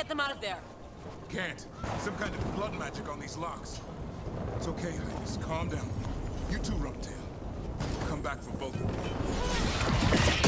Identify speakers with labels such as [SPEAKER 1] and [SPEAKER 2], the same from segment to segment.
[SPEAKER 1] Get them out of there.
[SPEAKER 2] Can't. Some kind of blood magic on these locks. It's okay, Highness. Calm down. You too, Rumtail. Come back for both of you.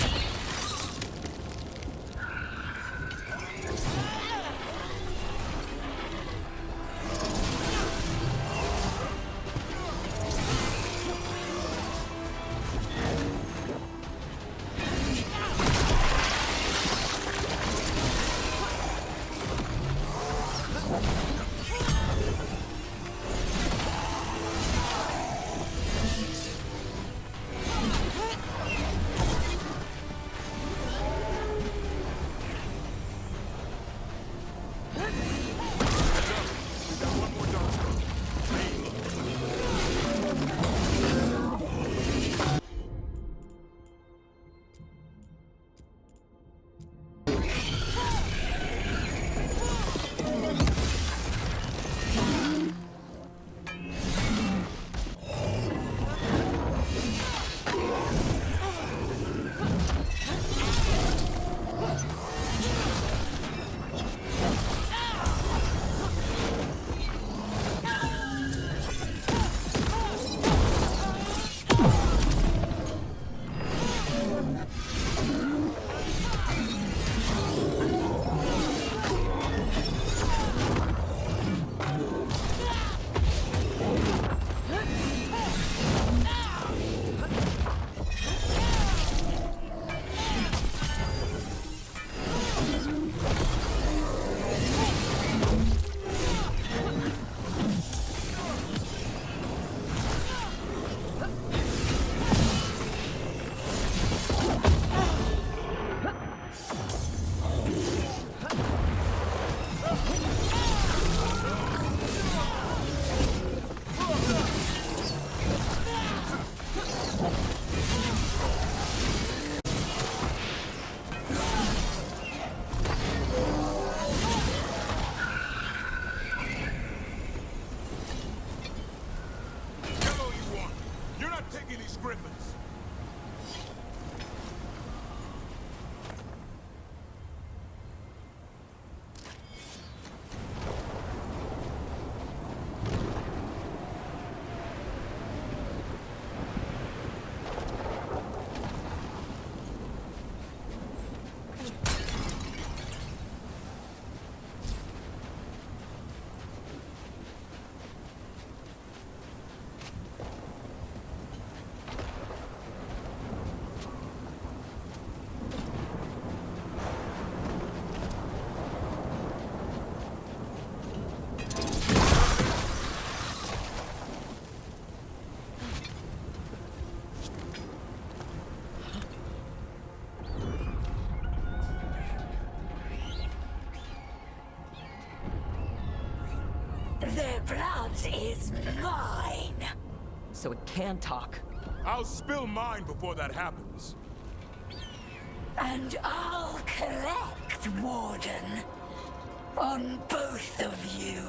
[SPEAKER 3] Their blood is mine.
[SPEAKER 1] So it can talk.
[SPEAKER 2] I'll spill mine before that happens.
[SPEAKER 3] And I'll collect, Warden. On both of you.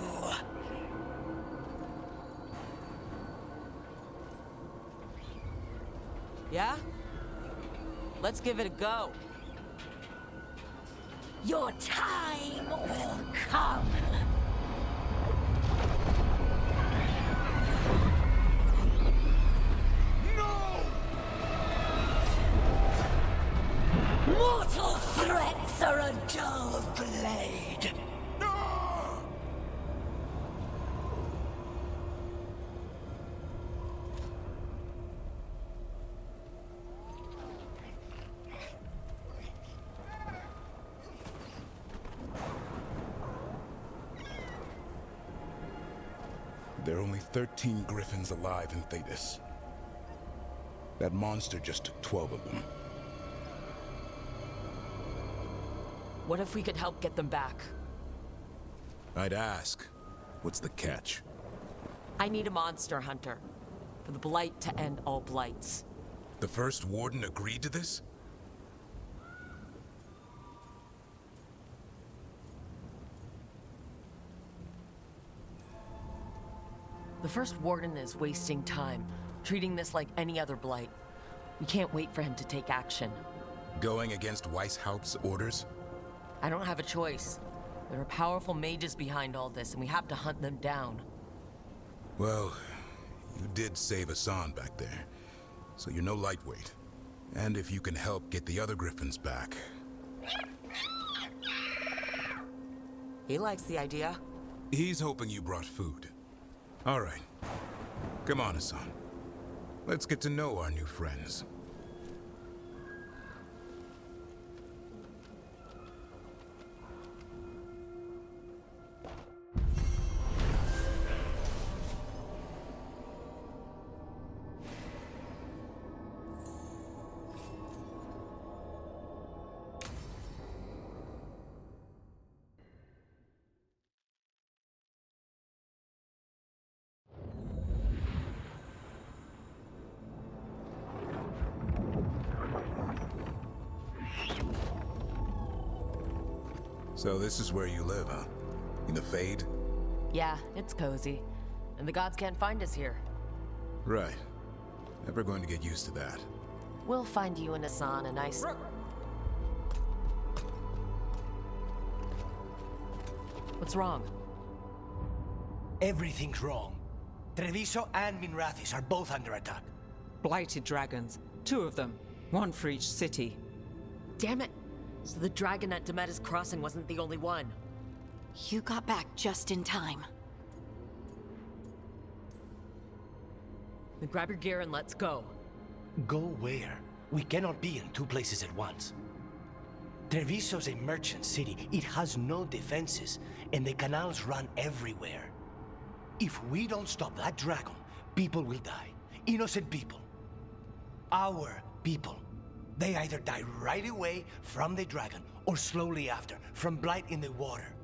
[SPEAKER 1] Yeah? Let's give it a go.
[SPEAKER 3] Your time will come. Mortal threats are a dull blade.
[SPEAKER 2] There are only 13 Griffins alive in Thetis. That monster just took 12 of them.
[SPEAKER 1] What if we could help get them back?
[SPEAKER 2] I'd ask, what's the catch?
[SPEAKER 1] I need a monster hunter. For the Blight to end all blights.
[SPEAKER 2] The first Warden agreed to this?
[SPEAKER 1] The first Warden is wasting time, treating this like any other blight. We can't wait for him to take action.
[SPEAKER 2] Going against Weishaupt's orders?
[SPEAKER 1] I don't have a choice. There are powerful mages behind all this, and we have to hunt them down.
[SPEAKER 2] Well, you did save Hassan back there, so you're no lightweight. And if you can help get the other griffins back...
[SPEAKER 1] He likes the idea.
[SPEAKER 2] He's hoping you brought food. All right. Come on, Hassan. Let's get to know our new friends. So this is where you live, huh? In the Fade?
[SPEAKER 1] Yeah, it's cozy. And the gods can't find us here.
[SPEAKER 2] Right. Never going to get used to that.
[SPEAKER 1] We'll find you and Hassan a nice... What's wrong?
[SPEAKER 4] Everything's wrong. Treviso and Minrathis are both under attack.
[SPEAKER 5] Blighted dragons. 2 of them. 1 for each city.
[SPEAKER 1] Damn it! So the dragon at Demetis Crossing wasn't the only one.
[SPEAKER 3] You got back just in time.
[SPEAKER 1] Then grab your gear and let's go.
[SPEAKER 4] Go where? We cannot be in 2 places at once. Treviso's a merchant city. It has no defenses, and the canals run everywhere. If we don't stop that dragon, people will die. Innocent people. Our people. They either die right away from the dragon, or slowly after, from blight in the water.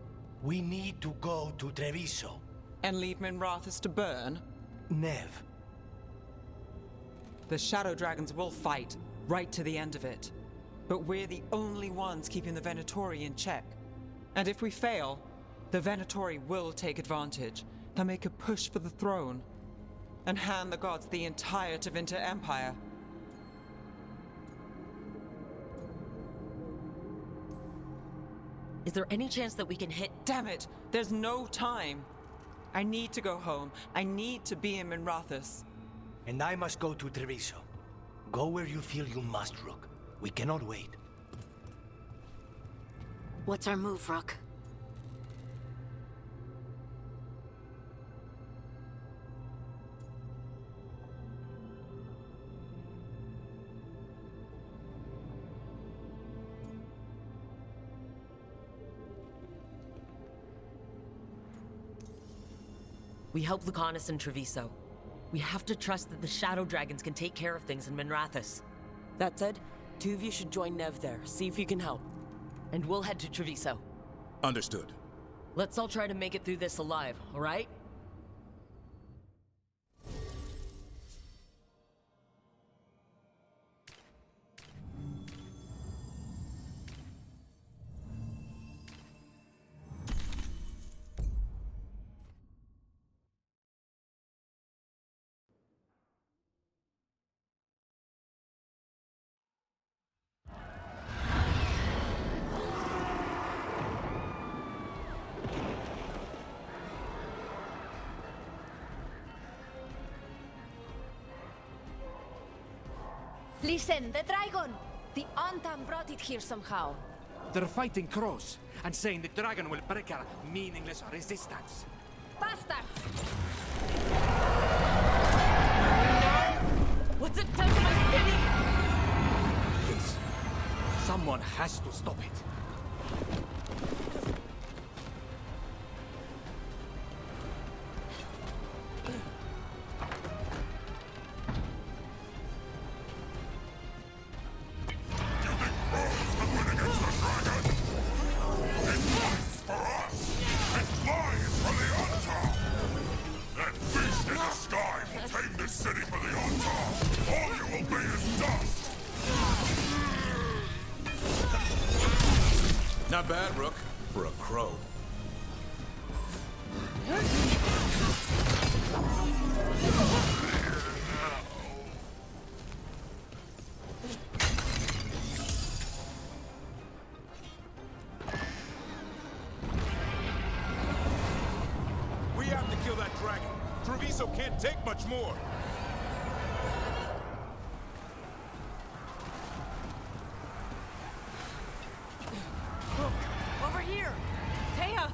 [SPEAKER 4] We need to go to Treviso.
[SPEAKER 5] And leave Minrathis to burn?
[SPEAKER 4] Nev.
[SPEAKER 5] The Shadow Dragons will fight, right to the end of it. But we're the only ones keeping the Venatori in check. And if we fail, the Venatori will take advantage. They'll make a push for the throne, and hand the gods the entire Tevinter Empire.
[SPEAKER 1] Is there any chance that we can hit...
[SPEAKER 5] Damn it! There's no time! I need to go home. I need to be in Minrathis.
[SPEAKER 4] And I must go to Treviso. Go where you feel you must, Rook. We cannot wait.
[SPEAKER 3] What's our move, Rook?
[SPEAKER 1] We help Lucanus and Treviso. We have to trust that the Shadow Dragons can take care of things in Minrathis. That said, 2 of you should join Nev there, see if you can help. And we'll head to Treviso.
[SPEAKER 2] Understood.
[SPEAKER 1] Let's all try to make it through this alive, alright?
[SPEAKER 3] Listen, the dragon! The Antam brought it here somehow.
[SPEAKER 6] They're fighting crows and saying the dragon will break our meaningless resistance.
[SPEAKER 3] Bastards!
[SPEAKER 1] What's it done to my city?
[SPEAKER 6] Yes. Someone has to stop it.
[SPEAKER 2] Not bad, Rook, for a crow. Treviso can't take much more.
[SPEAKER 3] Over here! Taya!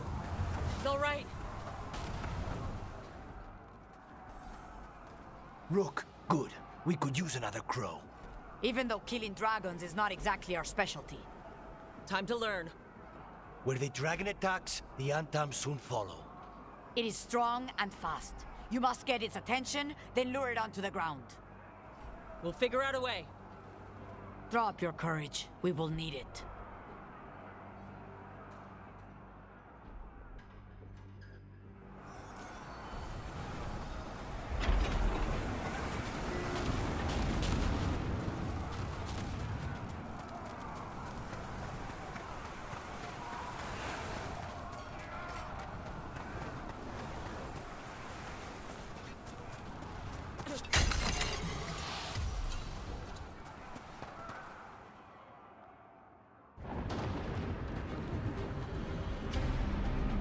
[SPEAKER 1] It's all right.
[SPEAKER 4] Rook, good. We could use another crow.
[SPEAKER 3] Even though killing dragons is not exactly our specialty.
[SPEAKER 1] Time to learn.
[SPEAKER 4] Where the dragon attacks, the Antam soon follow.
[SPEAKER 3] It is strong and fast. You must get its attention, then lure it onto the ground.
[SPEAKER 1] We'll figure out a way.
[SPEAKER 3] Drop your courage. We will need it.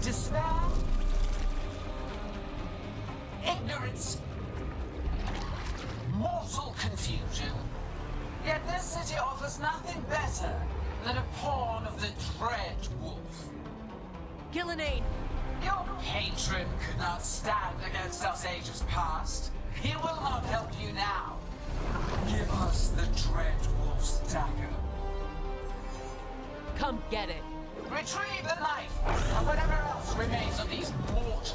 [SPEAKER 7] Despair, ignorance, mortal confusion. Yet this city offers nothing better than a pawn of the Dread Wolf.
[SPEAKER 1] Gillenane!
[SPEAKER 7] Your patron could not stand against us ages past. He will not help you now. Give us the Dread Wolf's dagger.
[SPEAKER 1] Come get it.
[SPEAKER 7] Retrieve the knife and whatever else remains of these mortals.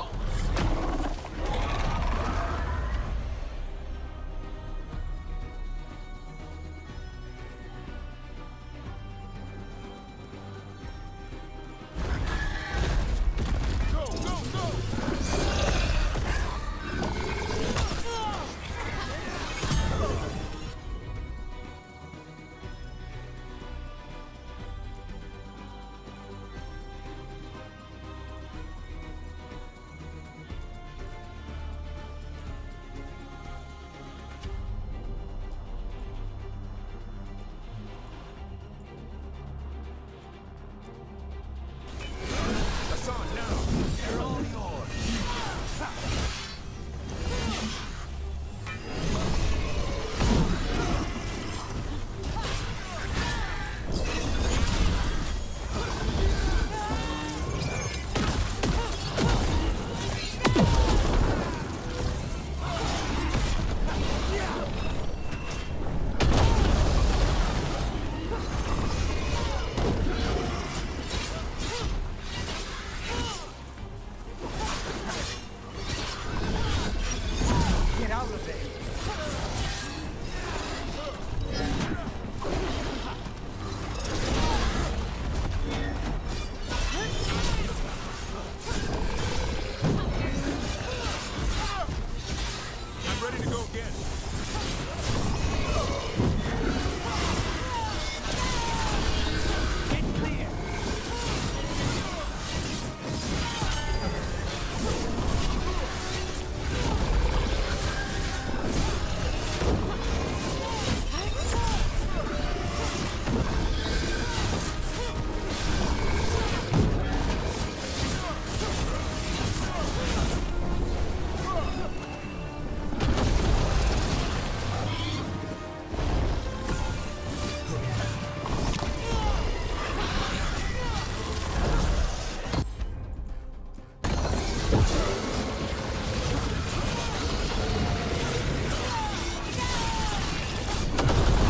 [SPEAKER 2] Go, go, go! Hassan, now!
[SPEAKER 4] They're all yours.
[SPEAKER 6] Get out of there!
[SPEAKER 2] I'm ready to go again.
[SPEAKER 6] Get clear!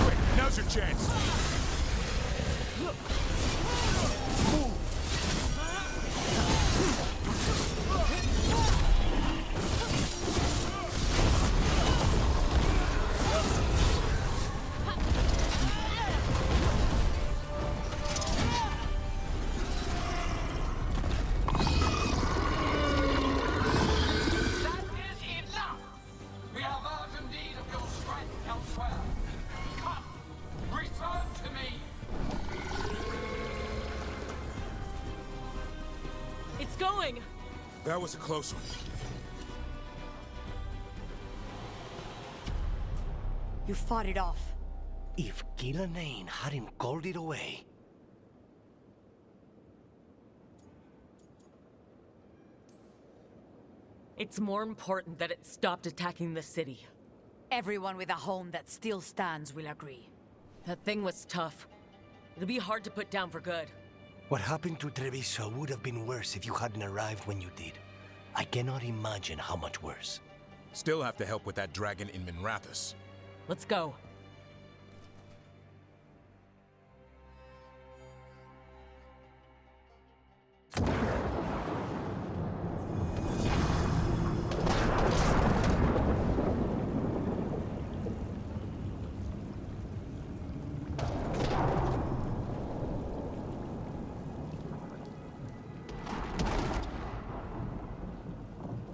[SPEAKER 2] Quick, now's your chance.
[SPEAKER 7] That is enough! We have urgent need of your strength elsewhere. Come, return to me!
[SPEAKER 1] It's going!
[SPEAKER 2] That was a close one.
[SPEAKER 3] You fought it off.
[SPEAKER 4] If Gillenane hadn't called it away.
[SPEAKER 1] It's more important that it stopped attacking the city.
[SPEAKER 3] Everyone with a home that still stands will agree.
[SPEAKER 1] That thing was tough. It'll be hard to put down for good.
[SPEAKER 4] What happened to Treviso would have been worse if you hadn't arrived when you did. I cannot imagine how much worse.
[SPEAKER 2] Still have to help with that dragon in Minrathous.
[SPEAKER 1] Let's go.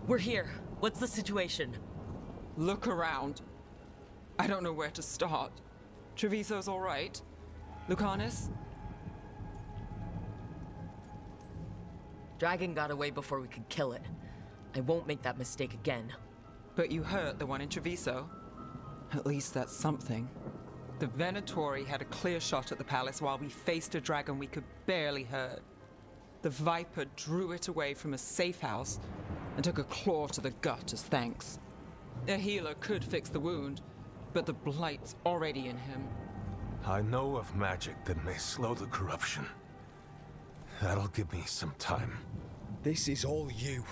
[SPEAKER 1] We're here. What's the situation?
[SPEAKER 5] Look around. I don't know where to start. Treviso's all right. Lucanus?
[SPEAKER 1] Dragon got away before we could kill it. I won't make that mistake again.
[SPEAKER 5] But you hurt the one in Treviso. At least that's something. The Venatori had a clear shot at the palace while we faced a dragon we could barely hurt. The Viper drew it away from a safe house and took a claw to the gut as thanks. A healer could fix the wound, but the blight's already in him.
[SPEAKER 8] I know of magic that may slow the corruption. That'll give me some time.
[SPEAKER 9] This is all you.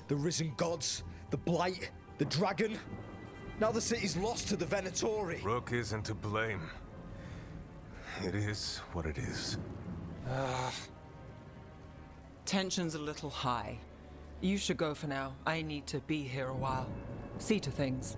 [SPEAKER 9] The risen gods, the blight, the dragon. Now the city's lost to the Venatori.
[SPEAKER 8] Rook isn't to blame. It is what it is.
[SPEAKER 5] Tension's a little high. You should go for now. I need to be here a while. See to things.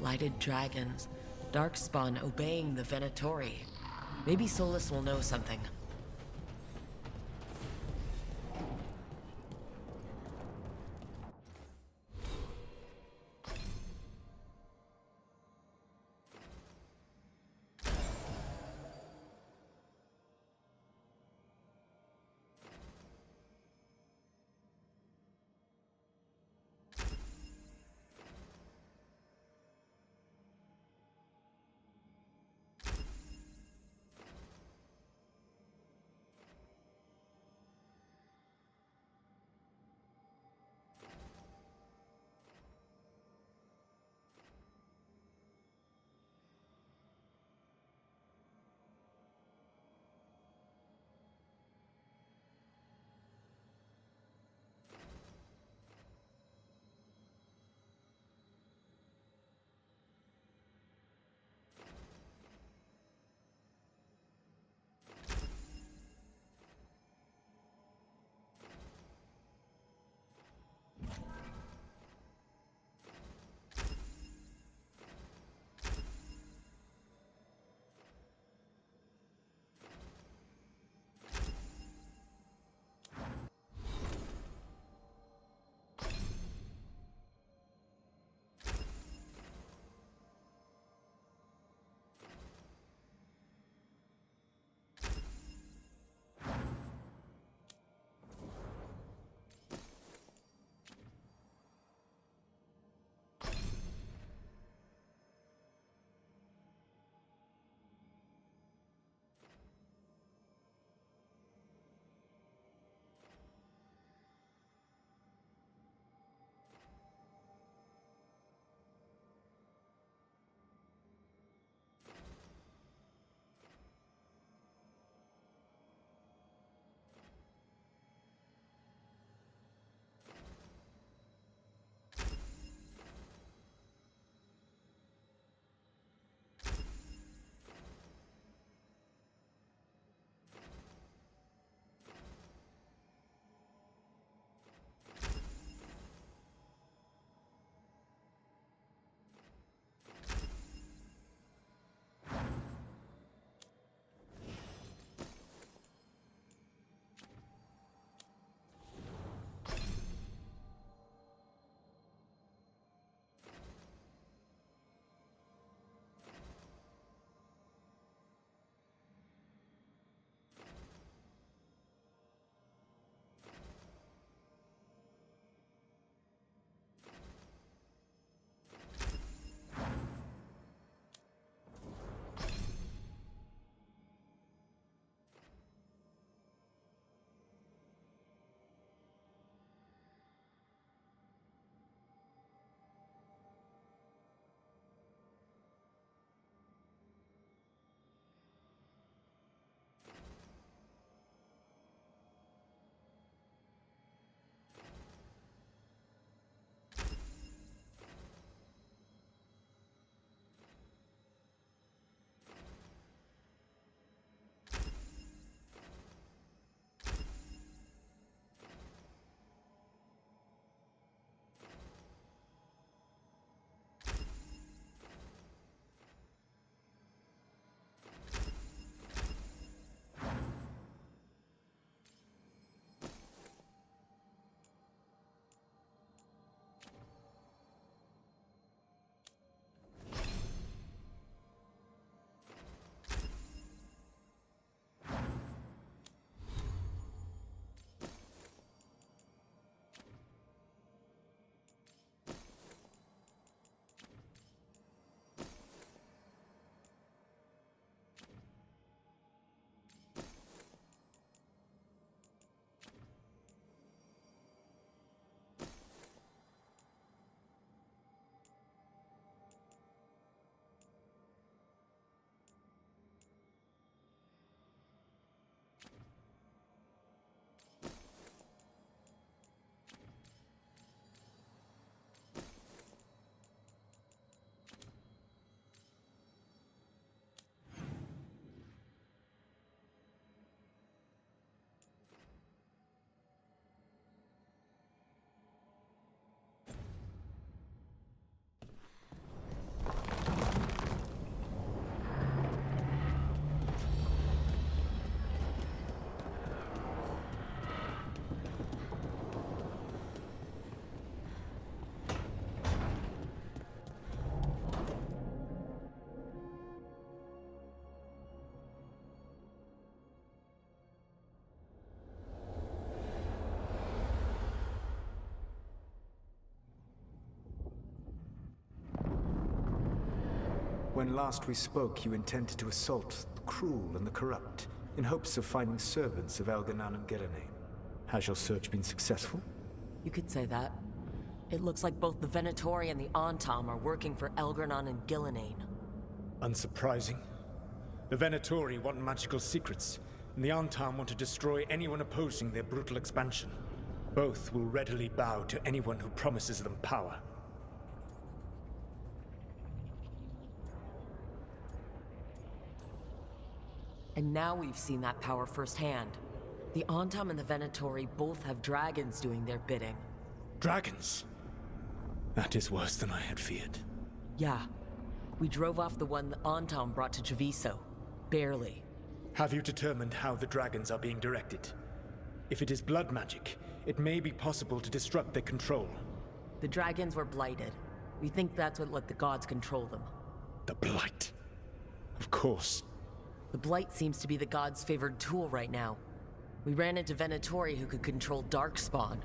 [SPEAKER 1] Blighted dragons, darkspawn obeying the Venatori. Maybe Solus will know something.
[SPEAKER 10] When last we spoke, you intended to assault the cruel and the corrupt, in hopes of finding servants of Elganan and Gillenane. Has your search been successful?
[SPEAKER 1] You could say that. It looks like both the Venatori and the Antam are working for Elgranon and Gillenane.
[SPEAKER 9] Unsurprising. The Venatori want magical secrets, and the Antam want to destroy anyone opposing their brutal expansion. Both will readily bow to anyone who promises them power.
[SPEAKER 1] And now we've seen that power firsthand. The Antam and the Venatori both have dragons doing their bidding.
[SPEAKER 9] Dragons? That is worse than I had feared.
[SPEAKER 1] Yeah. We drove off the one the Antam brought to Treviso. Barely.
[SPEAKER 9] Have you determined how the dragons are being directed? If it is blood magic, it may be possible to disrupt their control.
[SPEAKER 1] The dragons were blighted. We think that's what let the gods control them.
[SPEAKER 9] The Blight. Of course.
[SPEAKER 1] The Blight seems to be the gods' favored tool right now. We ran into Venatori who could control Darkspawn.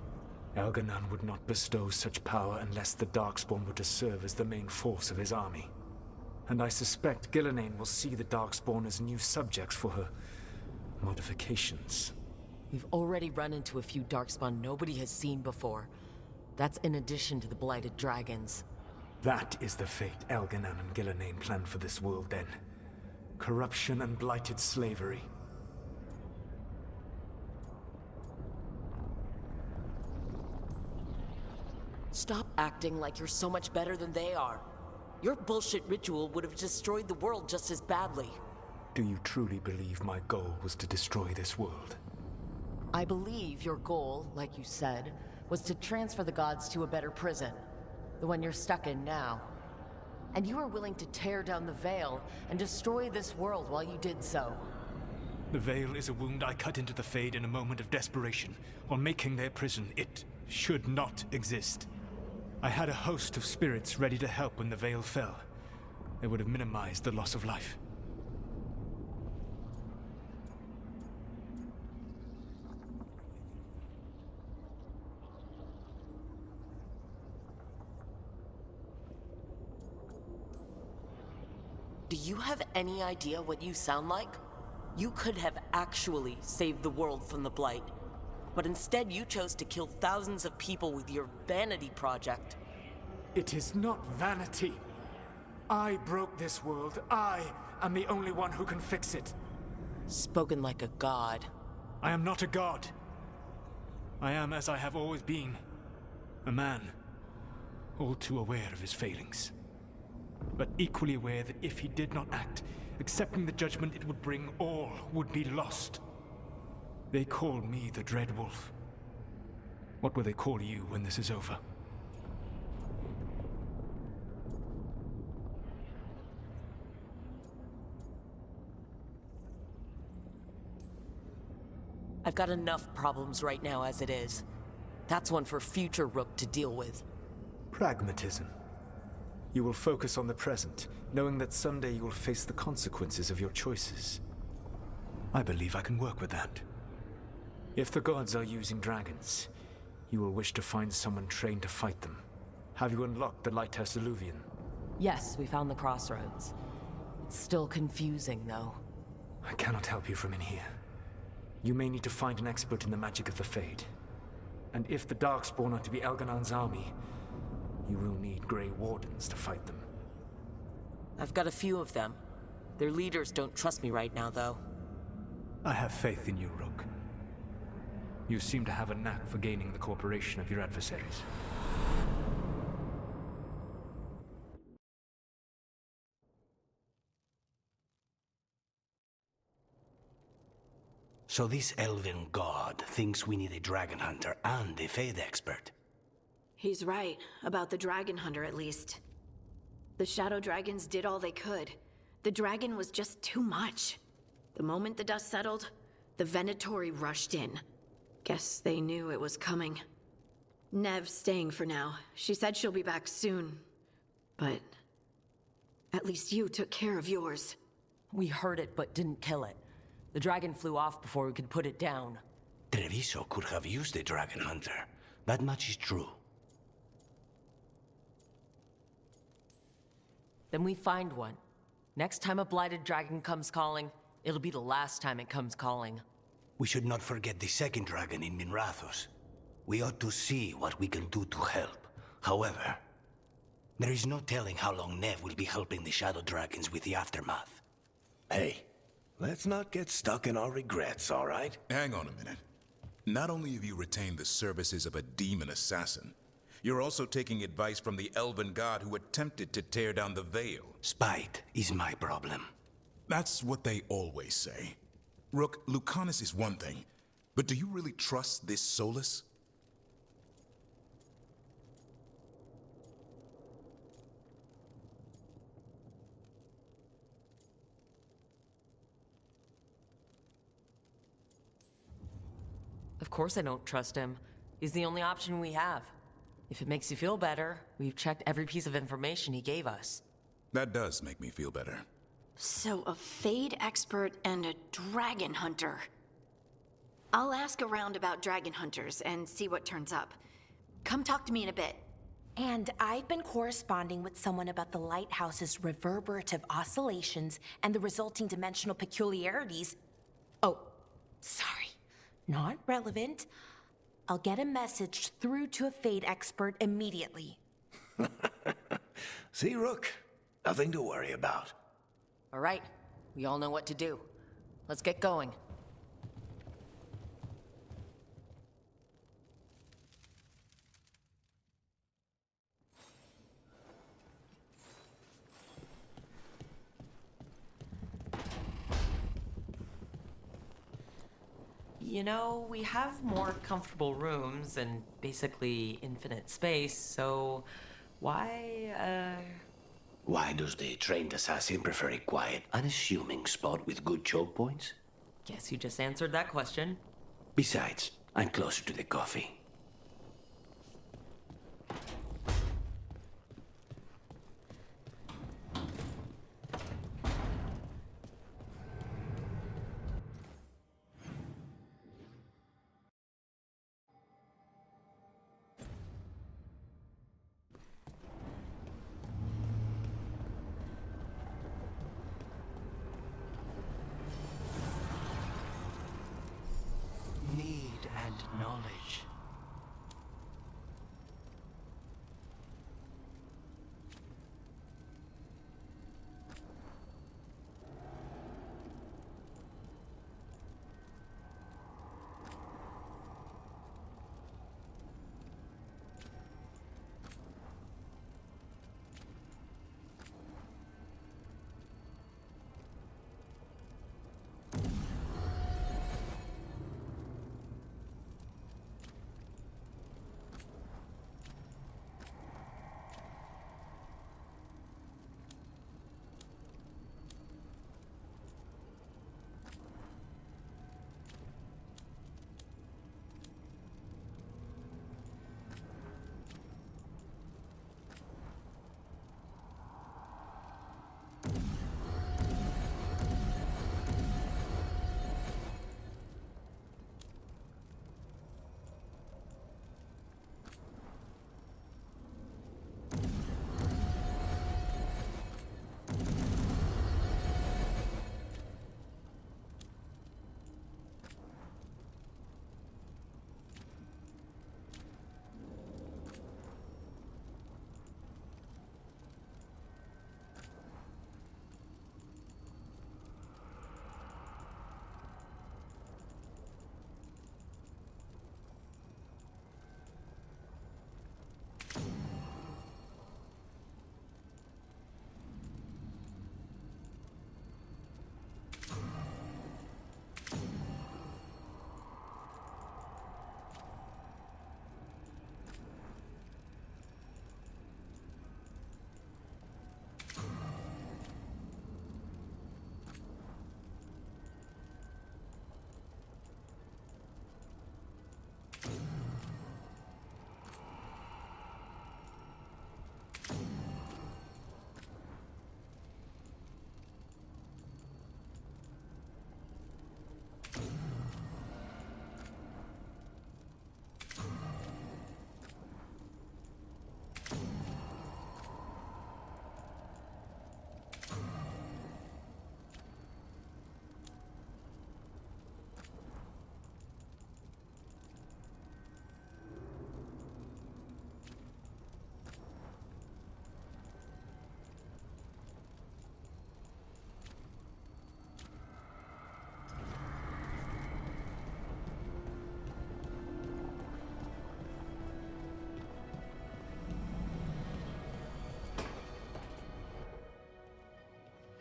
[SPEAKER 10] Elganan would not bestow such power unless the Darkspawn were to serve as the main force of his army. And I suspect Gillenane will see the Darkspawn as new subjects for her modifications.
[SPEAKER 1] We've already run into a few Darkspawn nobody has seen before. That's in addition to the blighted dragons.
[SPEAKER 10] That is the fate Elganan and Gillenane planned for this world then. Corruption and blighted slavery.
[SPEAKER 1] Stop acting like you're so much better than they are. Your bullshit ritual would have destroyed the world just as badly.
[SPEAKER 10] Do you truly believe my goal was to destroy this world?
[SPEAKER 1] I believe your goal, like you said, was to transfer the gods to a better prison. The one you're stuck in now. And you were willing to tear down the Veil and destroy this world while you did so.
[SPEAKER 10] The Veil is a wound I cut into the Fade in a moment of desperation, while making their prison. It should not exist. I had a host of spirits ready to help when the Veil fell. They would have minimized the loss of life.
[SPEAKER 1] Do you have any idea what you sound like? You could have actually saved the world from the Blight. But instead you chose to kill thousands of people with your vanity project.
[SPEAKER 10] It is not vanity. I broke this world. I am the only one who can fix it.
[SPEAKER 1] Spoken like a god.
[SPEAKER 10] I am not a god. I am as I have always been. A man. All too aware of his failings. But equally aware that if he did not act, accepting the judgment it would bring, all would be lost. They call me the Dread Wolf. What will they call you when this is over?
[SPEAKER 1] I've got enough problems right now as it is. That's one for future Rook to deal with.
[SPEAKER 10] Pragmatism. You will focus on the present, knowing that someday you will face the consequences of your choices. I believe I can work with that. If the gods are using dragons, you will wish to find someone trained to fight them. Have you unlocked the Lighthouse Illuvian?
[SPEAKER 1] Yes, we found the crossroads. It's still confusing, though.
[SPEAKER 10] I cannot help you from in here. You may need to find an expert in the magic of the Fade. And if the Darkspawn are to be Elganan's army, you will need Grey Wardens to fight them.
[SPEAKER 1] I've got a few of them. Their leaders don't trust me right now, though.
[SPEAKER 10] I have faith in you, Rook. You seem to have a knack for gaining the cooperation of your adversaries.
[SPEAKER 4] So this elven god thinks we need a dragon hunter and a Fade expert.
[SPEAKER 11] He's right, about the dragon hunter at least. The shadow dragons did all they could. The dragon was just too much. The moment the dust settled, the Venatori rushed in. Guess they knew it was coming. Nev's staying for now. She said she'll be back soon. But at least you took care of yours.
[SPEAKER 1] We heard it but didn't kill it. The dragon flew off before we could put it down.
[SPEAKER 4] Treviso could have used a dragon hunter. That much is true.
[SPEAKER 1] Then we find one. Next time a blighted dragon comes calling, it'll be the last time it comes calling.
[SPEAKER 4] We should not forget the second dragon in Minrathos. We ought to see what we can do to help. However, there is no telling how long Nev will be helping the Shadow Dragons with the aftermath.
[SPEAKER 8] Hey, let's not get stuck in our regrets, all right?
[SPEAKER 2] Hang on a minute. Not only have you retained the services of a demon assassin, you're also taking advice from the elven god who attempted to tear down the Veil.
[SPEAKER 4] Spite is my problem.
[SPEAKER 2] That's what they always say. Rook, Lucanus is one thing, but do you really trust this Solus?
[SPEAKER 1] Of course I don't trust him. He's the only option we have. If it makes you feel better, we've checked every piece of information he gave us.
[SPEAKER 2] That does make me feel better.
[SPEAKER 11] So, a Fade expert and a dragon hunter. I'll ask around about dragon hunters and see what turns up. Come talk to me in a bit.
[SPEAKER 12] And I've been corresponding with someone about the lighthouse's reverberative oscillations and the resulting dimensional peculiarities. Oh, sorry. Not relevant. I'll get a message through to a Fade expert immediately.
[SPEAKER 8] See, Rook? Nothing to worry about.
[SPEAKER 1] All right, we all know what to do. Let's get going. You know, we have more comfortable rooms and basically infinite space, so why,
[SPEAKER 4] Why does the trained assassin prefer a quiet, unassuming spot with good choke points?
[SPEAKER 1] Guess you just answered that question.
[SPEAKER 4] Besides, I'm closer to the coffee. Need and knowledge.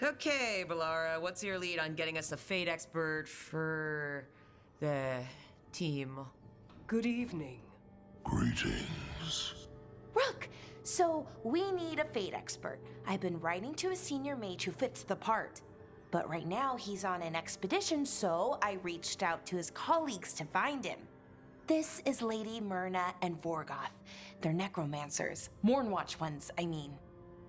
[SPEAKER 1] Okay, Balara, what's your lead on getting us a fate expert for the team?
[SPEAKER 13] Good evening.
[SPEAKER 14] Greetings.
[SPEAKER 12] Rook, so we need a fate expert. I've been writing to a senior mage who fits the part. But right now he's on an expedition, so I reached out to his colleagues to find him. This is Lady Myrna and Vorgoth. They're necromancers. Mournwatch ones, I mean.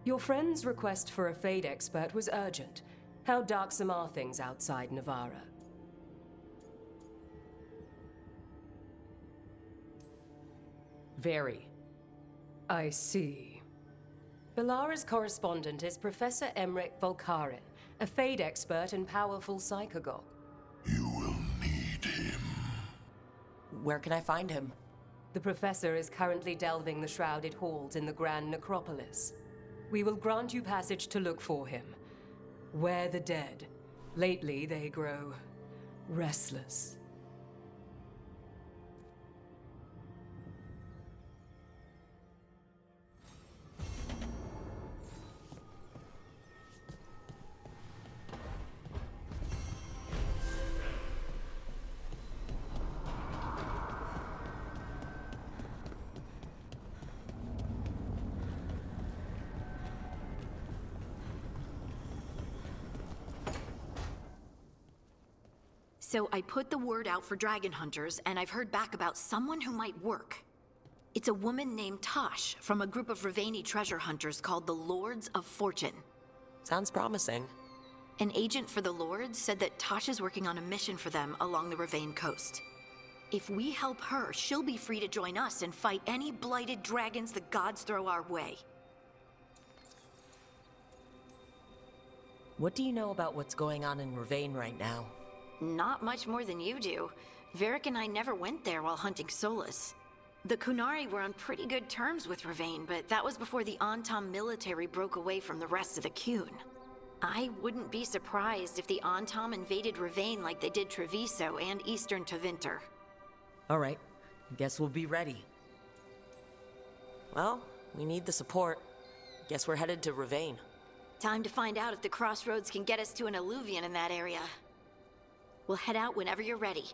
[SPEAKER 13] Your friend's request for a fate expert was urgent. How darksome are things outside Navarra?
[SPEAKER 1] Very.
[SPEAKER 13] I see. Balara's correspondent is Professor Emmerich Volkaren, a fate expert and powerful psychagogue.
[SPEAKER 14] You will need him.
[SPEAKER 1] Where can I find him?
[SPEAKER 13] The professor is currently delving the shrouded halls in the Grand Necropolis. We will grant you passage to look for him. Where the dead. Lately they grow restless.
[SPEAKER 11] So I put the word out for dragon hunters, and I've heard back about someone who might work. It's a woman named Tosh from a group of Ravani treasure hunters called the Lords of Fortune.
[SPEAKER 1] Sounds promising.
[SPEAKER 11] An agent for the Lords said that Tosh is working on a mission for them along the Ravane coast. If we help her, she'll be free to join us and fight any blighted dragons the gods throw our way.
[SPEAKER 1] What do you know about what's going on in Ravane right now?
[SPEAKER 11] Not much more than you do. Varric and I never went there while hunting Solus. The Kunari were on pretty good terms with Ravane, but that was before the Antam military broke away from the rest of the Qun. I wouldn't be surprised if the Antam invaded Ravane like they did Treviso and Eastern Tevinter.
[SPEAKER 1] All right, guess we'll be ready. Well, we need the support. Guess we're headed to Ravane.
[SPEAKER 11] Time to find out if the crossroads can get us to an alluvion in that area. We'll head out whenever you're ready.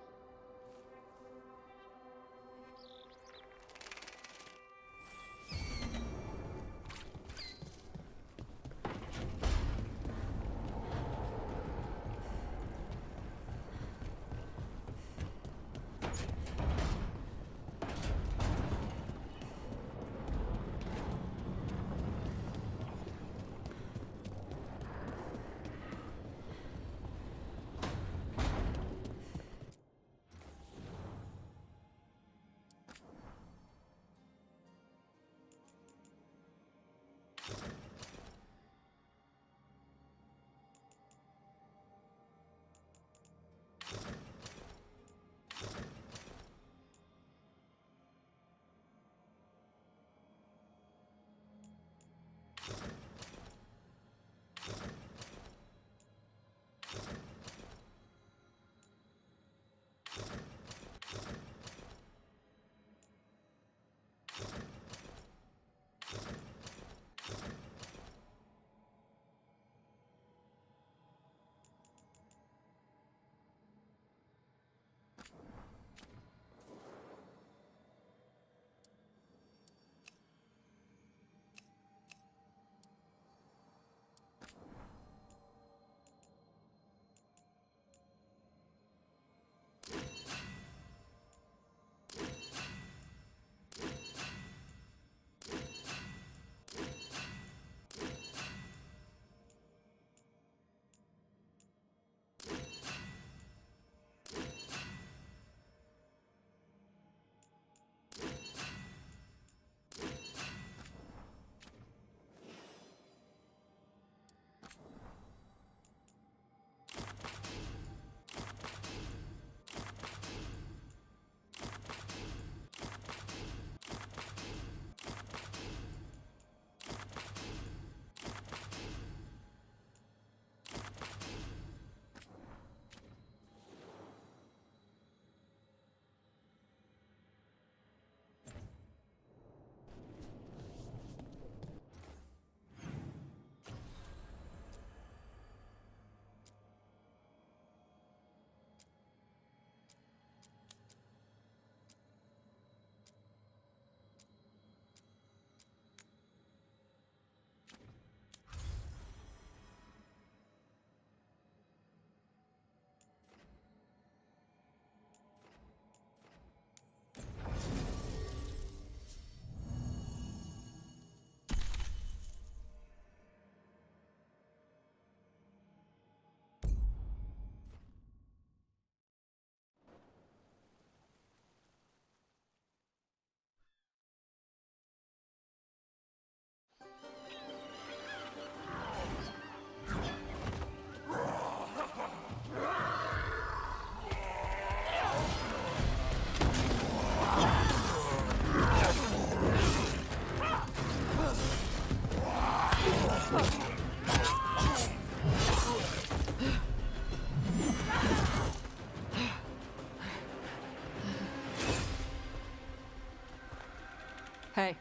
[SPEAKER 15] Hey.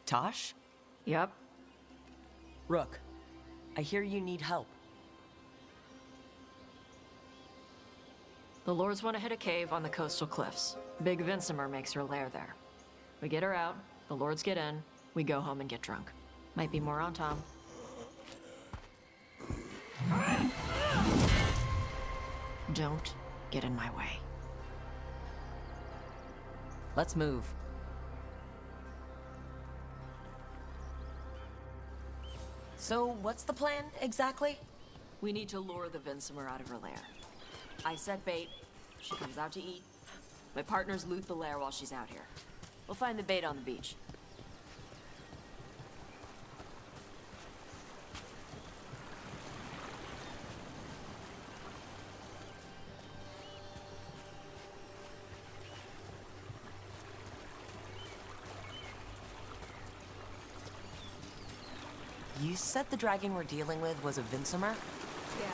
[SPEAKER 1] Tosh?
[SPEAKER 15] Yep.
[SPEAKER 1] Rook, I hear you need help.
[SPEAKER 15] The Lords want to hit a cave on the coastal cliffs. Big Vinsimer makes her lair there. We get her out, the Lords get in, we go home and get drunk. Might be more on Tom. Don't get in my way.
[SPEAKER 1] Let's move. So, what's the plan, exactly?
[SPEAKER 15] We need to lure the Vinsimer out of her lair. I set bait, she comes out to eat. My partners loot the lair while she's out here. We'll find the bait on the beach.
[SPEAKER 1] You said the dragon we're dealing with was a Vinsimer?
[SPEAKER 15] Yeah.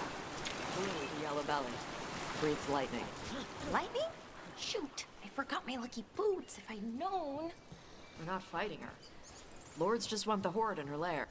[SPEAKER 15] Blue with a yellow belly. Breathes lightning.
[SPEAKER 12] Lightning? Shoot, I forgot my lucky boots. If I'd known.
[SPEAKER 15] We're not fighting her. Lords just want the horde in her lair.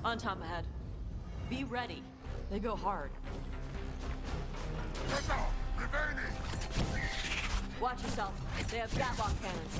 [SPEAKER 15] On top ahead. Be ready. They go hard. Watch yourself. They have gatlock cannons.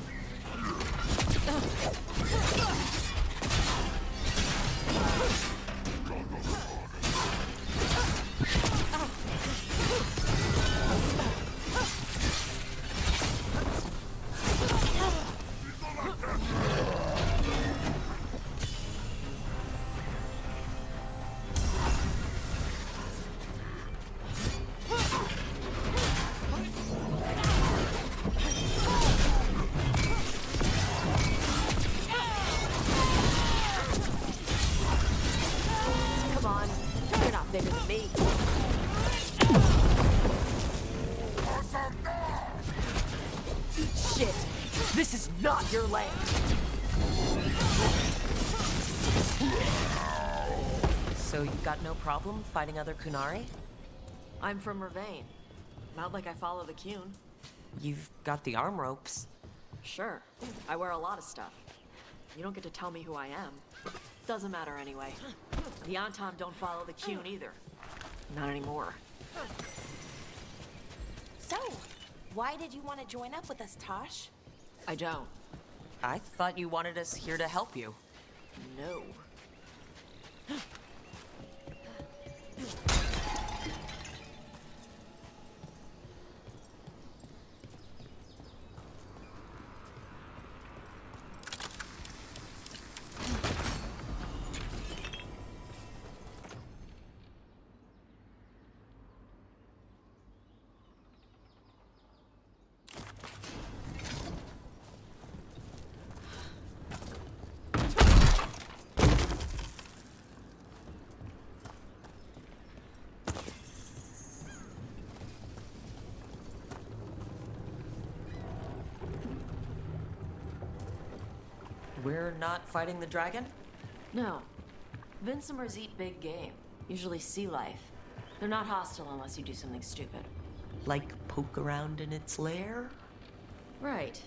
[SPEAKER 15] This is not your land!
[SPEAKER 1] So you've got no problem fighting other Kunari?
[SPEAKER 15] I'm from Mervain. Not like I follow the Qun.
[SPEAKER 1] You've got the arm ropes.
[SPEAKER 15] Sure. I wear a lot of stuff. You don't get to tell me who I am. Doesn't matter anyway. The Antam don't follow the Qun either. Not anymore.
[SPEAKER 12] So, why did you want to join up with us, Tosh?
[SPEAKER 15] I don't.
[SPEAKER 1] I thought you wanted us here to help you.
[SPEAKER 15] No.
[SPEAKER 1] We're not fighting the dragon?
[SPEAKER 15] No. Vincimers eat big game. Usually sea life. They're not hostile unless you do something stupid.
[SPEAKER 1] Like poke around in its lair?
[SPEAKER 15] Right.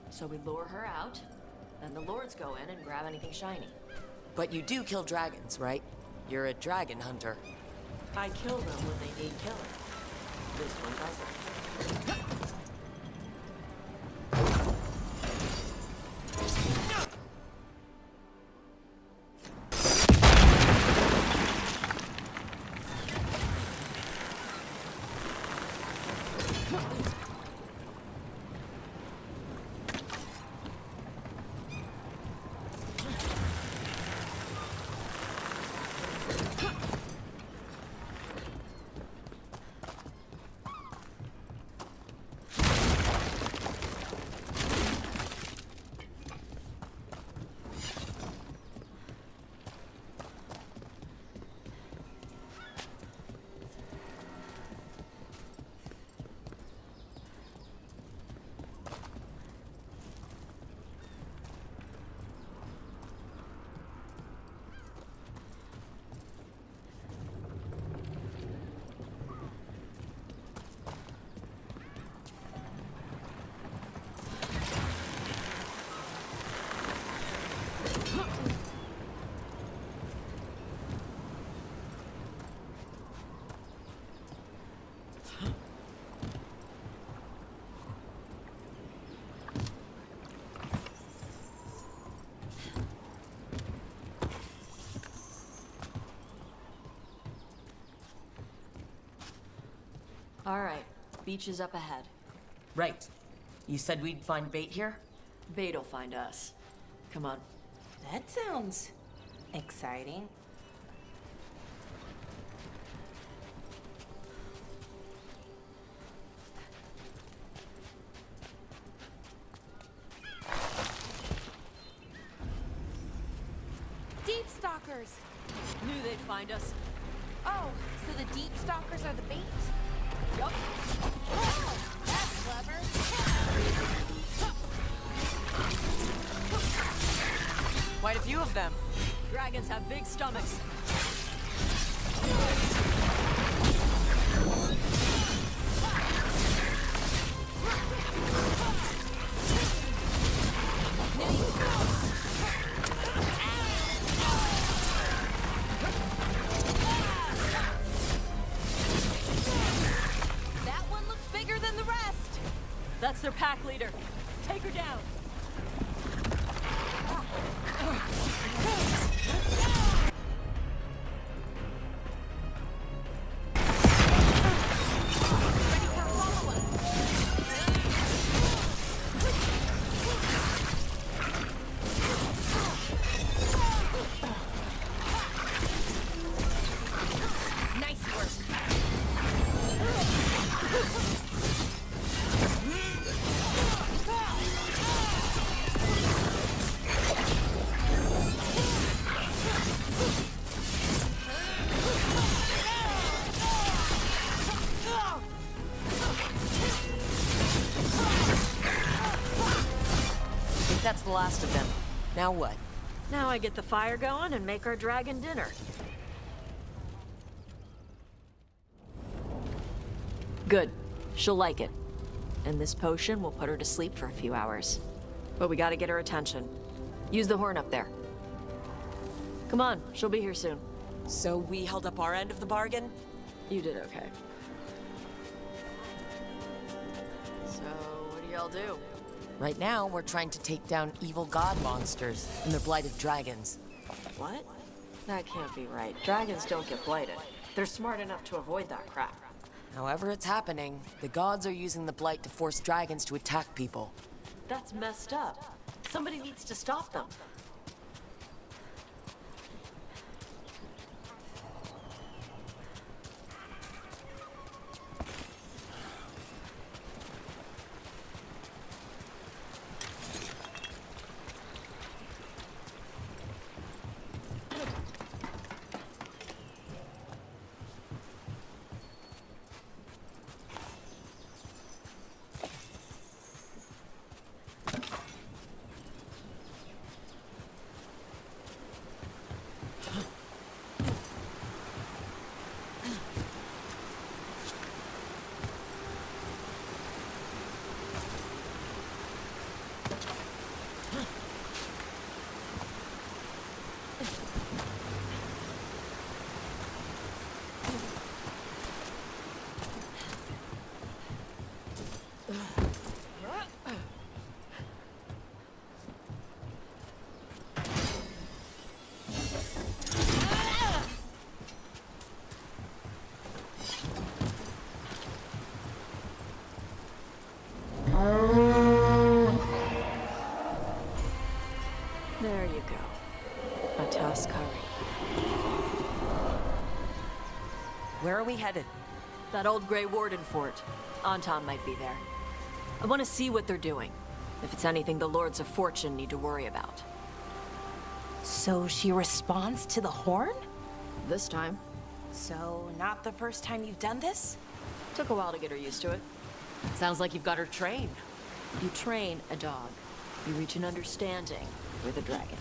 [SPEAKER 15] So we lure her out, then the lords go in and grab anything shiny.
[SPEAKER 1] But you do kill dragons, right? You're a dragon hunter.
[SPEAKER 15] I kill them when they need killing. This one doesn't. All right, beach is up ahead.
[SPEAKER 1] Right. You said we'd find bait here?
[SPEAKER 15] Bait'll find us. Come on.
[SPEAKER 12] That sounds exciting.
[SPEAKER 3] Deep stalkers!
[SPEAKER 15] Knew they'd find us.
[SPEAKER 3] Oh, so the deep stalkers are the bait? Yup. Oh, that's clever.
[SPEAKER 1] Quite a few of them.
[SPEAKER 15] Dragons have big stomachs.
[SPEAKER 3] That one looks bigger than the rest.
[SPEAKER 15] That's their pack leader. Take her down.
[SPEAKER 1] That's the last of them. Now what?
[SPEAKER 15] Now I get the fire going and make our dragon dinner. Good. She'll like it. And this potion will put her to sleep for a few hours. But we gotta get her attention. Use the horn up there. Come on, she'll be here soon.
[SPEAKER 1] So we held up our end of the bargain?
[SPEAKER 15] You did okay. So, what do y'all do?
[SPEAKER 1] Right now, we're trying to take down evil god monsters and their blighted dragons.
[SPEAKER 15] What? That can't be right. Dragons don't get blighted. They're smart enough to avoid that crap.
[SPEAKER 1] However it's happening, the gods are using the blight to force dragons to attack people.
[SPEAKER 15] That's messed up. Somebody needs to stop them. There you go. A toss curry.
[SPEAKER 1] Where are we headed?
[SPEAKER 15] That old Grey Warden fort. Anton might be there. I want to see what they're doing. If it's anything the Lords of Fortune need to worry about.
[SPEAKER 12] So she responds to the horn?
[SPEAKER 15] This time.
[SPEAKER 12] So, not the first time you've done this?
[SPEAKER 15] Took a while to get her used to it.
[SPEAKER 1] Sounds like you've got her trained.
[SPEAKER 15] You train a dog. You reach an understanding with a dragon.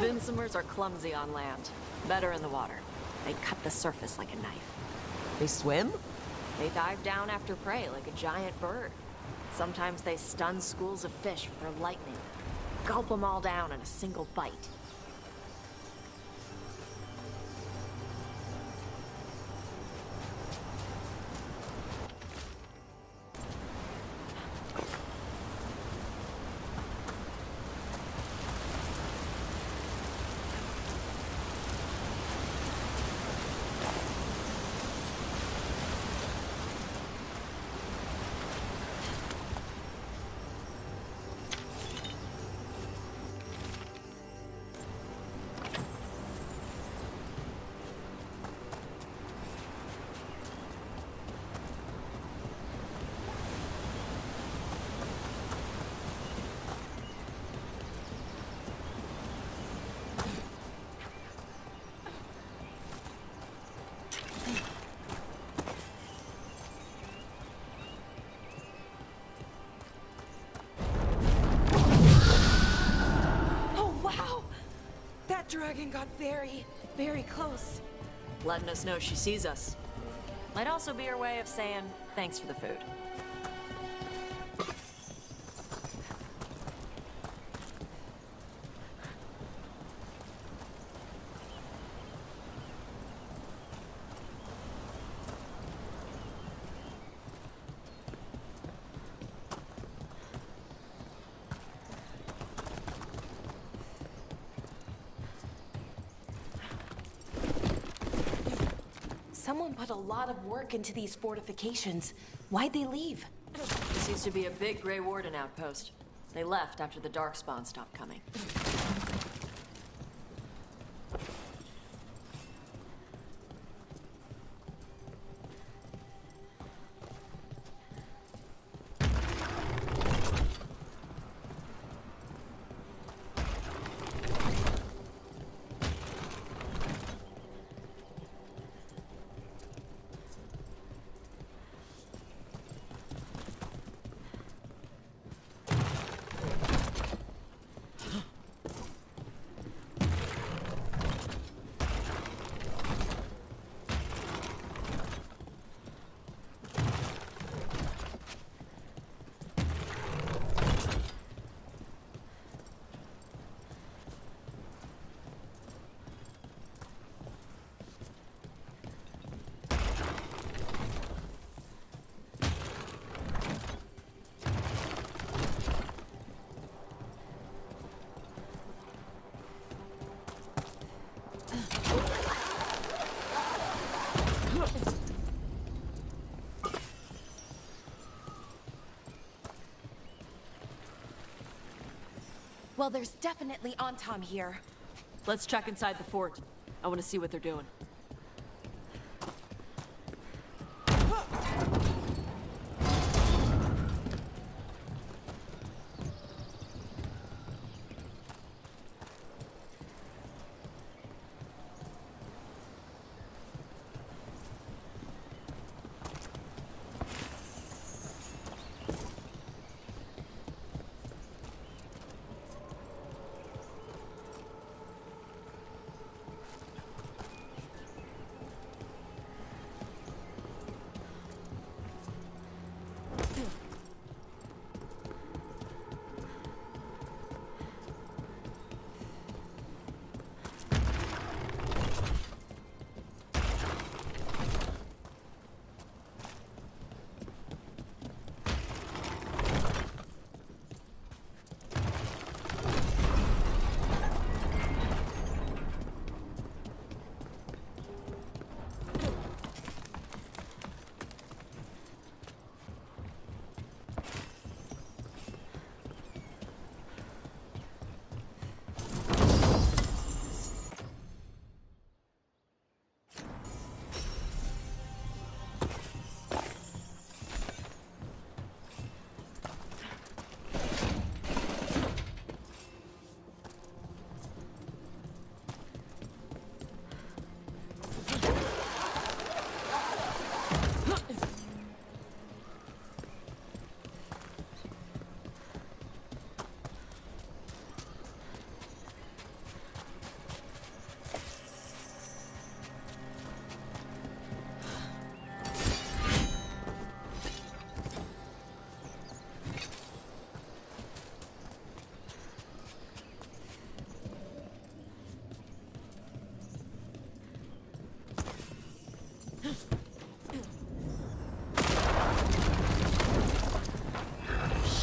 [SPEAKER 15] Vinsomers are clumsy on land. Better in the water. They cut the surface like a knife.
[SPEAKER 1] They swim?
[SPEAKER 15] They dive down after prey like a giant bird. Sometimes they stun schools of fish with their lightning. Gulp them all down in a single bite.
[SPEAKER 12] Dragon got very, very close.
[SPEAKER 15] Letting us know she sees us. Might also be her way of saying thanks for the food.
[SPEAKER 12] Someone put a lot of work into these fortifications. Why'd they leave?
[SPEAKER 15] This used to be a big Grey Warden outpost. They left after the Darkspawn stopped coming.
[SPEAKER 12] Well, there's definitely Antom here.
[SPEAKER 15] Let's check inside the fort. I want to see what they're doing.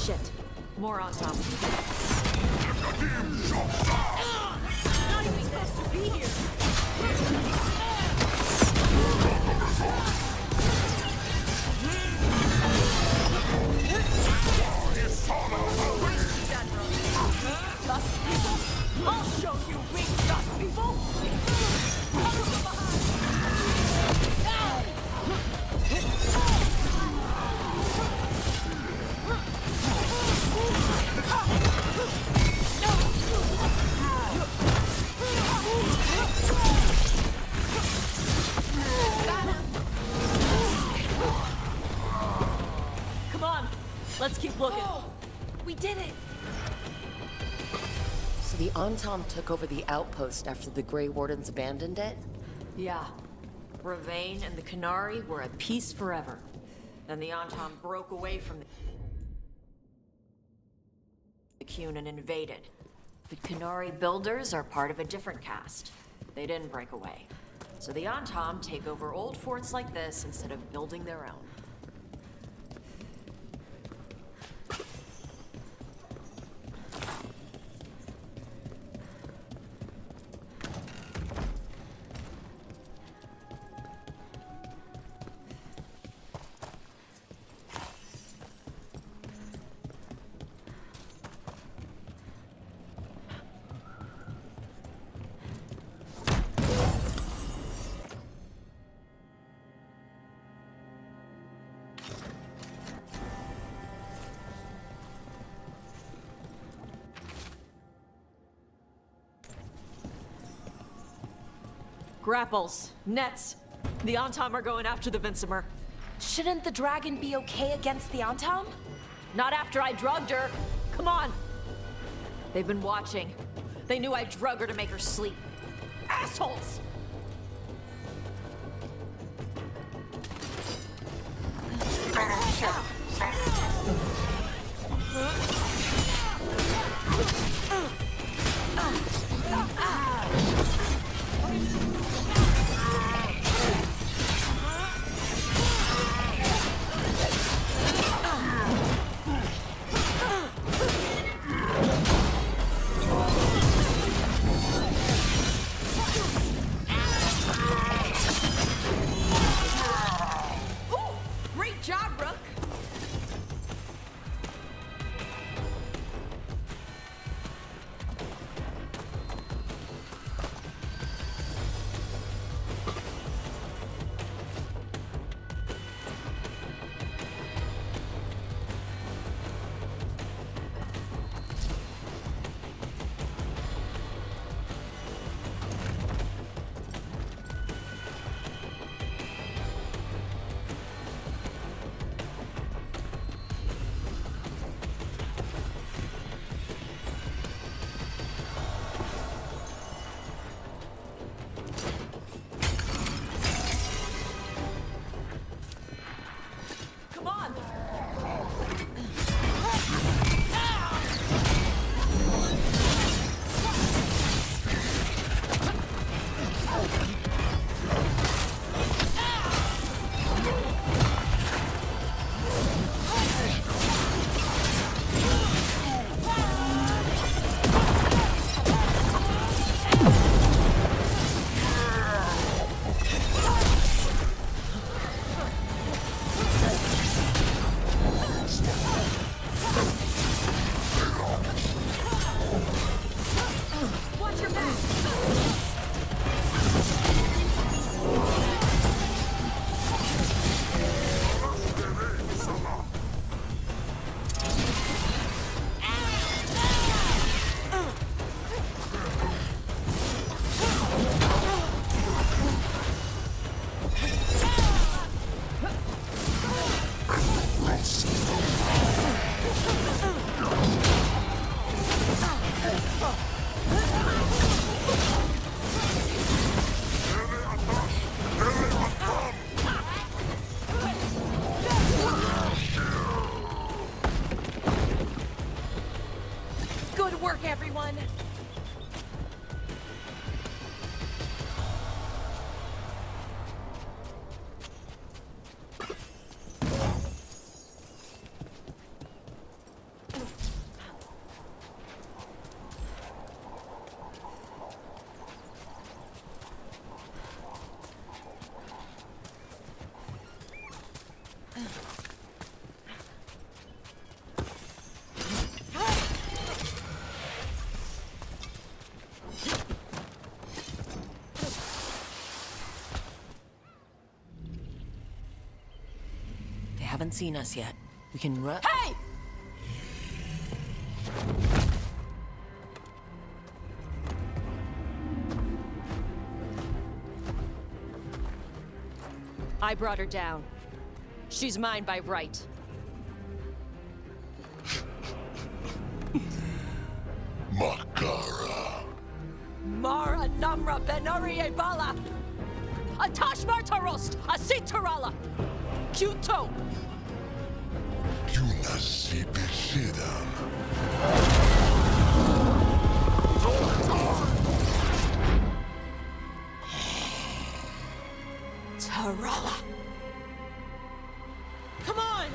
[SPEAKER 15] Shit. More on top.
[SPEAKER 3] Not even supposed to be here. Dust people? I'll show you weak dust people!
[SPEAKER 15] Come on, let's keep looking.
[SPEAKER 12] We did it!
[SPEAKER 1] So the Antom took over the outpost after the Grey Wardens abandoned it?
[SPEAKER 15] Yeah. Ravain and the Canary were at peace forever. Then the Antom broke away from the Cune and invaded. The Canary builders are part of a different caste. They didn't break away. So the Antom take over old forts like this instead of building their own. Grapples. Nets. The Antom are going after the Vincimer.
[SPEAKER 12] Shouldn't the dragon be okay against the Antom?
[SPEAKER 15] Not after I drugged her. Come on. They've been watching. They knew I drug her to make her sleep. Assholes!
[SPEAKER 12] Great job, Rook.
[SPEAKER 15] Come on!
[SPEAKER 12] Watch your back. Good work, everyone.
[SPEAKER 1] They haven't seen us yet. We can run.
[SPEAKER 15] Hey! I brought her down. She's mine by right.
[SPEAKER 14] Makara.
[SPEAKER 15] Mara Namra Benori Bala! Atash Martarost! Asitarala! Kyuto!
[SPEAKER 14] Yunasibisidam.
[SPEAKER 15] Tarala! Come on!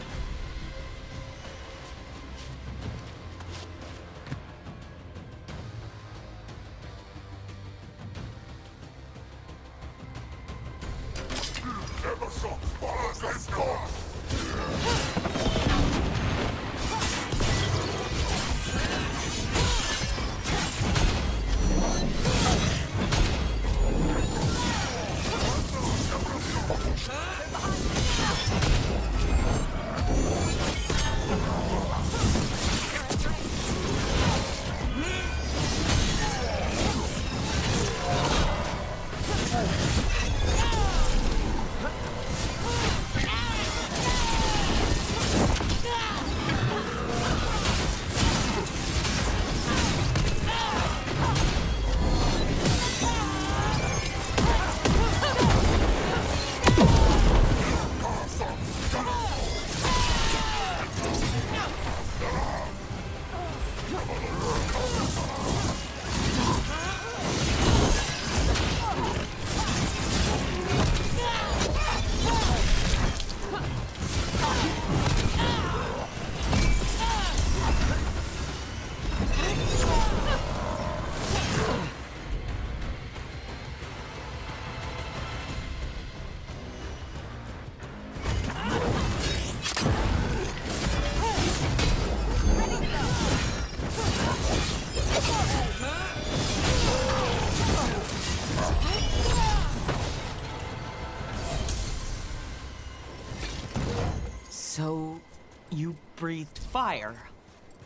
[SPEAKER 1] breathed fire.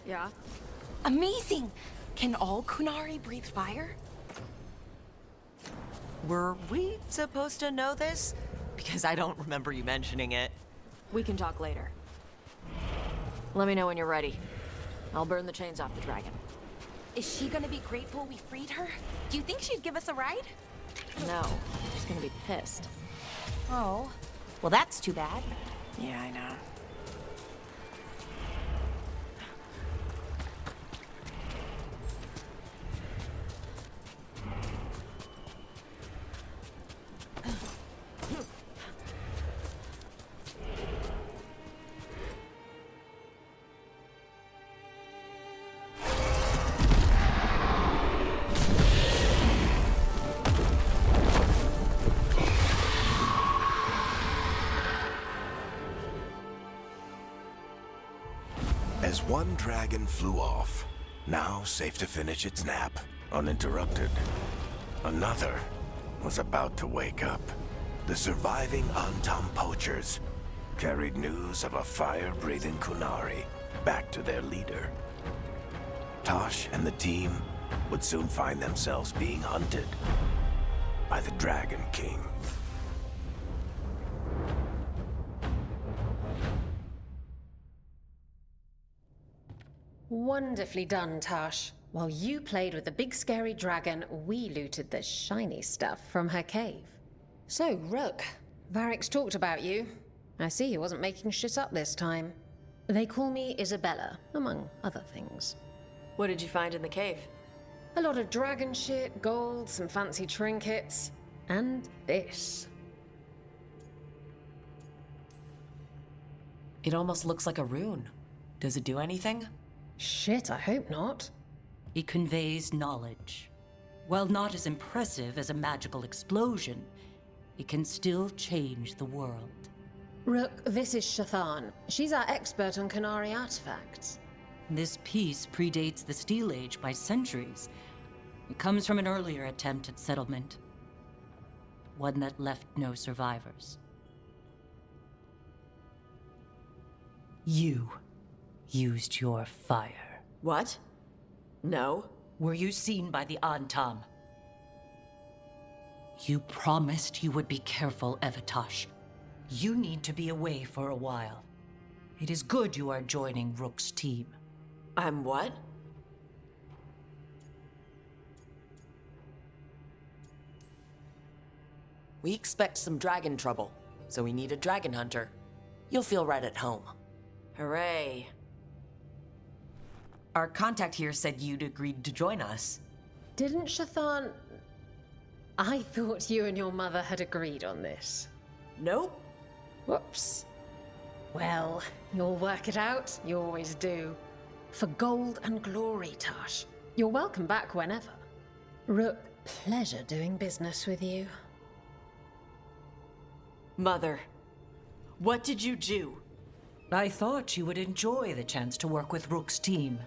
[SPEAKER 12] Yeah. Amazing! Can all Kunari breathe fire?
[SPEAKER 1] Were we supposed to know this? Because I don't remember you mentioning it.
[SPEAKER 15] We can talk later. Let me know when you're ready. I'll burn the chains off the dragon.
[SPEAKER 12] Is she gonna be grateful we freed her? Do you think she'd give us a ride?
[SPEAKER 15] No, she's gonna be pissed.
[SPEAKER 12] Oh. Well, that's too bad.
[SPEAKER 15] Yeah, I know.
[SPEAKER 16] As one dragon flew off, now safe to finish its nap, uninterrupted, another was about to wake up. The surviving Antam poachers carried news of a fire-breathing Kunari back to their leader. Tosh and the team would soon find themselves being hunted by the Dragon King.
[SPEAKER 17] Wonderfully done, Tash. While you played with the big scary dragon, we looted the shiny stuff from her cave. So, Rook, Varric's talked about you. I see he wasn't making shit up this time. They call me Isabella, among other things.
[SPEAKER 15] What did you find in the cave?
[SPEAKER 17] A lot of dragon shit, gold, some fancy trinkets, and this.
[SPEAKER 1] It almost looks like a rune. Does it do anything?
[SPEAKER 17] Shit, I hope not.
[SPEAKER 18] It conveys knowledge. While not as impressive as a magical explosion, it can still change the world.
[SPEAKER 17] Rook, this is Shathan. She's our expert on Kunari artifacts.
[SPEAKER 18] This piece predates the Steel Age by centuries. It comes from an earlier attempt at settlement. One that left no survivors. You used your fire.
[SPEAKER 15] What? No.
[SPEAKER 18] Were you seen by the Antam? You promised you would be careful, Evatosh. You need to be away for a while. It is good you are joining Rook's team.
[SPEAKER 15] I'm what?
[SPEAKER 1] We expect some dragon trouble, so we need a dragon hunter. You'll feel right at home.
[SPEAKER 15] Hooray.
[SPEAKER 1] Our contact here said you'd agreed to join us.
[SPEAKER 17] Didn't Shathan... I thought you and your mother had agreed on this.
[SPEAKER 1] Nope.
[SPEAKER 17] Whoops. Well, you'll work it out. You always do. For gold and glory, Tash. You're welcome back whenever. Rook, pleasure doing business with you.
[SPEAKER 15] Mother, what did you do?
[SPEAKER 18] I thought you would enjoy the chance to work with Rook's team.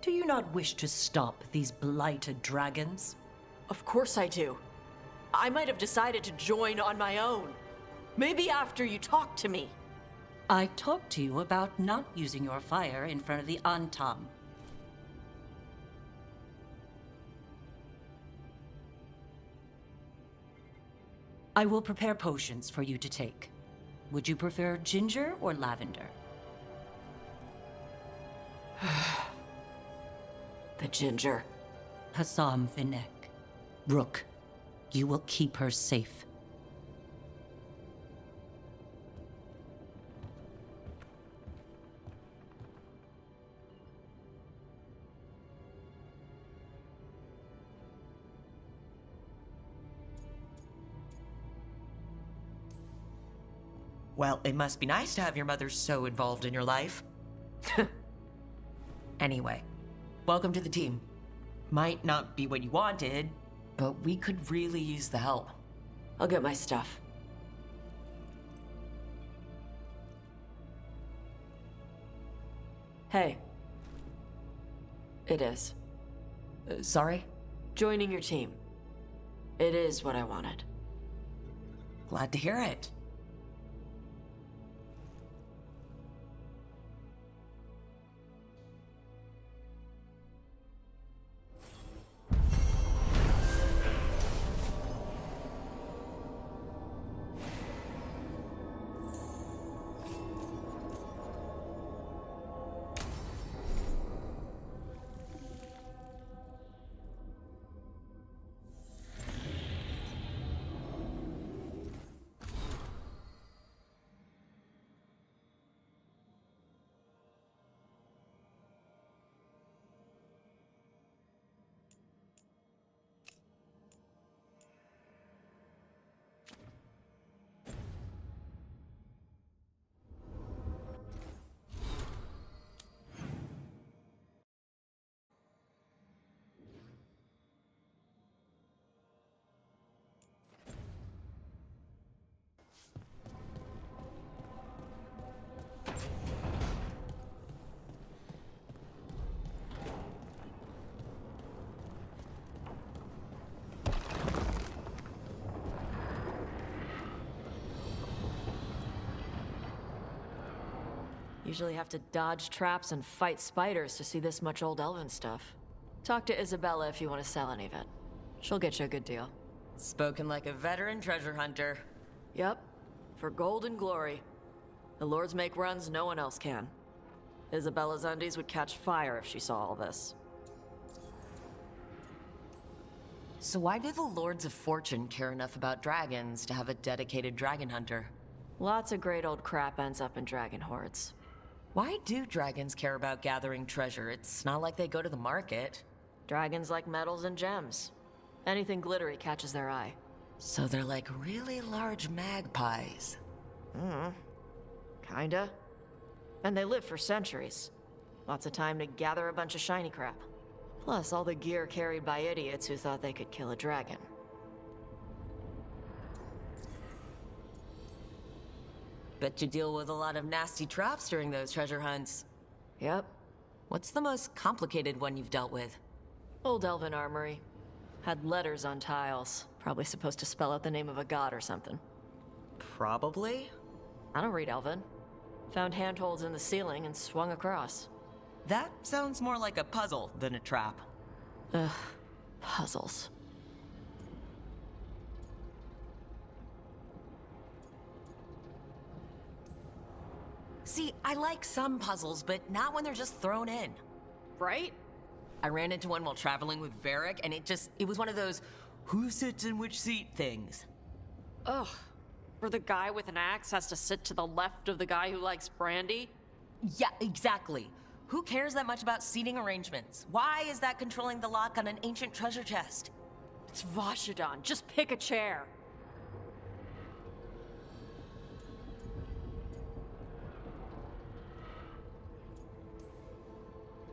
[SPEAKER 18] Do you not wish to stop these blighted dragons?
[SPEAKER 15] Of course I do. I might have decided to join on my own. Maybe after you talked to me.
[SPEAKER 18] I talked to you about not using your fire in front of the Antam. I will prepare potions for you to take. Would you prefer ginger or lavender?
[SPEAKER 15] The ginger.
[SPEAKER 18] Hassam Vinek. Rook, you will keep her safe.
[SPEAKER 1] Well, it must be nice to have your mother so involved in your life. Anyway, welcome to the team. Might not be what you wanted, but we could really use the help.
[SPEAKER 15] I'll get my stuff. Hey. It is.
[SPEAKER 1] Sorry?
[SPEAKER 15] Joining your team. It is what I wanted.
[SPEAKER 1] Glad to hear it.
[SPEAKER 15] Usually have to dodge traps and fight spiders to see this much old elven stuff. Talk to Isabella if you want to sell any of it. She'll get you a good deal.
[SPEAKER 1] Spoken like a veteran treasure hunter.
[SPEAKER 15] Yep. For gold and glory. The lords make runs no one else can. Isabella's undies would catch fire if she saw all this.
[SPEAKER 1] So why do the Lords of Fortune care enough about dragons to have a dedicated dragon hunter?
[SPEAKER 15] Lots of great old crap ends up in dragon hordes.
[SPEAKER 1] Why do dragons care about gathering treasure? It's not like they go to the market.
[SPEAKER 15] Dragons like metals and gems. Anything glittery catches their eye.
[SPEAKER 1] So they're like really large magpies.
[SPEAKER 15] Kinda. And they live for centuries. Lots of time to gather a bunch of shiny crap. Plus all the gear carried by idiots who thought they could kill a dragon.
[SPEAKER 1] Bet you deal with a lot of nasty traps during those treasure hunts.
[SPEAKER 15] Yep.
[SPEAKER 1] What's the most complicated one you've dealt with?
[SPEAKER 15] Old elven armory. Had letters on tiles. Probably supposed to spell out the name of a god or something.
[SPEAKER 1] Probably?
[SPEAKER 15] I don't read elven. Found handholds in the ceiling and swung across.
[SPEAKER 1] That sounds more like a puzzle than a trap.
[SPEAKER 15] Ugh. Puzzles.
[SPEAKER 1] See, I like some puzzles, but not when they're just thrown in.
[SPEAKER 15] Right?
[SPEAKER 1] I ran into one while traveling with Varric, and it was one of those who sits in which seat things.
[SPEAKER 15] Ugh. Where the guy with an axe has to sit to the left of the guy who likes brandy?
[SPEAKER 1] Yeah, exactly. Who cares that much about seating arrangements? Why is that controlling the lock on an ancient treasure chest?
[SPEAKER 15] It's Vashidon. Just pick a chair.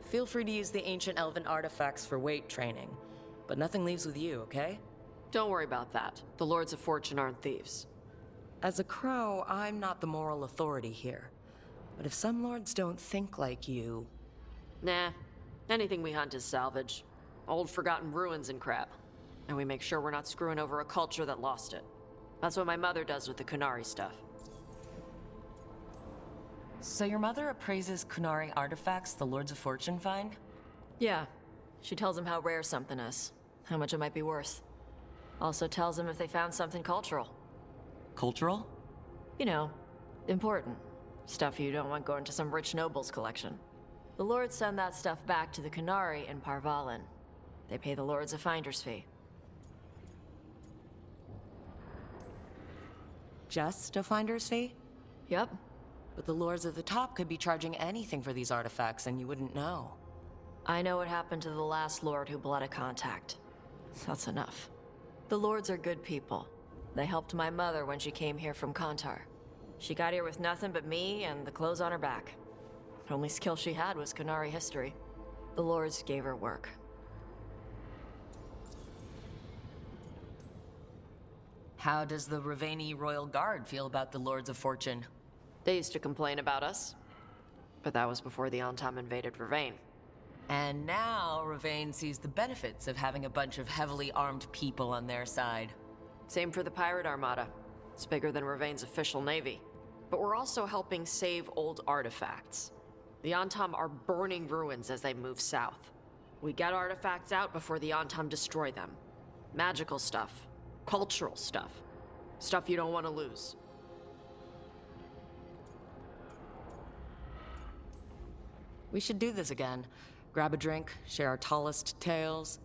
[SPEAKER 1] Feel free to use the ancient elven artifacts for weight training, but nothing leaves with you, okay?
[SPEAKER 15] Don't worry about that. The Lords of Fortune aren't thieves.
[SPEAKER 1] As a crow, I'm not the moral authority here. But if some lords don't think like you...
[SPEAKER 15] Nah. Anything we hunt is salvage. Old forgotten ruins and crap. And we make sure we're not screwing over a culture that lost it. That's what my mother does with the Kunari stuff.
[SPEAKER 1] So your mother appraises Kunari artifacts the Lords of Fortune find?
[SPEAKER 15] Yeah. She tells them how rare something is. How much it might be worth. Also tells them if they found something cultural.
[SPEAKER 1] Cultural?
[SPEAKER 15] You know, important. Stuff you don't want going to some rich noble's collection. The lords send that stuff back to the Kunari in Parvalin. They pay the lords a finder's fee.
[SPEAKER 1] Just a finder's fee?
[SPEAKER 15] Yep.
[SPEAKER 1] But the lords at the top could be charging anything for these artifacts and you wouldn't know.
[SPEAKER 15] I know what happened to the last lord who blooded contact. That's enough. The lords are good people. They helped my mother when she came here from Kantar. She got here with nothing but me and the clothes on her back. The only skill she had was Kunari history. The lords gave her work.
[SPEAKER 1] How does the Ravani Royal Guard feel about the Lords of Fortune?
[SPEAKER 15] They used to complain about us. But that was before the Antam invaded Ravane.
[SPEAKER 1] And now Ravane sees the benefits of having a bunch of heavily armed people on their side.
[SPEAKER 15] Same for the Pirate Armada. It's bigger than Ravane's official navy. But we're also helping save old artifacts. The Antam are burning ruins as they move south. We get artifacts out before the Antam destroy them. Magical stuff. Cultural stuff. Stuff you don't want to lose.
[SPEAKER 1] We should do this again. Grab a drink, share our tallest tales.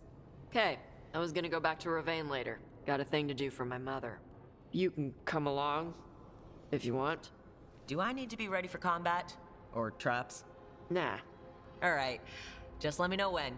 [SPEAKER 15] Okay, I was gonna go back to Ravane later. Got a thing to do for my mother. You can come along, if you want.
[SPEAKER 1] Do I need to be ready for combat? Or traps?
[SPEAKER 15] Nah.
[SPEAKER 1] Alright, just let me know when.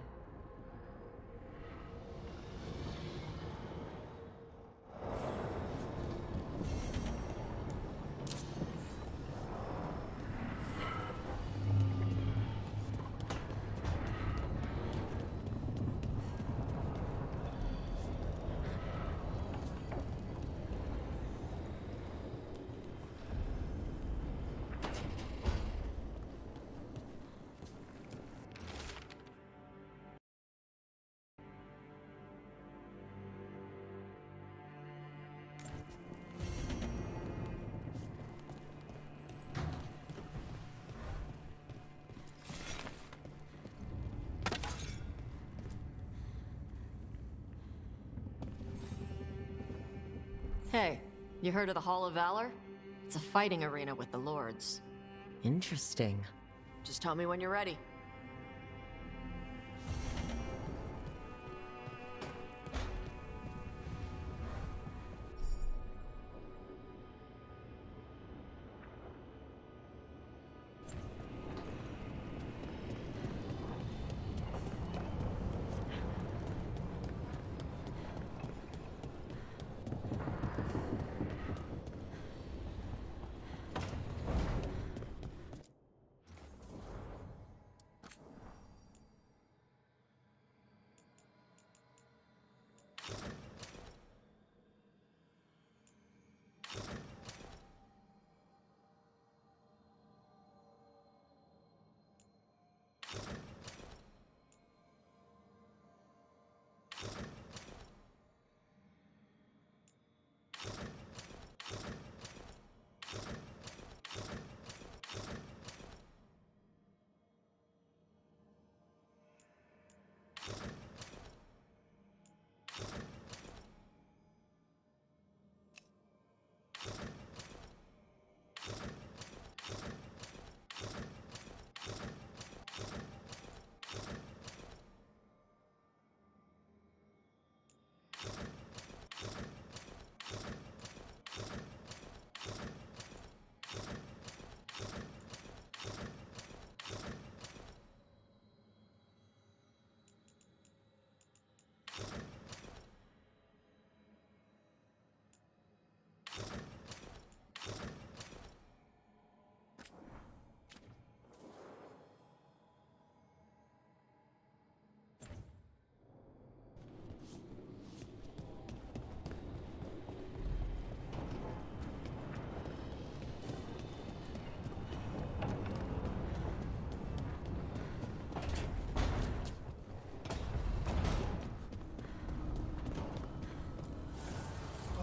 [SPEAKER 15] Hey, you heard of the Hall of Valor? It's a fighting arena with the lords.
[SPEAKER 1] Interesting.
[SPEAKER 15] Just tell me when you're ready.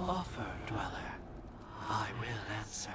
[SPEAKER 4] Offer, Dweller. I will answer.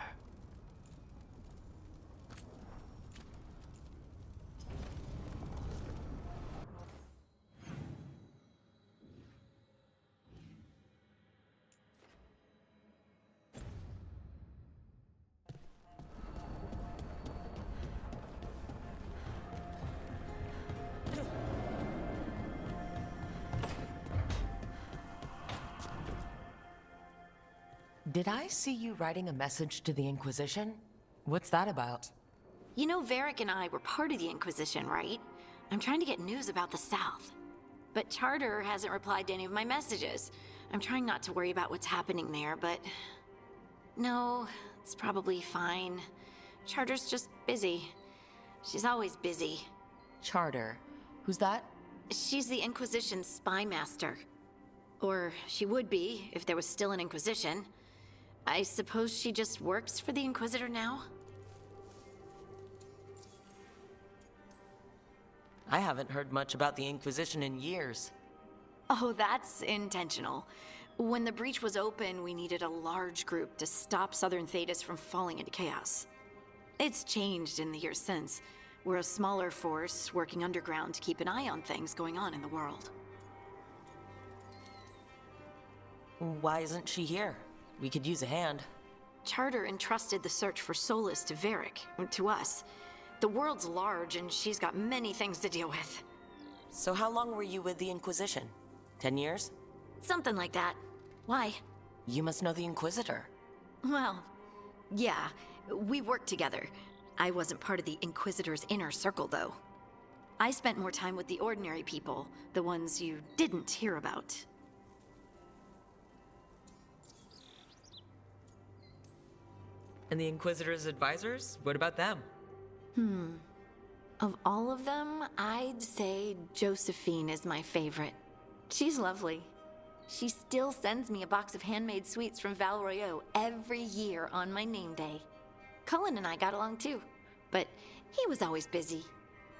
[SPEAKER 1] Did I see you writing a message to the Inquisition? What's that about?
[SPEAKER 11] You know, Varric and I were part of the Inquisition, right? I'm trying to get news about the South. But Charter hasn't replied to any of my messages. I'm trying not to worry about what's happening there, but... No, it's probably fine. Charter's just busy. She's always busy.
[SPEAKER 1] Charter? Who's that?
[SPEAKER 11] She's the Inquisition's spy master. Or she would be, if there was still an Inquisition. I suppose she just works for the Inquisitor now?
[SPEAKER 1] I haven't heard much about the Inquisition in years.
[SPEAKER 11] Oh, that's intentional. When the breach was open, we needed a large group to stop Southern Thedas from falling into chaos. It's changed in the years since. We're a smaller force, working underground to keep an eye on things going on in the world.
[SPEAKER 1] Why isn't she here? We could use a hand.
[SPEAKER 11] Charter entrusted the search for Solus to Varric, to us. The world's large, and she's got many things to deal with.
[SPEAKER 1] So how long were you with the Inquisition? 10 years?
[SPEAKER 11] Something like that. Why?
[SPEAKER 1] You must know the Inquisitor.
[SPEAKER 11] Well, yeah, we worked together. I wasn't part of the Inquisitor's inner circle, though. I spent more time with the ordinary people, the ones you didn't hear about.
[SPEAKER 1] And the Inquisitor's advisors? What about them?
[SPEAKER 11] Of all of them, I'd say Josephine is my favorite. She's lovely. She still sends me a box of handmade sweets from Val Royeaux every year on my name day. Cullen and I got along too, but he was always busy.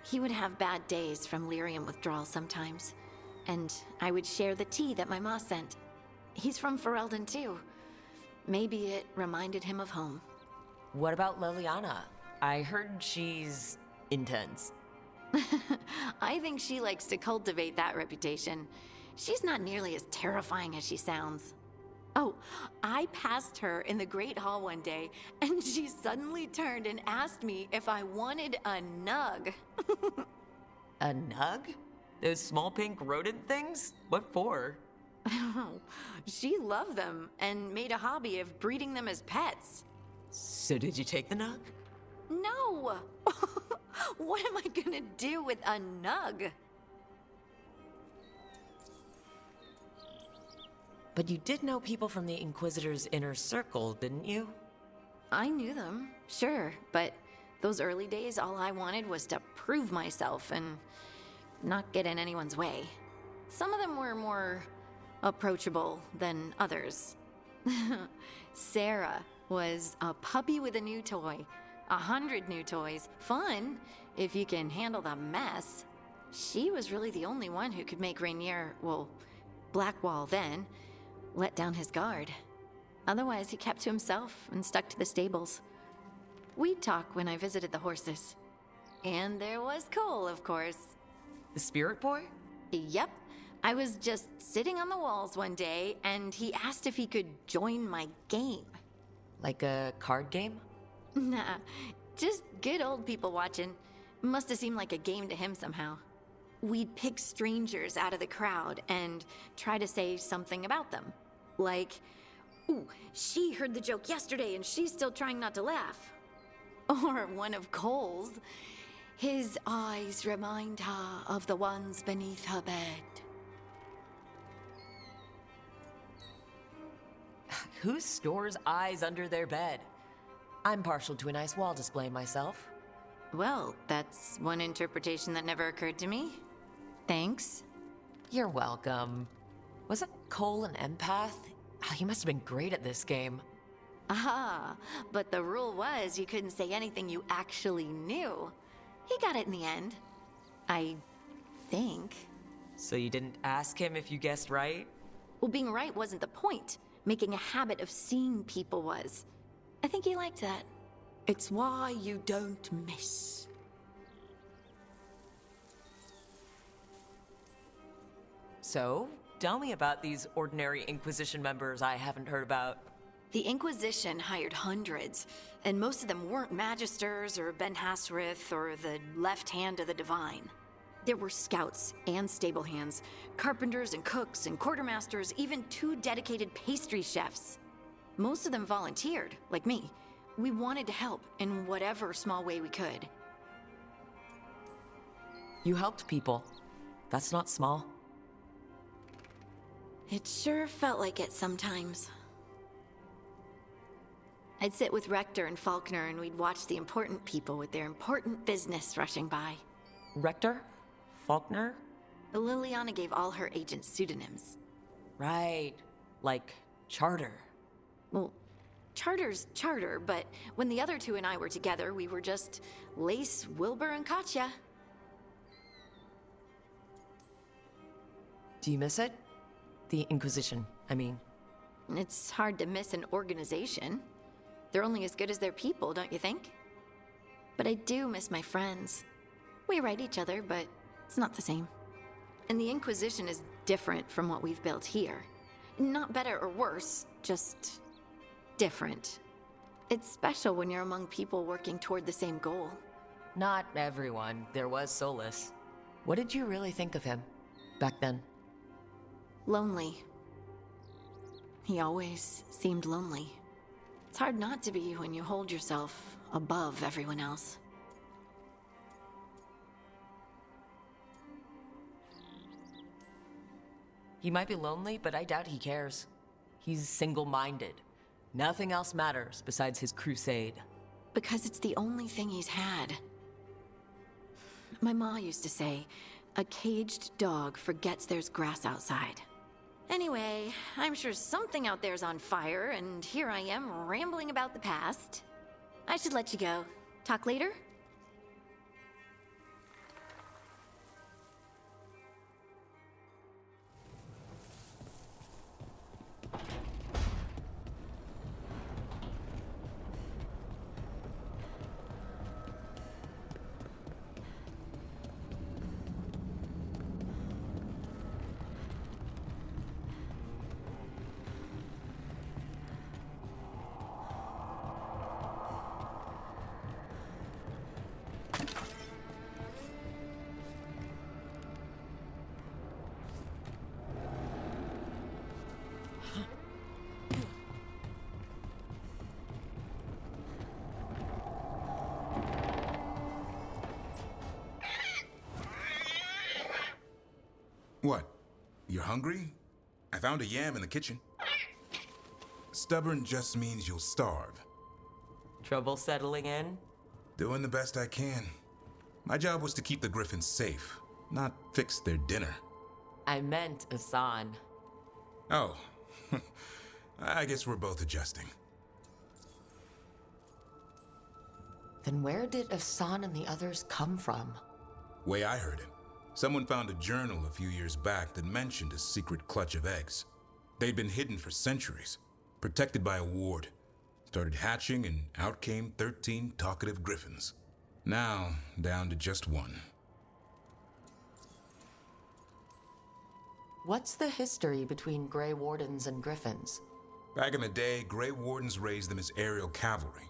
[SPEAKER 11] He would have bad days from lyrium withdrawal sometimes, and I would share the tea that my ma sent. He's from Ferelden too. Maybe it reminded him of home.
[SPEAKER 1] What about Liliana? I heard she's intense.
[SPEAKER 11] I think she likes to cultivate that reputation. She's not nearly as terrifying as she sounds. Oh, I passed her in the Great Hall one day, and she suddenly turned and asked me if I wanted a nug.
[SPEAKER 1] A nug? Those small pink rodent things? What for?
[SPEAKER 11] She loved them and made a hobby of breeding them as pets.
[SPEAKER 1] So did you take the nug?
[SPEAKER 11] No! What am I gonna do with a nug?
[SPEAKER 1] But you did know people from the Inquisitor's inner circle, didn't you?
[SPEAKER 11] I knew them, sure, but those early days, all I wanted was to prove myself and not get in anyone's way. Some of them were more approachable than others. Sarah was a puppy with a new toy. 100 new toys. Fun, if you can handle the mess. She was really the only one who could make Rainier, well, Blackwall then, let down his guard. Otherwise, he kept to himself and stuck to the stables. We'd talk when I visited the horses. And there was Cole, of course.
[SPEAKER 1] The spirit boy?
[SPEAKER 11] Yep. I was just sitting on the walls one day, and he asked if he could join my game.
[SPEAKER 1] Like a card game?
[SPEAKER 11] Nah, just good old people watching. Must have seemed like a game to him somehow. We'd pick strangers out of the crowd and try to say something about them. Like, ooh, she heard the joke yesterday and she's still trying not to laugh. Or one of Cole's. His eyes remind her of the ones beneath her bed.
[SPEAKER 1] Who stores eyes under their bed? I'm partial to a nice wall display myself.
[SPEAKER 11] Well, that's one interpretation that never occurred to me. Thanks.
[SPEAKER 1] You're welcome. Wasn't Cole an empath? Oh, he must have been great at this game.
[SPEAKER 11] Ah, but the rule was you couldn't say anything you actually knew. He got it in the end. I think.
[SPEAKER 1] So you didn't ask him if you guessed right?
[SPEAKER 11] Well, being right wasn't the point. Making a habit of seeing people was. I think he liked that. It's why you don't miss.
[SPEAKER 1] So, tell me about these ordinary Inquisition members I haven't heard about.
[SPEAKER 11] The Inquisition hired hundreds, and most of them weren't Magisters or Ben Hasrith or the left hand of the Divine. There were scouts and stable hands, carpenters and cooks and quartermasters, even 2 dedicated pastry chefs. Most of them volunteered, like me. We wanted to help in whatever small way we could.
[SPEAKER 1] You helped people. That's not small.
[SPEAKER 11] It sure felt like it sometimes. I'd sit with Rector and Faulkner and we'd watch the important people with their important business rushing by.
[SPEAKER 1] Rector? Faulkner?
[SPEAKER 11] Liliana gave all her agents pseudonyms.
[SPEAKER 1] Right. Like Charter.
[SPEAKER 11] Well, Charter's Charter, but when the other 2 and I were together, we were just Lace, Wilbur, and Katya.
[SPEAKER 1] Do you miss it? The Inquisition, I mean.
[SPEAKER 11] It's hard to miss an organization. They're only as good as their people, don't you think? But I do miss my friends. We write each other, but it's not the same. And the Inquisition is different from what we've built here. Not better or worse, just different. It's special when you're among people working toward the same goal.
[SPEAKER 1] Not everyone. There was Solus. What did you really think of him back then?
[SPEAKER 11] Lonely. He always seemed lonely. It's hard not to be when you hold yourself above everyone else.
[SPEAKER 1] He might be lonely, but I doubt he cares. He's single-minded. Nothing else matters besides his crusade.
[SPEAKER 11] Because it's the only thing he's had. My ma used to say, a caged dog forgets there's grass outside. Anyway, I'm sure something out there's on fire, and here I am rambling about the past. I should let you go. Talk later?
[SPEAKER 2] What? You're hungry? I found a yam in the kitchen. Stubborn just means you'll starve.
[SPEAKER 1] Trouble settling in?
[SPEAKER 2] Doing the best I can. My job was to keep the Griffins safe, not fix their dinner.
[SPEAKER 1] I meant Asan.
[SPEAKER 2] Oh. I guess we're both adjusting.
[SPEAKER 1] Then where did Asan and the others come from?
[SPEAKER 2] Way I heard it, someone found a journal a few years back that mentioned a secret clutch of eggs. They'd been hidden for centuries, protected by a ward. Started hatching and out came 13 talkative griffins. Now, down to just one.
[SPEAKER 1] What's the history between Grey Wardens and Griffins?
[SPEAKER 2] Back in the day, Grey Wardens raised them as aerial cavalry.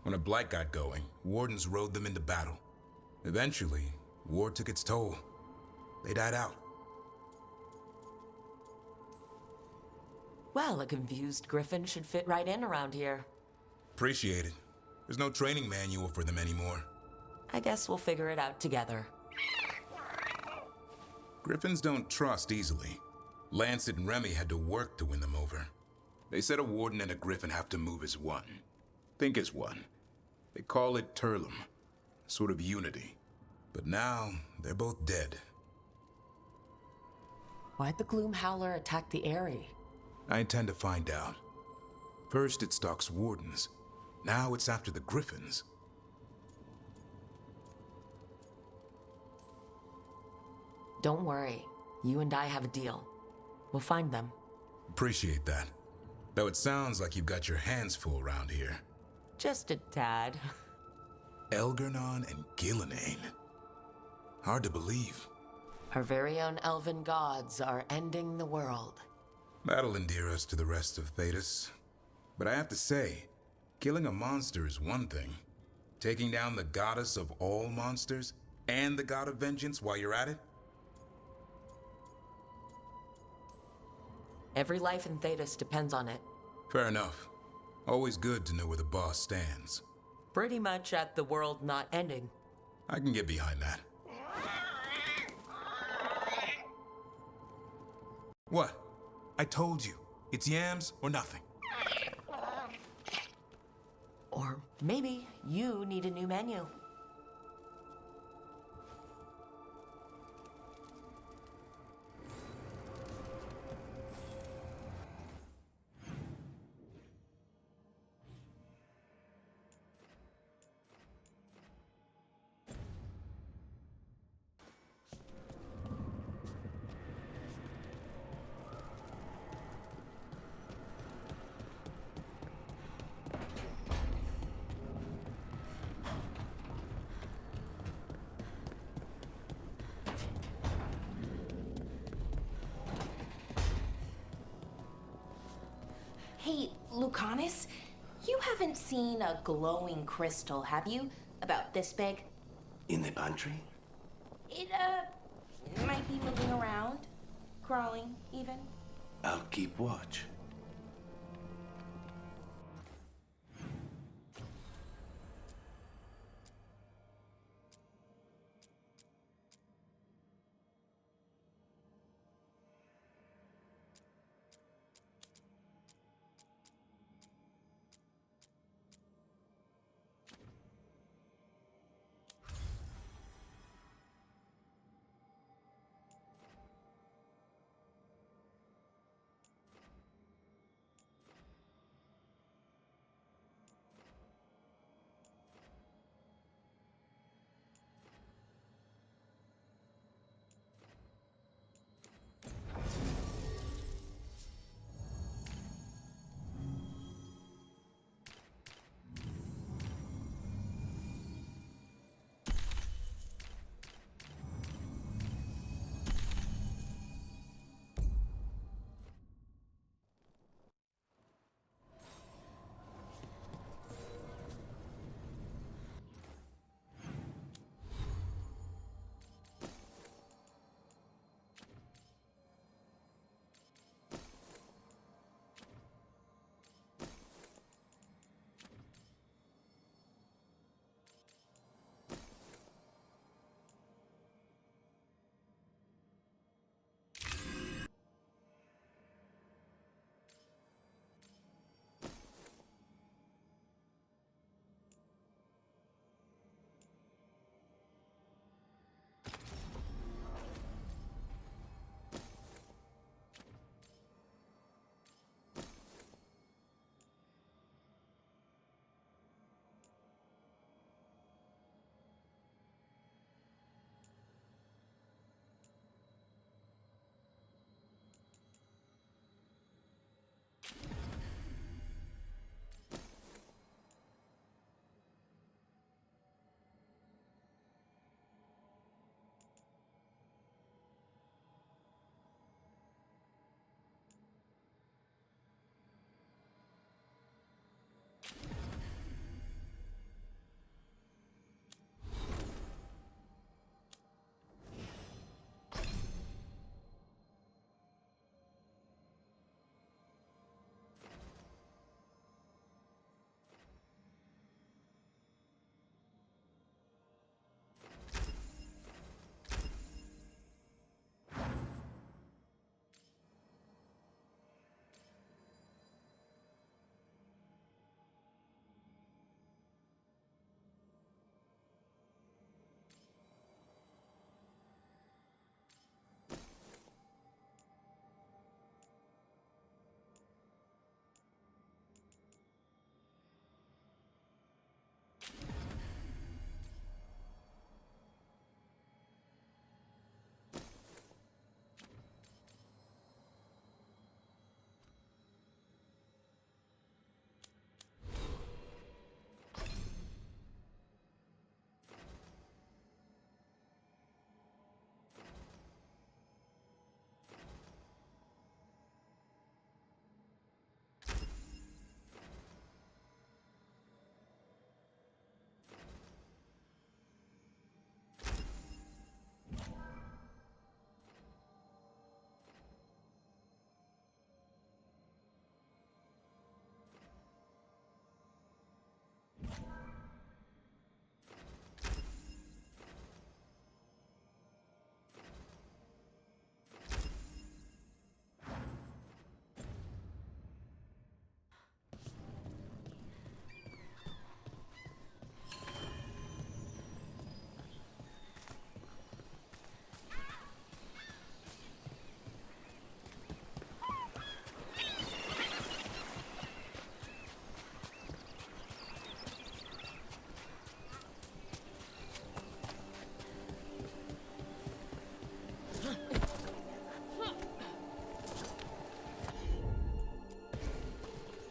[SPEAKER 2] When a blight got going, Wardens rode them into battle. Eventually, war took its toll. They died out.
[SPEAKER 1] Well, a confused Griffin should fit right in around here.
[SPEAKER 2] Appreciate it. There's no training manual for them anymore.
[SPEAKER 1] I guess we'll figure it out together.
[SPEAKER 2] Griffins don't trust easily. Lancet and Remy had to work to win them over. They said a warden and a griffin have to move as one. Think as one. They call it Turlum. Sort of unity. But now, they're both dead.
[SPEAKER 1] Why'd the Gloom Howler attack the Eyrie?
[SPEAKER 2] I intend to find out. First it stalks wardens. Now it's after the griffins.
[SPEAKER 1] Don't worry. You and I have a deal. We'll find them.
[SPEAKER 2] Appreciate that. Though it sounds like you've got your hands full around here.
[SPEAKER 1] Just a tad.
[SPEAKER 2] Elgernon and Gillenane. Hard to believe.
[SPEAKER 1] Our very own elven gods are ending the world.
[SPEAKER 2] That'll endear us to the rest of Thedas. But I have to say, killing a monster is one thing. Taking down the goddess of all monsters and the god of vengeance while you're at it?
[SPEAKER 1] Every life in Thedas depends on it.
[SPEAKER 2] Fair enough. Always good to know where the boss stands.
[SPEAKER 1] Pretty much at the world not ending.
[SPEAKER 2] I can get behind that. What? I told you. It's yams or nothing.
[SPEAKER 1] Or maybe you need a new menu.
[SPEAKER 12] Hey, Lucanus, you haven't seen a glowing crystal, have you? About this big?
[SPEAKER 4] In the pantry?
[SPEAKER 12] It, might be moving around. Crawling, even.
[SPEAKER 4] I'll keep watch.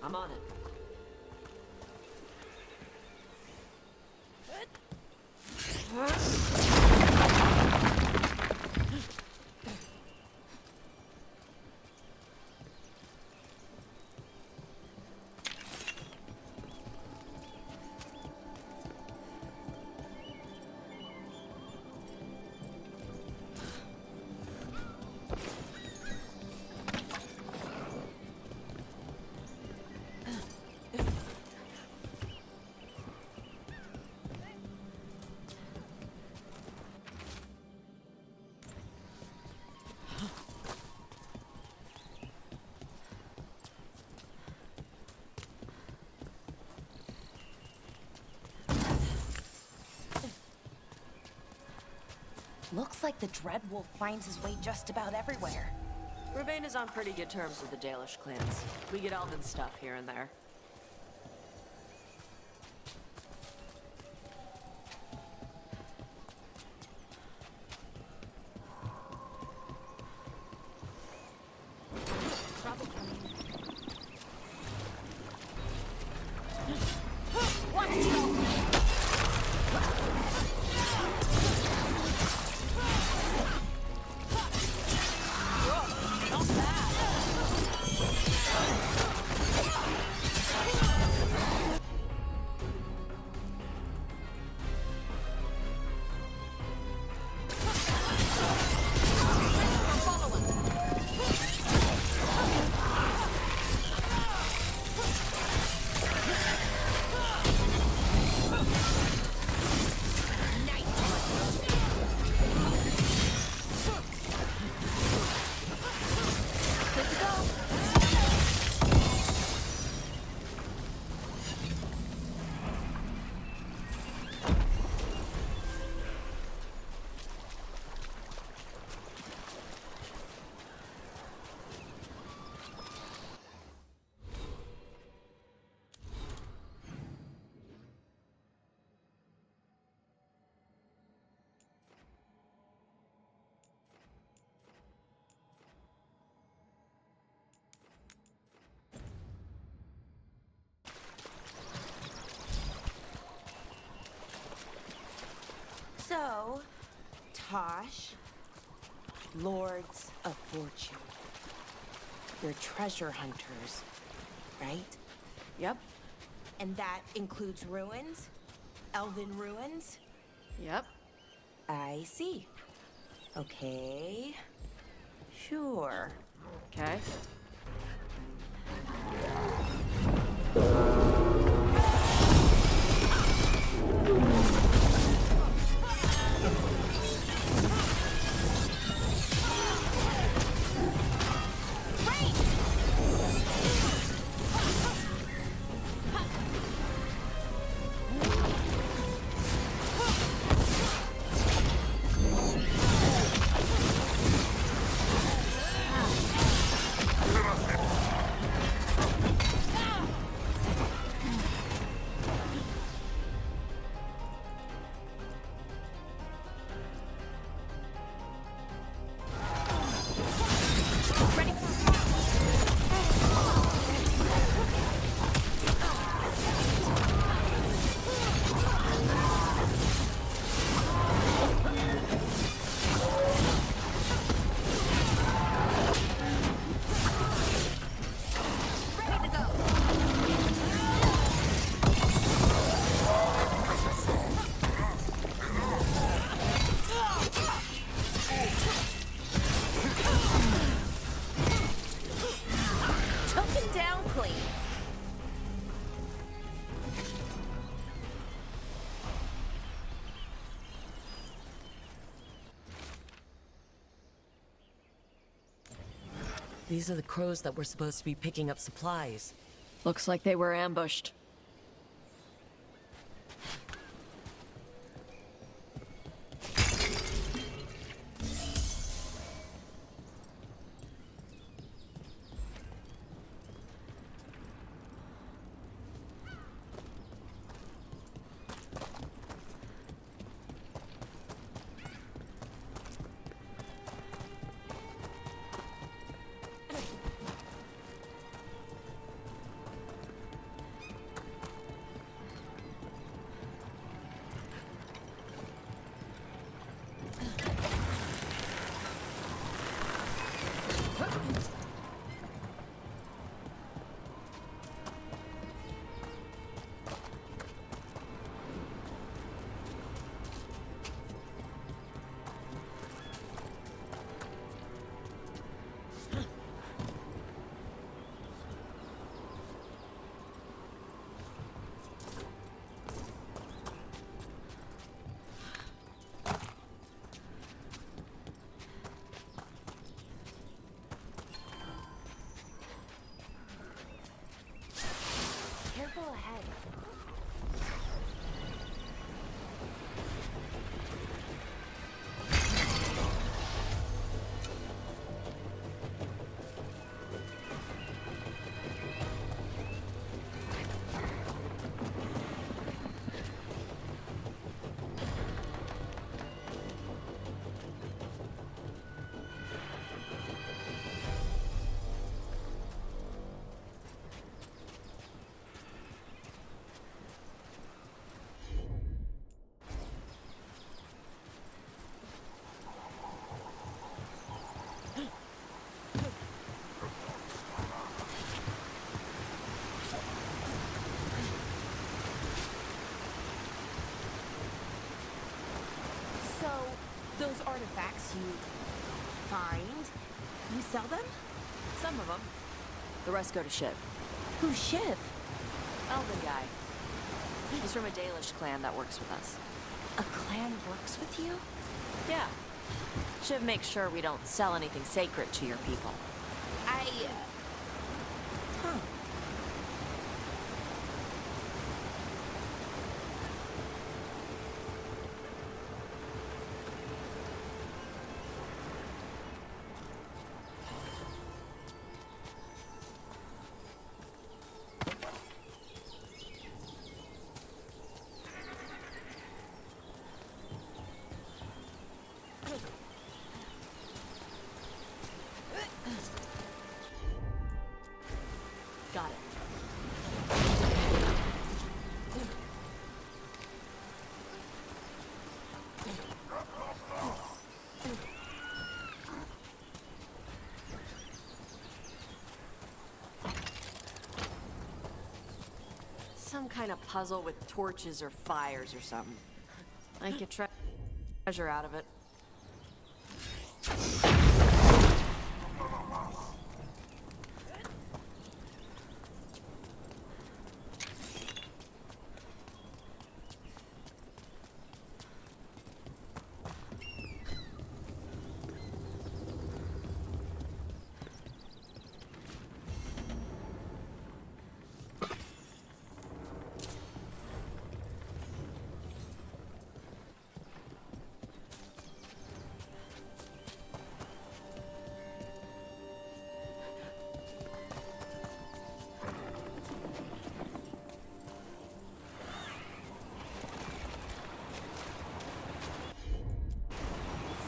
[SPEAKER 15] I'm on it.
[SPEAKER 12] Looks like the Dreadwolf finds his way just about everywhere.
[SPEAKER 15] Ravane is on pretty good terms with the Dalish clans. We get elven stuff here and there.
[SPEAKER 12] So, Tosh, Lords of Fortune. You're treasure hunters, right?
[SPEAKER 15] Yep.
[SPEAKER 12] And that includes ruins? Elven ruins?
[SPEAKER 15] Yep.
[SPEAKER 12] I see. Okay. Sure.
[SPEAKER 15] Okay.
[SPEAKER 1] These are the crows that were supposed to be picking up supplies.
[SPEAKER 15] Looks like they were ambushed.
[SPEAKER 3] artifacts you find, you sell them?
[SPEAKER 15] Some of them. The rest go to Shiv.
[SPEAKER 3] Who's Shiv?
[SPEAKER 15] Elven guy. He's from a Dalish clan that works with us.
[SPEAKER 3] A clan works with you?
[SPEAKER 15] Yeah. Shiv makes sure we don't sell anything sacred to your people.
[SPEAKER 3] Huh.
[SPEAKER 15] Got it. Some kind of puzzle with torches or fires or something. I get treasure out of it.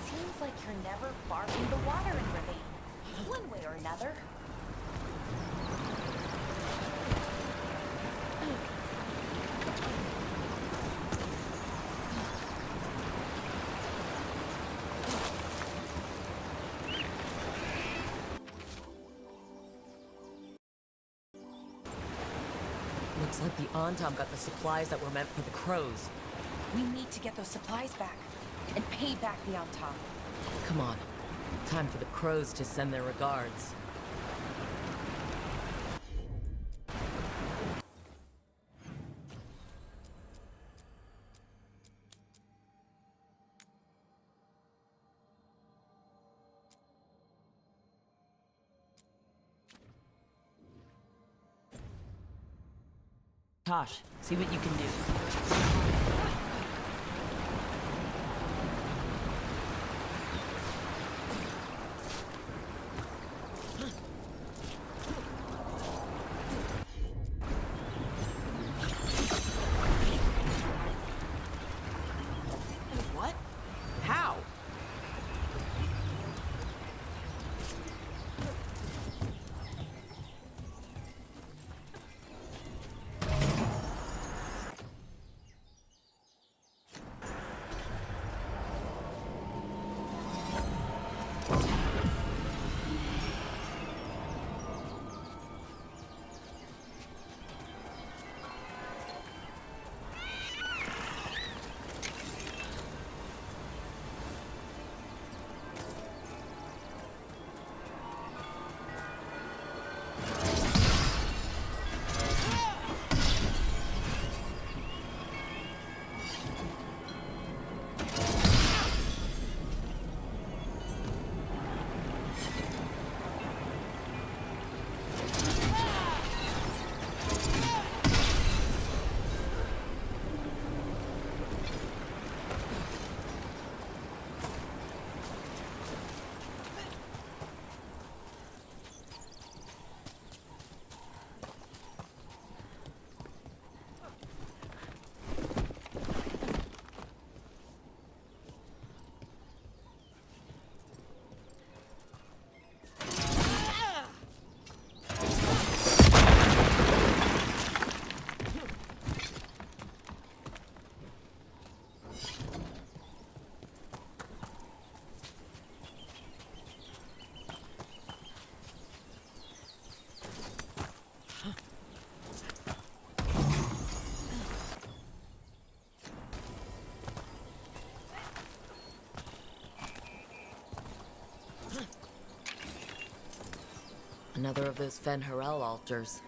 [SPEAKER 12] Seems like you're never far from the watering ravine, one way or another.
[SPEAKER 1] Looks like the Antom got the supplies that were meant for the crows.
[SPEAKER 12] We need to get those supplies back and pay back the Antom.
[SPEAKER 1] Come on. Time for the crows to send their regards. Tosh, see what you can do.
[SPEAKER 15] What? How?
[SPEAKER 1] Another of those Fen Harel altars.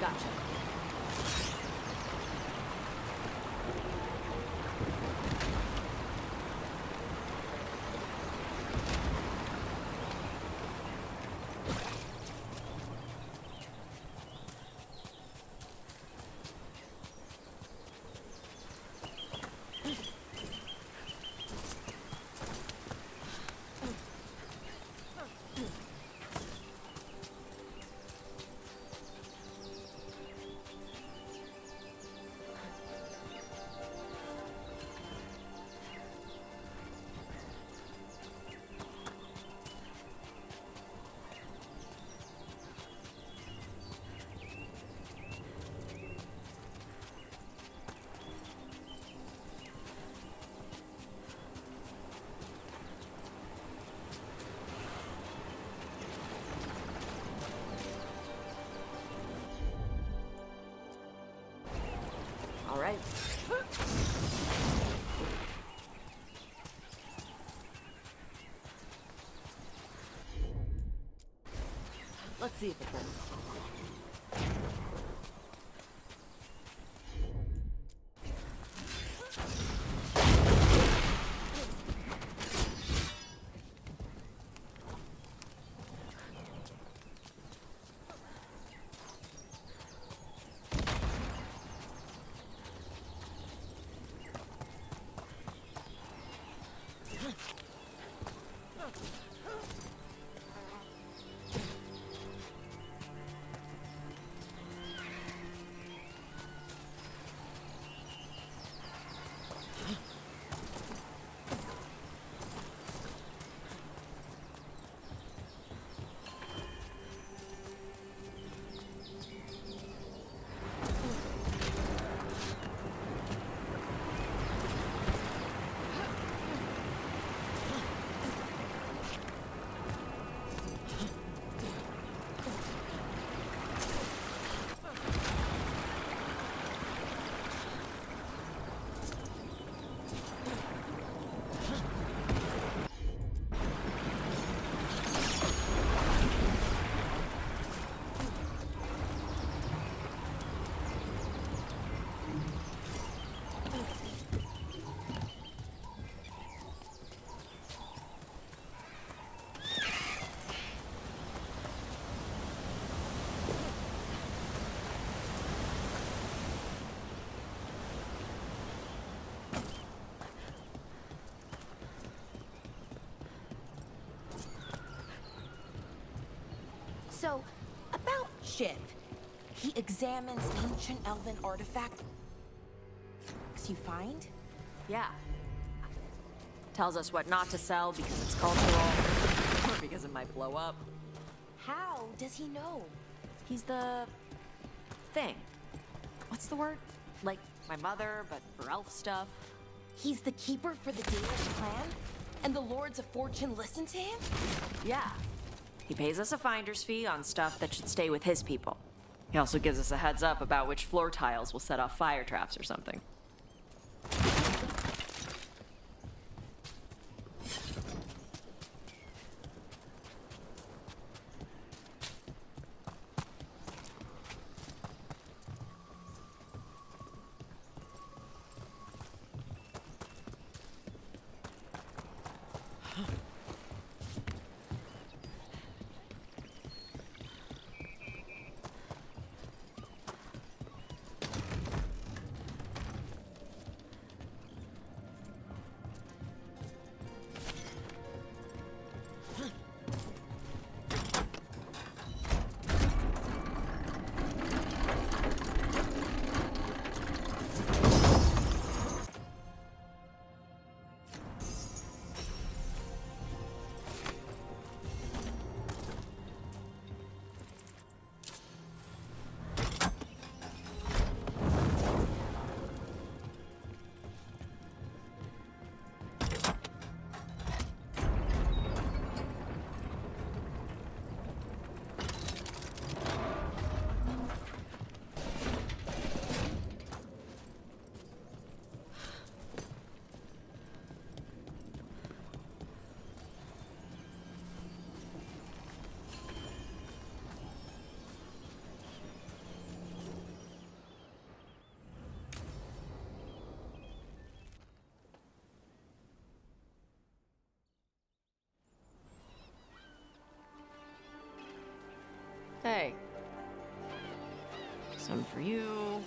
[SPEAKER 15] Gotcha. All right. Let's see if it works.
[SPEAKER 12] So, about Shiv. He examines ancient elven artifacts you find?
[SPEAKER 15] Yeah. Tells us what not to sell because it's cultural, or because it might blow up.
[SPEAKER 12] How does he know?
[SPEAKER 15] He's the thing. What's the word? Like my mother, but for elf stuff.
[SPEAKER 12] He's the keeper for the Danish clan? And the Lords of Fortune listen to him?
[SPEAKER 15] Yeah. He pays us a finder's fee on stuff that should stay with his people. He also gives us a heads up about which floor tiles will set off fire traps or something. Some for you.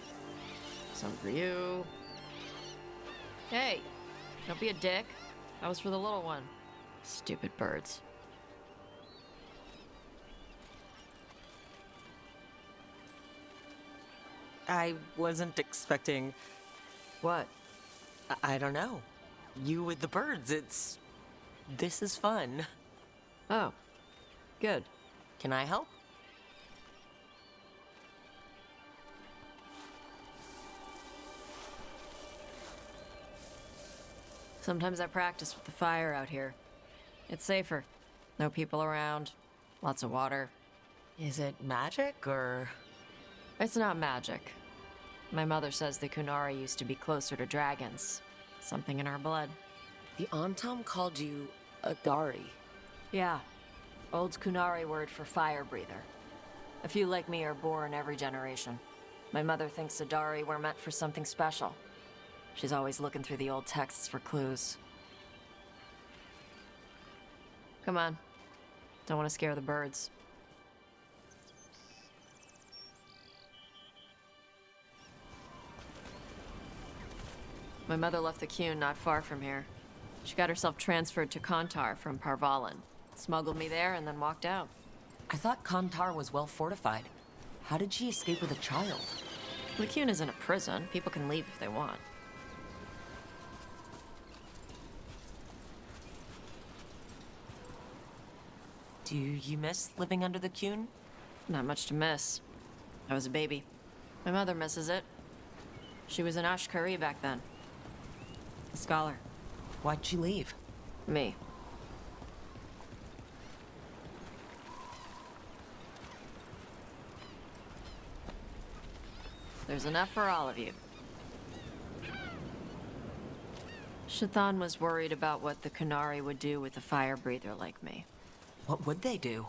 [SPEAKER 15] Some for you. Hey, don't be a dick. That was for the little one. Stupid birds.
[SPEAKER 1] I wasn't expecting...
[SPEAKER 15] What?
[SPEAKER 1] I don't know. You with the birds, this is fun.
[SPEAKER 15] Oh, good.
[SPEAKER 1] Can I help?
[SPEAKER 15] Sometimes I practice with the fire out here. It's safer. No people around. Lots of water.
[SPEAKER 1] Is it magic, or...?
[SPEAKER 15] It's not magic. My mother says the Kunari used to be closer to dragons. Something in our blood.
[SPEAKER 1] The Antam called you a Dari.
[SPEAKER 15] Yeah. Old Kunari word for fire breather. A few like me are born every generation. My mother thinks the Dari were meant for something special. She's always looking through the old texts for clues. Come on. Don't want to scare the birds. My mother left the Qun not far from here. She got herself transferred to Kantar from Parvalan. Smuggled me there and then walked out.
[SPEAKER 1] I thought Kantar was well fortified. How did she escape with a child?
[SPEAKER 15] The Qun isn't a prison. People can leave if they want.
[SPEAKER 1] Do you miss living under the Qun?
[SPEAKER 15] Not much to miss. I was a baby. My mother misses it. She was an Ashkari back then. A scholar.
[SPEAKER 1] Why'd she leave?
[SPEAKER 15] Me. There's enough for all of you. Shathan was worried about what the Kunari would do with a fire breather like me.
[SPEAKER 1] What would they do?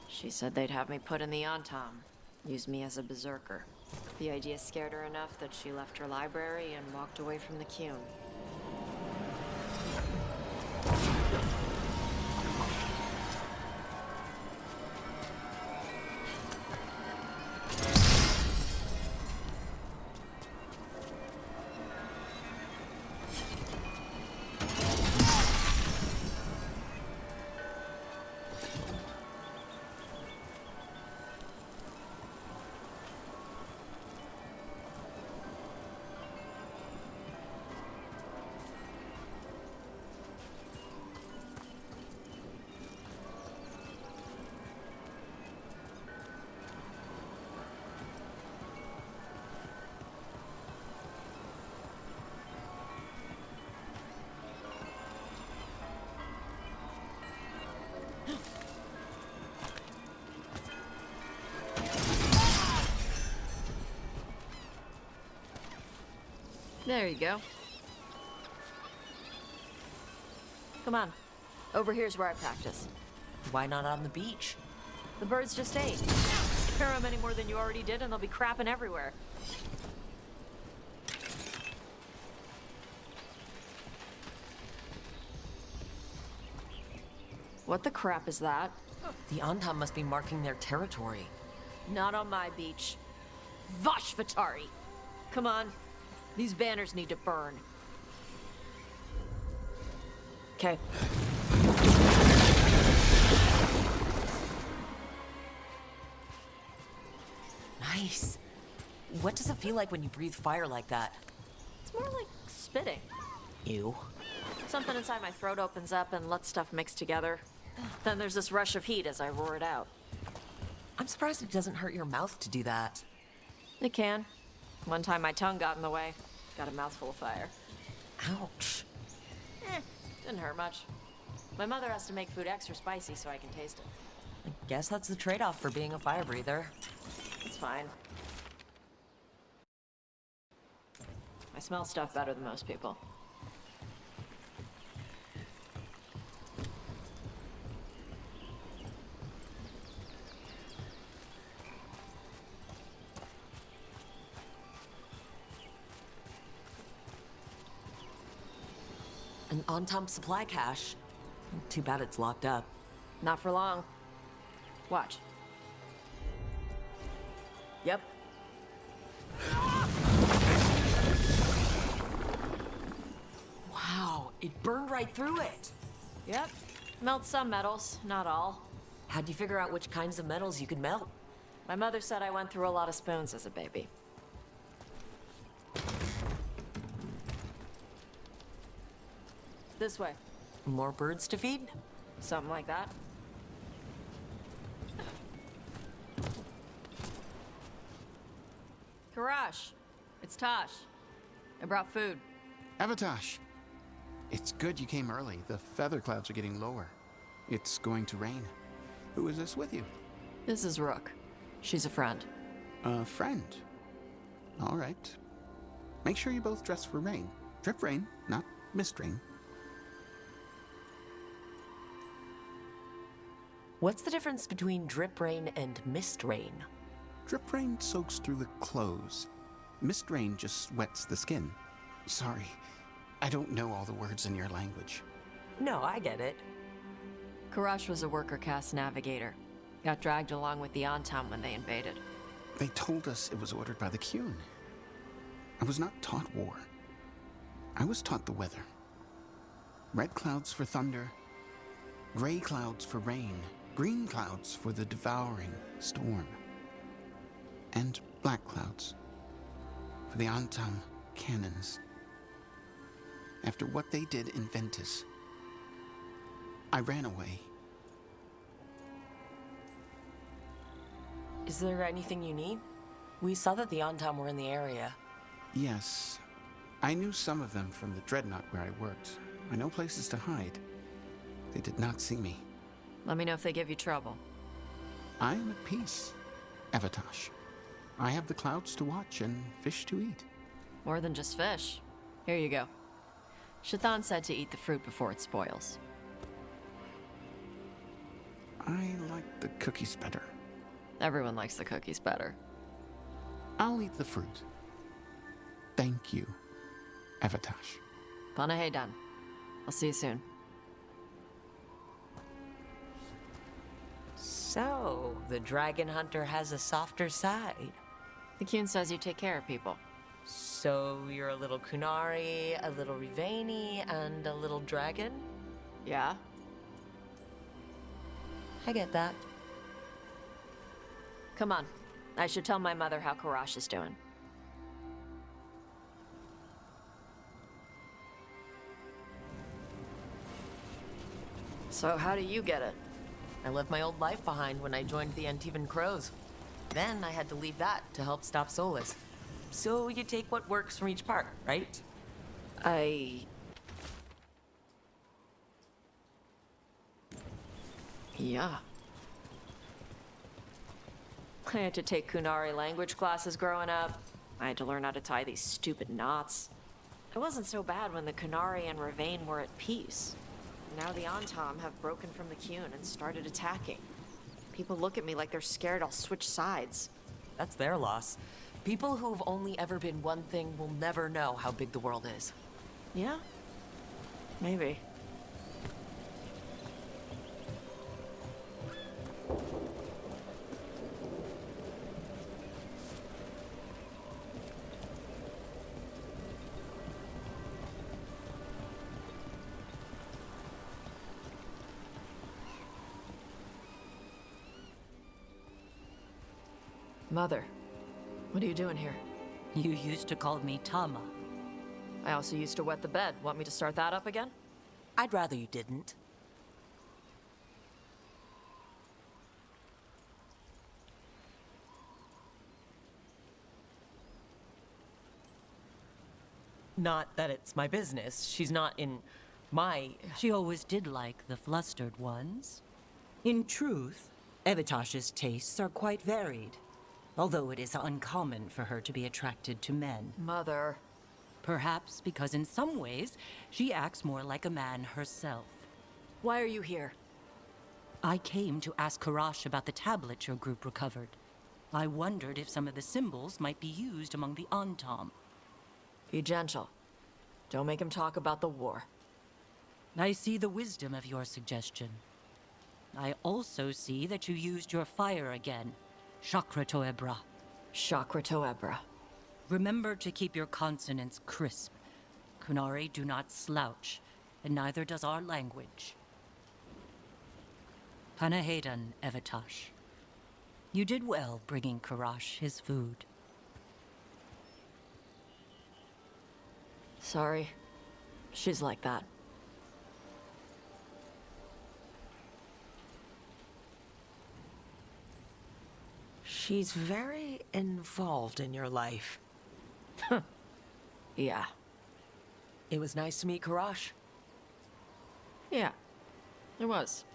[SPEAKER 15] She said they'd have me put in the Antam. Use me as a berserker. The idea scared her enough that she left her library and walked away from the Qun. There you go. Come on. Over here's where I practice.
[SPEAKER 1] Why not on the beach?
[SPEAKER 15] The birds just ate. Scare them any more than you already did and they'll be crapping everywhere. What the crap is that?
[SPEAKER 1] The Antam must be marking their territory.
[SPEAKER 15] Not on my beach. Vashvatari! Come on. These banners need to burn. Okay.
[SPEAKER 1] Nice. What does it feel like when you breathe fire like that?
[SPEAKER 15] It's more like spitting.
[SPEAKER 1] Ew.
[SPEAKER 15] Something inside my throat opens up and lets stuff mix together. Then there's this rush of heat as I roar it out.
[SPEAKER 1] I'm surprised it doesn't hurt your mouth to do that.
[SPEAKER 15] It can. One time my tongue got in the way. Got a mouthful of fire.
[SPEAKER 1] Ouch.
[SPEAKER 15] Didn't hurt much. My mother has to make food extra spicy so I can taste it.
[SPEAKER 1] I guess that's the trade-off for being a fire breather.
[SPEAKER 15] It's fine. I smell stuff better than most people.
[SPEAKER 1] An Antam supply cache. Too bad it's locked up.
[SPEAKER 15] Not for long. Watch. Yep.
[SPEAKER 1] Wow, it burned right through it.
[SPEAKER 15] Yep. Melt some metals, not all.
[SPEAKER 1] How'd you figure out which kinds of metals you could melt?
[SPEAKER 15] My mother said I went through a lot of spoons as a baby. This way.
[SPEAKER 1] More birds to feed?
[SPEAKER 15] Something like that. Karash, it's Tosh. I brought food.
[SPEAKER 19] Avatosh, it's good you came early. The feather clouds are getting lower. It's going to rain. Who is this with you?
[SPEAKER 15] This is Rook. She's a friend.
[SPEAKER 19] A friend? All right. Make sure you both dress for rain. Drip rain, not mist rain.
[SPEAKER 1] What's the difference between drip rain and mist rain?
[SPEAKER 19] Drip rain soaks through the clothes. Mist rain just wets the skin. Sorry, I don't know all the words in your language.
[SPEAKER 1] No, I get it.
[SPEAKER 15] Karash was a worker caste navigator. Got dragged along with the Antam when they invaded.
[SPEAKER 19] They told us it was ordered by the Qun. I was not taught war. I was taught the weather. Red clouds for thunder, gray clouds for rain, green clouds for the devouring storm, and black clouds for the Antam cannons. After what they did in Ventus, I ran away.
[SPEAKER 1] Is there anything you need? We saw that the Antam were in the area.
[SPEAKER 19] Yes, I knew some of them from the Dreadnought where I worked. I know places to hide. They did not see me.
[SPEAKER 15] Let me know if they give you trouble.
[SPEAKER 19] I am at peace, Avatosh. I have the clouds to watch and fish to eat.
[SPEAKER 15] More than just fish. Here you go. Shathan said to eat the fruit before it spoils.
[SPEAKER 19] I like the cookies better.
[SPEAKER 15] Everyone likes the cookies better.
[SPEAKER 19] I'll eat the fruit. Thank you, Avatosh.
[SPEAKER 15] Panaheydan. I'll see you soon.
[SPEAKER 1] So, the dragon hunter has a softer side.
[SPEAKER 15] The Qun says you take care of people.
[SPEAKER 1] So, you're a little Kunari, a little Riveni, and a little dragon?
[SPEAKER 15] Yeah.
[SPEAKER 1] I get that.
[SPEAKER 15] Come on. I should tell my mother how Karash is doing. So how do you get it?
[SPEAKER 1] I left my old life behind when I joined the Antivan Crows. Then I had to leave that to help stop Solus. So you take what works from each part, right?
[SPEAKER 15] Yeah. I had to take Kunari language classes growing up. I had to learn how to tie these stupid knots. It wasn't so bad when the Kunari and Ravain were at peace. Now the Antam have broken from the Qun and started attacking. People look at me like they're scared I'll switch sides.
[SPEAKER 1] That's their loss. People who've only ever been one thing will never know how big the world is.
[SPEAKER 15] Yeah? Maybe. Mother, what are you doing here?
[SPEAKER 18] You used to call me Tama.
[SPEAKER 15] I also used to wet the bed. Want me to start that up again?
[SPEAKER 1] I'd rather you didn't. Not that it's my business. She's not in my...
[SPEAKER 18] She always did like the flustered ones. In truth, Evitosh's tastes are quite varied. Although it is uncommon for her to be attracted to men.
[SPEAKER 15] Mother.
[SPEAKER 18] Perhaps because in some ways, she acts more like a man herself.
[SPEAKER 15] Why are you here?
[SPEAKER 18] I came to ask Karash about the tablet your group recovered. I wondered if some of the symbols might be used among the Antam.
[SPEAKER 15] Be gentle. Don't make him talk about the war.
[SPEAKER 18] I see the wisdom of your suggestion. I also see that you used your fire again. Chakra Toebra.
[SPEAKER 15] Chakra Toebra.
[SPEAKER 18] Remember to keep your consonants crisp. Kunari do not slouch, and neither does our language. Panahedan, Evitash. You did well bringing Karash his food.
[SPEAKER 15] Sorry. She's like that.
[SPEAKER 1] She's very involved in your life.
[SPEAKER 15] Yeah.
[SPEAKER 1] It was nice to meet Karash.
[SPEAKER 15] Yeah. It was.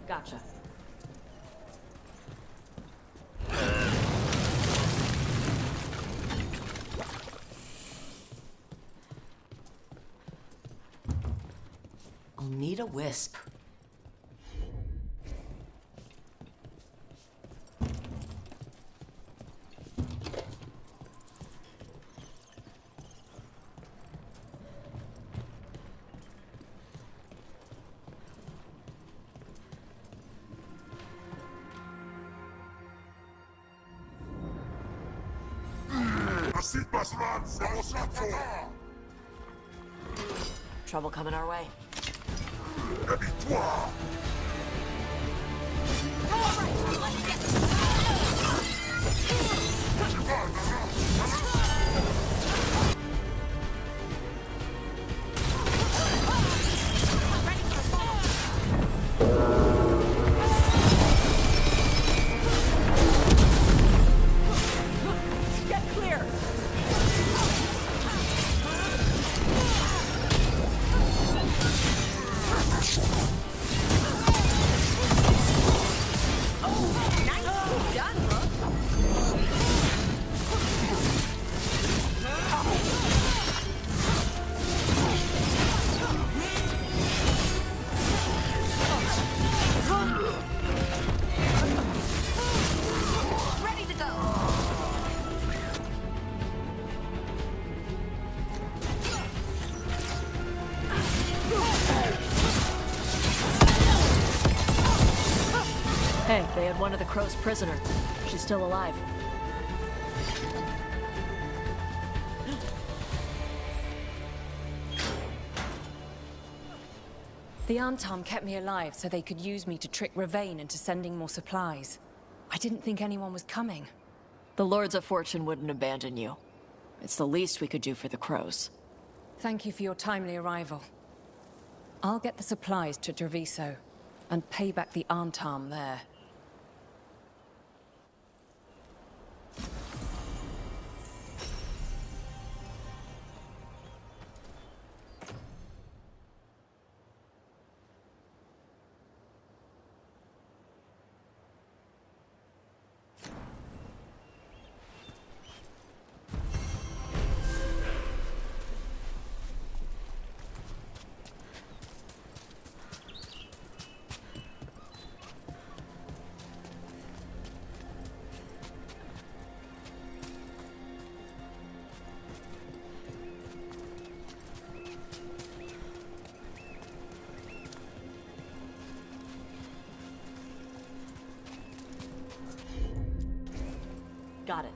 [SPEAKER 15] Gotcha.
[SPEAKER 1] I'll need a wisp.
[SPEAKER 15] Trouble coming our way.
[SPEAKER 1] Get clear!
[SPEAKER 3] Ready to go.
[SPEAKER 15] Hey, they had one of the Crow's prisoner. She's still alive.
[SPEAKER 13] The Antom kept me alive so they could use me to trick Ravane into sending more supplies. I didn't think anyone was coming.
[SPEAKER 15] The Lords of Fortune wouldn't abandon you. It's the least we could do for the Crows.
[SPEAKER 13] Thank you for your timely arrival. I'll get the supplies to Treviso and pay back the Antom there.
[SPEAKER 15] Got it.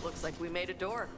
[SPEAKER 15] Looks like we made a door.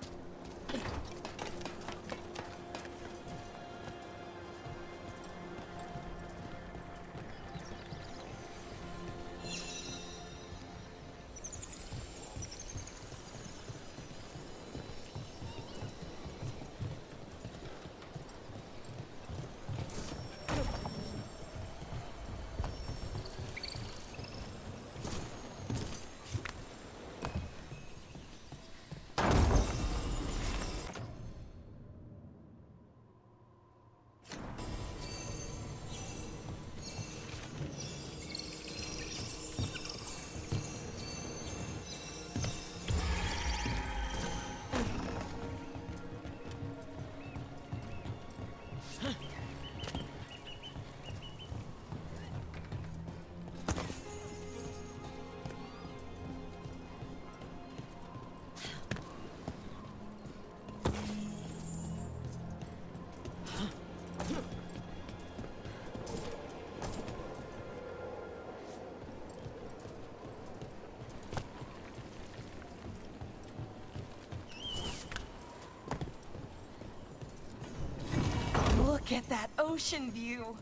[SPEAKER 1] Look at that ocean view!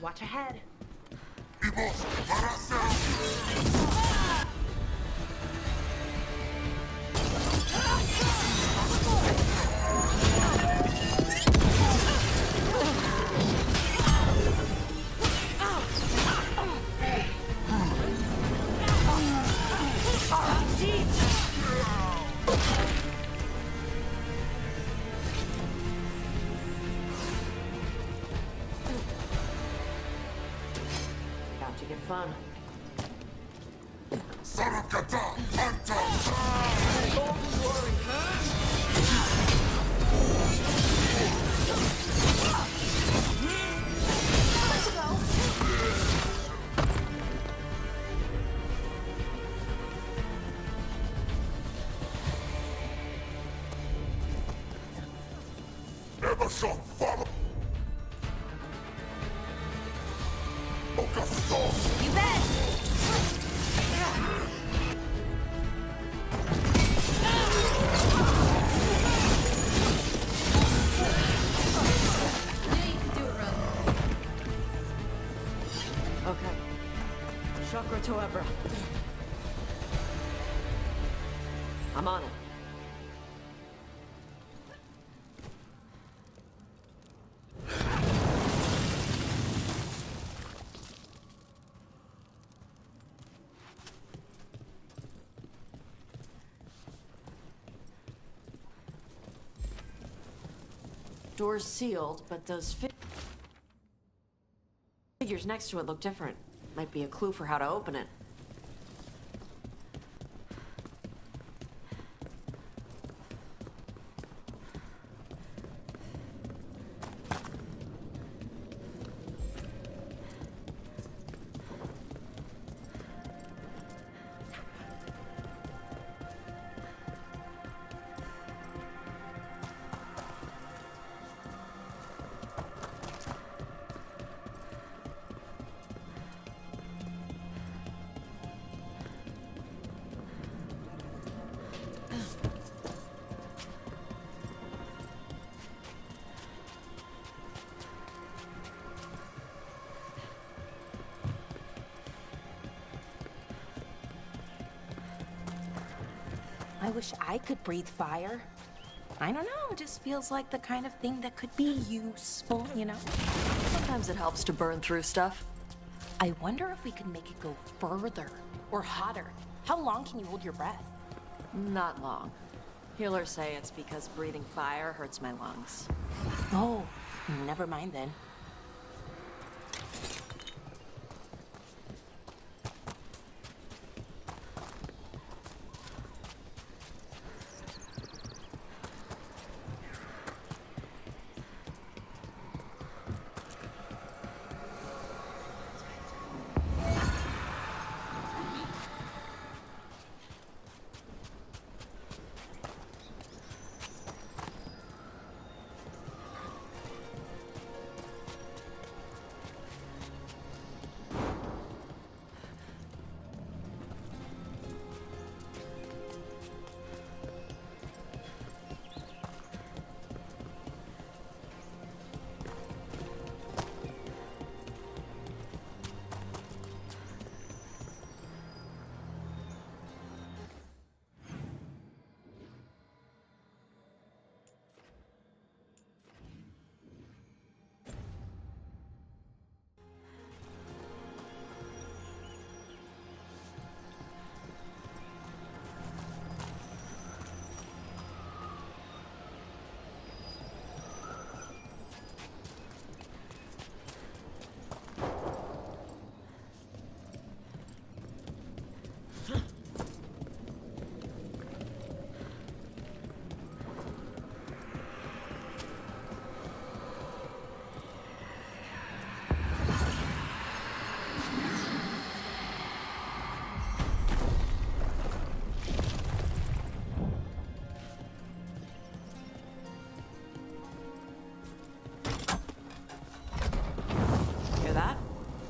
[SPEAKER 12] Watch ahead.
[SPEAKER 15] About to get fun.
[SPEAKER 14] Never shall follow.
[SPEAKER 12] You bet!
[SPEAKER 15] Okay. Chakra to Ebra. I'm on it. Door's sealed, but those figures next to it look different. Might be a clue for how to open it.
[SPEAKER 12] I wish I could breathe fire. I don't know, it just feels like the kind of thing that could be useful, you know?
[SPEAKER 15] Sometimes it helps to burn through stuff.
[SPEAKER 12] I wonder if we could make it go further or hotter. How long can you hold your breath?
[SPEAKER 15] Not long. Healers say it's because breathing fire hurts my lungs.
[SPEAKER 12] Oh, never mind then.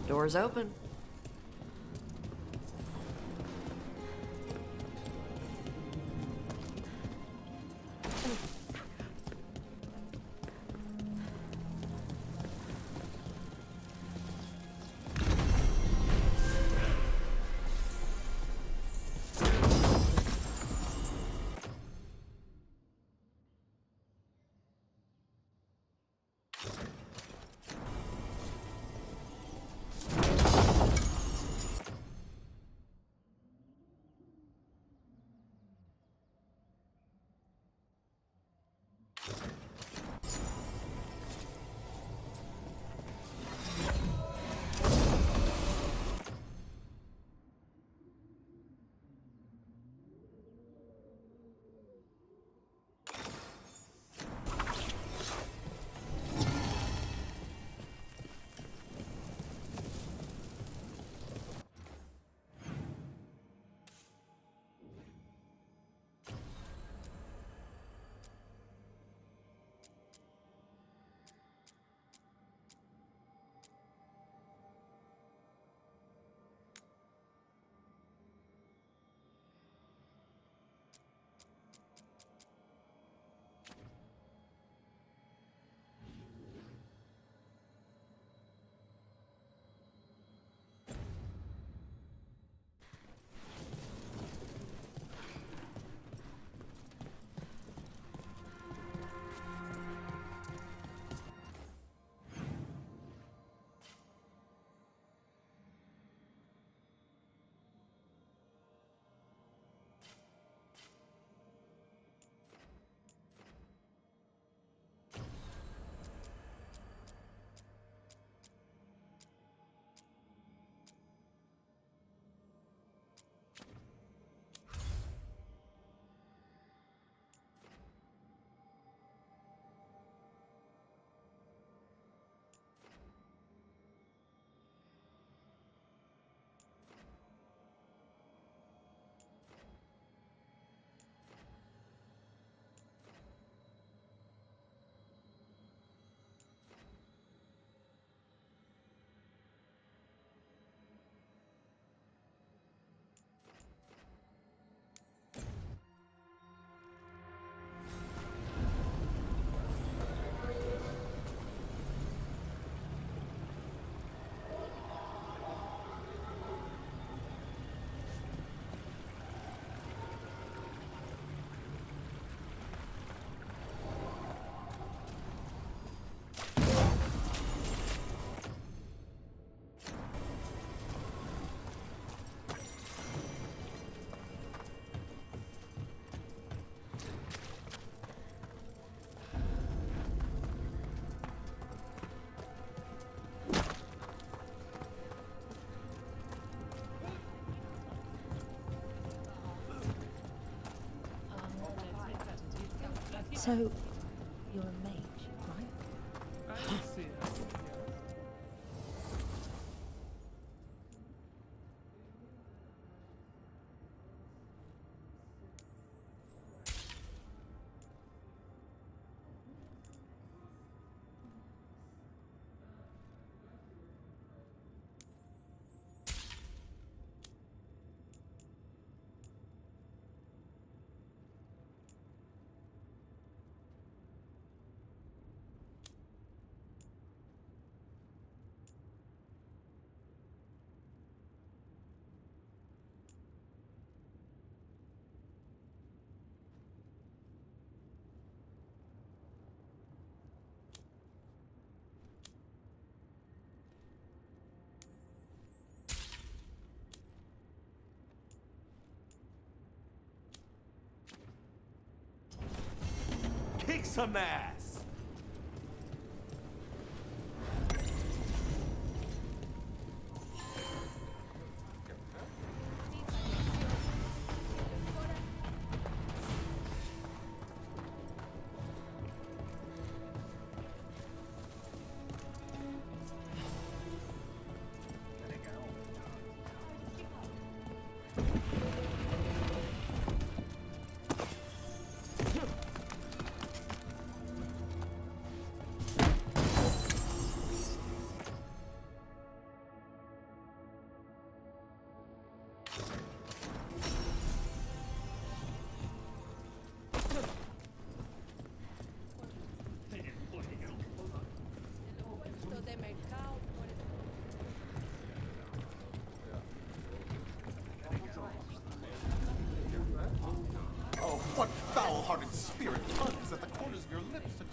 [SPEAKER 15] Door's open.
[SPEAKER 12] So, you're a mage, right?
[SPEAKER 4] Kick some ass!
[SPEAKER 20] Oh, what foul-hearted spirit tugs at the corners of your lips to...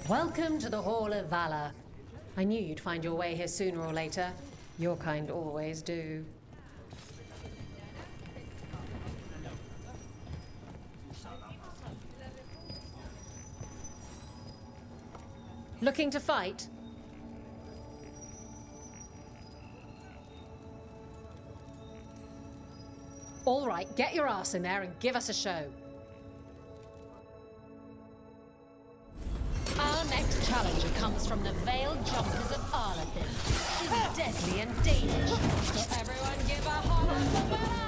[SPEAKER 17] Welcome to the Hall of Valor. I knew you'd find your way here sooner or later. Your kind always do. Looking to fight? All right, get your ass in there and give us a show. Our next challenger comes from the Veiled Jumpers of Arlathan. She's deadly and dangerous. So everyone give a holler for Valera!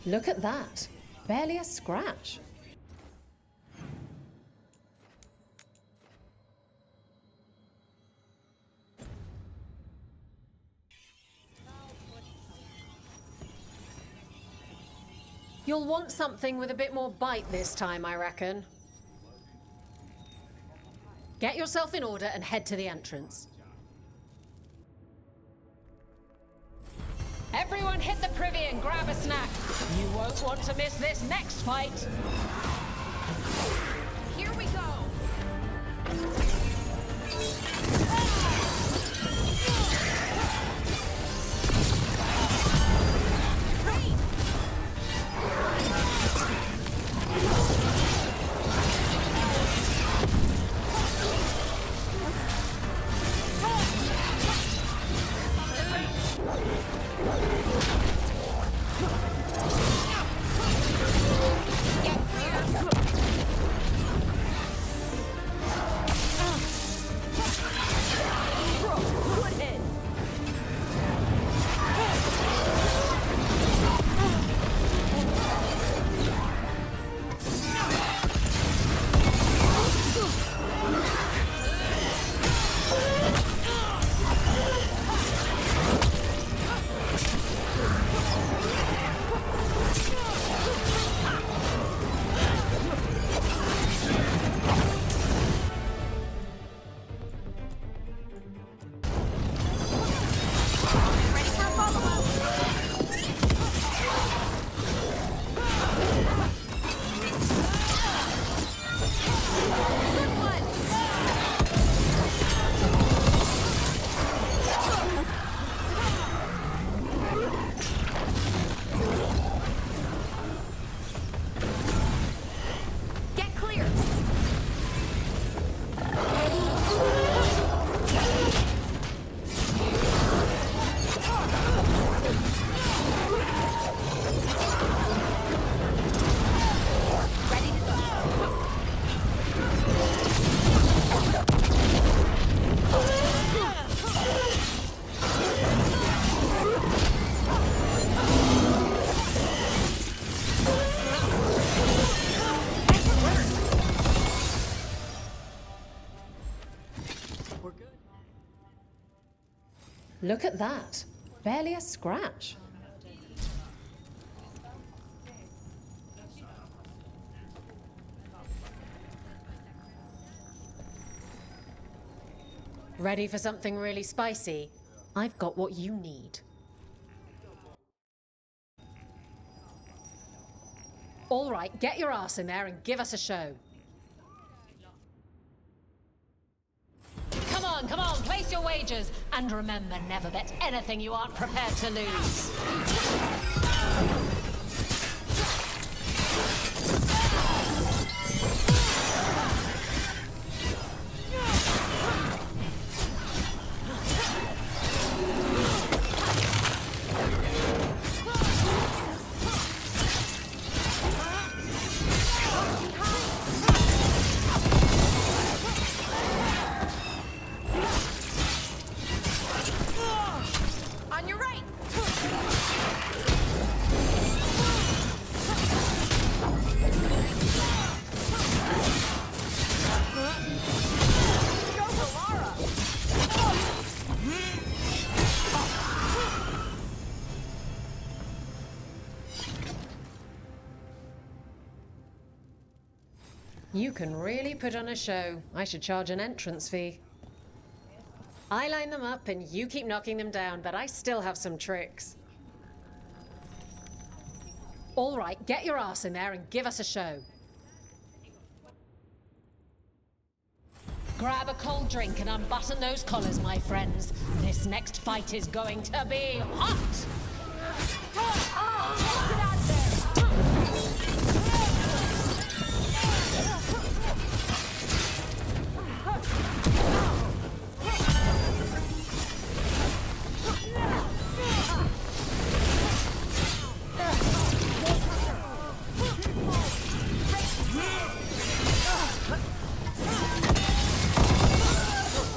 [SPEAKER 17] Look at that. Barely a scratch. You'll want something with a bit more bite this time, I reckon. Get yourself in order and head to the entrance. Everyone hit the privy and grab a snack. You won't want to miss this next fight.
[SPEAKER 3] Here we go.
[SPEAKER 17] Look at that. Barely a scratch. Ready for something really spicy? I've got what you need. All right, get your ass in there and give us a show. Come on, place your wagers. And remember, never bet anything you aren't prepared to lose.
[SPEAKER 3] On your right! Go for Lara!
[SPEAKER 17] You can really put on a show. I should charge an entrance fee. I line them up and you keep knocking them down, but I still have some tricks. All right, get your ass in there and give us a show. Grab a cold drink and unbutton those collars, my friends. This next fight is going to be hot!
[SPEAKER 3] Get out there!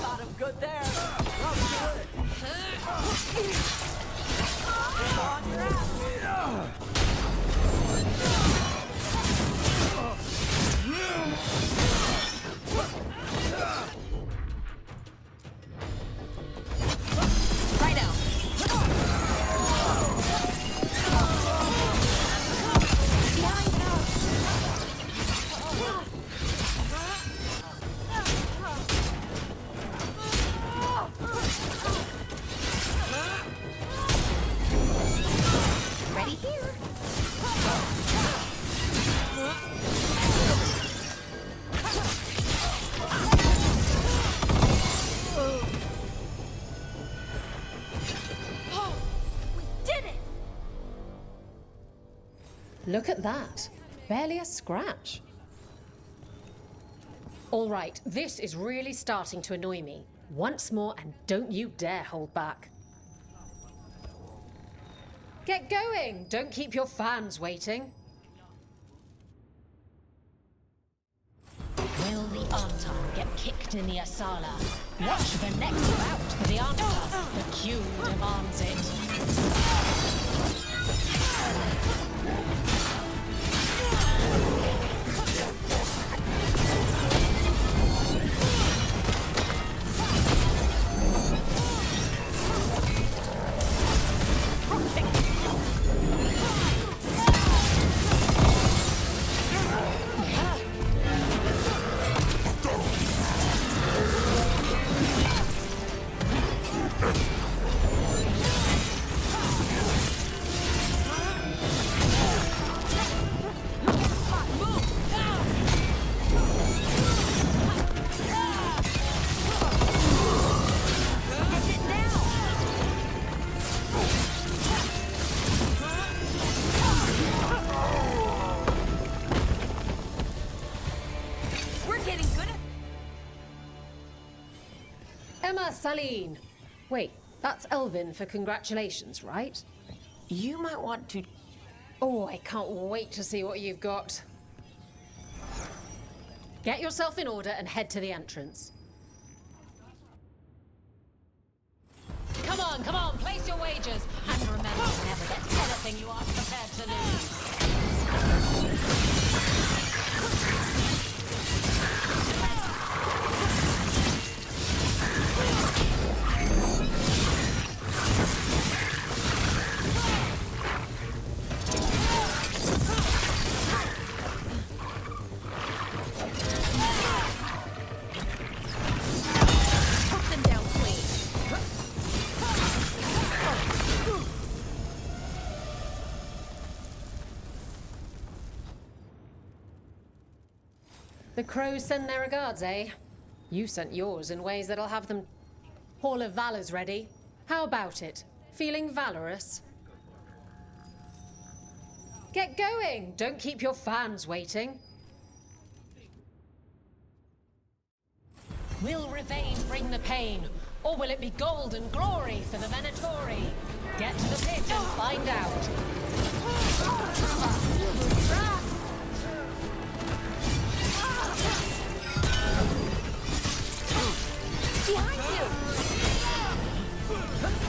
[SPEAKER 1] Thought of good there.
[SPEAKER 12] Ready here.
[SPEAKER 3] Oh, we did it!
[SPEAKER 17] Look at that. Barely a scratch. All right, this is really starting to annoy me. Once more, and don't you dare hold back. Get going! Don't keep your fans waiting. Will the Antar get kicked in the Asala? Watch the next bout for the answer. The queue demands it. Saline. Wait, that's Elvin for congratulations, right?
[SPEAKER 1] You might want to...
[SPEAKER 17] Oh, I can't wait to see what you've got. Get yourself in order and head to the entrance. Come on, place your wagers. And remember, never bet anything you aren't prepared to lose. The crows send their regards, eh? You sent yours in ways that'll have them... Hall of Valor's ready. How about it? Feeling valorous? Get going! Don't keep your fans waiting. Will Ravain bring the pain? Or will it be gold and glory for the Venatori? Get to the pit and find out.
[SPEAKER 3] Behind you! Move it!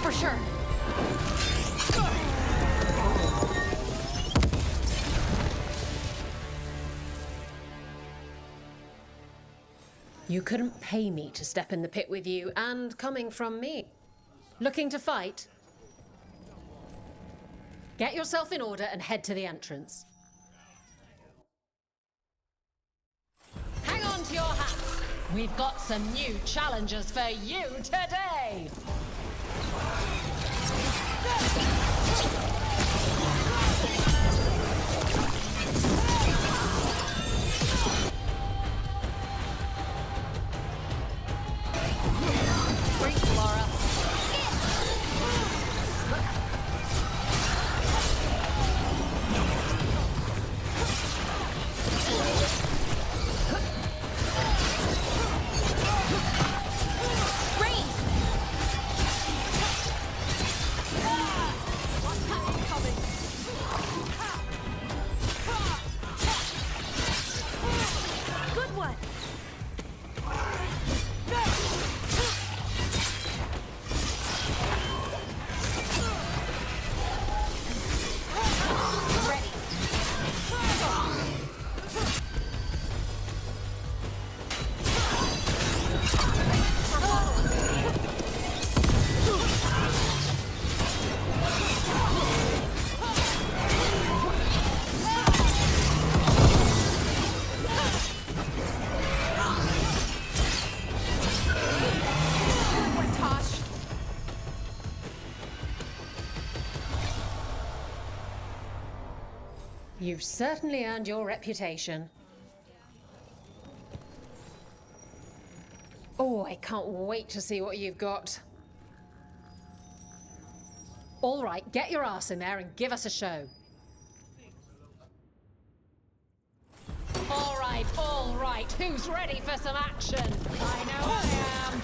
[SPEAKER 3] For sure.
[SPEAKER 17] You couldn't pay me to step in the pit with you, and coming from me. Looking to fight? Get yourself in order and head to the entrance. Hang on to your hats. We've got some new challenges for you today.
[SPEAKER 3] Freak, Laura. Good one.
[SPEAKER 17] You've certainly earned your reputation. Oh, I can't wait to see what you've got. All right, get your ass in there and give us a show. All right, who's ready for some action? I know I am.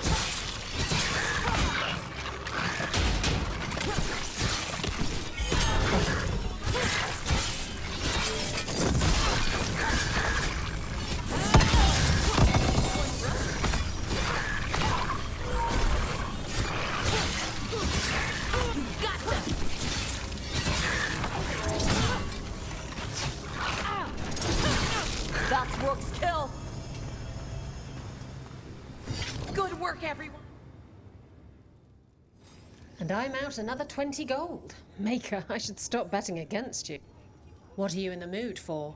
[SPEAKER 3] That's Rook's kill. Good work, everyone.
[SPEAKER 17] And I'm out another 20 gold. Maker, I should stop betting against you. What are you in the mood for?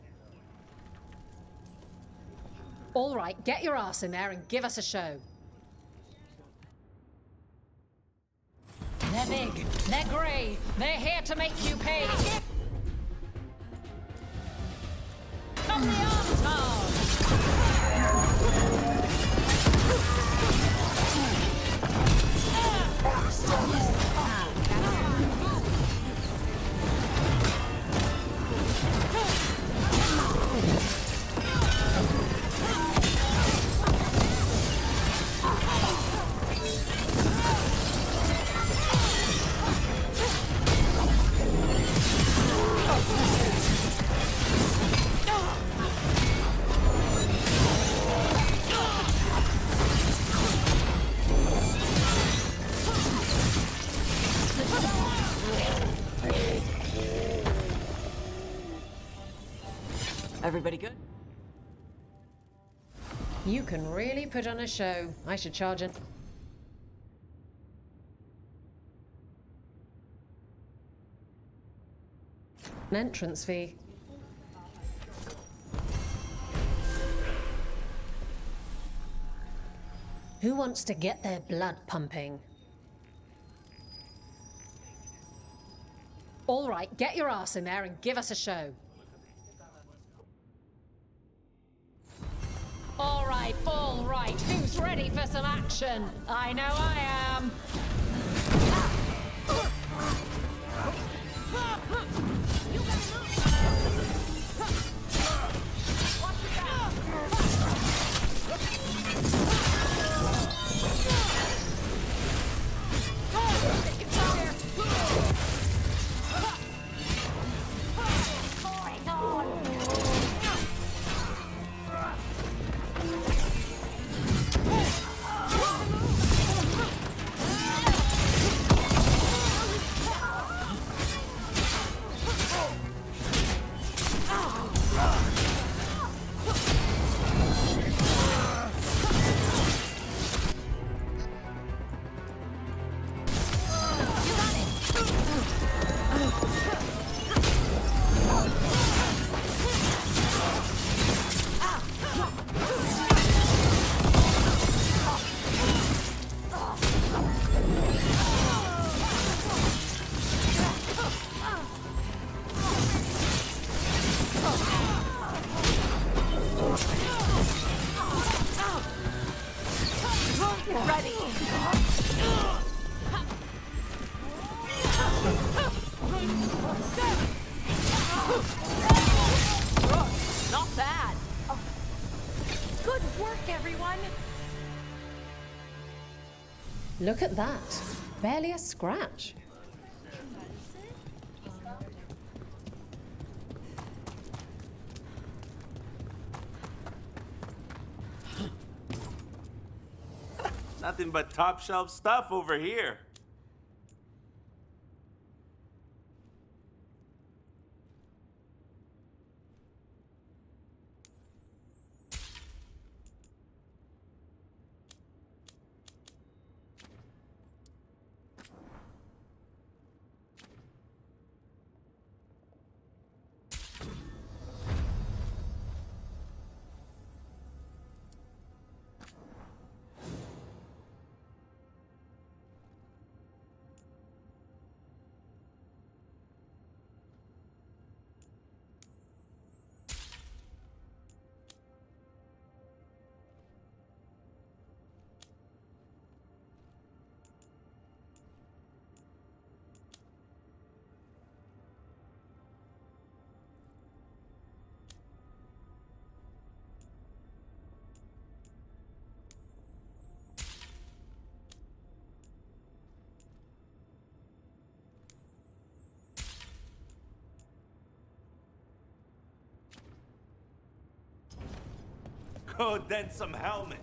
[SPEAKER 17] All right, get your ass in there and give us a show. They're big, they're grey, they're here to make you pay. Come the arm town!
[SPEAKER 1] Everybody good?
[SPEAKER 17] You can really put on a show. I should charge an entrance fee. Who wants to get their blood pumping? All right, get your ass in there and give us a show. All right. Who's ready for some action? I know I am.
[SPEAKER 1] Not bad.
[SPEAKER 3] Good work, everyone!
[SPEAKER 17] Look at that. Barely a scratch.
[SPEAKER 21] Nothing but top shelf stuff over here. Oh, then some helmets.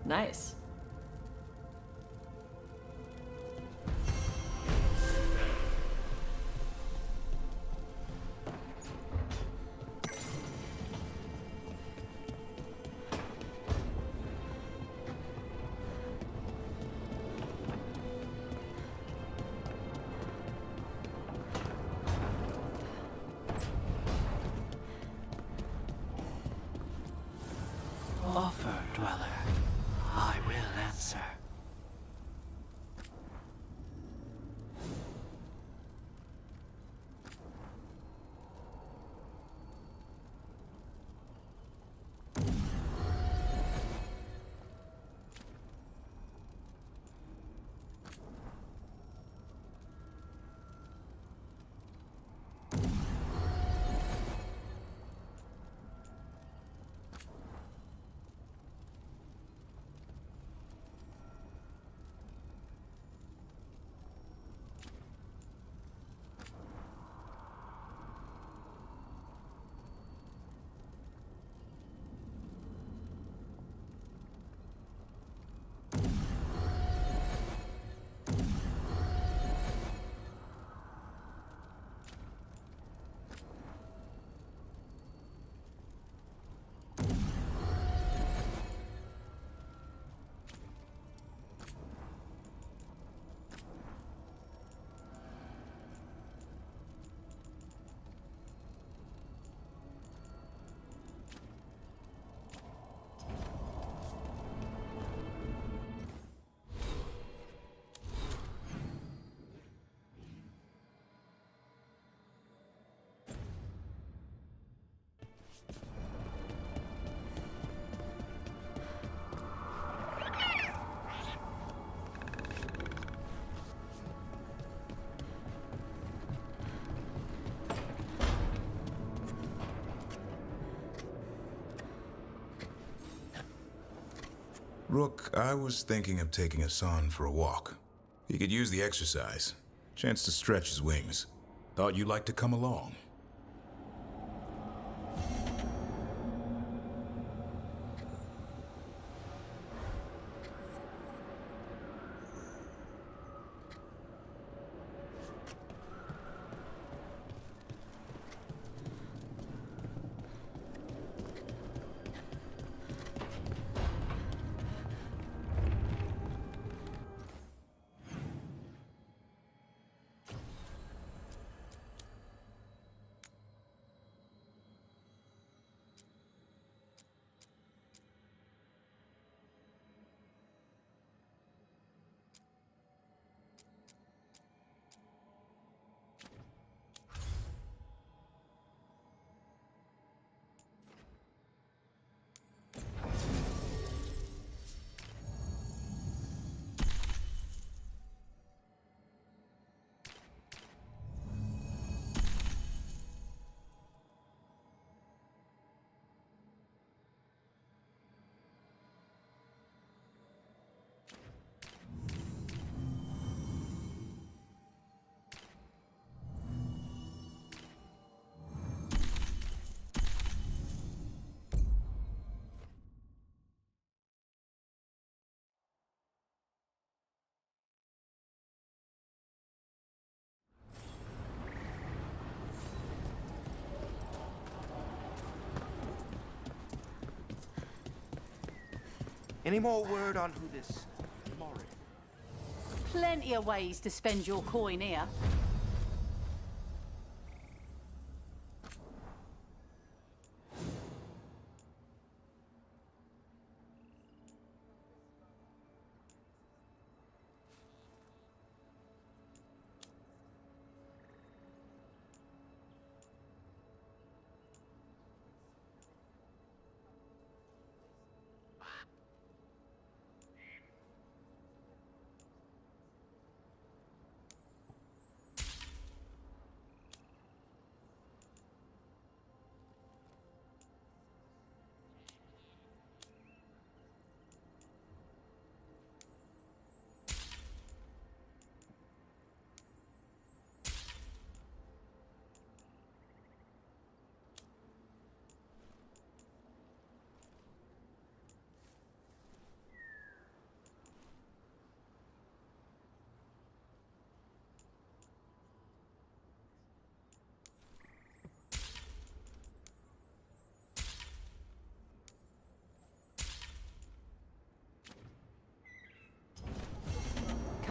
[SPEAKER 15] Nice.
[SPEAKER 7] Offer, dweller. I will answer.
[SPEAKER 2] Rook, I was thinking of taking Hassan for a walk. He could use the exercise. Chance to stretch his wings. Thought you'd like to come along.
[SPEAKER 6] Any more word on who this Morris?
[SPEAKER 22] Plenty of ways to spend your coin here.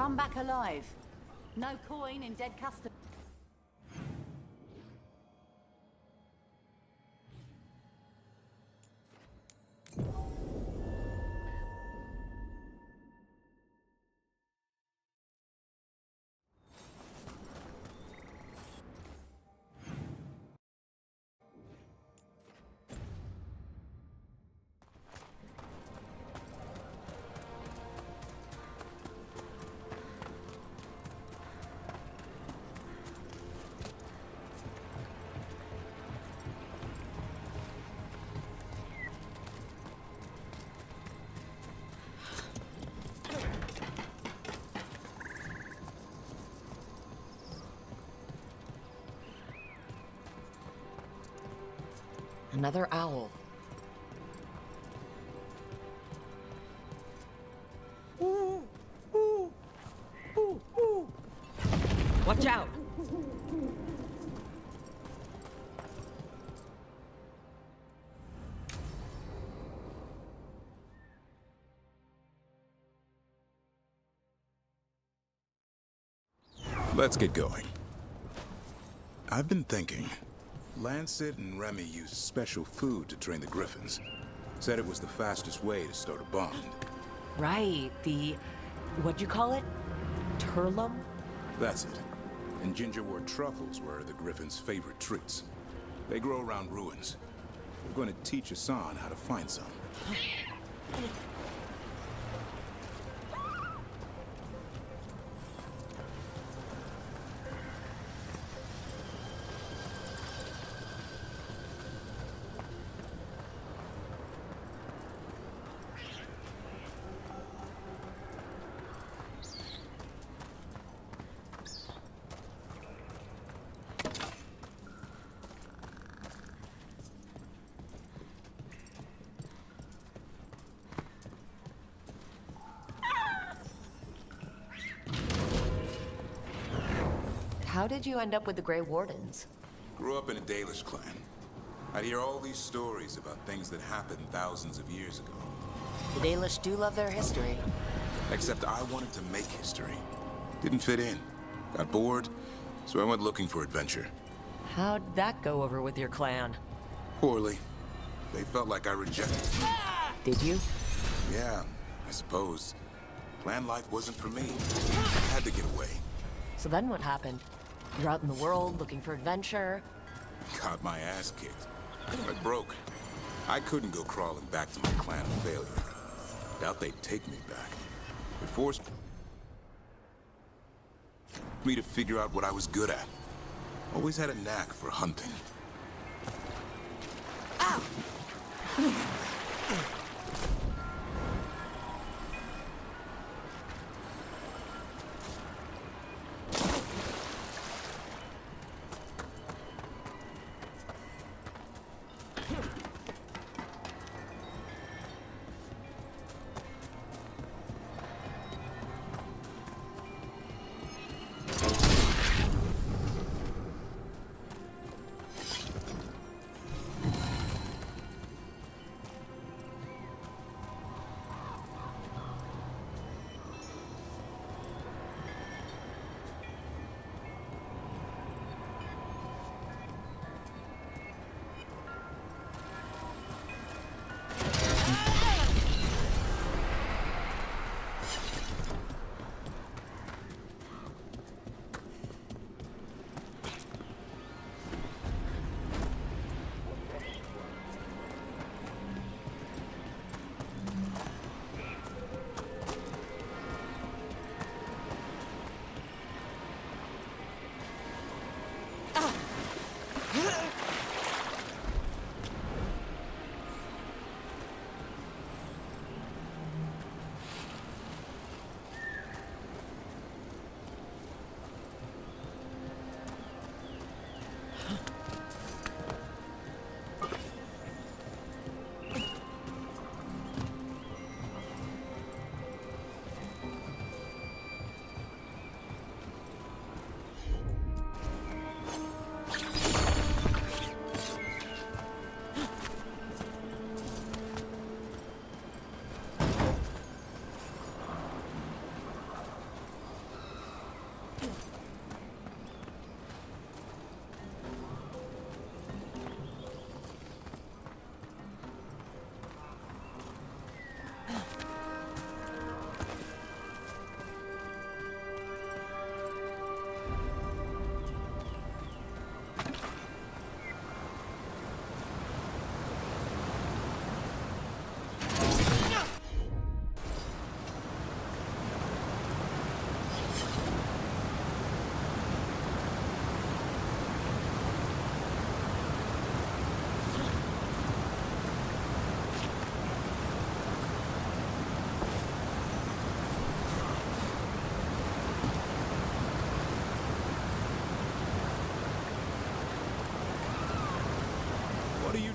[SPEAKER 22] come back alive. No coin in dead custom.
[SPEAKER 1] Another owl. Watch out!
[SPEAKER 2] Let's get going. I've been thinking. Lancet and Remy used special food to train the griffins. Said it was the fastest way to start a bond.
[SPEAKER 1] Right, what'd you call it? Turlum?
[SPEAKER 2] That's it. And gingerwort truffles were the griffins' favorite treats. They grow around ruins. We're going to teach Hassan how to find some.
[SPEAKER 1] How did you end up with the Grey Wardens?
[SPEAKER 2] Grew up in a Dalish clan. I'd hear all these stories about things that happened thousands of years ago.
[SPEAKER 1] The Dalish do love their history.
[SPEAKER 2] Except I wanted to make history. Didn't fit in. Got bored, so I went looking for adventure.
[SPEAKER 1] How'd that go over with your clan?
[SPEAKER 2] Poorly. They felt like I rejected them.
[SPEAKER 1] Did you?
[SPEAKER 2] Yeah, I suppose. Clan life wasn't for me. I had to get away.
[SPEAKER 1] So then what happened? You're out in the world looking for adventure.
[SPEAKER 2] Got my ass kicked. I broke. I couldn't go crawling back to my clan of failure. Doubt they'd take me back. It forced me to figure out what I was good at. Always had a knack for hunting.
[SPEAKER 1] Ow!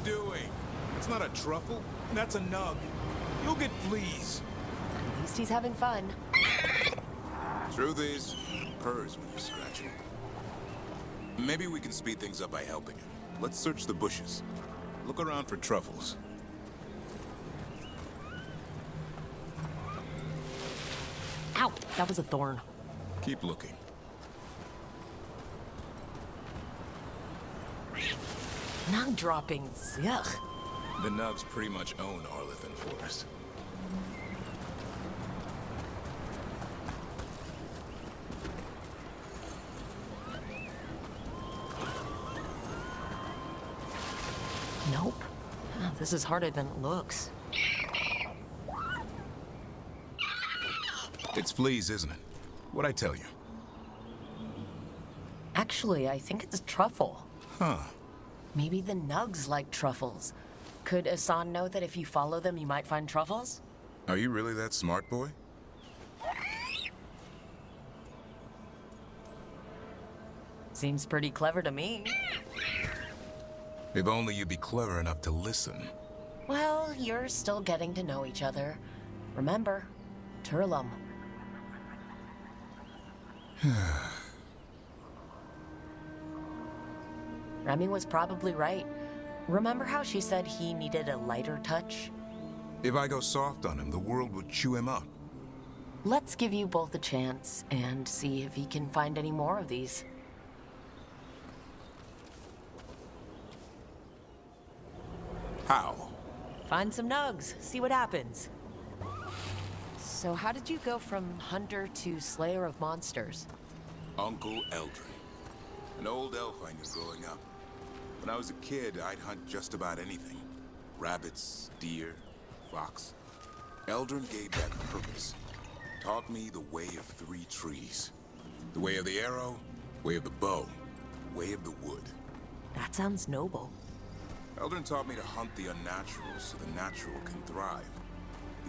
[SPEAKER 2] doing? It's not a truffle. That's a nug. You'll get fleas.
[SPEAKER 13] At least he's having fun.
[SPEAKER 2] Truth is, purrs when you're scratching. Maybe we can speed things up by helping him. Let's search the bushes. Look around for truffles.
[SPEAKER 1] Ow! That was a thorn.
[SPEAKER 2] Keep looking.
[SPEAKER 1] Nug droppings. Yuck.
[SPEAKER 2] The nugs pretty much own Arlithan Forest.
[SPEAKER 1] Nope. Oh, this is harder than it looks.
[SPEAKER 2] It's fleas, isn't it? What'd I tell you?
[SPEAKER 1] Actually, I think it's truffle.
[SPEAKER 2] Huh.
[SPEAKER 1] Maybe the nugs like truffles. Could Asan know that if you follow them, you might find truffles?
[SPEAKER 2] Are you really that smart, boy?
[SPEAKER 1] Seems pretty clever to me.
[SPEAKER 2] If only you'd be clever enough to listen.
[SPEAKER 1] Well, you're still getting to know each other. Remember, Turlum. Remy was probably right. Remember how she said he needed a lighter touch?
[SPEAKER 2] If I go soft on him, the world would chew him up.
[SPEAKER 1] Let's give you both a chance and see if he can find any more of these.
[SPEAKER 2] How?
[SPEAKER 1] Find some nugs, see what happens. So how did you go from hunter to slayer of monsters?
[SPEAKER 2] Uncle Eldrin. An old elf I knew growing up. When I was a kid, I'd hunt just about anything. Rabbits, deer, fox. Eldrin gave that purpose. Taught me the way of 3 trees. The way of the arrow, way of the bow, way of the wood.
[SPEAKER 1] That sounds noble.
[SPEAKER 2] Eldrin taught me to hunt the unnatural so the natural can thrive.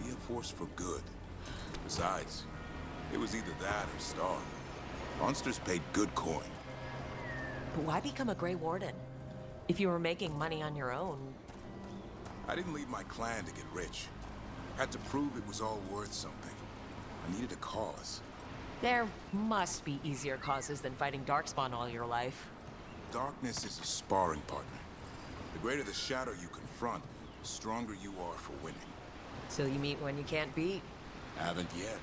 [SPEAKER 2] Be a force for good. Besides, it was either that or starve. Monsters paid good coin.
[SPEAKER 1] But why become a Grey Warden? If you were making money on your own...
[SPEAKER 2] I didn't leave my clan to get rich. Had to prove it was all worth something. I needed a cause.
[SPEAKER 1] There must be easier causes than fighting Darkspawn all your life.
[SPEAKER 2] Darkness is a sparring partner. The greater the shadow you confront, the stronger you are for winning.
[SPEAKER 1] So you meet when you can't beat?
[SPEAKER 2] Haven't yet.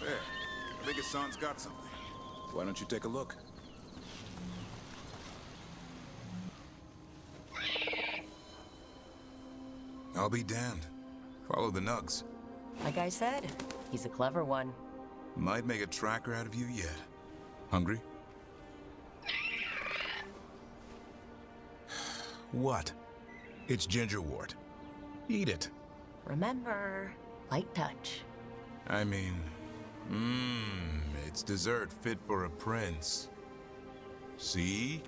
[SPEAKER 2] There. I think Hassan's got something. Why don't you take a look? I'll be damned. Follow the nugs.
[SPEAKER 1] Like I said, he's a clever one.
[SPEAKER 2] Might make a tracker out of you yet. Hungry? What? It's gingerwort. Eat it.
[SPEAKER 1] Remember, light touch.
[SPEAKER 2] I mean, it's dessert fit for a prince. See?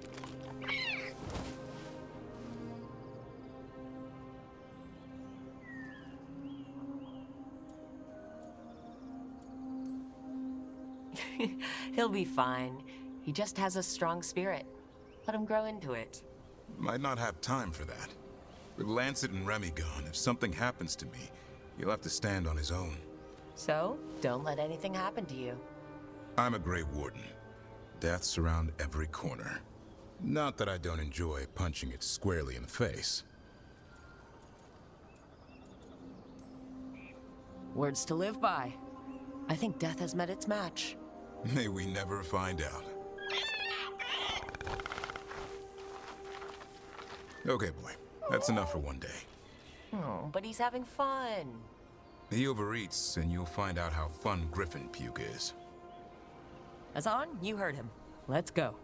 [SPEAKER 1] He'll be fine. He just has a strong spirit. Let him grow into it.
[SPEAKER 2] Might not have time for that. With Lancet and Remy gone, if something happens to me, he'll have to stand on his own.
[SPEAKER 1] So, don't let anything happen to you.
[SPEAKER 2] I'm a Grey Warden. Death's around every corner. Not that I don't enjoy punching it squarely in the face.
[SPEAKER 1] Words to live by. I think death has met its match.
[SPEAKER 2] May we never find out. Okay, boy. That's enough for one day.
[SPEAKER 1] Oh, but he's having fun.
[SPEAKER 2] He overeats, and you'll find out how fun Griffin puke is.
[SPEAKER 1] Azan, you heard him. Let's go.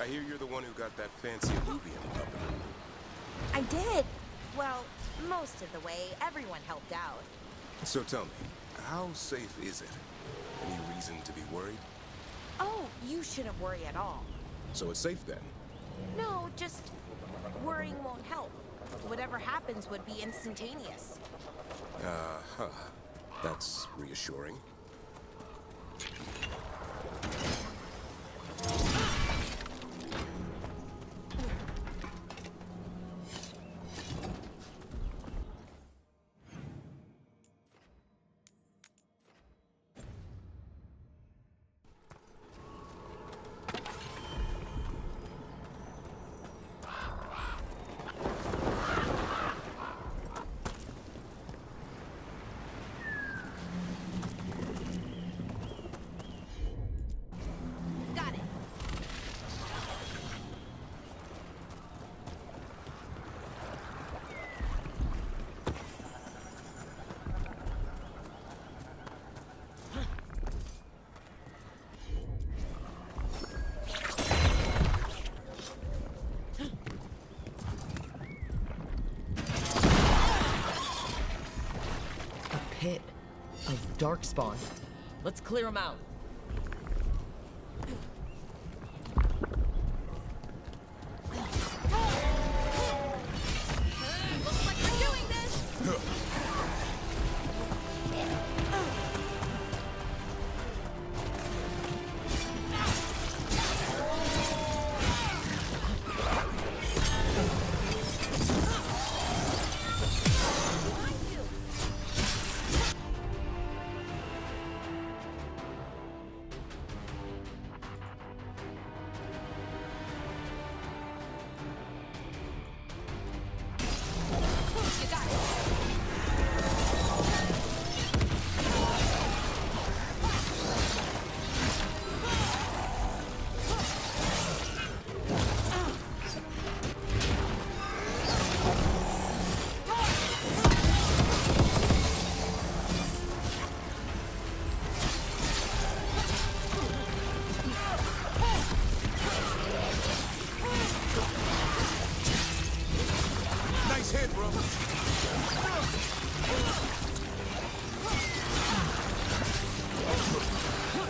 [SPEAKER 5] I hear you're the one who got that fancy alluvium up and running.
[SPEAKER 3] I did. Well, most of the way. Everyone helped out.
[SPEAKER 5] So tell me, how safe is it? Any reason to be worried?
[SPEAKER 3] Oh, you shouldn't worry at all.
[SPEAKER 5] So it's safe then?
[SPEAKER 3] No, just worrying won't help. Whatever happens would be instantaneous.
[SPEAKER 5] Uh-huh. That's reassuring.
[SPEAKER 3] Got it.
[SPEAKER 1] A pit of darkspawn. Let's clear them out.
[SPEAKER 3] Looks like we're doing this. You got it.
[SPEAKER 5] Nice hit, bro.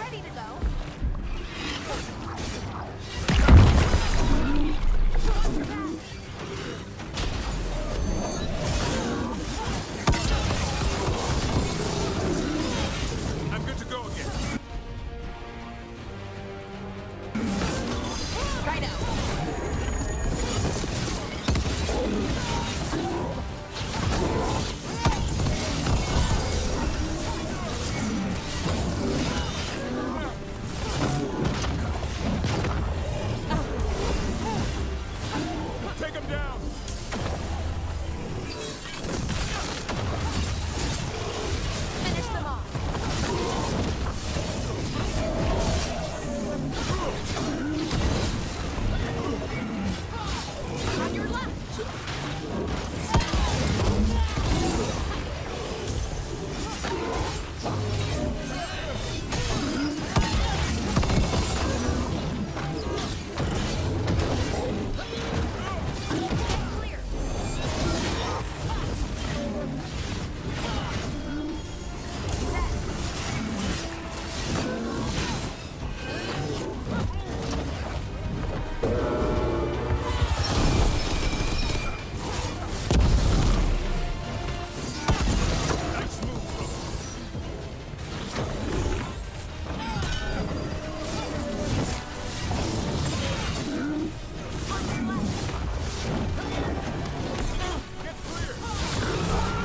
[SPEAKER 3] Ready to go.
[SPEAKER 5] I'm good to go again. Take him down.
[SPEAKER 3] Finish them off. On your left.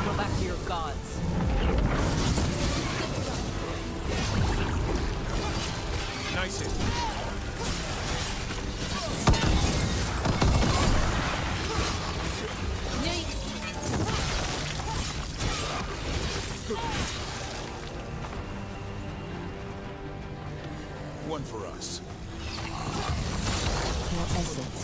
[SPEAKER 1] Go back to your gods.
[SPEAKER 5] Nice hit. One for us.
[SPEAKER 1] Your essence.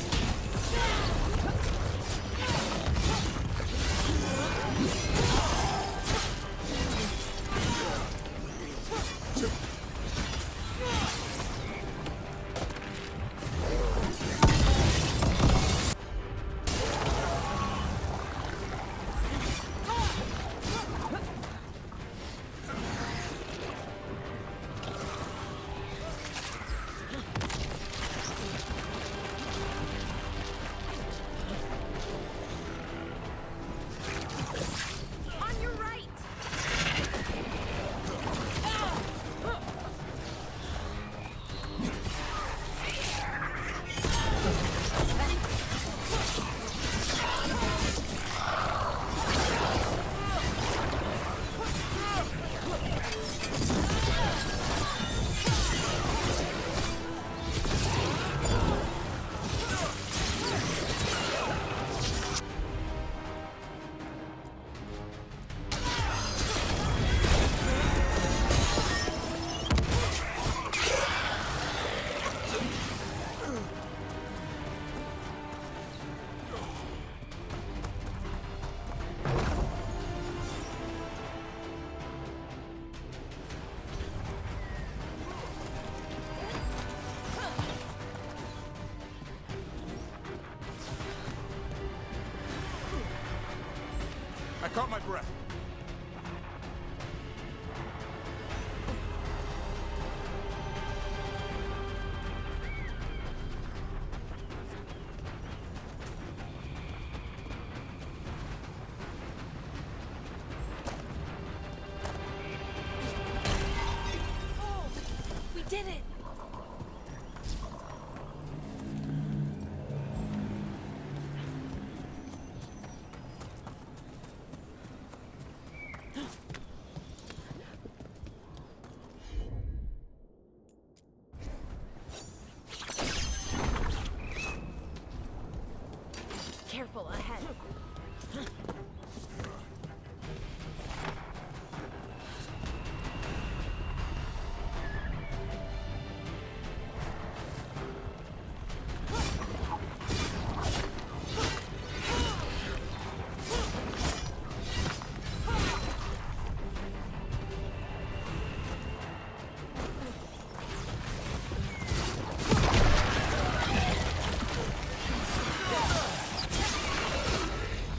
[SPEAKER 2] caught my breath.
[SPEAKER 3] We did it! Careful ahead.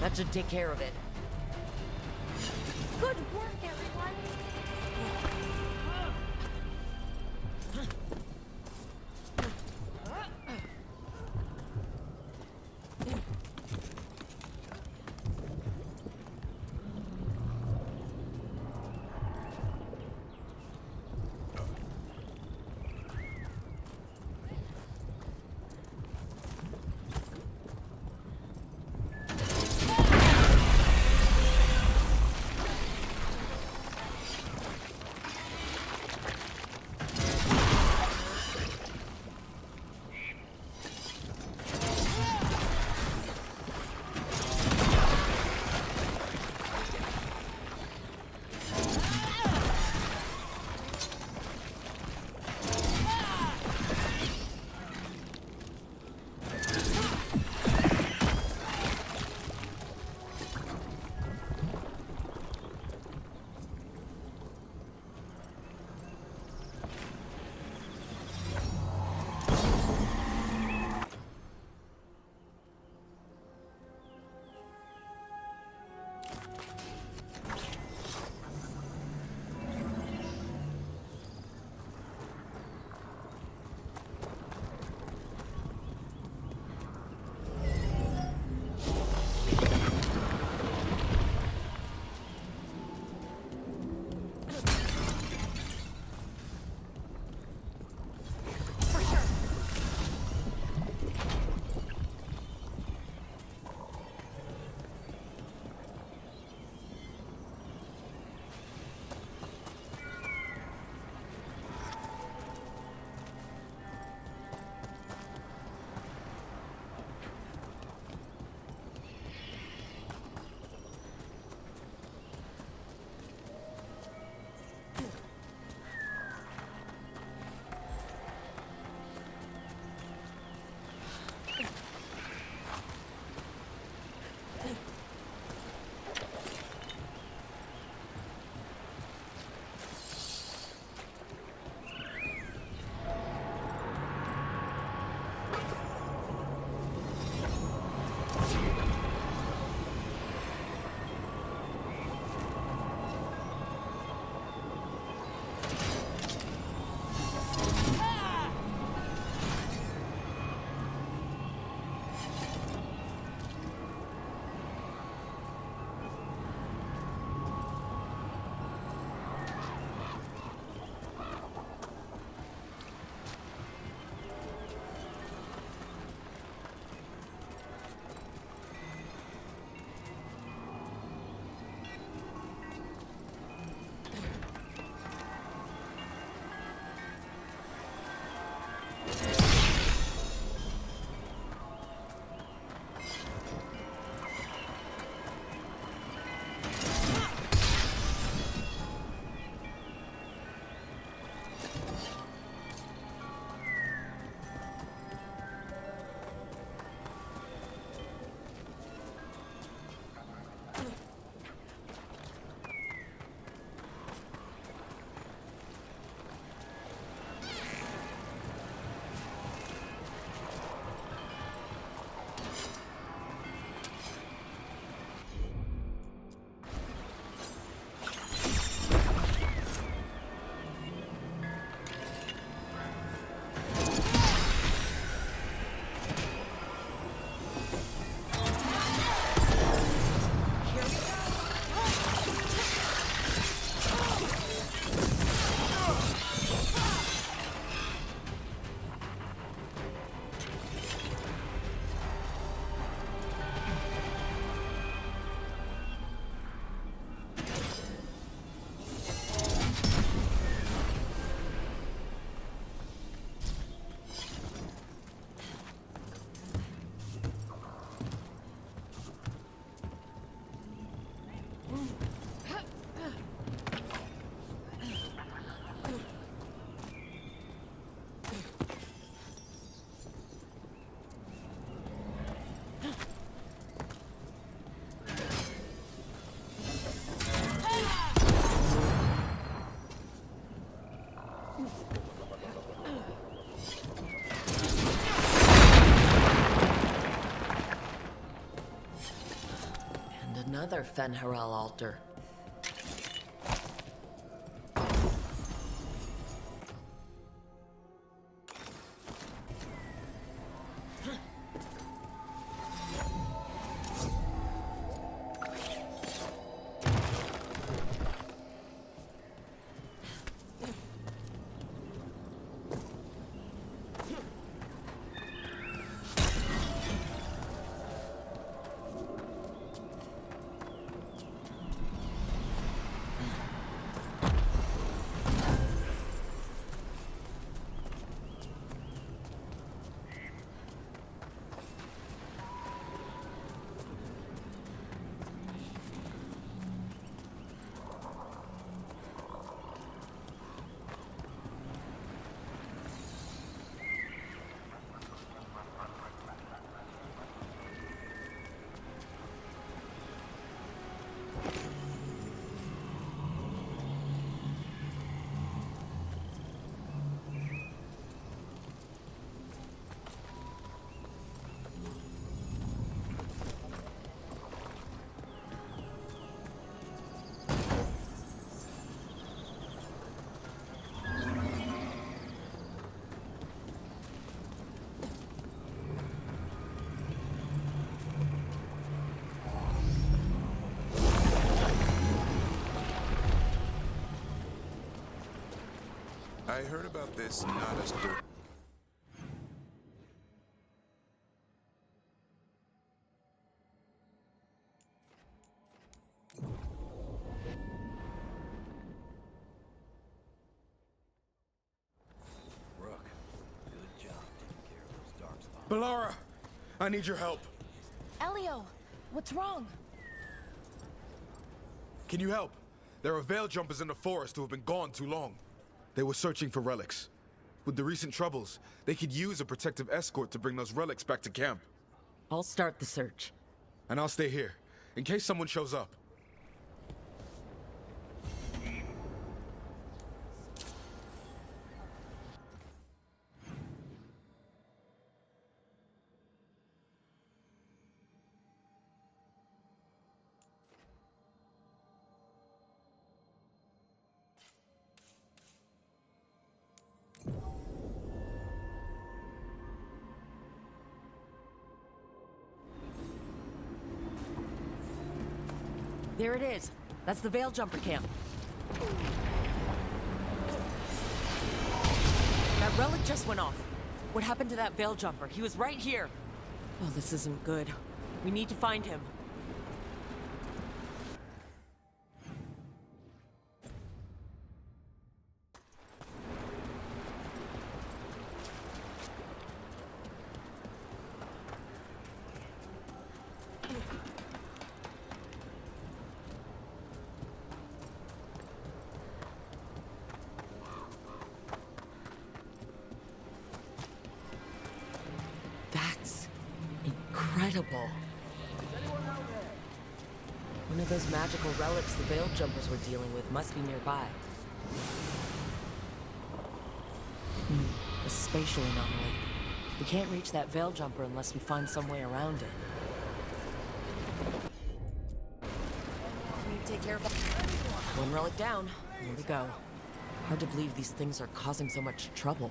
[SPEAKER 1] That should take care of it.
[SPEAKER 3] Good work, everyone!
[SPEAKER 1] And another Fen'Harel altar.
[SPEAKER 2] I heard about this not as dirt.
[SPEAKER 9] Balara, I need your help.
[SPEAKER 3] Elio, what's wrong?
[SPEAKER 9] Can you help? There are veil jumpers in the forest who have been gone too long. They were searching for relics. With the recent troubles, they could use a protective escort to bring those relics back to camp.
[SPEAKER 1] I'll start the search.
[SPEAKER 9] And I'll stay here, in case someone shows up.
[SPEAKER 1] There it is. That's the Veil Jumper camp. That relic just went off. What happened to that Veil Jumper? He was right here. Oh, this isn't good. We need to find him. That's incredible. One of those magical relics the Veil Jumpers were dealing with must be nearby. A spatial anomaly. We can't reach that Veil Jumper unless we find some way around it. We need to take care of that. One relic down. Here we go. Hard to believe these things are causing so much trouble.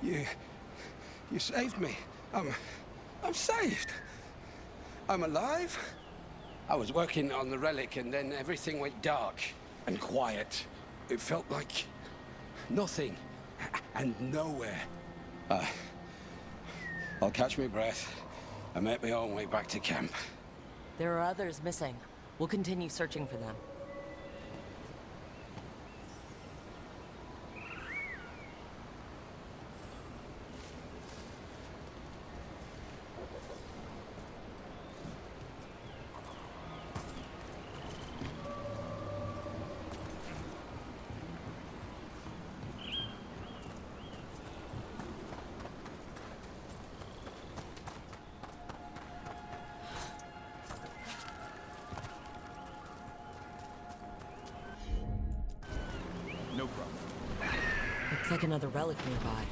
[SPEAKER 8] You saved me. I'm saved. I'm alive. I was working on the relic and then everything went dark and quiet. It felt like nothing and nowhere. I'll catch my breath and make my own way back to camp.
[SPEAKER 1] There are others missing. We'll continue searching for them.
[SPEAKER 9] No problem.
[SPEAKER 1] Looks like another relic nearby.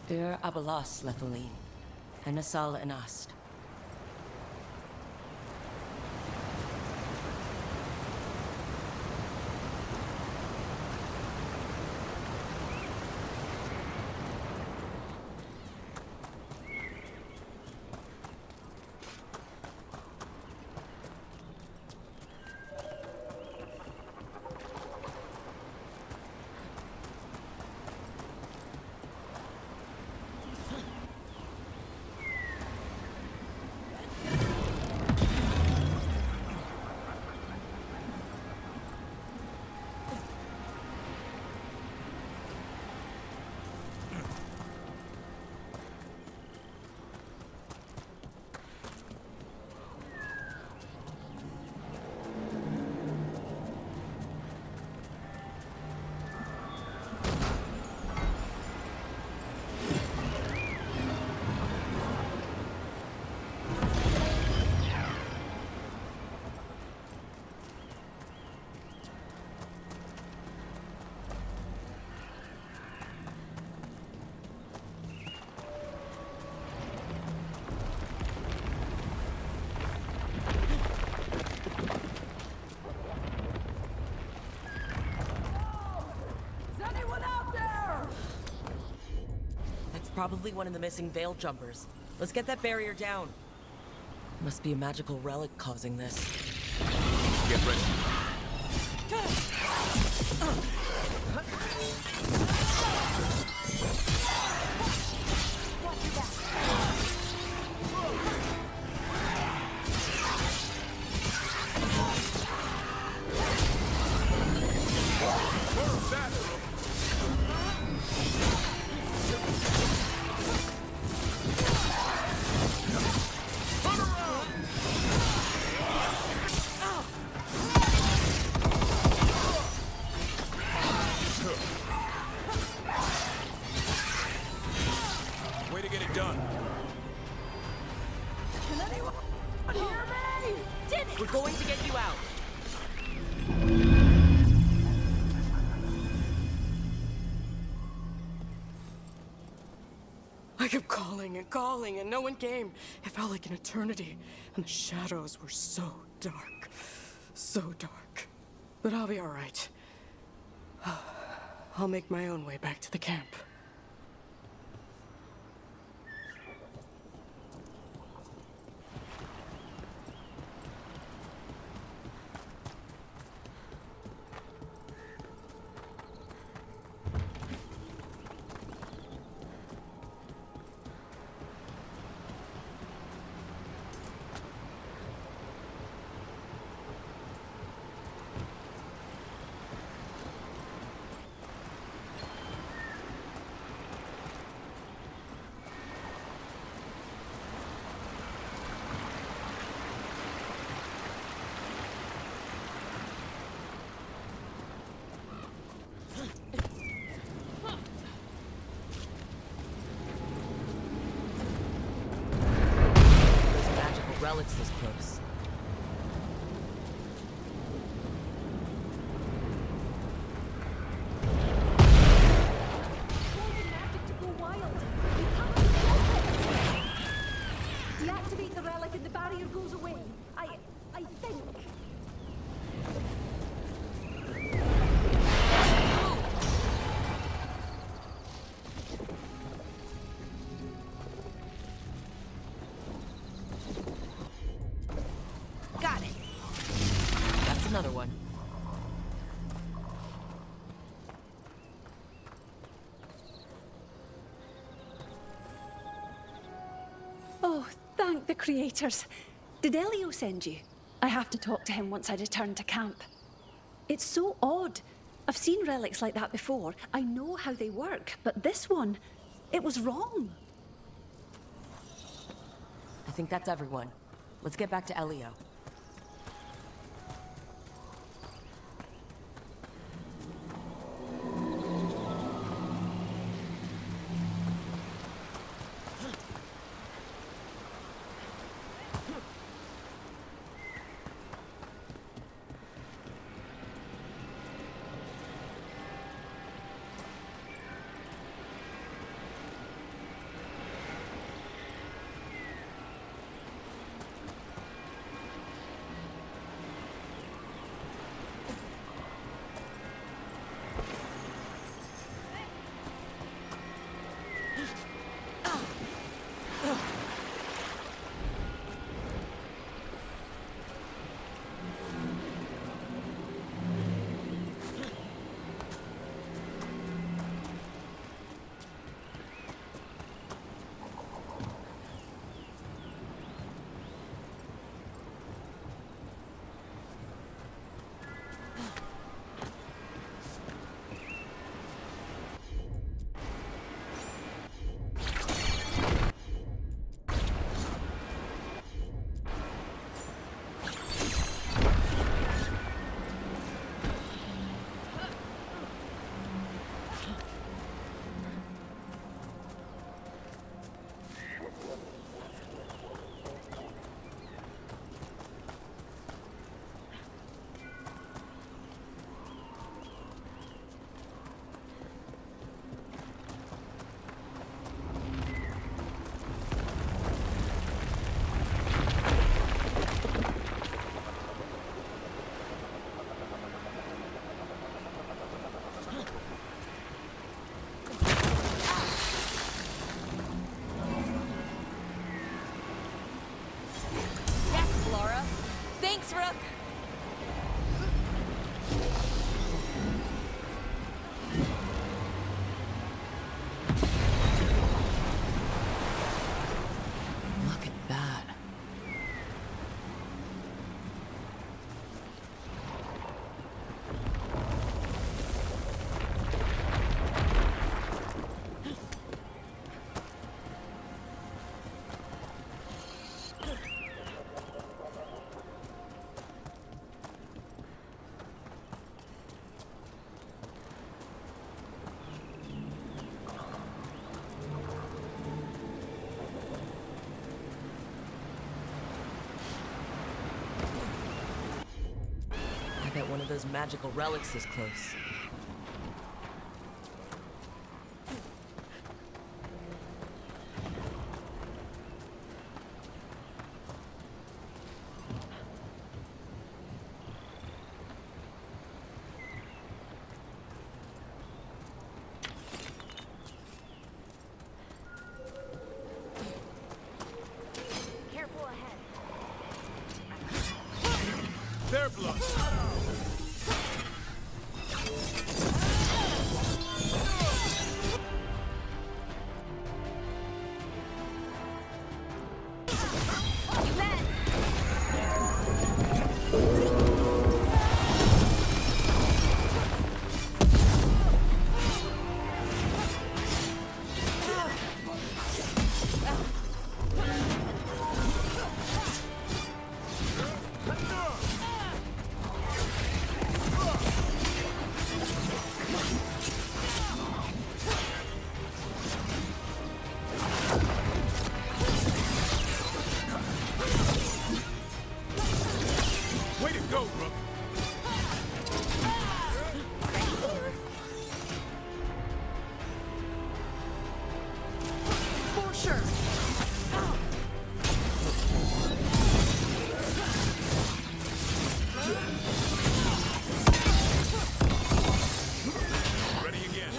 [SPEAKER 1] Ir Abalas Lethalin, Enasal Enast. Probably one of the missing veil jumpers. Let's get that barrier down. Must be a magical relic causing this.
[SPEAKER 9] Get ready.
[SPEAKER 1] We're going to get you out.
[SPEAKER 10] I kept calling and calling and no one came. It felt like an eternity. And the shadows were so dark. So dark. But I'll be all right. I'll make my own way back to the camp.
[SPEAKER 1] Relics this close.
[SPEAKER 3] Magic to go wild.
[SPEAKER 1] another one.
[SPEAKER 11] Oh, thank the creators. Did Elio send you? I have to talk to him once I return to camp. It's so odd. I've seen relics like that before. I know how they work, but this one, it was wrong.
[SPEAKER 1] I think that's everyone. Let's get back to Elio.
[SPEAKER 3] Thanks, Rook!
[SPEAKER 1] Look at that. I bet one of those magical relics is close.
[SPEAKER 3] Careful ahead.
[SPEAKER 9] Their blood! Way to go, Rook!
[SPEAKER 3] For sure.
[SPEAKER 9] Ready again.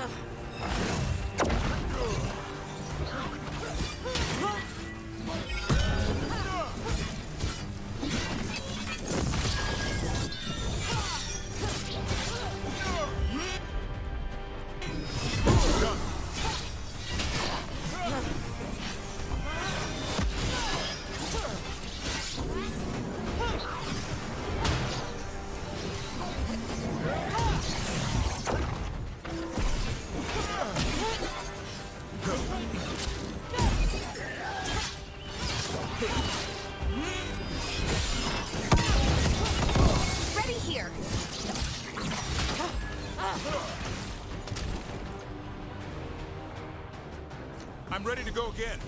[SPEAKER 2] ready to go again.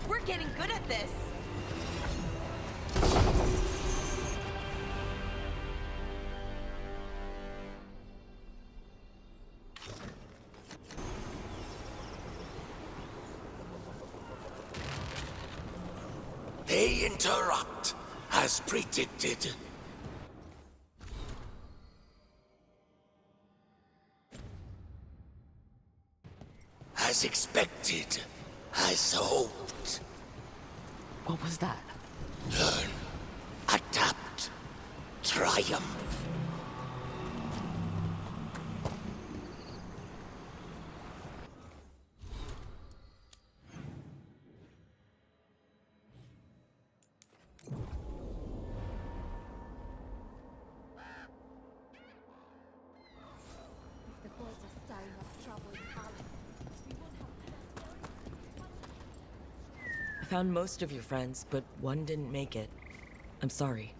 [SPEAKER 3] We're getting good at this.
[SPEAKER 4] They interrupt, as predicted. As expected, as hoped.
[SPEAKER 1] What was that?
[SPEAKER 4] Learn, adapt, triumph.
[SPEAKER 1] I found most of your friends, but one didn't make it. I'm sorry.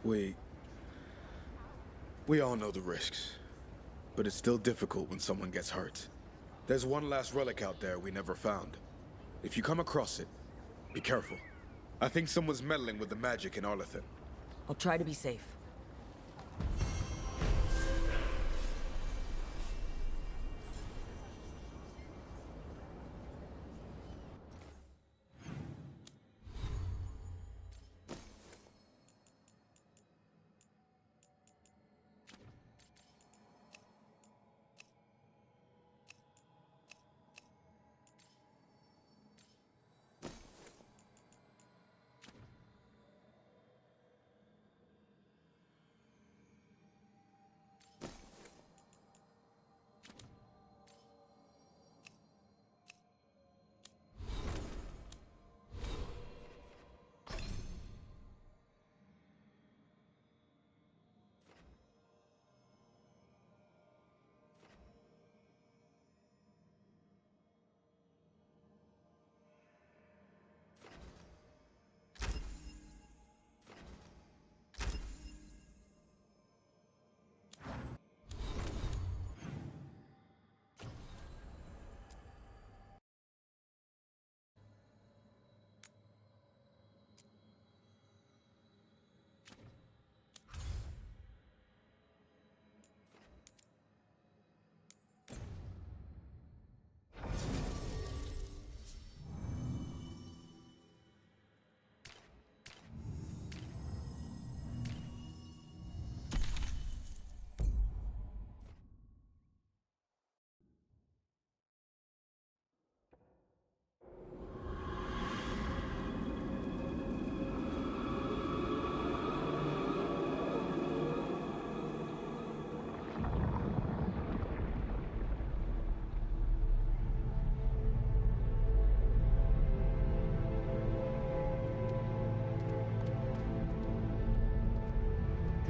[SPEAKER 9] We all know the risks, but it's still difficult when someone gets hurt. There's one last relic out there we never found. If you come across it, be careful. I think someone's meddling with the magic in Arlethan.
[SPEAKER 1] I'll try to be safe.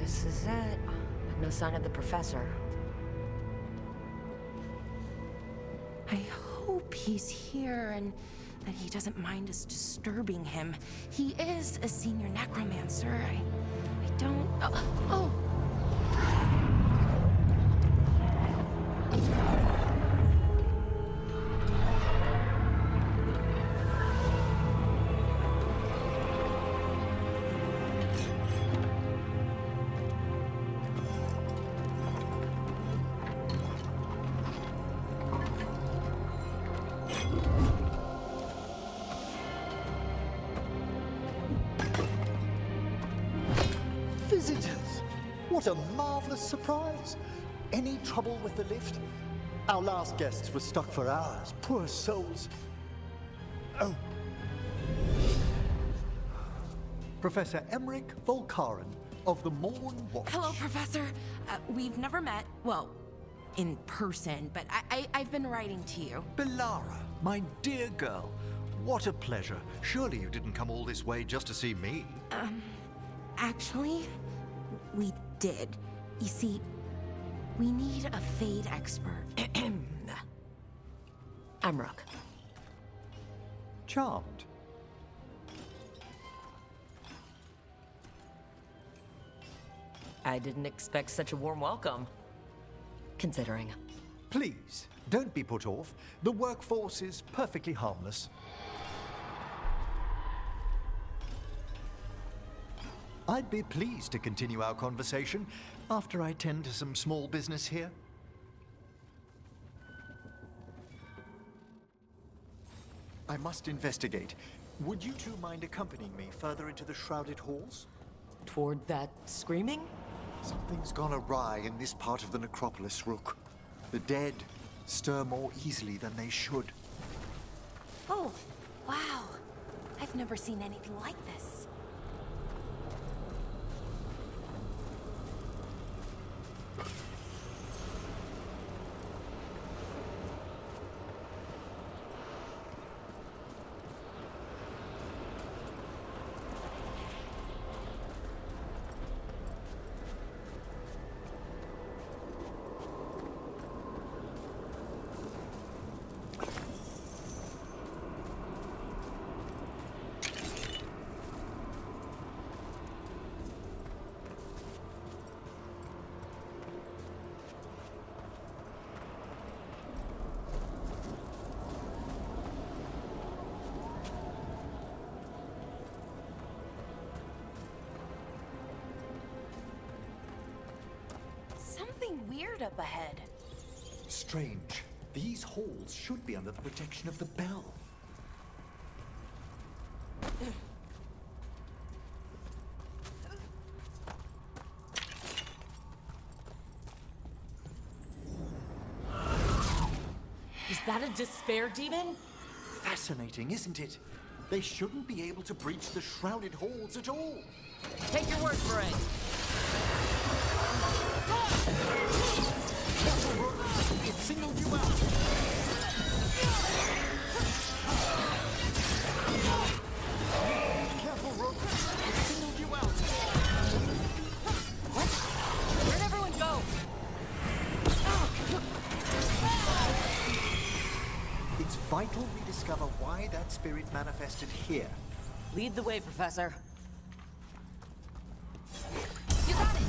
[SPEAKER 1] This is it. But no sign of the professor.
[SPEAKER 12] I hope he's here and that he doesn't mind us disturbing him. He is a senior necromancer. I don't... Oh!
[SPEAKER 16] Visitors! What a marvelous surprise! Any trouble with the lift? Our last guests were stuck for hours. Poor souls. Oh. Professor Emmerich Volkaren of the Morn Watch.
[SPEAKER 12] Hello, Professor. We've never met, well, in person, but I've been writing to you.
[SPEAKER 16] Belara, my dear girl. What a pleasure. Surely you didn't come all this way just to see me.
[SPEAKER 12] Actually, we did. You see, we need a Fade expert.
[SPEAKER 1] I'm Rook.
[SPEAKER 16] Charmed.
[SPEAKER 1] I didn't expect such a warm welcome. Considering.
[SPEAKER 16] Please, don't be put off. The workforce is perfectly harmless. I'd be pleased to continue our conversation after I tend to some small business here. I must investigate. Would you two mind accompanying me further into the shrouded halls?
[SPEAKER 1] Toward that screaming?
[SPEAKER 16] Something's gone awry in this part of the necropolis, Rook. The dead stir more easily than they should.
[SPEAKER 12] Oh, wow. I've never seen anything like this. Something weird up ahead.
[SPEAKER 16] Strange. These halls should be under the protection of the bell.
[SPEAKER 1] Is that a despair demon?
[SPEAKER 16] Fascinating, isn't it? They shouldn't be able to breach the shrouded halls at all.
[SPEAKER 1] Take your word for it.
[SPEAKER 16] It singled you out. Careful, Rook. It singled you out.
[SPEAKER 1] What? Where'd everyone go?
[SPEAKER 16] It's vital we discover why that spirit manifested here.
[SPEAKER 1] Lead the way, Professor.
[SPEAKER 12] You got it!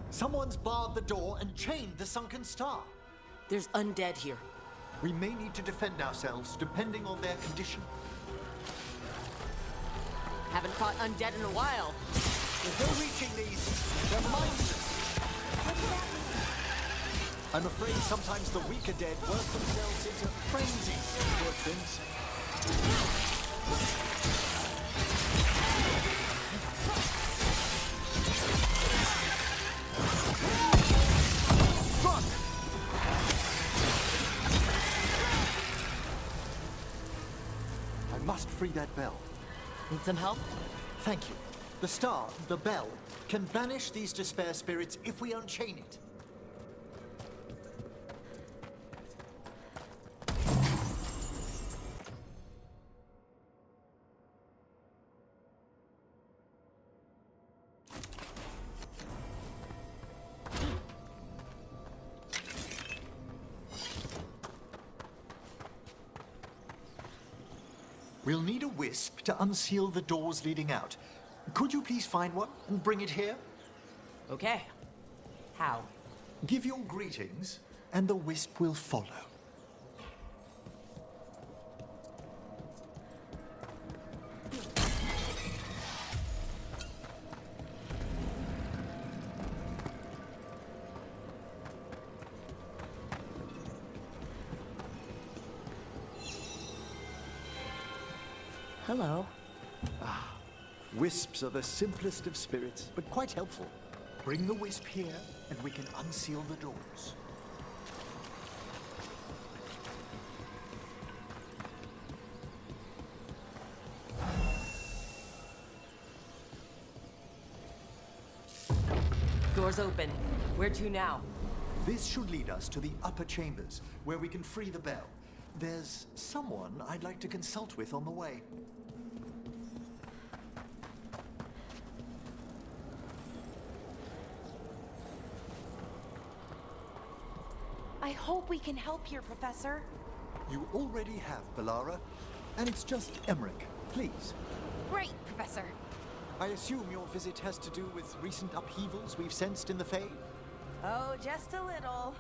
[SPEAKER 16] Someone's barred the door and chained the sunken star.
[SPEAKER 1] There's undead here.
[SPEAKER 16] We may need to defend ourselves depending on their condition.
[SPEAKER 1] Haven't fought undead in a while.
[SPEAKER 16] There's no reaching these. They're mindless. I'm afraid sometimes the weaker dead work themselves into frenzies, poor things. I must free that bell.
[SPEAKER 1] Need some help?
[SPEAKER 16] Thank you. The star, the bell, can banish these despair spirits if we unchain it. We'll need a wisp to unseal the doors leading out. Could you please find one and bring it here?
[SPEAKER 1] Okay. How?
[SPEAKER 16] Give your greetings, and the wisp will follow.
[SPEAKER 1] Hello.
[SPEAKER 16] Wisps are the simplest of spirits, but quite helpful. Bring the wisp here, and we can unseal the doors.
[SPEAKER 1] Doors open. Where to now?
[SPEAKER 16] This should lead us to the upper chambers, where we can free the bell. There's someone I'd like to consult with on the way.
[SPEAKER 12] I hope we can help here, Professor.
[SPEAKER 16] You already have, Bellara. And it's just Emmerich. Please.
[SPEAKER 12] Great, Professor.
[SPEAKER 16] I assume your visit has to do with recent upheavals we've sensed in the Fae?
[SPEAKER 12] Oh, just a little.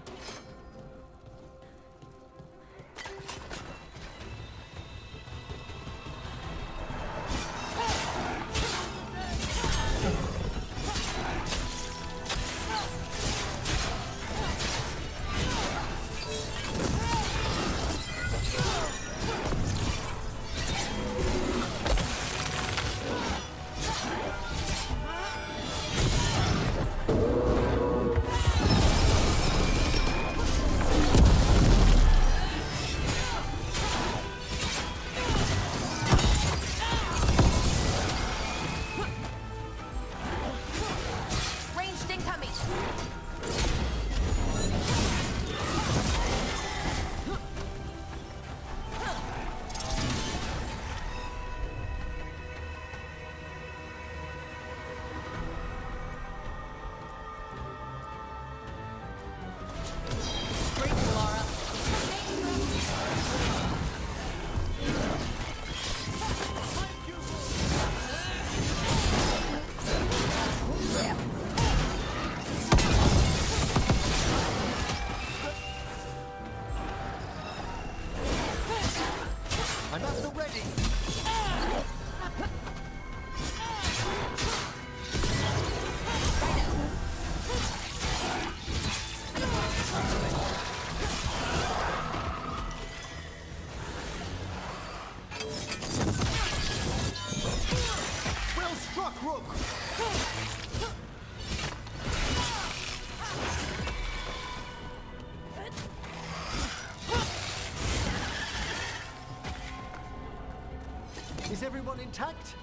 [SPEAKER 12] Ranged incoming. Great, Laura.
[SPEAKER 16] I'm at the ready! Well struck, Rook! Is everyone intact?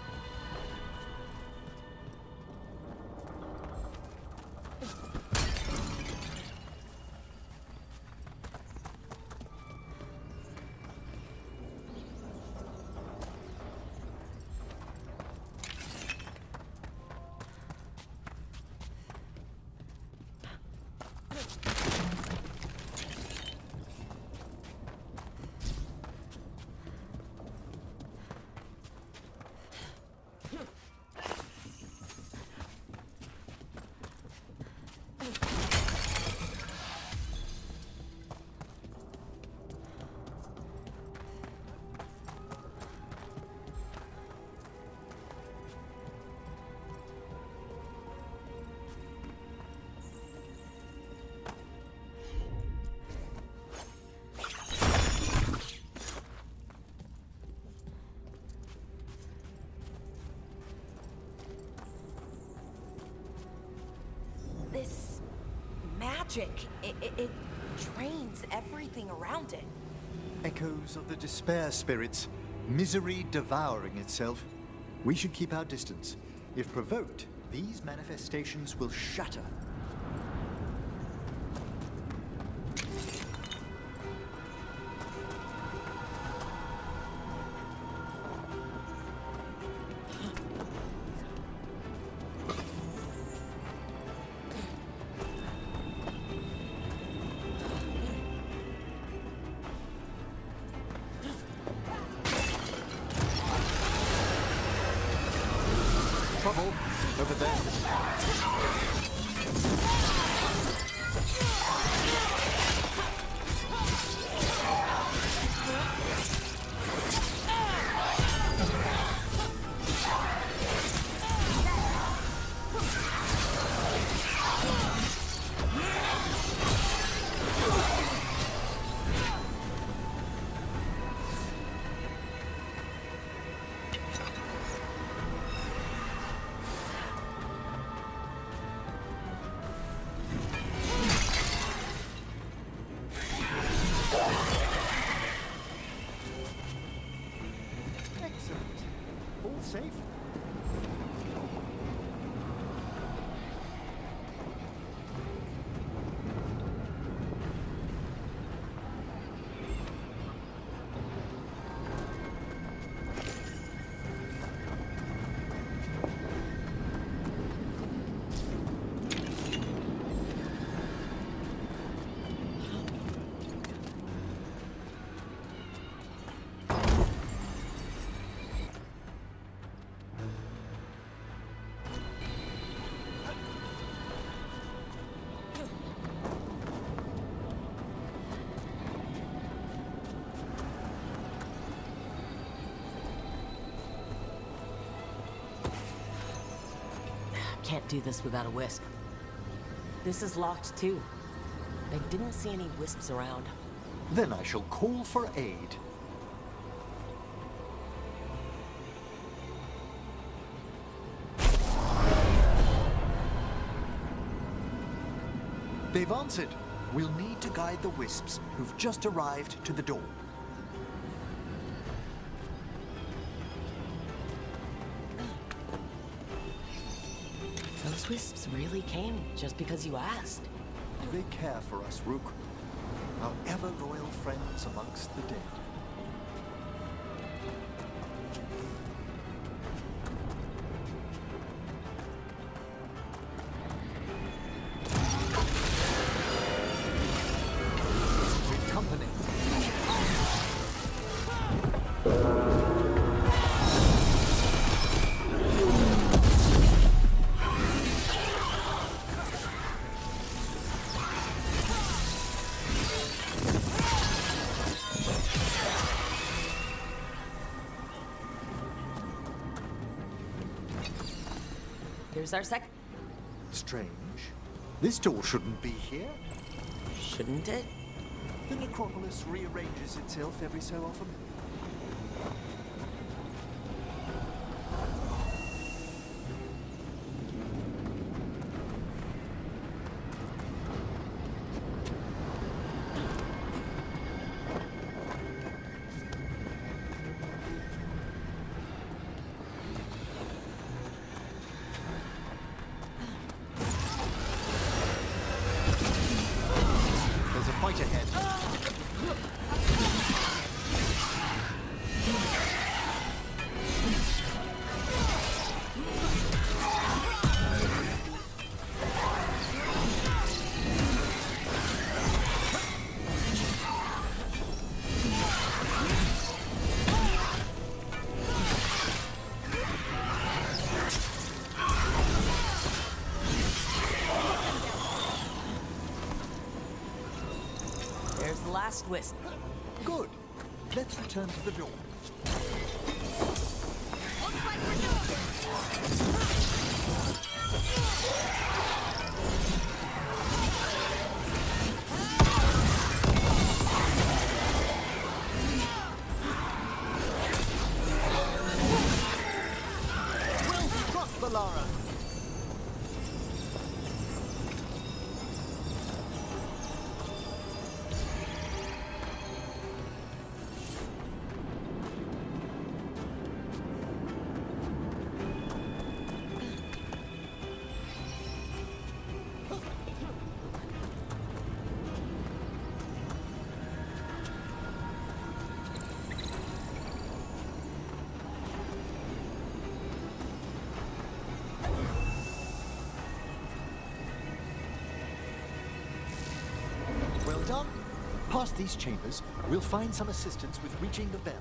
[SPEAKER 12] This magic, it drains everything around it.
[SPEAKER 16] Echoes of the despair spirits, misery devouring itself. We should keep our distance. If provoked, these manifestations will shatter. Trouble over there.
[SPEAKER 1] can't do this without a wisp. This is locked too. I didn't see any wisps around.
[SPEAKER 16] Then I shall call for aid. They've answered. We'll need to guide the wisps who've just arrived to the door.
[SPEAKER 1] Those wisps really came just because you asked.
[SPEAKER 16] They care for us, Rook. Our ever-loyal friends amongst the dead. With company.
[SPEAKER 1] Here's our sec.
[SPEAKER 16] Strange. This door shouldn't be here.
[SPEAKER 1] Shouldn't it?
[SPEAKER 16] The necropolis rearranges itself every so often. There's a fight ahead.
[SPEAKER 1] There's the last wisp.
[SPEAKER 16] Good. Let's return to the door. We'll struck the Lara. Well done. Past these chambers, we'll find some assistance with reaching the bell.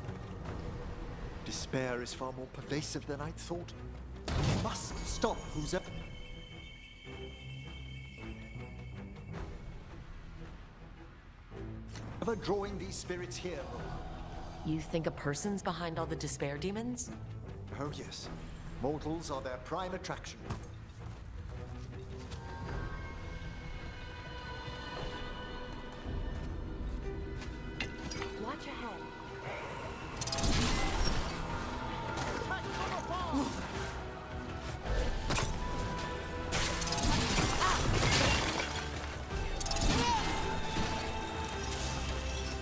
[SPEAKER 16] Despair is far more pervasive than I'd thought. We must stop who's ever... ever drawing these spirits here.
[SPEAKER 1] You think a person's behind all the despair demons?
[SPEAKER 16] Oh yes. Mortals are their prime attraction.
[SPEAKER 12] Watch ahead.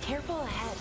[SPEAKER 12] Careful ahead.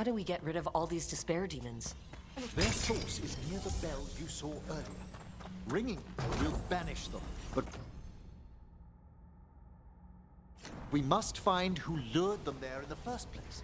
[SPEAKER 1] do we get rid of all these despair demons?
[SPEAKER 16] Their source is near the bell you saw earlier. Ringing will banish them, but we must find who lured them there in the first place.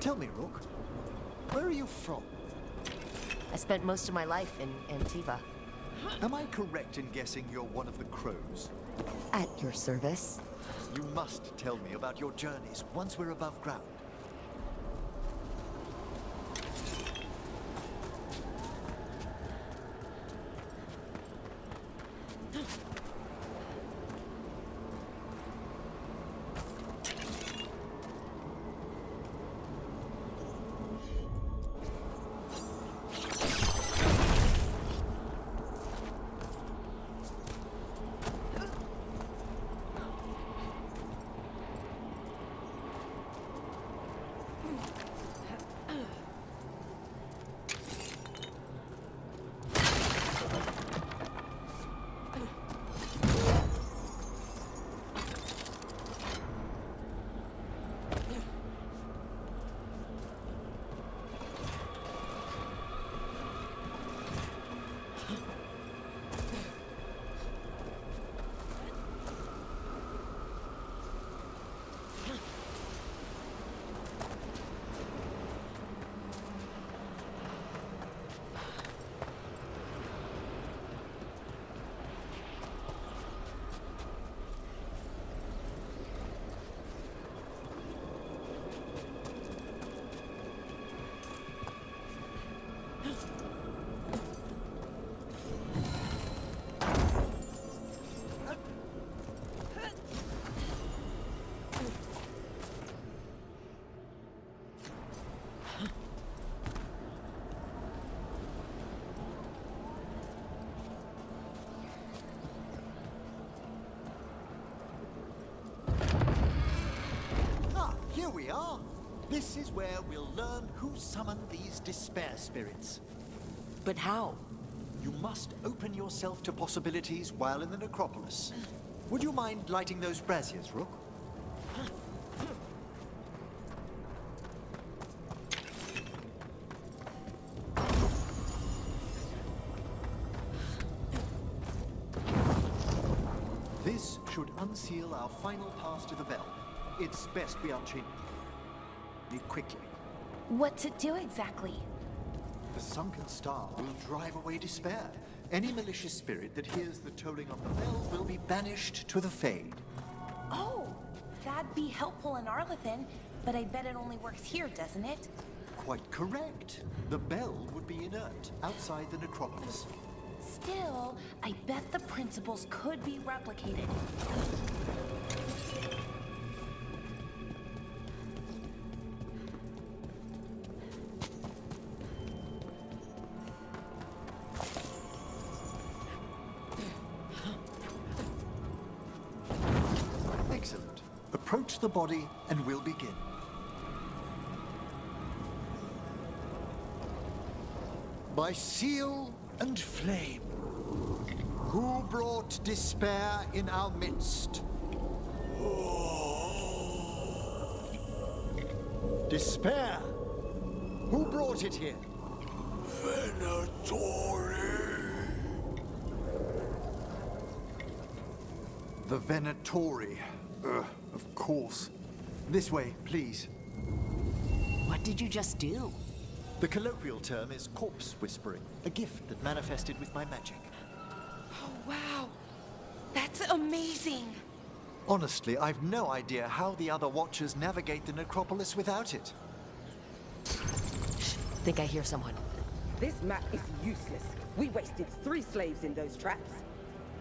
[SPEAKER 16] Tell me, Rook, where are you from?
[SPEAKER 1] I spent most of my life in Antiva.
[SPEAKER 16] Am I correct in guessing you're one of the crows?
[SPEAKER 1] At your service.
[SPEAKER 16] You must tell me about your journeys once we're above ground. Here we are. This is where we'll learn who summoned these despair spirits.
[SPEAKER 1] But how?
[SPEAKER 16] You must open yourself to possibilities while in the necropolis. Would you mind lighting those braziers, Rook? This should unseal our final pass to the bell. It's best we unchain it quickly.
[SPEAKER 12] What's it do exactly?
[SPEAKER 16] The sunken star will drive away despair. Any malicious spirit that hears the tolling of the bell will be banished to the Fade.
[SPEAKER 12] Oh, that'd be helpful in Arlethan, but I bet it only works here, doesn't it?
[SPEAKER 16] Quite correct. The bell would be inert outside the necropolis.
[SPEAKER 12] Still, I bet the principles could be replicated.
[SPEAKER 16] Excellent. Approach the body and we'll begin. By seal and flame, who brought despair in our midst? Despair? Who brought it here?
[SPEAKER 14] Venatori.
[SPEAKER 16] The Venatori. Of course. This way, please.
[SPEAKER 1] What did you just do?
[SPEAKER 16] The colloquial term is corpse whispering, a gift that manifested with my magic.
[SPEAKER 12] Oh, wow. That's amazing.
[SPEAKER 16] Honestly, I've no idea how the other Watchers navigate the necropolis without it.
[SPEAKER 1] Think I hear someone.
[SPEAKER 18] This map is useless. We wasted 3 slaves in those traps.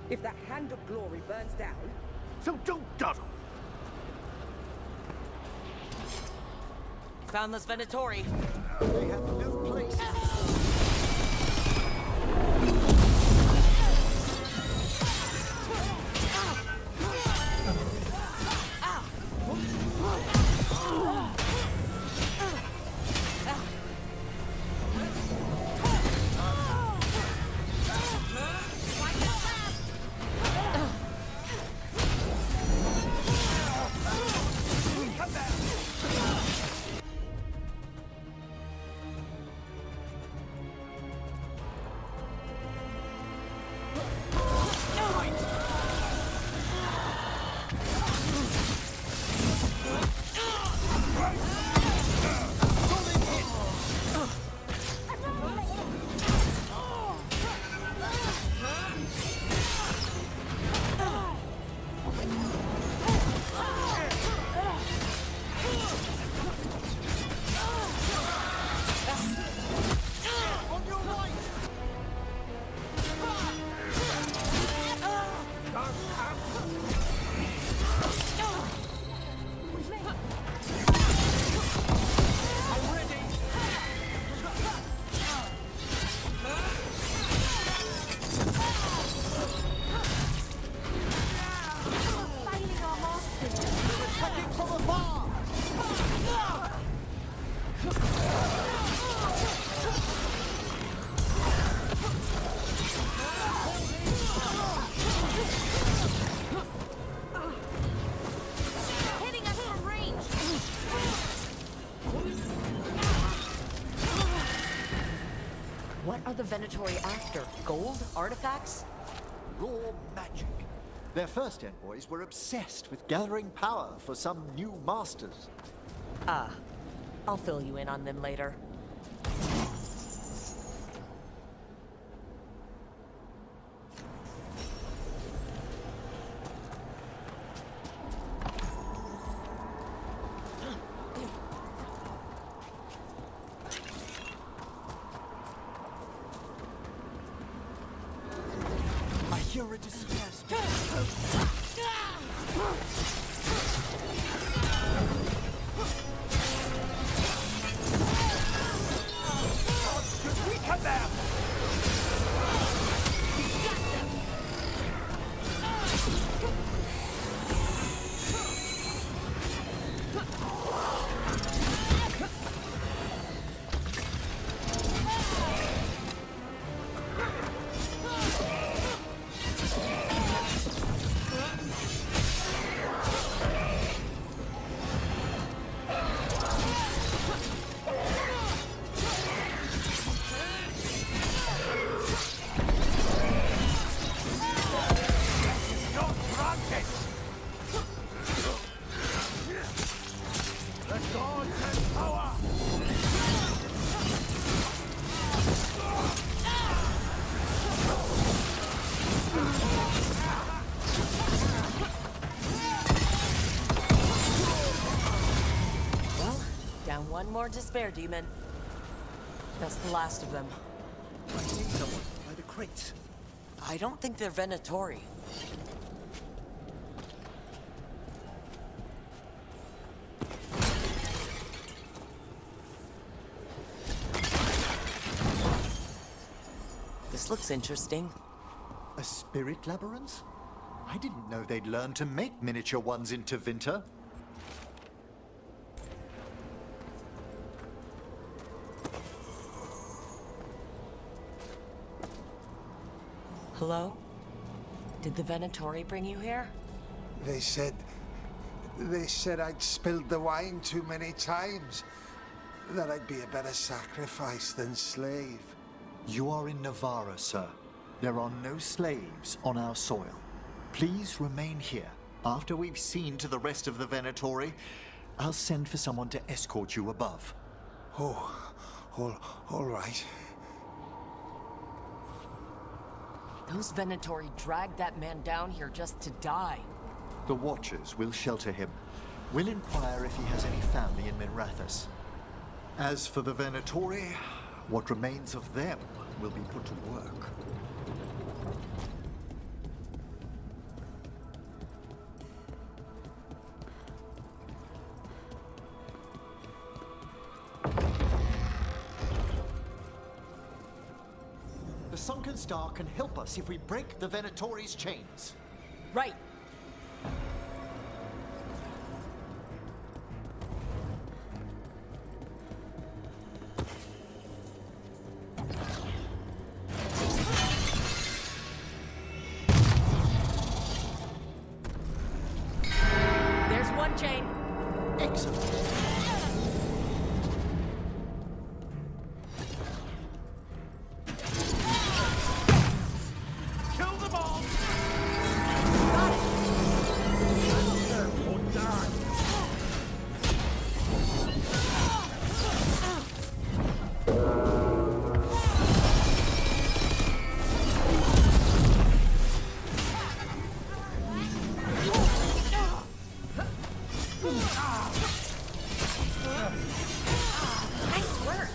[SPEAKER 18] If that hand of glory burns down...
[SPEAKER 20] So don't dawdle!
[SPEAKER 1] Found this Venatori.
[SPEAKER 16] They have no place.
[SPEAKER 1] What are the Venatori after? Gold? Artifacts?
[SPEAKER 16] Raw magic. Their first envoys were obsessed with gathering power for some new masters.
[SPEAKER 1] Ah, I'll fill you in on them later.
[SPEAKER 16] I hear a despair spirit.
[SPEAKER 20] We come there!
[SPEAKER 1] Down one more despair demon. That's the last of them.
[SPEAKER 16] I see someone by the crates.
[SPEAKER 1] I don't think they're Venatori. This looks interesting.
[SPEAKER 16] A spirit labyrinth? I didn't know they'd learn to make miniature ones in Tevinter.
[SPEAKER 1] Hello? Did the Venatori bring you here?
[SPEAKER 19] They said I'd spilled the wine too many times. That I'd be a better sacrifice than slave.
[SPEAKER 16] You are in Navarra, sir. There are no slaves on our soil. Please remain here. After we've seen to the rest of the Venatori, I'll send for someone to escort you above.
[SPEAKER 19] Oh, all right.
[SPEAKER 1] Those Venatori dragged that man down here just to die.
[SPEAKER 16] The Watchers will shelter him. We'll inquire if he has any family in Minrathous. As for the Venatori, what remains of them will be put to work. the Sunken Star can help us if we break the Venatori's chains.
[SPEAKER 1] Right. There's one chain.
[SPEAKER 16] Excellent.
[SPEAKER 20] Kill them all!
[SPEAKER 12] Nice work.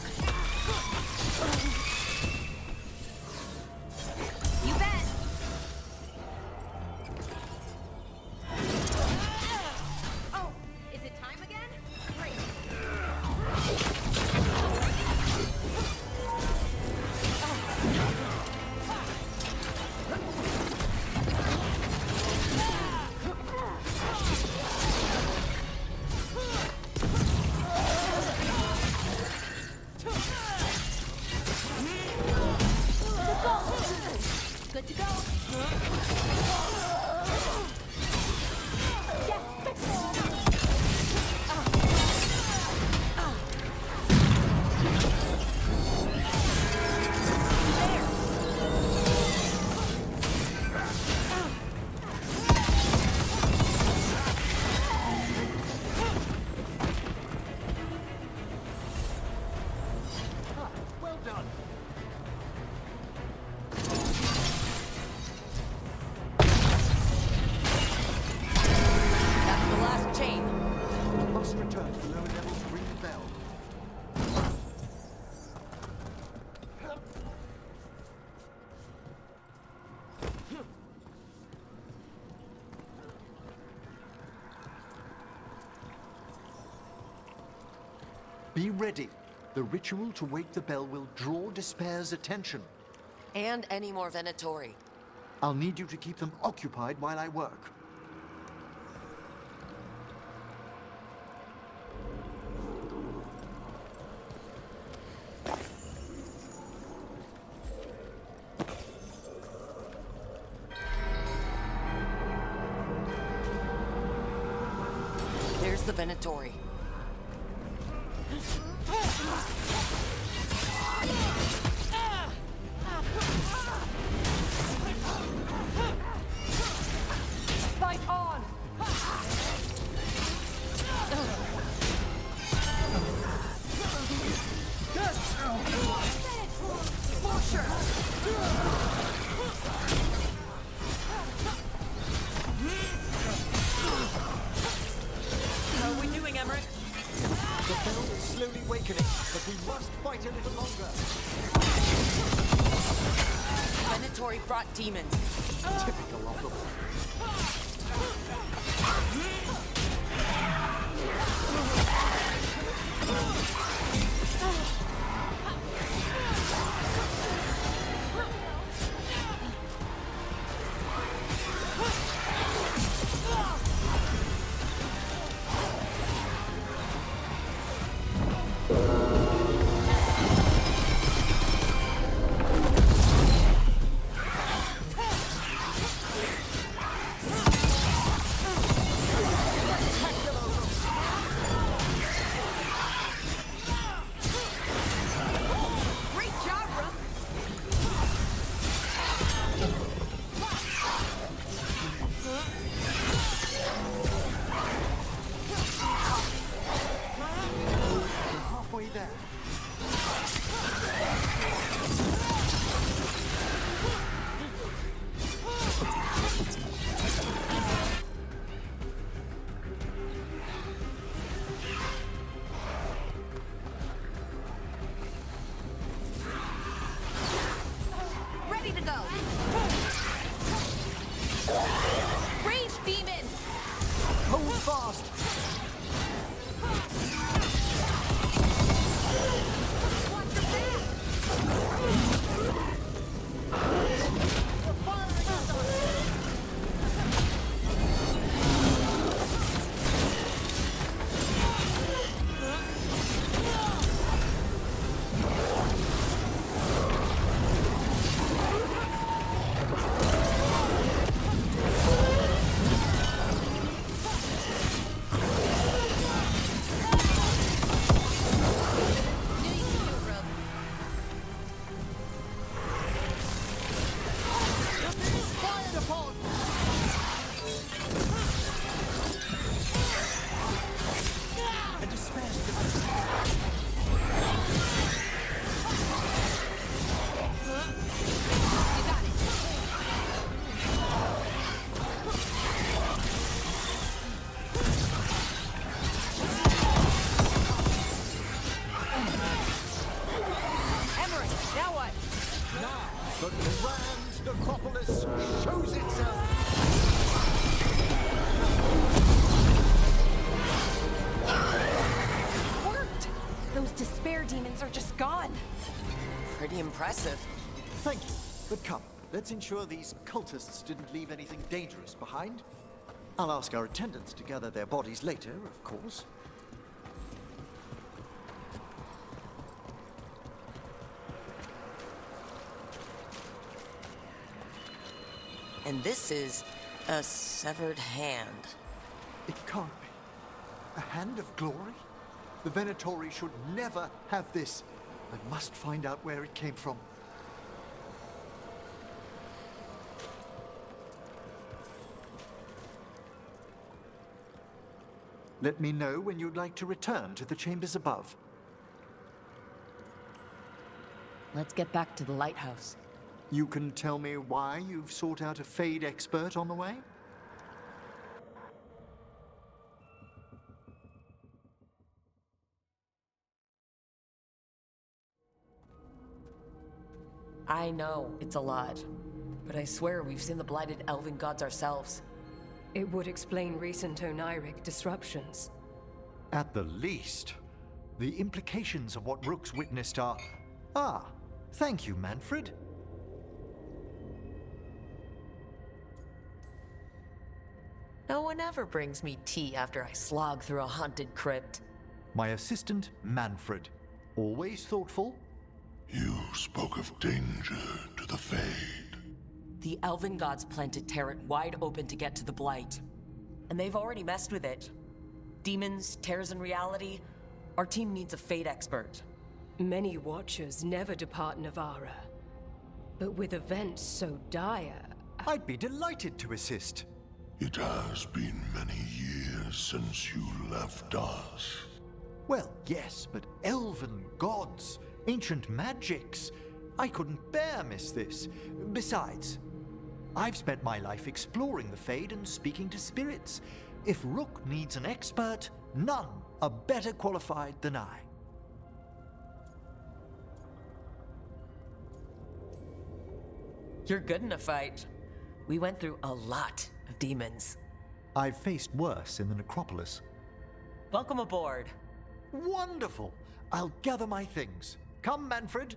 [SPEAKER 12] You bet. Oh, is it time again? Great. Good to go.
[SPEAKER 16] Well done.
[SPEAKER 1] That's the last chain.
[SPEAKER 16] We must return to the lower levels to ring the bell. Be ready. The ritual to wake the bell will draw Despair's attention.
[SPEAKER 1] And any more Venatori.
[SPEAKER 16] I'll need you to keep them occupied while I work.
[SPEAKER 1] There's the Venatori.
[SPEAKER 10] Fight on!
[SPEAKER 1] How are we doing, Emmerich?
[SPEAKER 16] The bell is slowly wakening, but we must fight a little longer.
[SPEAKER 1] Venatori brought demons.
[SPEAKER 16] Typical of them. The grand necropolis shows itself!
[SPEAKER 12] Worked! Those despair demons are just gone.
[SPEAKER 1] Pretty impressive.
[SPEAKER 16] Thank you, but come, let's ensure these cultists didn't leave anything dangerous behind. I'll ask our attendants to gather their bodies later, of course.
[SPEAKER 1] And this is a severed hand.
[SPEAKER 16] It can't be. A hand of glory? The Venatori should never have this. I must find out where it came from. Let me know when you'd like to return to the chambers above.
[SPEAKER 1] Let's get back to the lighthouse.
[SPEAKER 16] You can tell me why you've sought out a Fade expert on the way?
[SPEAKER 1] I know, it's a lot. But I swear we've seen the blighted elven gods ourselves.
[SPEAKER 13] It would explain recent oniric disruptions.
[SPEAKER 16] At the least. The implications of what Rook's witnessed are... Ah, thank you, Manfred.
[SPEAKER 1] No one ever brings me tea after I slog through a haunted crypt.
[SPEAKER 16] My assistant, Manfred. Always thoughtful.
[SPEAKER 14] You spoke of danger to the Fade.
[SPEAKER 1] The elven gods plan to tear it wide open to get to the blight. And they've already messed with it. Demons, tears in reality. Our team needs a Fade expert.
[SPEAKER 13] Many Watchers never depart Navara. But with events so dire...
[SPEAKER 16] I'd be delighted to assist.
[SPEAKER 14] It has been many years since you left us.
[SPEAKER 16] Well, yes, but elven gods, ancient magics. I couldn't bear miss this. Besides, I've spent my life exploring the Fade and speaking to spirits. If Rook needs an expert, none are better qualified than I.
[SPEAKER 1] You're good in a fight. We went through a lot of demons.
[SPEAKER 16] I've faced worse in the necropolis.
[SPEAKER 1] Welcome aboard.
[SPEAKER 16] Wonderful. I'll gather my things. Come, Manfred.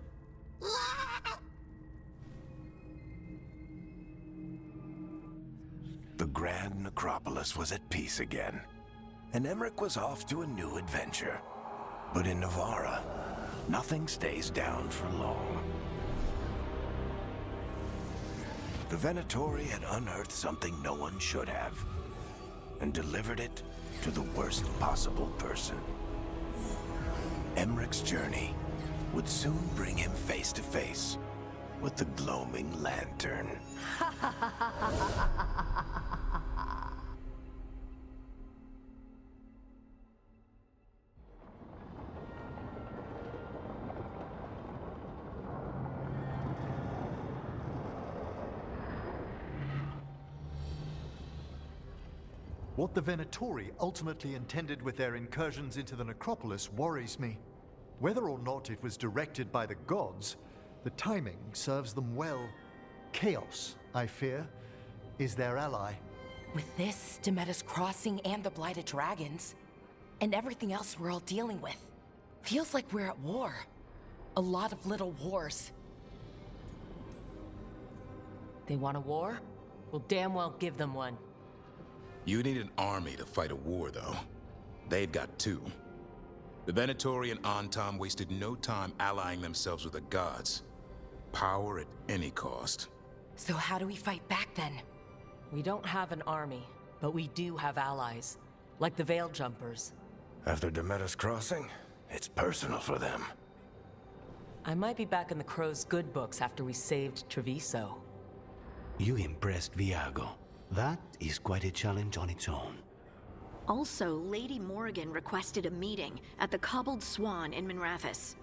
[SPEAKER 4] The grand necropolis was at peace again, and Emmerich was off to a new adventure. But in Navara, nothing stays down for long. The Venatori had unearthed something no one should have, and delivered it to the worst possible person. Emmerich's journey would soon bring him face to face with the gloaming lantern.
[SPEAKER 16] What the Venatori ultimately intended with their incursions into the necropolis worries me. Whether or not it was directed by the gods, the timing serves them well. Chaos, I fear, is their ally.
[SPEAKER 12] With this, Demeter's Crossing and the Blighted Dragons, and everything else we're all dealing with, feels like we're at war. A lot of little wars.
[SPEAKER 1] They want a war? We'll damn well give them one.
[SPEAKER 2] You need an army to fight a war, though. They've got two. The Venatori and Antam wasted no time allying themselves with the gods. Power at any cost.
[SPEAKER 12] So how do we fight back then?
[SPEAKER 1] We don't have an army, but we do have allies. Like the Veil Jumpers.
[SPEAKER 4] After Demeter's Crossing, it's personal for them.
[SPEAKER 1] I might be back in the Crow's good books after we saved Treviso.
[SPEAKER 4] You impressed Viago. That is quite a challenge on its own.
[SPEAKER 17] Also, Lady Morrigan requested a meeting at the Cobbled Swan in Minrathous.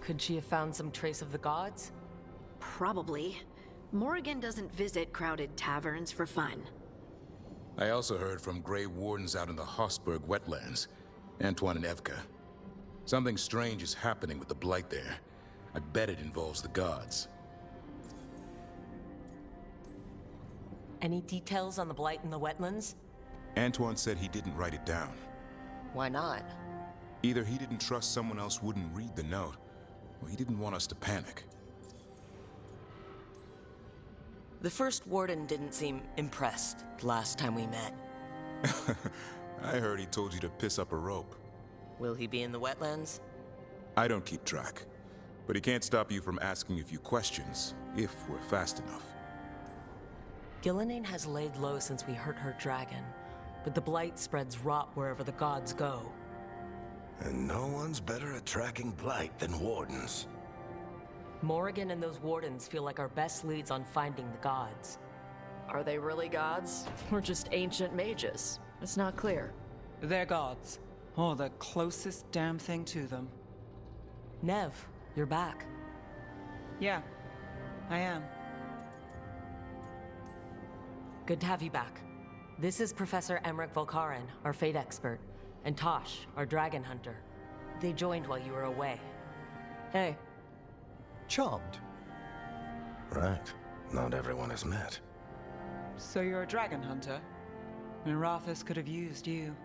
[SPEAKER 1] Could she have found some trace of the gods?
[SPEAKER 17] Probably. Morrigan doesn't visit crowded taverns for fun.
[SPEAKER 2] I also heard from Grey Wardens out in the Hossberg wetlands, Antoine and Evka. Something strange is happening with the Blight there. I bet it involves the gods.
[SPEAKER 1] Any details on the blight in the wetlands?
[SPEAKER 2] Antoine said he didn't write it down.
[SPEAKER 1] Why not?
[SPEAKER 2] Either he didn't trust someone else wouldn't read the note, or he didn't want us to panic.
[SPEAKER 1] The first warden didn't seem impressed the last time we met.
[SPEAKER 2] I heard he told you to piss up a rope.
[SPEAKER 1] Will he be in the wetlands?
[SPEAKER 2] I don't keep track, but he can't stop you from asking a few questions, if we're fast enough.
[SPEAKER 1] Gillenane has laid low since we hurt her dragon, but the blight spreads rot wherever the gods go.
[SPEAKER 15] And no one's better at tracking blight than wardens.
[SPEAKER 1] Morrigan and those wardens feel like our best leads on finding the gods.
[SPEAKER 10] Are they really gods? Or just ancient mages? It's not clear.
[SPEAKER 21] They're gods. Or the closest damn thing to them.
[SPEAKER 1] Nev, you're back.
[SPEAKER 21] Yeah, I am.
[SPEAKER 1] Good to have you back. This is Professor Emmerich Volkaren, our fate expert, and Tosh, our dragon hunter. They joined while you were away. Hey.
[SPEAKER 16] Charmed.
[SPEAKER 15] Right. Not everyone has met.
[SPEAKER 21] So you're a dragon hunter? Minrathous could have used you.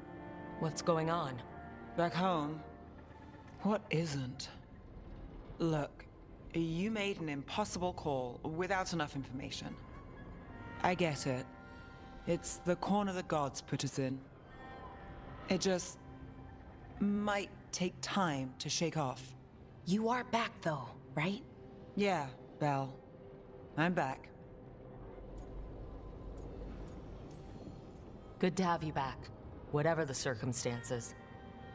[SPEAKER 1] What's going on?
[SPEAKER 21] Back home? What isn't? Look, you made an impossible call without enough information. I get it. It's the corner the gods put us in. It just might take time to shake off.
[SPEAKER 12] You are back though, right?
[SPEAKER 21] Yeah, Belle. I'm back.
[SPEAKER 1] Good to have you back, whatever the circumstances.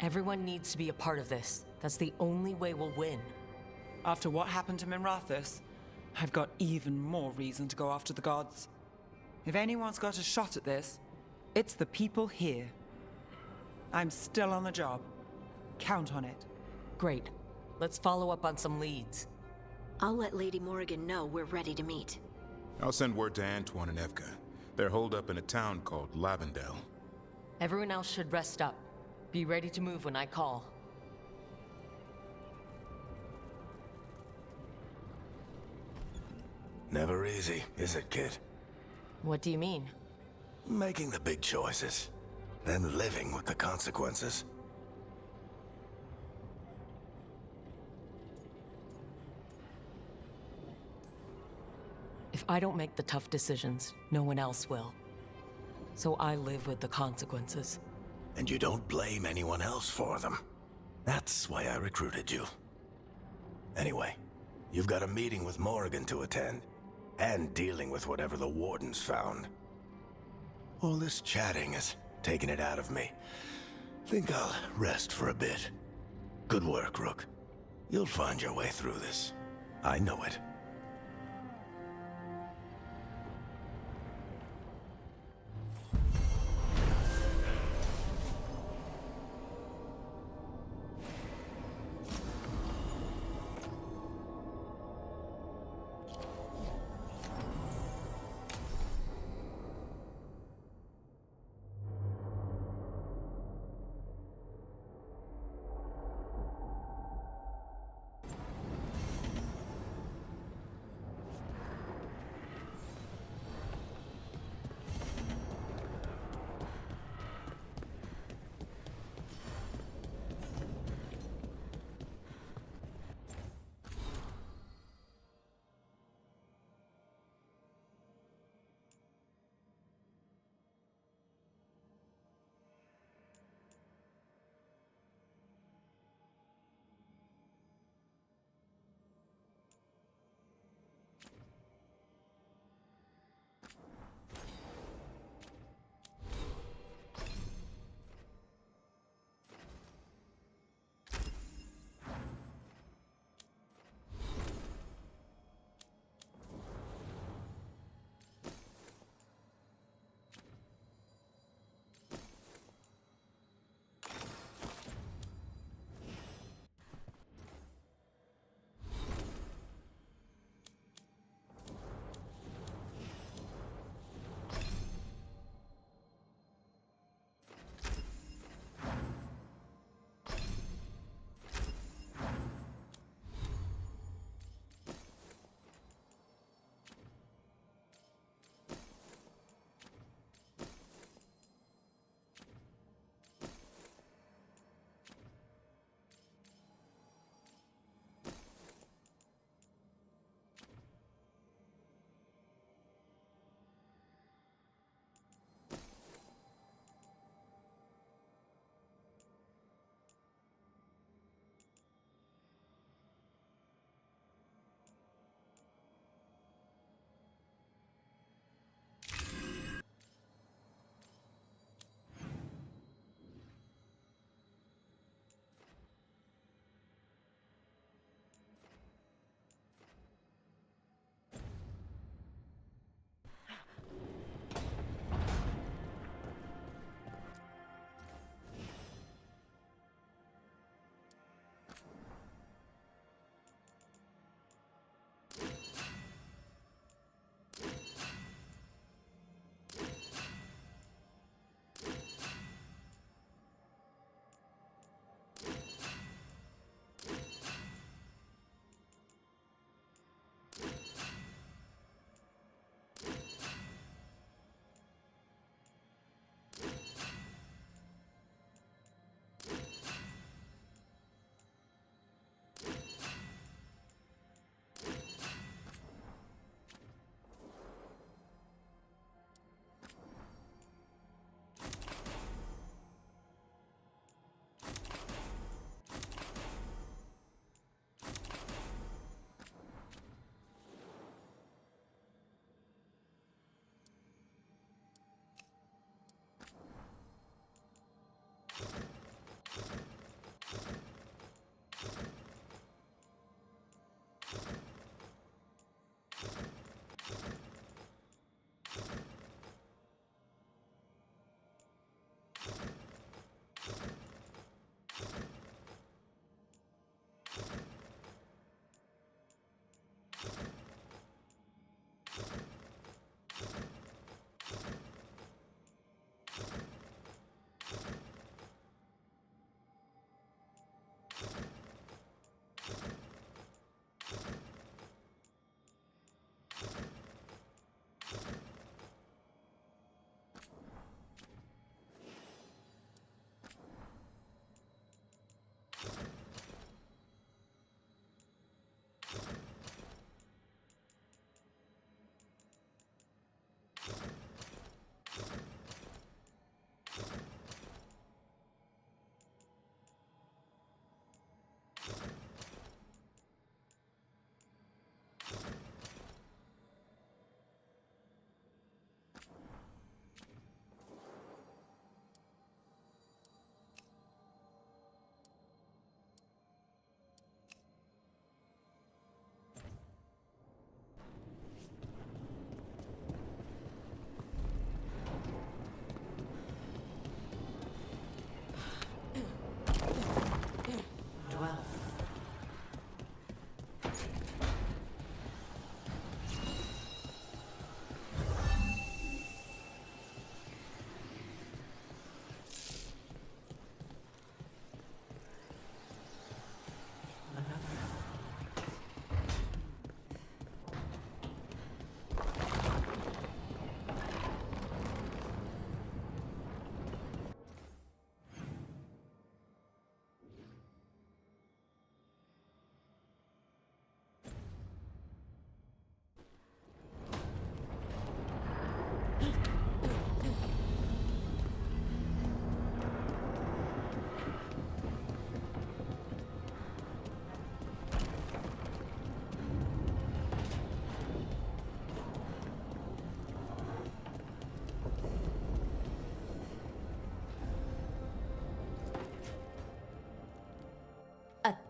[SPEAKER 1] Everyone needs to be a part of this. That's the only way we'll win.
[SPEAKER 21] After what happened to Minrathous, I've got even more reason to go after the gods. If anyone's got a shot at this, it's the people here. I'm still on the job. Count on it.
[SPEAKER 1] Great. Let's follow up on some leads.
[SPEAKER 17] I'll let Lady Morrigan know we're ready to meet.
[SPEAKER 2] I'll send word to Antoine and Evka. They're holed up in a town called Lavendel.
[SPEAKER 1] Everyone else should rest up. Be ready to move when I call.
[SPEAKER 15] Never easy, is it, kid?
[SPEAKER 1] What do you mean?
[SPEAKER 15] Making the big choices, then living with the consequences.
[SPEAKER 1] If I don't make the tough decisions, no one else will. So I live with the consequences.
[SPEAKER 15] And you don't blame anyone else for them. That's why I recruited you. Anyway, you've got a meeting with Morrigan to attend, and dealing with whatever the wardens found. All this chatting has taken it out of me. Think I'll rest for a bit. Good work, Rook. You'll find your way through this. I know it.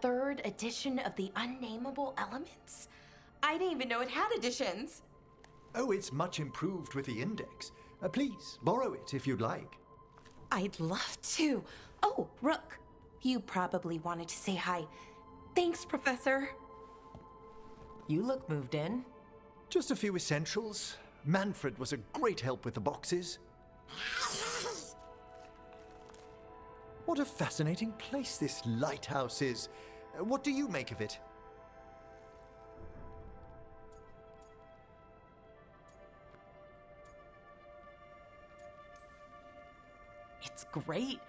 [SPEAKER 12] third edition of the Unnameable Elements? I didn't even know it had editions.
[SPEAKER 16] Oh, it's much improved with the index. Please, borrow it if you'd like.
[SPEAKER 12] I'd love to. Oh, Rook, you probably wanted to say hi. Thanks, Professor.
[SPEAKER 1] You look moved in.
[SPEAKER 16] Just a few essentials. Manfred was a great help with the boxes. What a fascinating place this lighthouse is. What do you make of it?
[SPEAKER 1] It's great.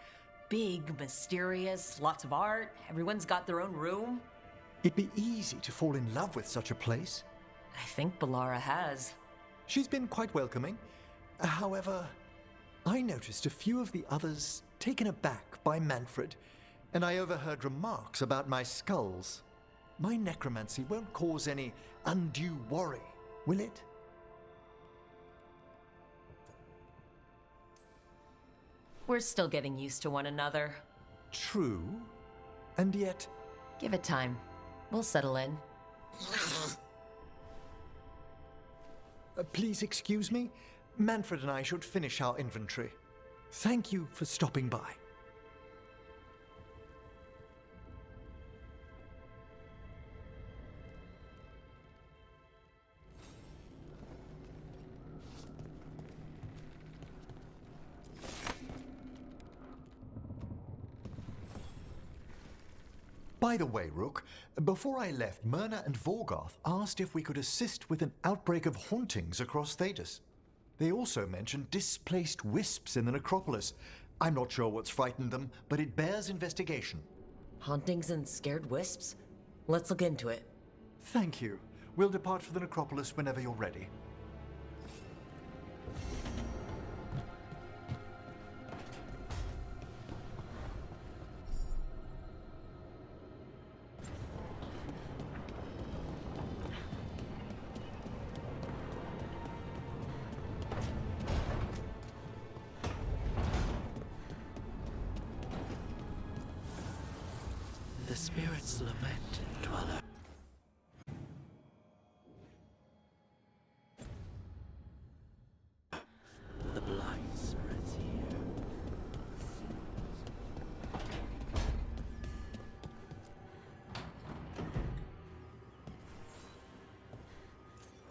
[SPEAKER 1] Big, mysterious, lots of art. Everyone's got their own room.
[SPEAKER 16] It'd be easy to fall in love with such a place.
[SPEAKER 1] I think Balara has.
[SPEAKER 16] She's been quite welcoming. However, I noticed a few of the others taken aback by Manfred, and I overheard remarks about my skulls. My necromancy won't cause any undue worry, will it?
[SPEAKER 1] We're still getting used to one another.
[SPEAKER 16] True. And yet...
[SPEAKER 1] Give it time. We'll settle in.
[SPEAKER 16] Please excuse me. Manfred and I should finish our inventory. Thank you for stopping by. By the way, Rook, before I left, Myrna and Veilguard asked if we could assist with an outbreak of hauntings across Thedas. They also mentioned displaced wisps in the necropolis. I'm not sure what's frightened them, but it bears investigation.
[SPEAKER 1] Hauntings and scared wisps? Let's look into it.
[SPEAKER 16] Thank you. We'll depart for the necropolis whenever you're ready.
[SPEAKER 6] The spirits lament, dweller. The blight spreads here.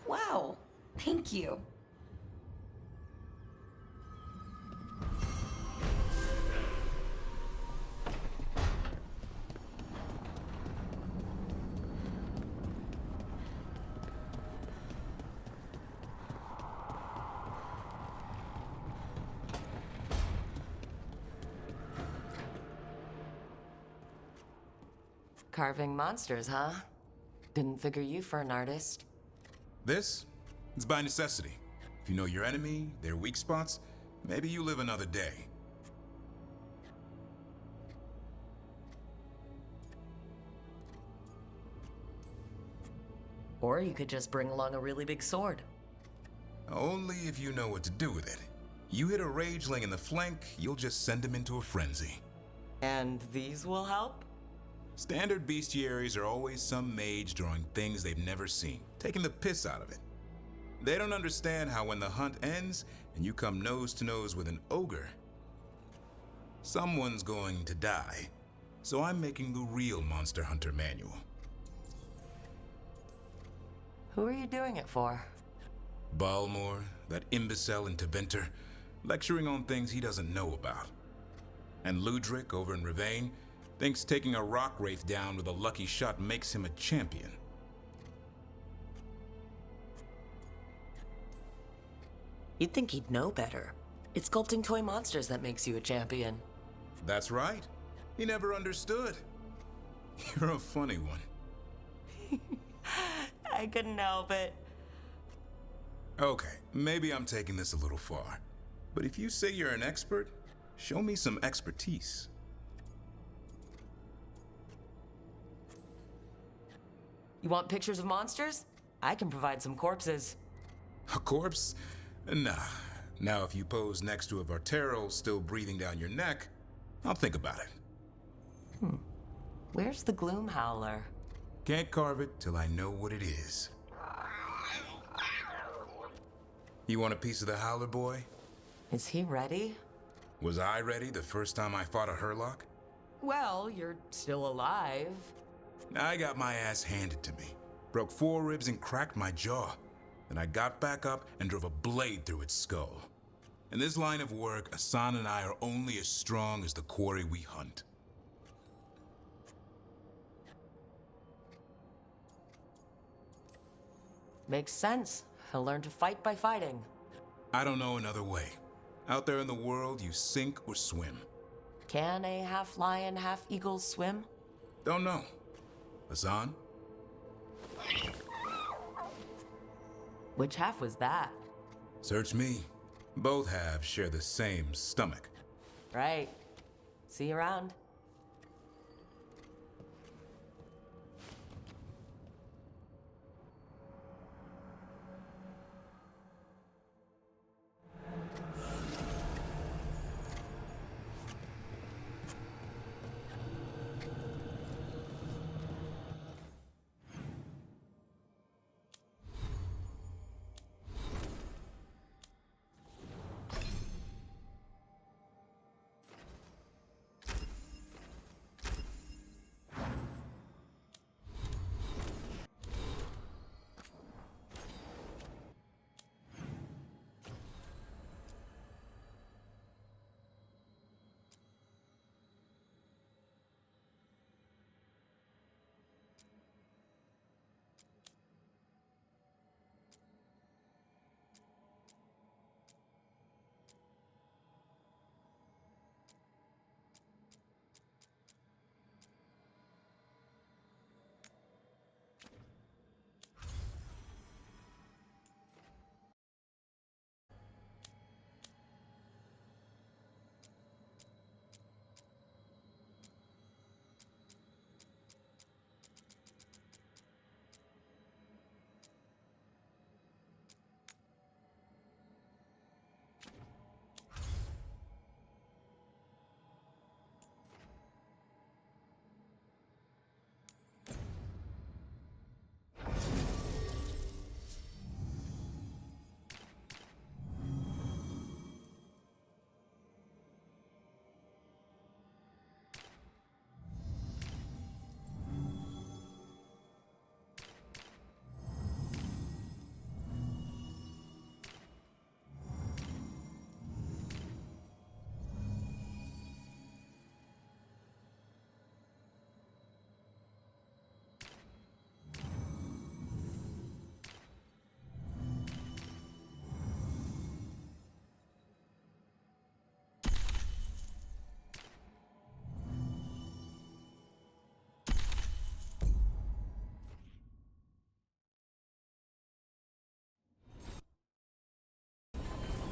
[SPEAKER 12] Wow, thank you.
[SPEAKER 1] Carving monsters, huh? Didn't figure you for an artist.
[SPEAKER 2] This? It's by necessity. If you know your enemy, their weak spots, maybe you live another day.
[SPEAKER 1] Or you could just bring along a really big sword.
[SPEAKER 2] Only if you know what to do with it. You hit a rageling in the flank, you'll just send him into a frenzy.
[SPEAKER 1] And these will help?
[SPEAKER 2] Standard bestiaries are always some mage drawing things they've never seen, taking the piss out of it. They don't understand how when the hunt ends and you come nose to nose with an ogre, someone's going to die. So I'm making the real Monster Hunter manual.
[SPEAKER 1] Who are you doing it for?
[SPEAKER 2] Balmor, that imbecile in Teventer, lecturing on things he doesn't know about. And Ludric over in Rivain thinks taking a rock wraith down with a lucky shot makes him a champion.
[SPEAKER 1] You'd think he'd know better. It's sculpting toy monsters that makes you a champion.
[SPEAKER 2] That's right. He never understood. You're a funny one.
[SPEAKER 1] I couldn't help it.
[SPEAKER 2] Okay, maybe I'm taking this a little far. But if you say you're an expert, show me some expertise.
[SPEAKER 1] You want pictures of monsters? I can provide some corpses.
[SPEAKER 2] A corpse? Nah. Now if you pose next to a Vartero still breathing down your neck, I'll think about it.
[SPEAKER 1] Where's the Gloom Howler?
[SPEAKER 2] Can't carve it till I know what it is. You want a piece of the Howler, boy?
[SPEAKER 1] Is he ready?
[SPEAKER 2] Was I ready the first time I fought a Herlock?
[SPEAKER 1] Well, you're still alive.
[SPEAKER 2] I got my ass handed to me. Broke 4 ribs and cracked my jaw. Then I got back up and drove a blade through its skull. In this line of work, Hassan and I are only as strong as the quarry we hunt.
[SPEAKER 1] Makes sense. He'll learn to fight by fighting.
[SPEAKER 2] I don't know another way. Out there in the world, you sink or swim.
[SPEAKER 1] Can a half-lion, half-eagle swim?
[SPEAKER 2] Don't know. Hassan?
[SPEAKER 1] Which half was that?
[SPEAKER 2] Search me. Both halves share the same stomach.
[SPEAKER 1] Right. See you around.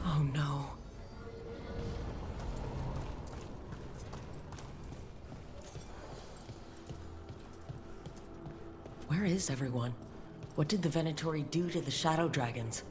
[SPEAKER 1] Oh no. Where is everyone? What did the Venatori do to the Shadow Dragons?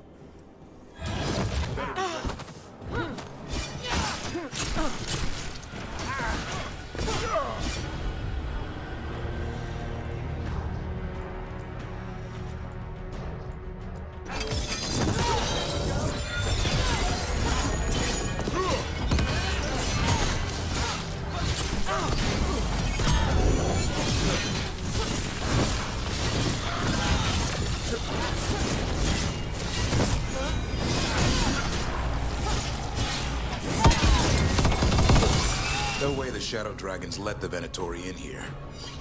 [SPEAKER 2] No way the Shadow Dragons let the Venatori in here.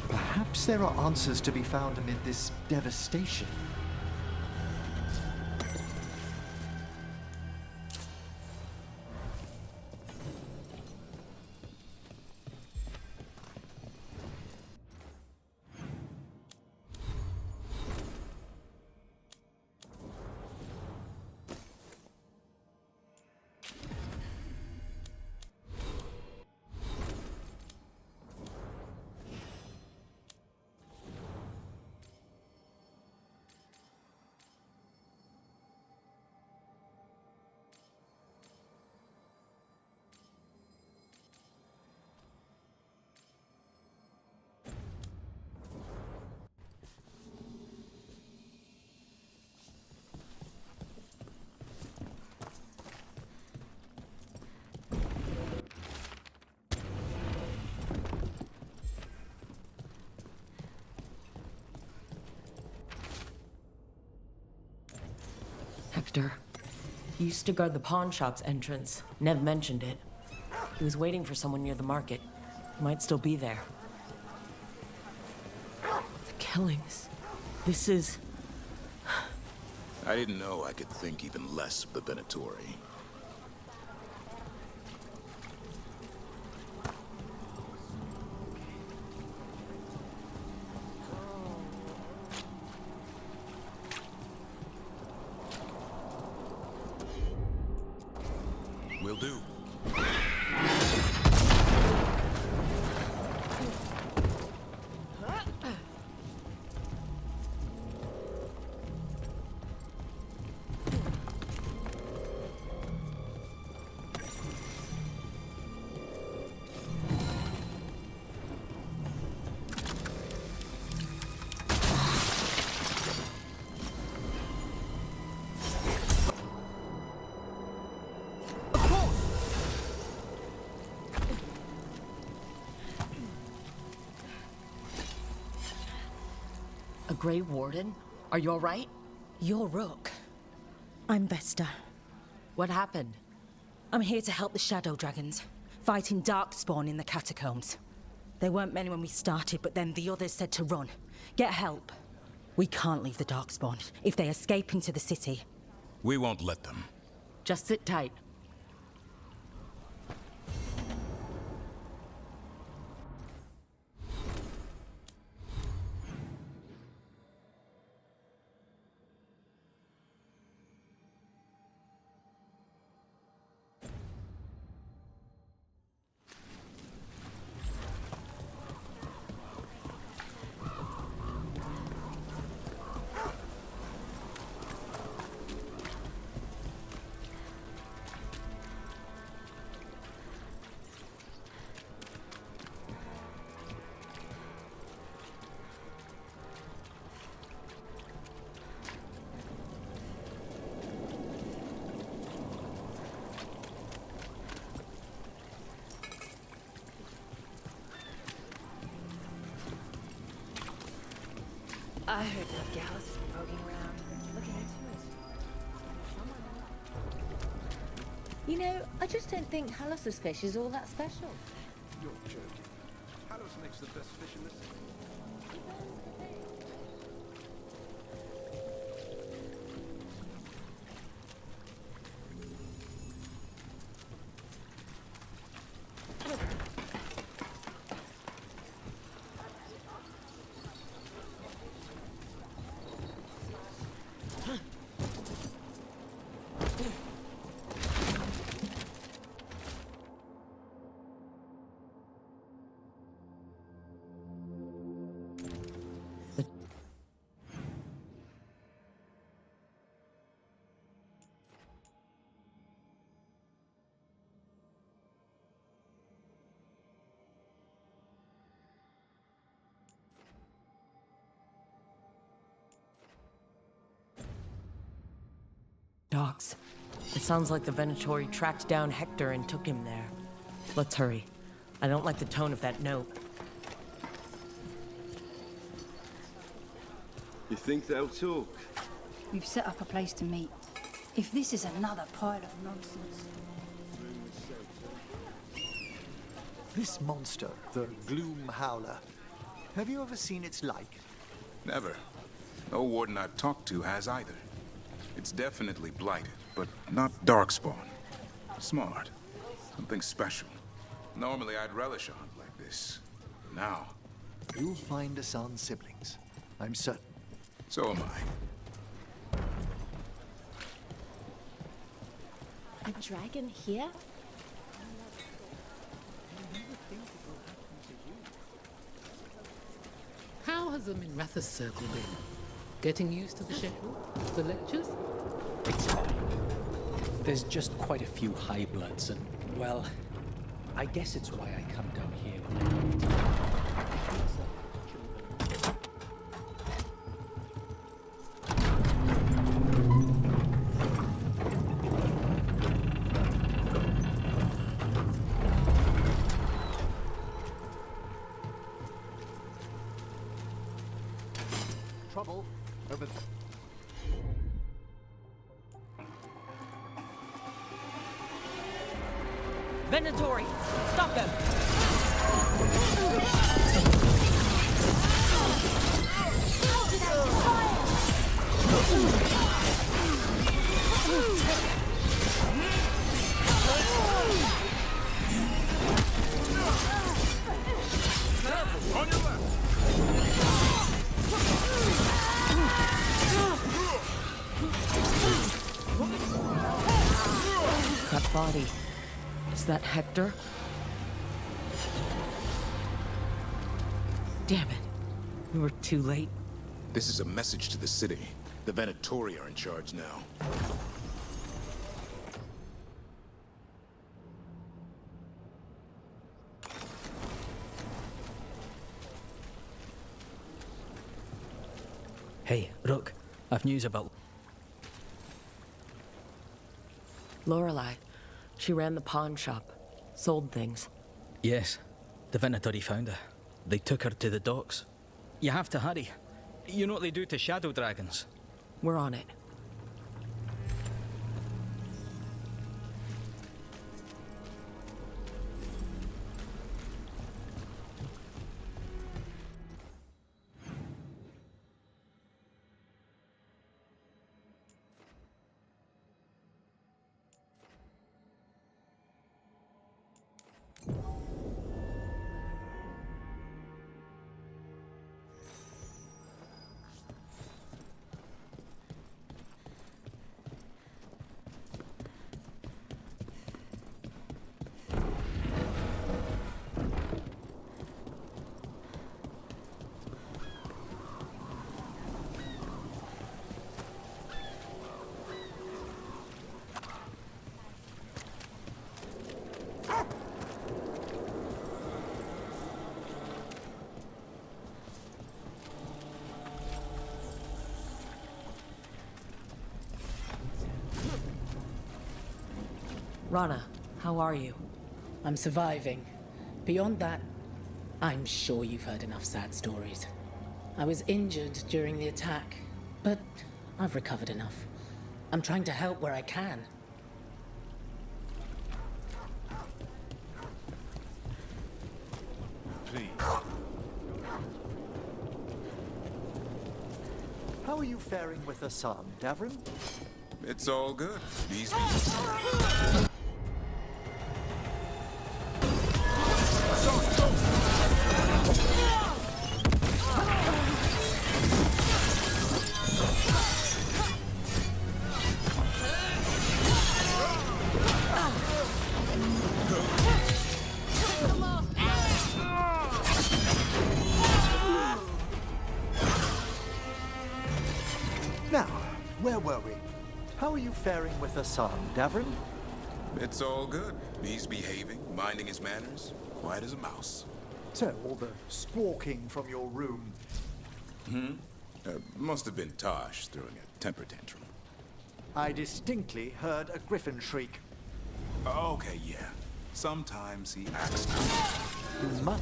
[SPEAKER 16] Perhaps there are answers to be found amid this devastation.
[SPEAKER 1] Hector. He used to guard the pawn shop's entrance. Nev mentioned it. He was waiting for someone near the market. He might still be there. The killings. This is...
[SPEAKER 2] I didn't know I could think even less of the Venatori. Will do.
[SPEAKER 1] A Grey Warden? Are you alright?
[SPEAKER 7] You're Rook. I'm Vesta.
[SPEAKER 1] What happened?
[SPEAKER 7] I'm here to help the Shadow Dragons, fighting Darkspawn in the catacombs. There weren't many when we started, but then the others said to run. Get help. We can't leave the Darkspawn. If they escape into the city...
[SPEAKER 2] We won't let them.
[SPEAKER 1] Just sit tight.
[SPEAKER 7] I heard that Gallus has been poking around, looking into it. You know, I just don't think Halos' fish is all that special.
[SPEAKER 20] You're joking. Halos makes the best fish in the city.
[SPEAKER 1] Docs. It sounds like the Venatori tracked down Hector and took him there. Let's hurry. I don't like the tone of that note.
[SPEAKER 22] You think they'll talk?
[SPEAKER 23] We've set up a place to meet. If this is another pile of nonsense...
[SPEAKER 16] This monster, the Gloom Howler, have you ever seen its like?
[SPEAKER 2] Never. No warden I've talked to has either. It's definitely blighted, but not Darkspawn. Smart. Something special. Normally I'd relish a hunt like this. Now...
[SPEAKER 16] You'll find Asan's siblings. I'm certain.
[SPEAKER 2] So am I.
[SPEAKER 17] A dragon here?
[SPEAKER 24] How has the Minrathous circle been? Getting used to the schedule? The lectures?
[SPEAKER 25] It's fine. There's just quite a few high bloods, and, well, I guess it's why I come down here when I need to. It feels like children.
[SPEAKER 16] Trouble over there.
[SPEAKER 1] Venatori, stop them!
[SPEAKER 2] On your left!
[SPEAKER 1] That body. Is that Hector? Damn it. We were too late.
[SPEAKER 2] This is a message to the city. The Venatori are in charge now.
[SPEAKER 3] Hey, Rook. I've news about...
[SPEAKER 1] Lorelei. She ran the pawn shop. Sold things.
[SPEAKER 3] Yes. The Venatori found her. They took her to the docks. You have to hurry. You know what they do to shadow dragons?
[SPEAKER 1] We're on it. Rana, how are you?
[SPEAKER 24] I'm surviving. Beyond that, I'm sure you've heard enough sad stories. I was injured during the attack, but I've recovered enough. I'm trying to help where I can.
[SPEAKER 16] Please. How are you faring with Assam, Davrin?
[SPEAKER 2] It's all good. These
[SPEAKER 16] Now, where were we? How are you faring with Assam, Davrin?
[SPEAKER 2] It's all good. He's behaving, minding his manners, quiet as a mouse.
[SPEAKER 16] So, all the squawking from your room.
[SPEAKER 2] Must have been Tosh throwing a temper tantrum.
[SPEAKER 16] I distinctly heard a griffin shriek.
[SPEAKER 2] Okay, yeah. Sometimes he acts
[SPEAKER 16] His mother.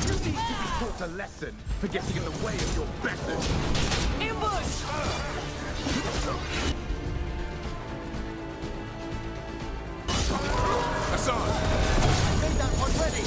[SPEAKER 20] You need to be taught a lesson for getting in the way of your message.
[SPEAKER 1] Ambush!
[SPEAKER 2] Hassan!
[SPEAKER 20] Made that one ready!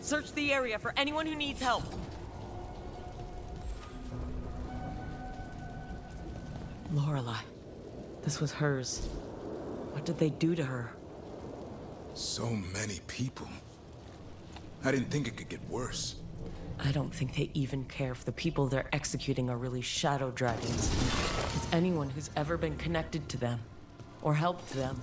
[SPEAKER 1] Search the area for anyone who needs help. Lorelei. This was hers. What did they do to her?
[SPEAKER 2] So many people. I didn't think it could get worse.
[SPEAKER 1] I don't think they even care if the people they're executing are really shadow dragons. It's anyone who's ever been connected to them, or helped them.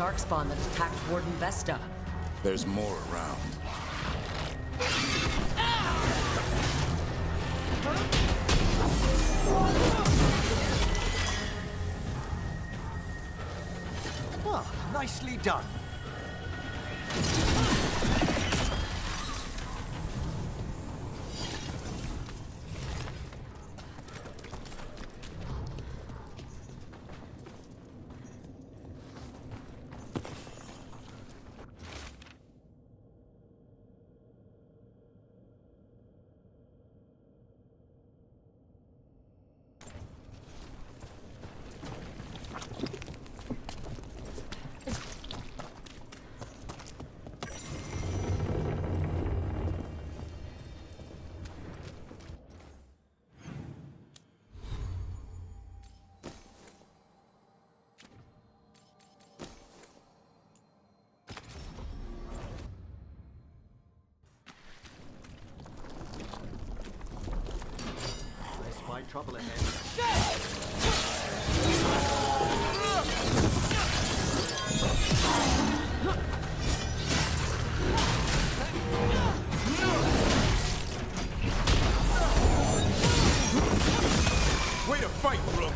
[SPEAKER 1] darkspawn that attacked Warden Vesta.
[SPEAKER 2] There's more around.
[SPEAKER 16] Ah, nicely done. Trouble ahead.
[SPEAKER 2] Way to fight, Rook!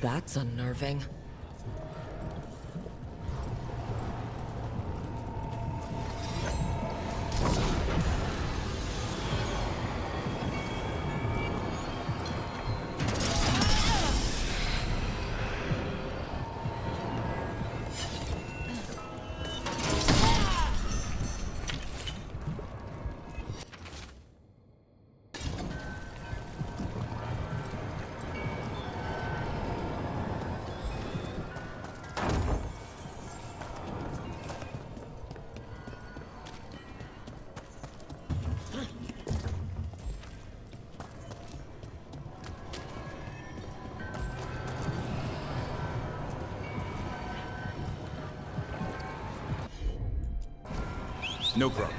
[SPEAKER 1] That's unnerving.
[SPEAKER 2] No problem.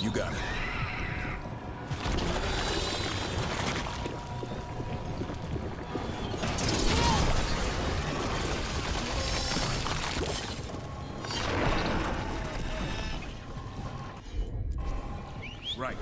[SPEAKER 2] You got it. Right.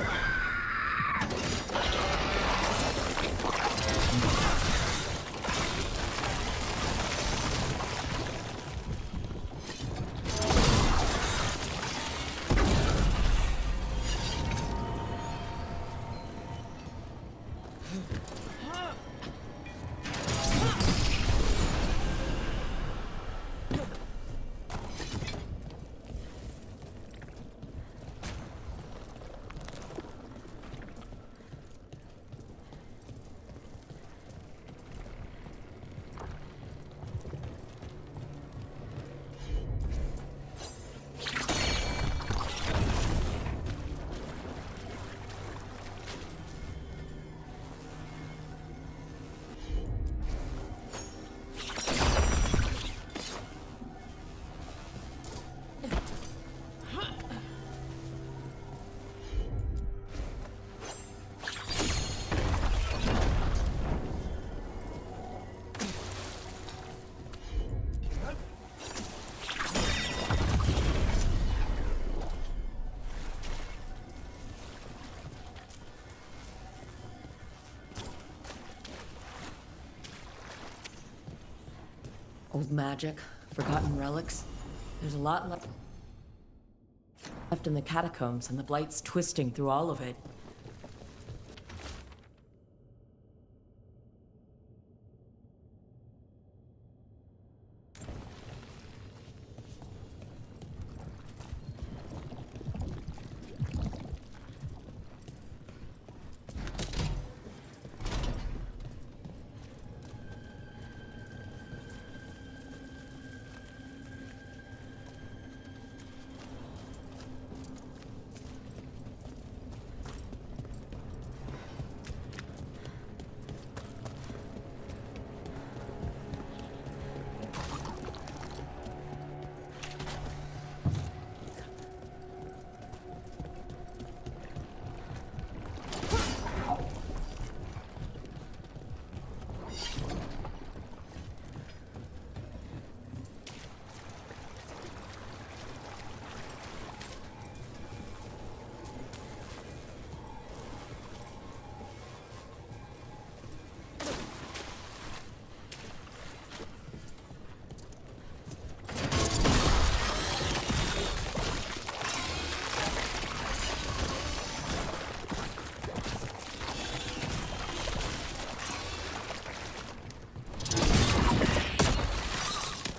[SPEAKER 1] With magic, forgotten relics, there's a lot left in the catacombs, and the Blight's twisting through all of it.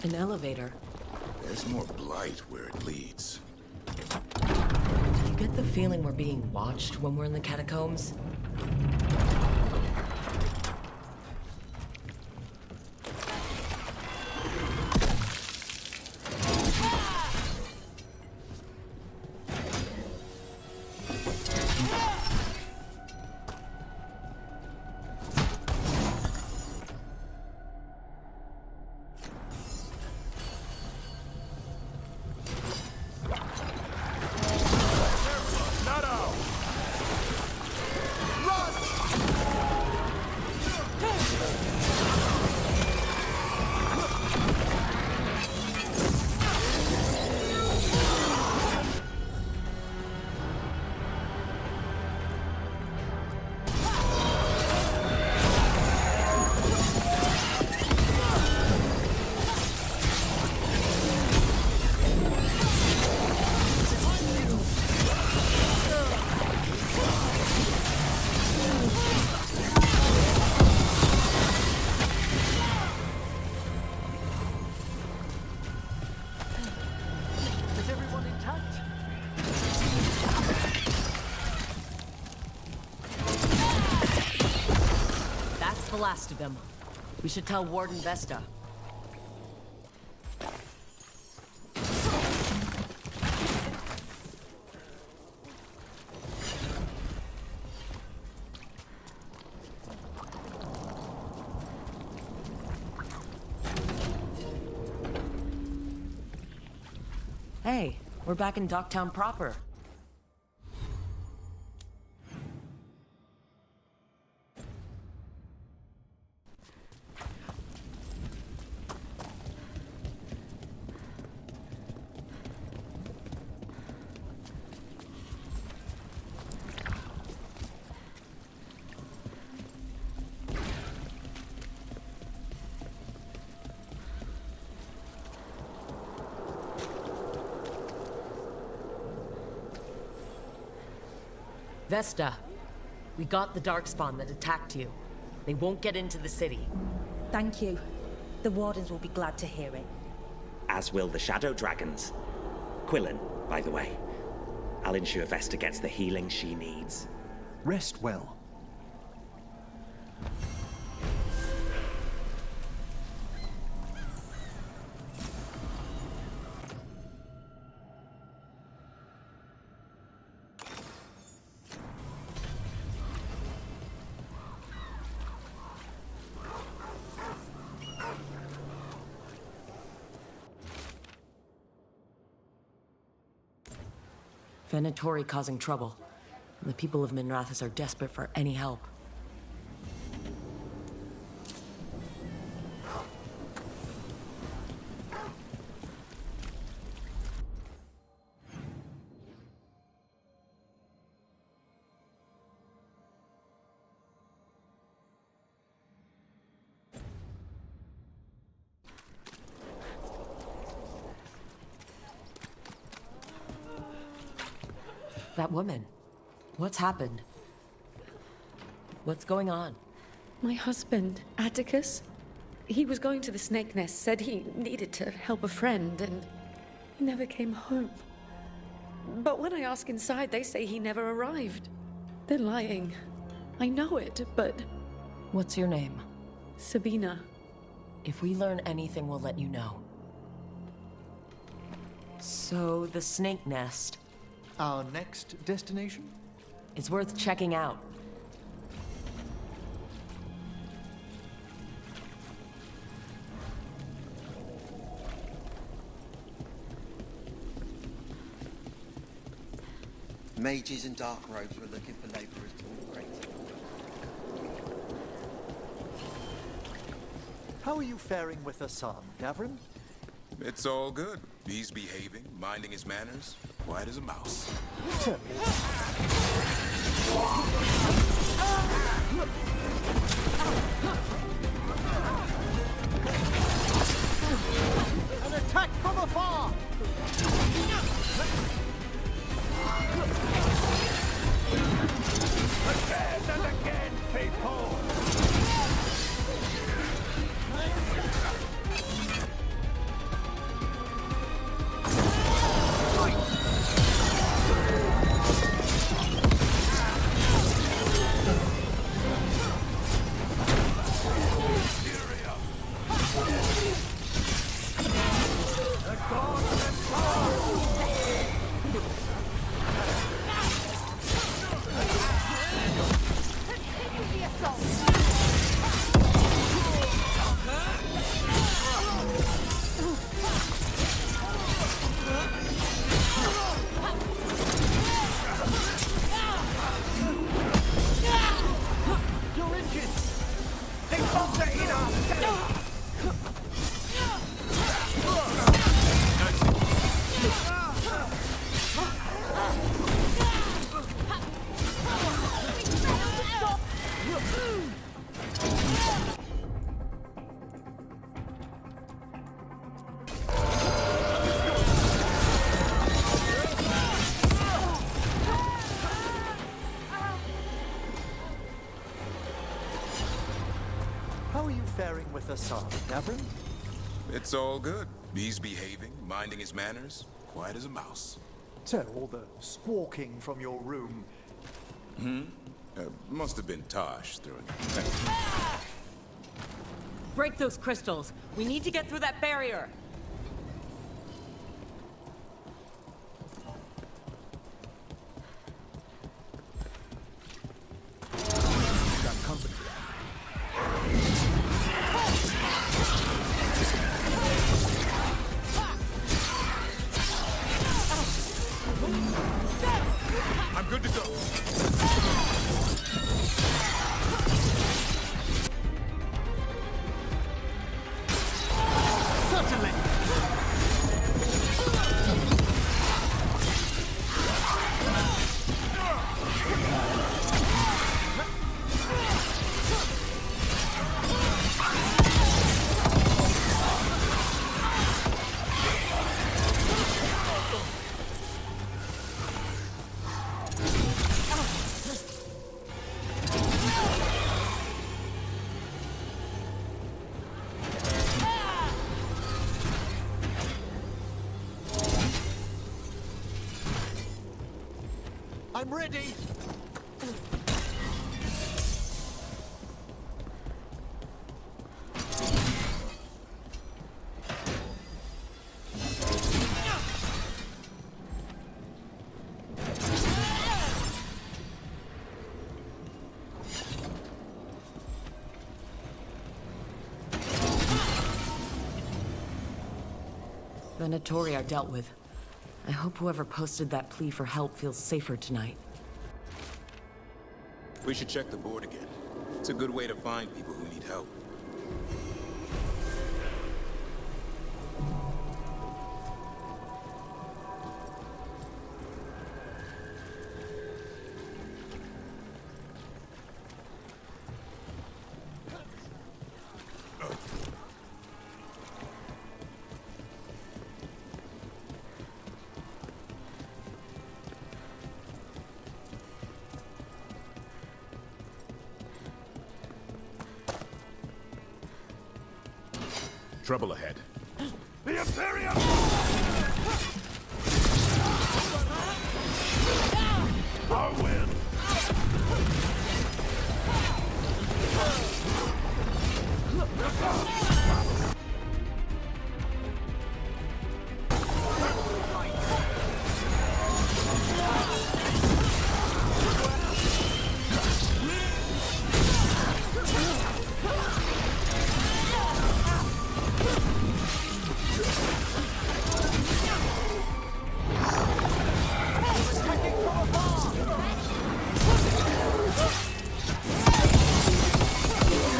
[SPEAKER 1] An elevator.
[SPEAKER 2] There's more blight where it leads.
[SPEAKER 1] Do you get the feeling we're being watched when we're in the catacombs? The last of them. We should tell Warden Vesta. Hey, we're back in Docktown proper. Vesta, we got the Darkspawn that attacked you. They won't get into the city.
[SPEAKER 7] Thank you. The Wardens will be glad to hear it.
[SPEAKER 5] As will the Shadow Dragons. Quillen, by the way. I'll ensure Vesta gets the healing she needs.
[SPEAKER 16] Rest well.
[SPEAKER 1] Venatori causing trouble. The people of Minrathous are desperate for any help. That woman. What's happened? What's going on?
[SPEAKER 8] My husband, Atticus, he was going to the Snake Nest, said he needed to help a friend, and he never came home. But when I ask inside, they say he never arrived. They're lying. I know it, but...
[SPEAKER 1] What's your name?
[SPEAKER 8] Sabina.
[SPEAKER 1] If we learn anything, we'll let you know. So, the Snake Nest.
[SPEAKER 16] Our next destination?
[SPEAKER 1] It's worth checking out.
[SPEAKER 9] Mages in dark robes were looking for laborers to operate.
[SPEAKER 16] How are you faring with Assam, Davrin?
[SPEAKER 2] It's all good. He's behaving, minding his manners, quiet as a mouse.
[SPEAKER 16] An attack from afar! Again and again, people! Faring with Assam, Davrin?
[SPEAKER 2] It's all good. He's behaving, minding his manners, quiet as a mouse.
[SPEAKER 16] So, all the squawking from your room...
[SPEAKER 2] Must have been Tosh throwing it.
[SPEAKER 1] Break those crystals. We need to get through that barrier.
[SPEAKER 16] Got company.
[SPEAKER 2] I'm good to go.
[SPEAKER 16] Certainly. I'm ready!
[SPEAKER 1] The Notori are dealt with. I hope whoever posted that plea for help feels safer tonight.
[SPEAKER 2] We should check the board again. It's a good way to find people who need help. Trouble ahead.
[SPEAKER 14] The Imperium! I win!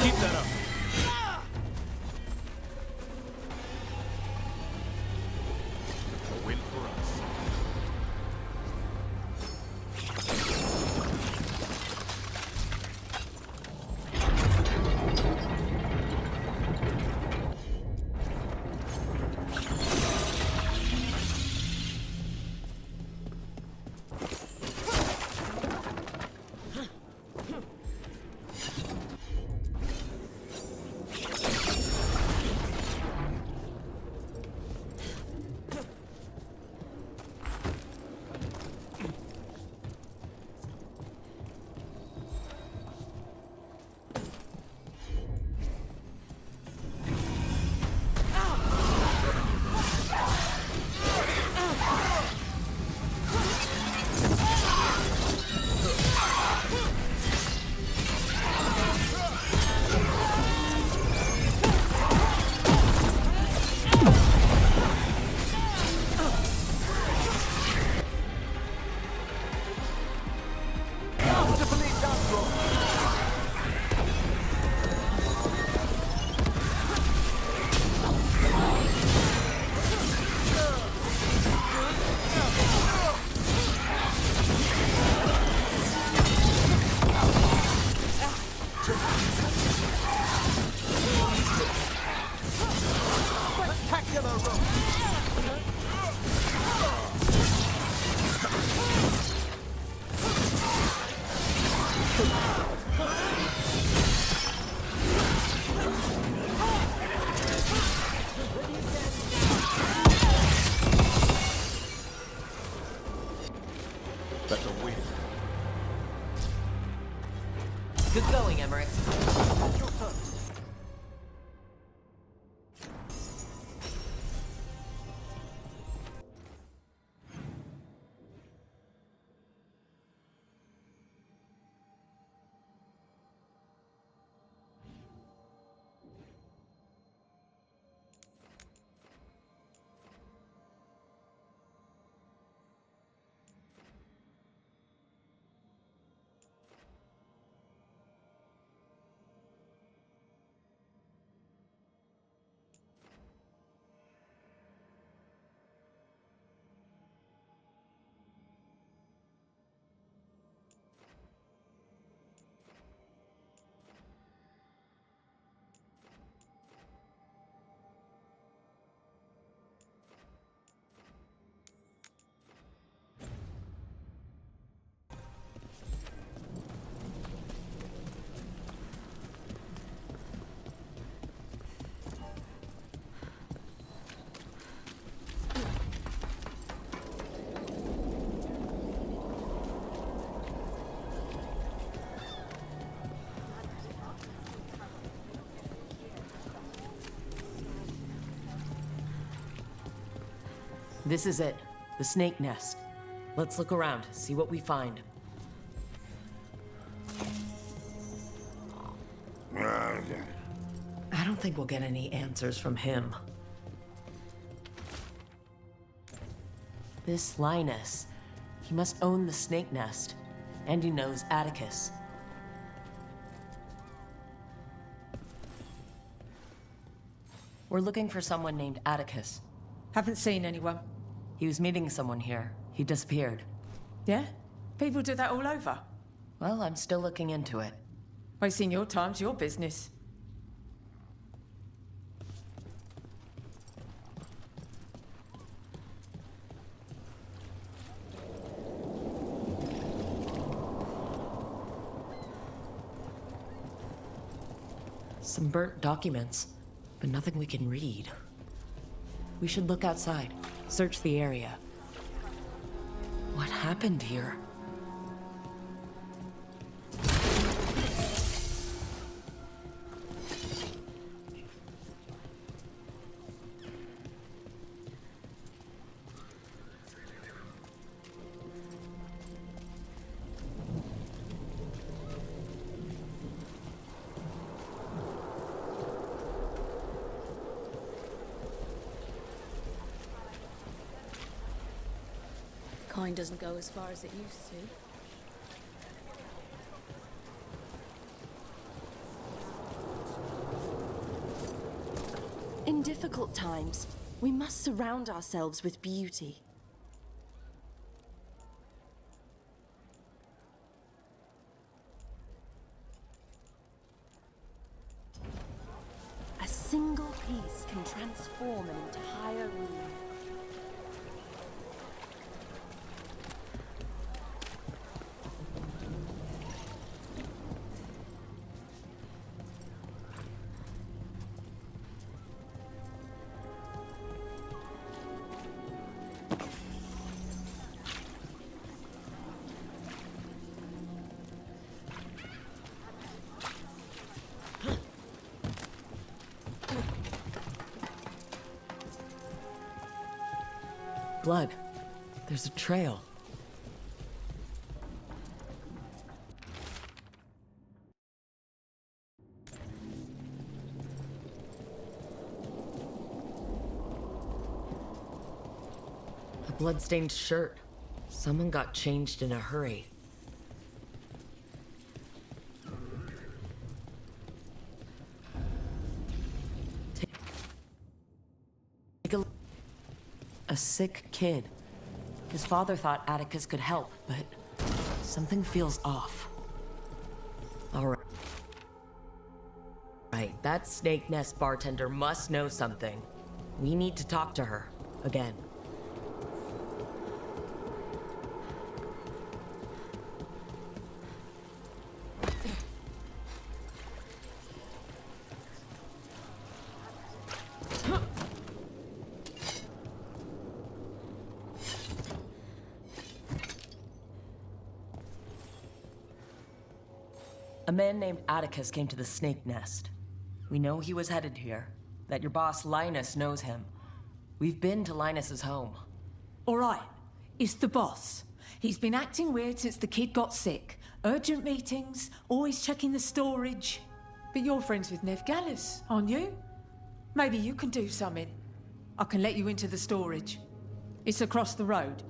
[SPEAKER 2] Keep that up. A win for us. That's a win.
[SPEAKER 1] Good going, Emmerich. This is it. The snake nest. Let's look around, see what we find. I don't think we'll get any answers from him. This Linus, he must own the snake nest. And he knows Atticus. We're looking for someone named Atticus.
[SPEAKER 10] Haven't seen anyone.
[SPEAKER 1] He was meeting someone here. He disappeared.
[SPEAKER 10] Yeah? People do that all over.
[SPEAKER 1] Well, I'm still looking into it.
[SPEAKER 10] Wasting your time's your business.
[SPEAKER 1] Some burnt documents. but nothing we can read. We should look outside, search the area. What happened here?
[SPEAKER 23] Coin doesn't go as far as it used to.
[SPEAKER 11] In difficult times, we must surround ourselves with beauty. A single piece can transform an entire room.
[SPEAKER 1] Blood. There's a trail. A blood-stained shirt. Someone got changed in a hurry. Take a look. A sick kid. His father thought Atticus could help, but something feels off. All right. Right, that Snake Nest bartender must know something. We need to talk to her again. A man named Atticus came to the Snake Nest. We know he was headed here, that your boss Linus knows him. We've been to Linus's home.
[SPEAKER 13] All right, it's the boss. He's been acting weird since the kid got sick. Urgent meetings, always checking the storage. But you're friends with Nev Gallus, aren't you? Maybe you can do something. I can let you into the storage. It's across the road.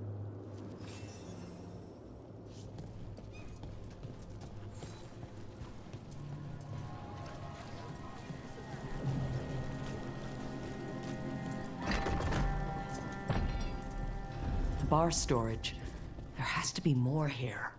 [SPEAKER 1] Bar storage. There has to be more here.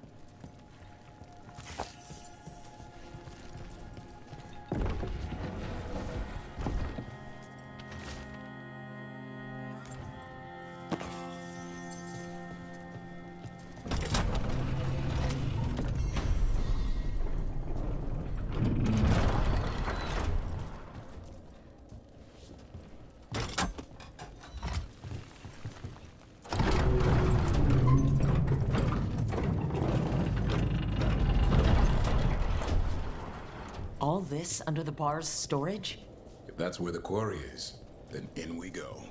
[SPEAKER 1] All this under the bar's storage?
[SPEAKER 2] If that's where the quarry is, then in we go.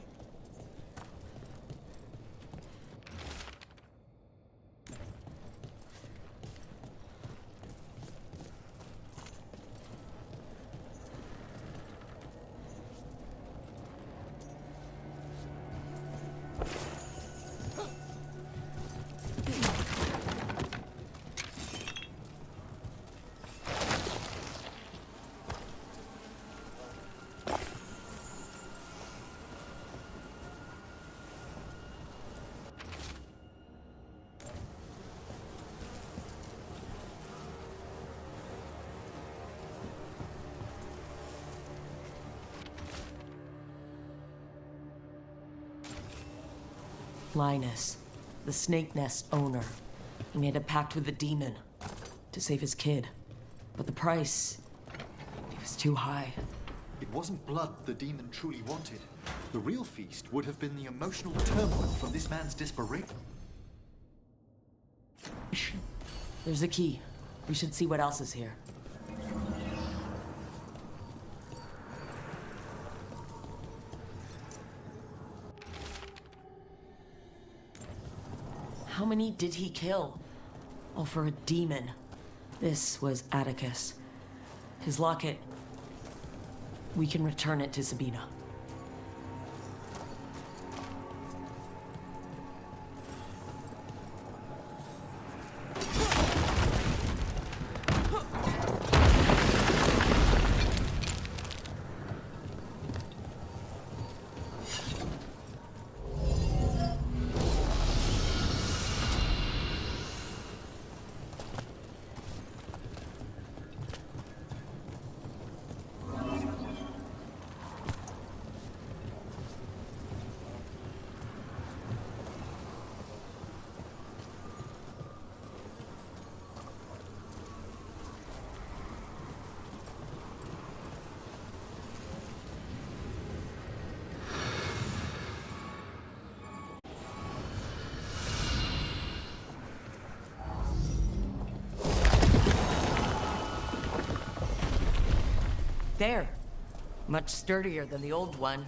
[SPEAKER 1] Linus, the Snake Nest owner. He made a pact with the demon to save his kid. But the price, it was too high.
[SPEAKER 16] It wasn't blood the demon truly wanted. The real feast would have been the emotional turmoil from this man's desperation.
[SPEAKER 1] There's a key. We should see what else is here. How many did he kill? All for a demon. This was Atticus. His locket. We can return it to Sabina. There. Much sturdier than the old one.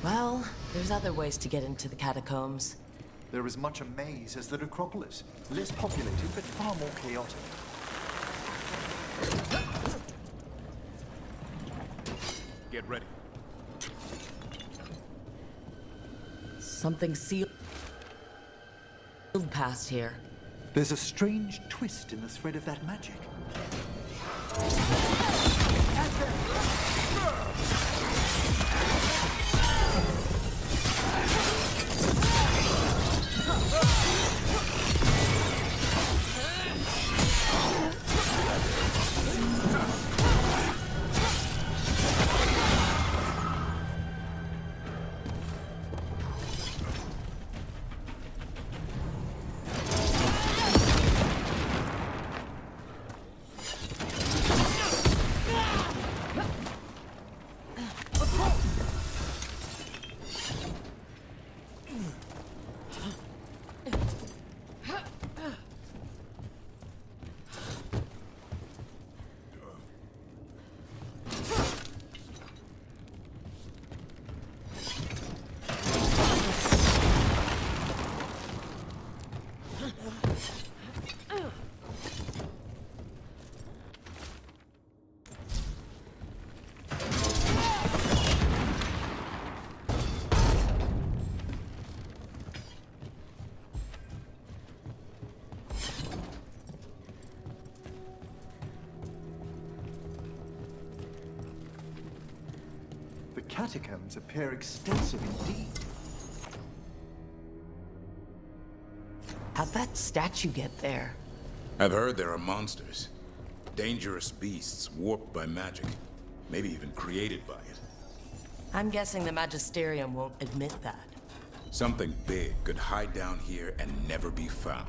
[SPEAKER 1] Well, there's other ways to get into the catacombs.
[SPEAKER 16] They're as much a maze as the necropolis. Less populated, but far more chaotic.
[SPEAKER 2] Get ready.
[SPEAKER 1] Something sealed past here.
[SPEAKER 16] There's a strange twist in the thread of that magic. The catacombs appear extensive indeed.
[SPEAKER 1] How'd that statue get there?
[SPEAKER 2] I've heard there are monsters. Dangerous beasts warped by magic. Maybe even created by it.
[SPEAKER 1] I'm guessing the Magisterium won't admit that.
[SPEAKER 2] Something big could hide down here and never be found.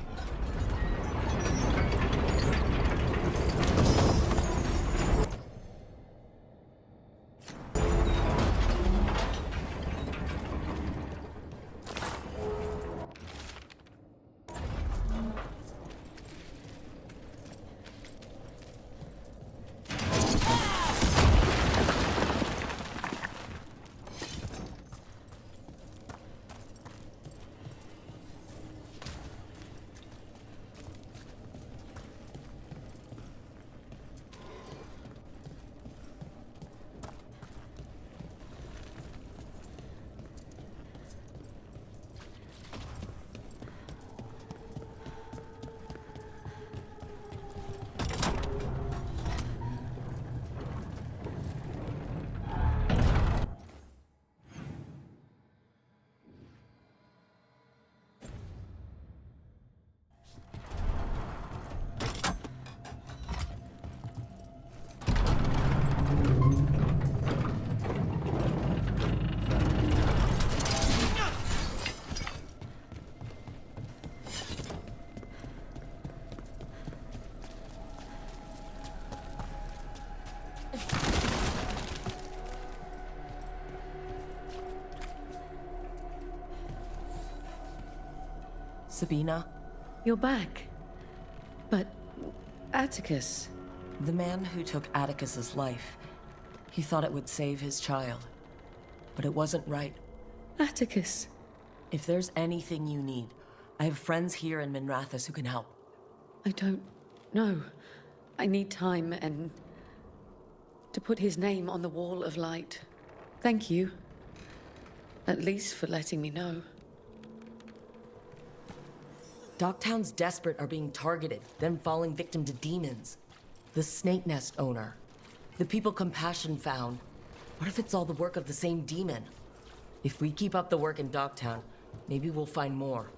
[SPEAKER 1] Sabina?
[SPEAKER 8] You're back. But Atticus...
[SPEAKER 1] The man who took Atticus's life, he thought it would save his child. But it wasn't right.
[SPEAKER 8] Atticus.
[SPEAKER 1] If there's anything you need, I have friends here in Minrathous who can help.
[SPEAKER 8] I don't know. I need time and... to put his name on the Wall of Light. Thank you. At least for letting me know.
[SPEAKER 1] Docktown's desperate are being targeted, then falling victim to demons. The Snake Nest owner. The people Compassion found. What if it's all the work of the same demon? If we keep up the work in Docktown, maybe we'll find more.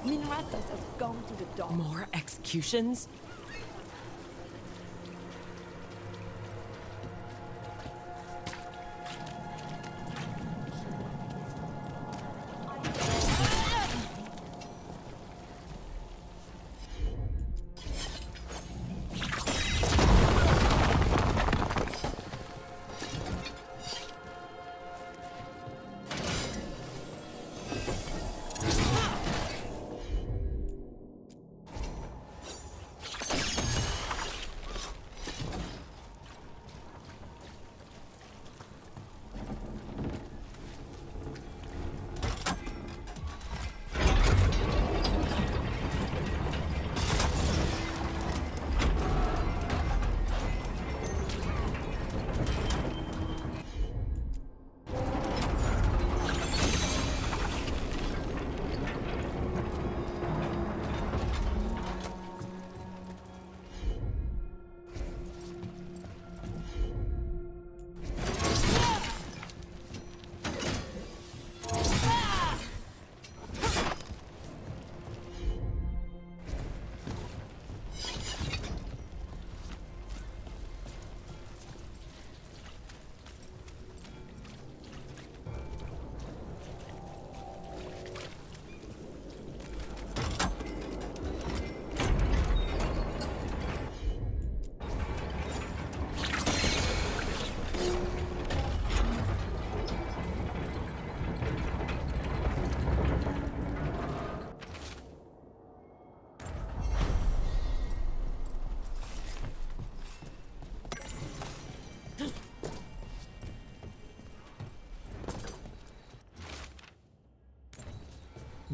[SPEAKER 11] Minrathous has gone to the dock.
[SPEAKER 1] More executions?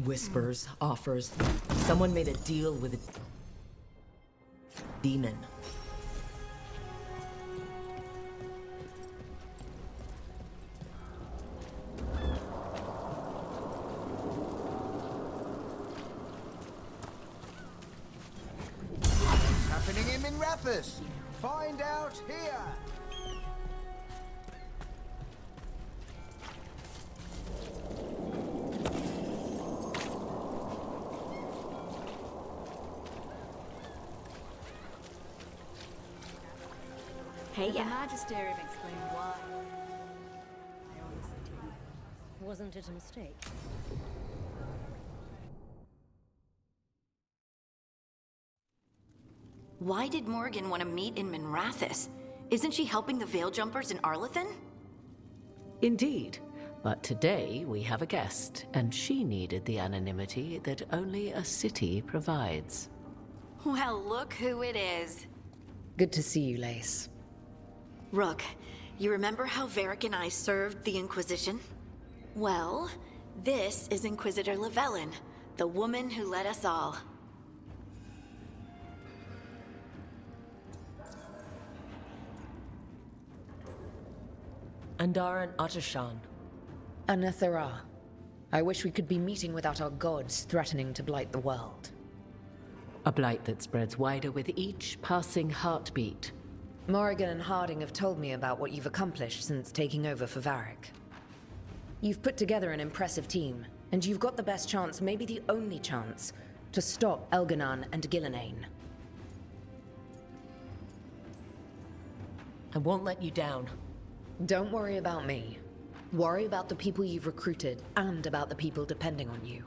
[SPEAKER 1] Whispers, offers. Someone made a deal with a demon.
[SPEAKER 4] Happening in Minrathous. Find out here.
[SPEAKER 17] Hey,
[SPEAKER 11] The Magisterium explained why. Wasn't it a mistake?
[SPEAKER 17] Why did Morrigan want to meet in Minrathous? Isn't she helping the Veil Jumpers in Arlathan?
[SPEAKER 18] Indeed. But today we have a guest, and she needed the anonymity that only a city provides.
[SPEAKER 17] Well, look who it is.
[SPEAKER 6] Good to see you, Lace.
[SPEAKER 17] Rook, you remember how Varric and I served the Inquisition? Well, this is Inquisitor Llewellyn, the woman who led us all.
[SPEAKER 1] Andaran Atashan.
[SPEAKER 6] Anathara. I wish we could be meeting without our gods threatening to blight the world.
[SPEAKER 18] A blight that spreads wider with each passing heartbeat.
[SPEAKER 6] Morrigan and Harding have told me about what you've accomplished since taking over for Varric. You've put together an impressive team, and you've got the best chance, maybe the only chance, to stop Elganon and Gillenane.
[SPEAKER 1] I won't let you down.
[SPEAKER 6] Don't worry about me. Worry about the people you've recruited, and about the people depending on you.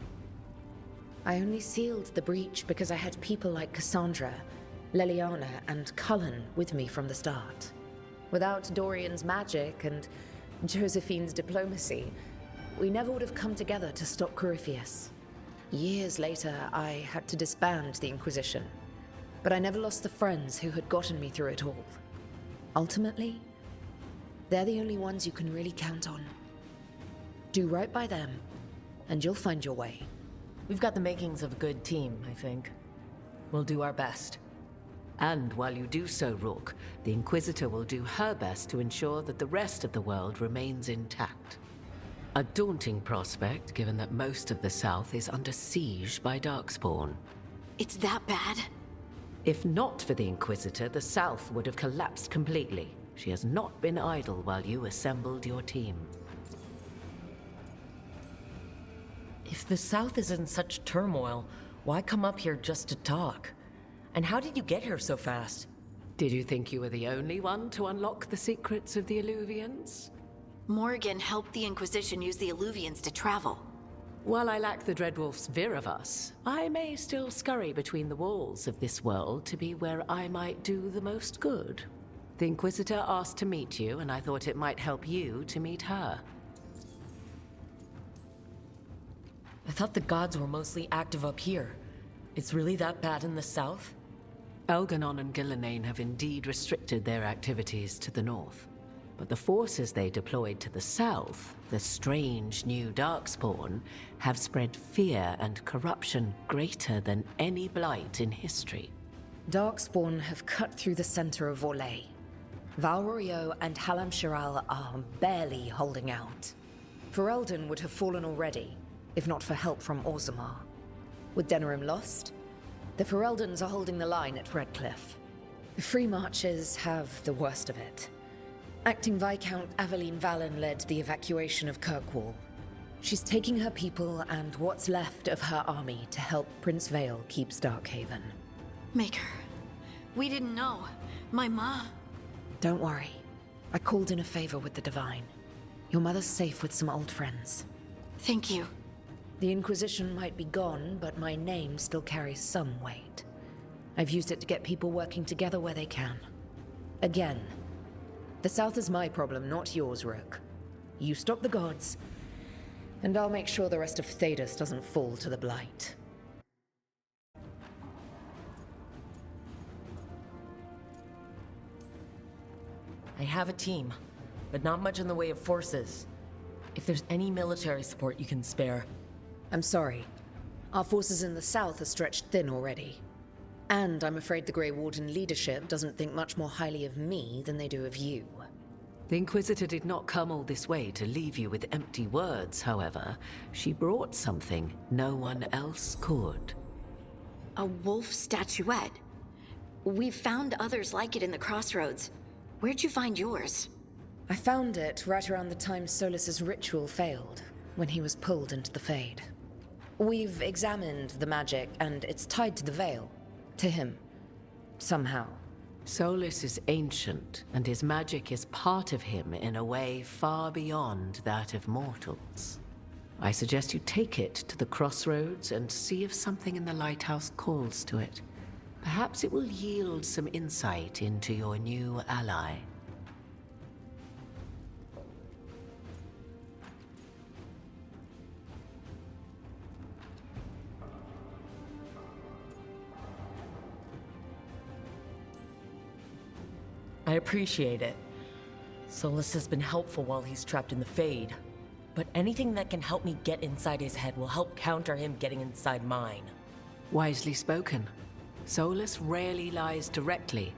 [SPEAKER 6] I only sealed the breach because I had people like Cassandra, Leliana, and Cullen with me from the start. Without Dorian's magic and Josephine's diplomacy, we never would have come together to stop Corypheus. Years later, I had to disband the Inquisition, but I never lost the friends who had gotten me through it all. Ultimately, they're the only ones you can really count on. Do right by them, and you'll find your way.
[SPEAKER 1] We've got the makings of a good team, I think. We'll do our best.
[SPEAKER 18] And while you do so, Rook, the Inquisitor will do her best to ensure that the rest of the world remains intact. A daunting prospect, given that most of the South is under siege by Darkspawn.
[SPEAKER 17] It's that bad?
[SPEAKER 18] If not for the Inquisitor, the South would have collapsed completely. She has not been idle while you assembled your team.
[SPEAKER 1] If the South is in such turmoil, why come up here just to talk? And how did you get here so fast?
[SPEAKER 18] Did you think you were the only one to unlock the secrets of the Illuvians?
[SPEAKER 17] Morrigan helped the Inquisition use the Illuvians to travel.
[SPEAKER 18] While I lack the Dreadwolf's Viravus, I may still scurry between the walls of this world to be where I might do the most good. The Inquisitor asked to meet you, and I thought it might help you to meet her.
[SPEAKER 1] I thought the gods were mostly active up here. It's really that bad in the south?
[SPEAKER 18] Elganon and Gillenane have indeed restricted their activities to the north. But the forces they deployed to the south, the strange new Darkspawn, have spread fear and corruption greater than any blight in history.
[SPEAKER 6] Darkspawn have cut through the center of Orlais. Valrorio and Halam Shiral are barely holding out. Ferelden would have fallen already, if not for help from Orzammar. With Denerim lost, the Fereldans are holding the line at Redcliffe. The Free Marchers have the worst of it. Acting Viscount Aveline Valen led the evacuation of Kirkwall. She's taking her people and what's left of her army to help Prince Vale keep Starkhaven.
[SPEAKER 17] Maker, we didn't know. My mom...
[SPEAKER 6] Don't worry. I called in a favor with the Divine. Your mother's safe with some old friends.
[SPEAKER 17] Thank you.
[SPEAKER 6] The Inquisition might be gone, but my name still carries some weight. I've used it to get people working together where they can. Again, the South is my problem, not yours, Rook. You stop the gods, and I'll make sure the rest of Thedas doesn't fall to the Blight.
[SPEAKER 1] I have a team, but not much in the way of forces. If there's any military support you can spare.
[SPEAKER 6] I'm sorry. Our forces in the south are stretched thin already. And I'm afraid the Grey Warden leadership doesn't think much more highly of me than they do of you.
[SPEAKER 18] The Inquisitor did not come all this way to leave you with empty words, however. She brought something no one else could.
[SPEAKER 17] A wolf statuette. We've found others like it in the crossroads. Where'd you find yours?
[SPEAKER 6] I found it right around the time Solus's ritual failed, when he was pulled into the Fade. We've examined the magic, and it's tied to the Veil. To him. Somehow.
[SPEAKER 18] Solus is ancient, and his magic is part of him in a way far beyond that of mortals. I suggest you take it to the crossroads and see if something in the lighthouse calls to it. Perhaps it will yield some insight into your new ally.
[SPEAKER 1] I appreciate it. Solus has been helpful while he's trapped in the Fade. But anything that can help me get inside his head will help counter him getting inside mine.
[SPEAKER 18] Wisely spoken. Solus rarely lies directly,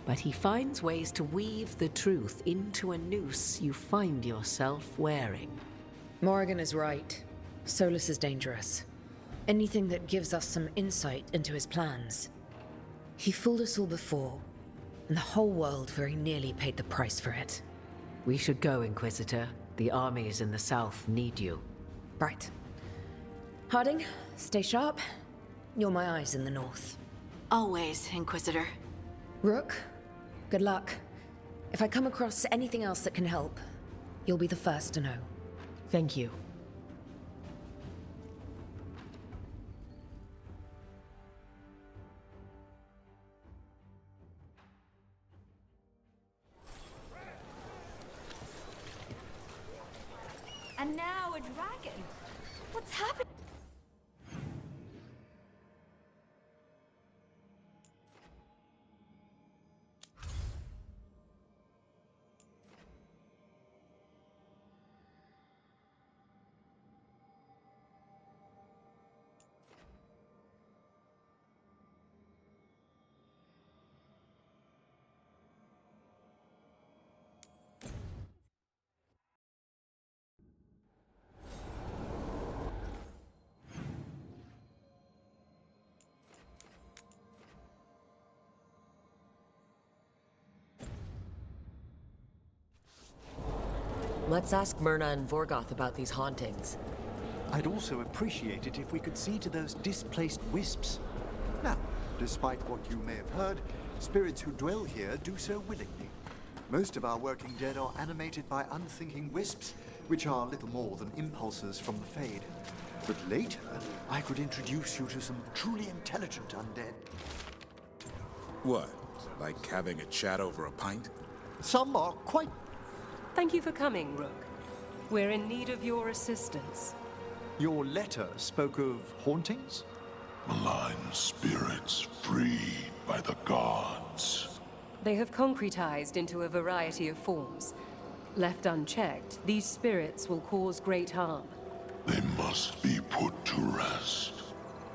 [SPEAKER 18] but he finds ways to weave the truth into a noose you find yourself wearing.
[SPEAKER 6] Morrigan is right. Solus is dangerous. Anything that gives us some insight into his plans. He fooled us all before, and the whole world very nearly paid the price for it.
[SPEAKER 18] We should go, Inquisitor. The armies in the south need you.
[SPEAKER 6] Right. Harding, stay sharp. You're my eyes in the north.
[SPEAKER 17] Always, Inquisitor.
[SPEAKER 6] Rook, good luck. If I come across anything else that can help, you'll be the first to know.
[SPEAKER 1] Thank you.
[SPEAKER 11] And now a dragon. What's happening?
[SPEAKER 1] Let's ask Myrna and Vorgoth about these hauntings.
[SPEAKER 16] I'd also appreciate it if we could see to those displaced wisps. Now, despite what you may have heard, spirits who dwell here do so willingly. Most of our working dead are animated by unthinking wisps, which are little more than impulses from the Fade. But later, I could introduce you to some truly intelligent undead.
[SPEAKER 2] What? Like having a chat over a pint?
[SPEAKER 16] Some are quite...
[SPEAKER 10] Thank you for coming, Rook. We're in need of your assistance.
[SPEAKER 16] Your letter spoke of hauntings?
[SPEAKER 14] Malign spirits freed by the gods.
[SPEAKER 10] They have concretized into a variety of forms. Left unchecked, these spirits will cause great harm.
[SPEAKER 14] They must be put to rest.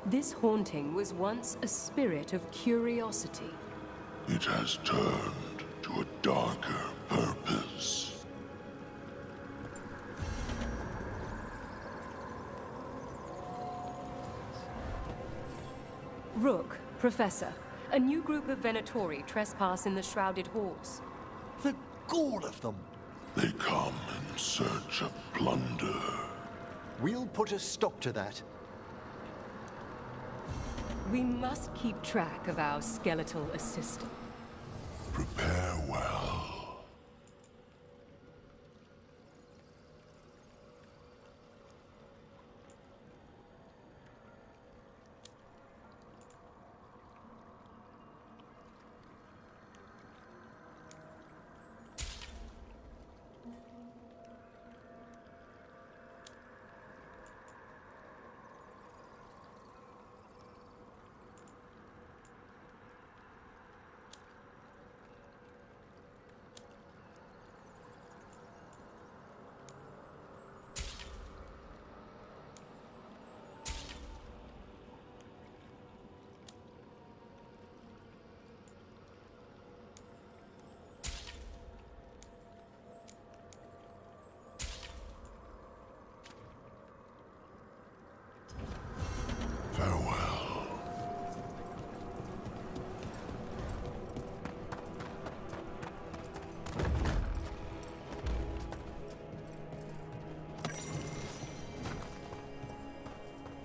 [SPEAKER 10] This haunting was once a spirit of curiosity.
[SPEAKER 14] It has turned to a darker purpose.
[SPEAKER 10] Rook, Professor, a new group of Venatori trespass in the Shrouded Halls.
[SPEAKER 16] The gall of them!
[SPEAKER 14] They come in search of plunder.
[SPEAKER 16] We'll put a stop to that.
[SPEAKER 10] We must keep track of our skeletal assistant.
[SPEAKER 14] Prepare well. Farewell.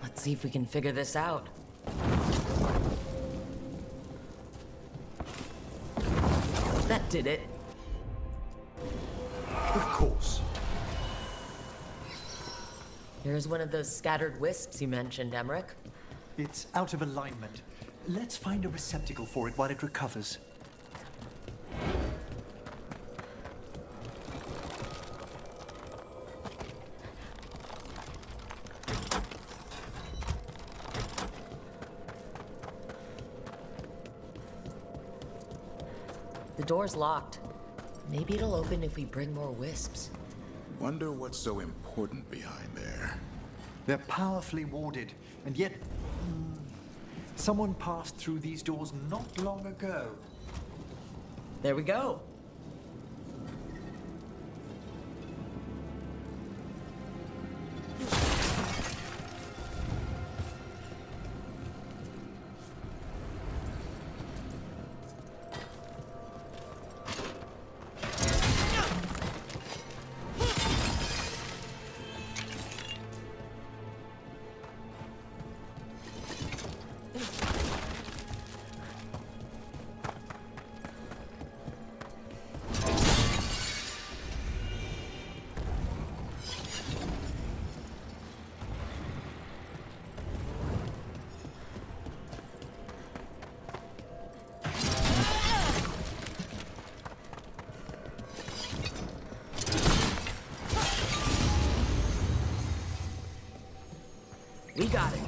[SPEAKER 1] Let's see if we can figure this out. That did it.
[SPEAKER 16] Of course.
[SPEAKER 1] Here's one of those scattered wisps you mentioned, Emmerich.
[SPEAKER 16] It's out of alignment. Let's find a receptacle for it while it recovers.
[SPEAKER 1] The door's locked. Maybe it'll open if we bring more wisps.
[SPEAKER 2] Wonder what's so important behind there.
[SPEAKER 16] They're powerfully warded, and yet... someone passed through these doors not long ago.
[SPEAKER 1] There we go. We got it.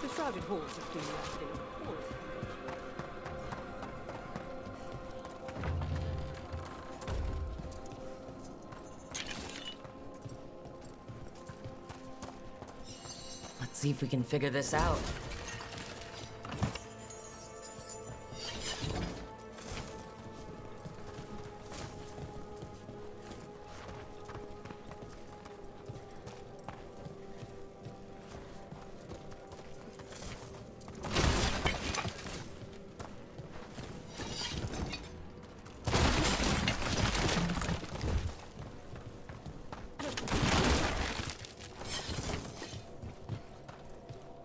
[SPEAKER 10] The shrouded halls of curiosity.
[SPEAKER 1] Let's see if we can figure this out.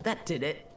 [SPEAKER 1] That did it.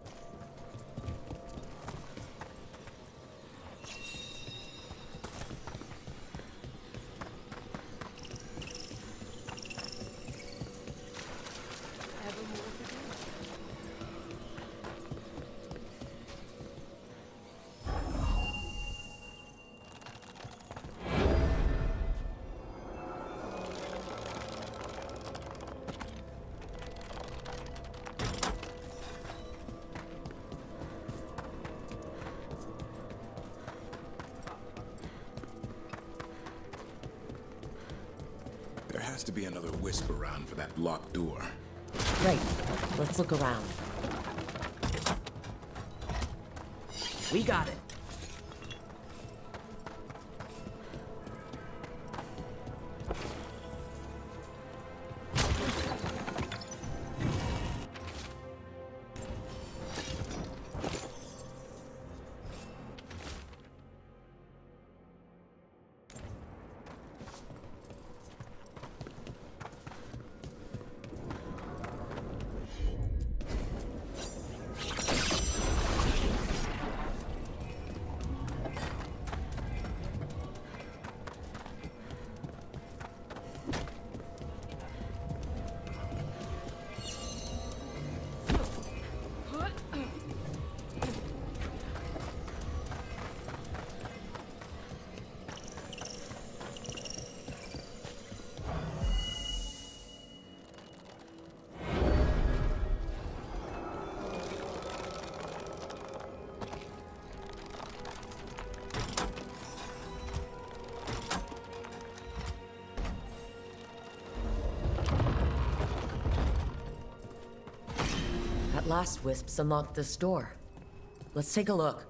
[SPEAKER 2] There has to be another wisp around for that locked door.
[SPEAKER 1] Right. Let's look around. We got it. That last wisps unlocked this door. Let's take a look.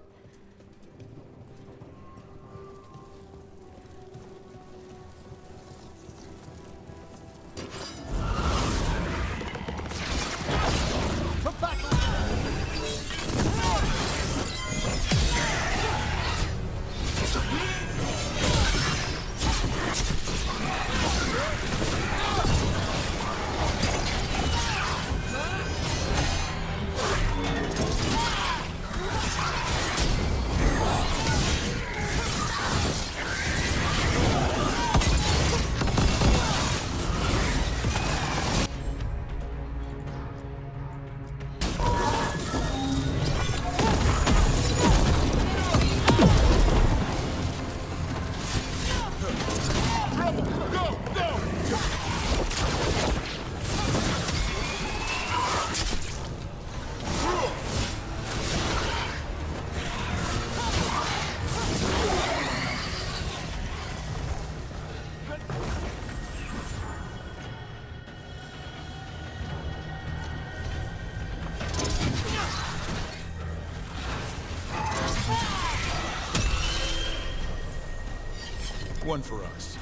[SPEAKER 2] One for us.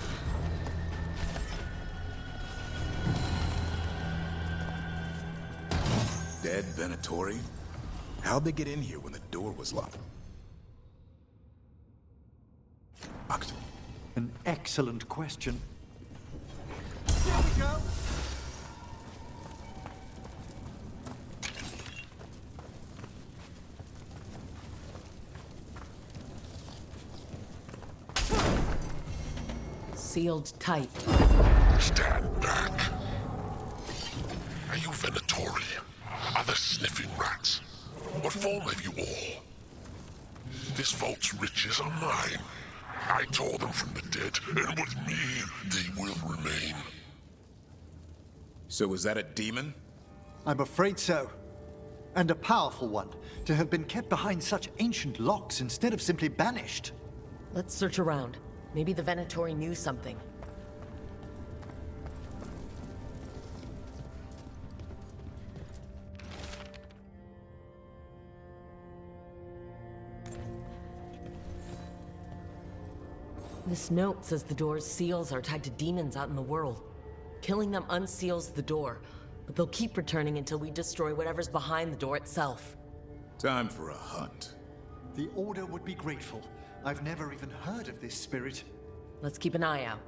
[SPEAKER 2] Dead Venatori? How'd they get in here when the door was locked?
[SPEAKER 16] An excellent question. Here we go!
[SPEAKER 1] Sealed tight.
[SPEAKER 14] Stand back. Are you Venatori? Are the sniffing rats? What form have you all? This vault's riches are mine. I tore them from the dead, and with me, they will remain.
[SPEAKER 2] So is that a demon?
[SPEAKER 16] I'm afraid so. And a powerful one, to have been kept behind such ancient locks instead of simply banished.
[SPEAKER 1] Let's search around. Maybe the Venatori knew something. This note says the door's seals are tied to demons out in the world. Killing them unseals the door, but they'll keep returning until we destroy whatever's behind the door itself.
[SPEAKER 2] Time for a hunt.
[SPEAKER 16] The Order would be grateful. I've never even heard of this spirit.
[SPEAKER 1] Let's keep an eye out.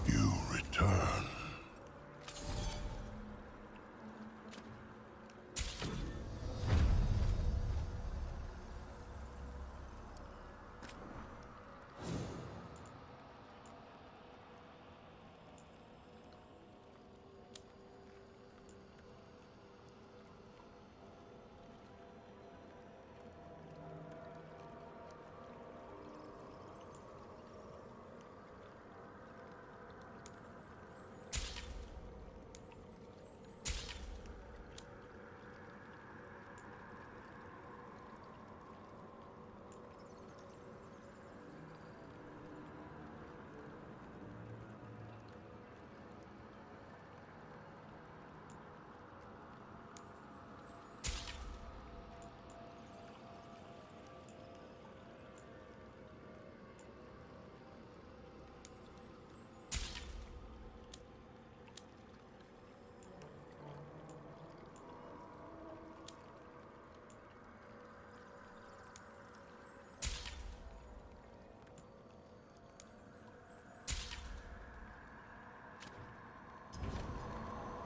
[SPEAKER 14] You return.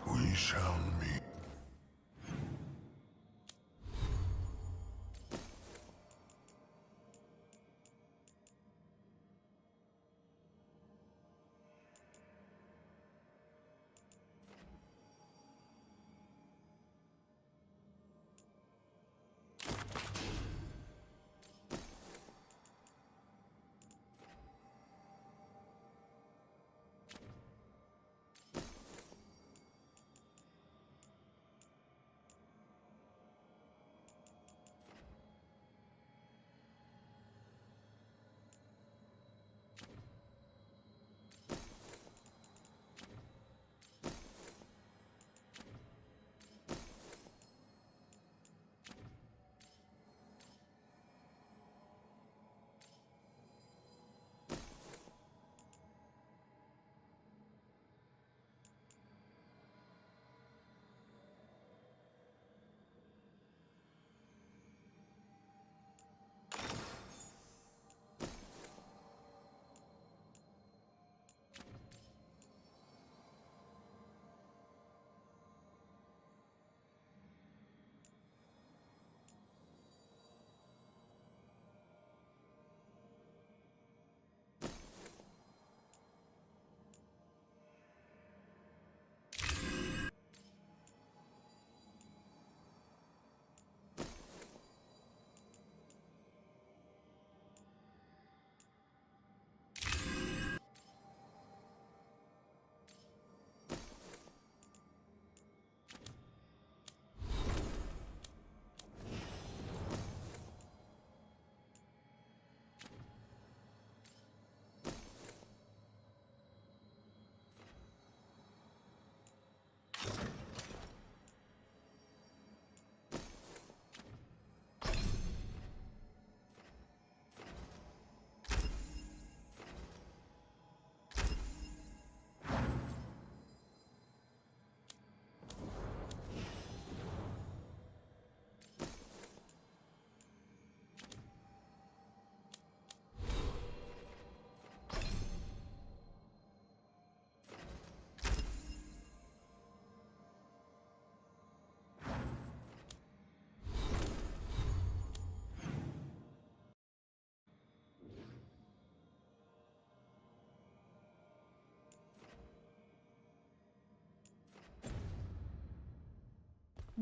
[SPEAKER 14] We shall meet.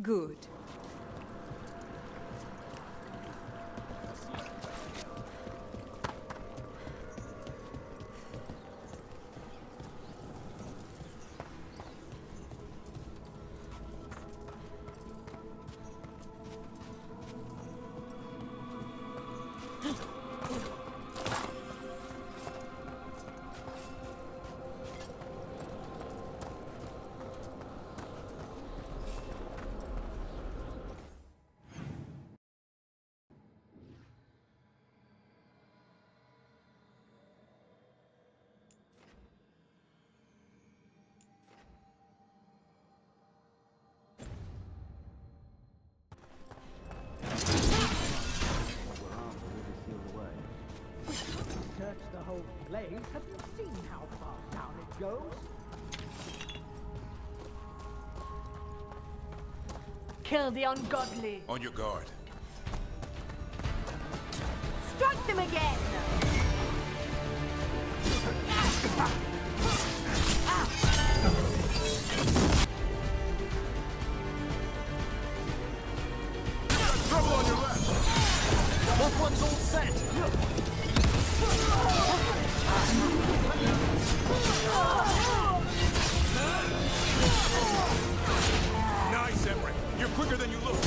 [SPEAKER 10] Good.
[SPEAKER 12] Search the whole place. Have you seen how far down it goes? Kill the ungodly.
[SPEAKER 2] On your guard.
[SPEAKER 12] Strike them again.
[SPEAKER 2] Trouble on your left!
[SPEAKER 12] That one's all set.
[SPEAKER 2] Nice, Emmerich. You're quicker than you look.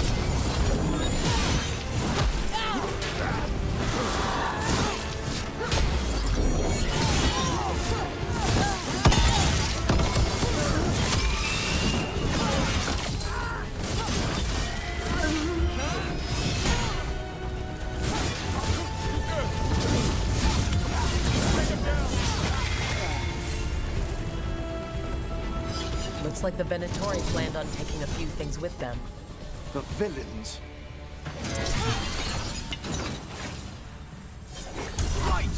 [SPEAKER 1] Looks like the Venatori planned on taking a few things with them.
[SPEAKER 16] The villains.
[SPEAKER 12] Right!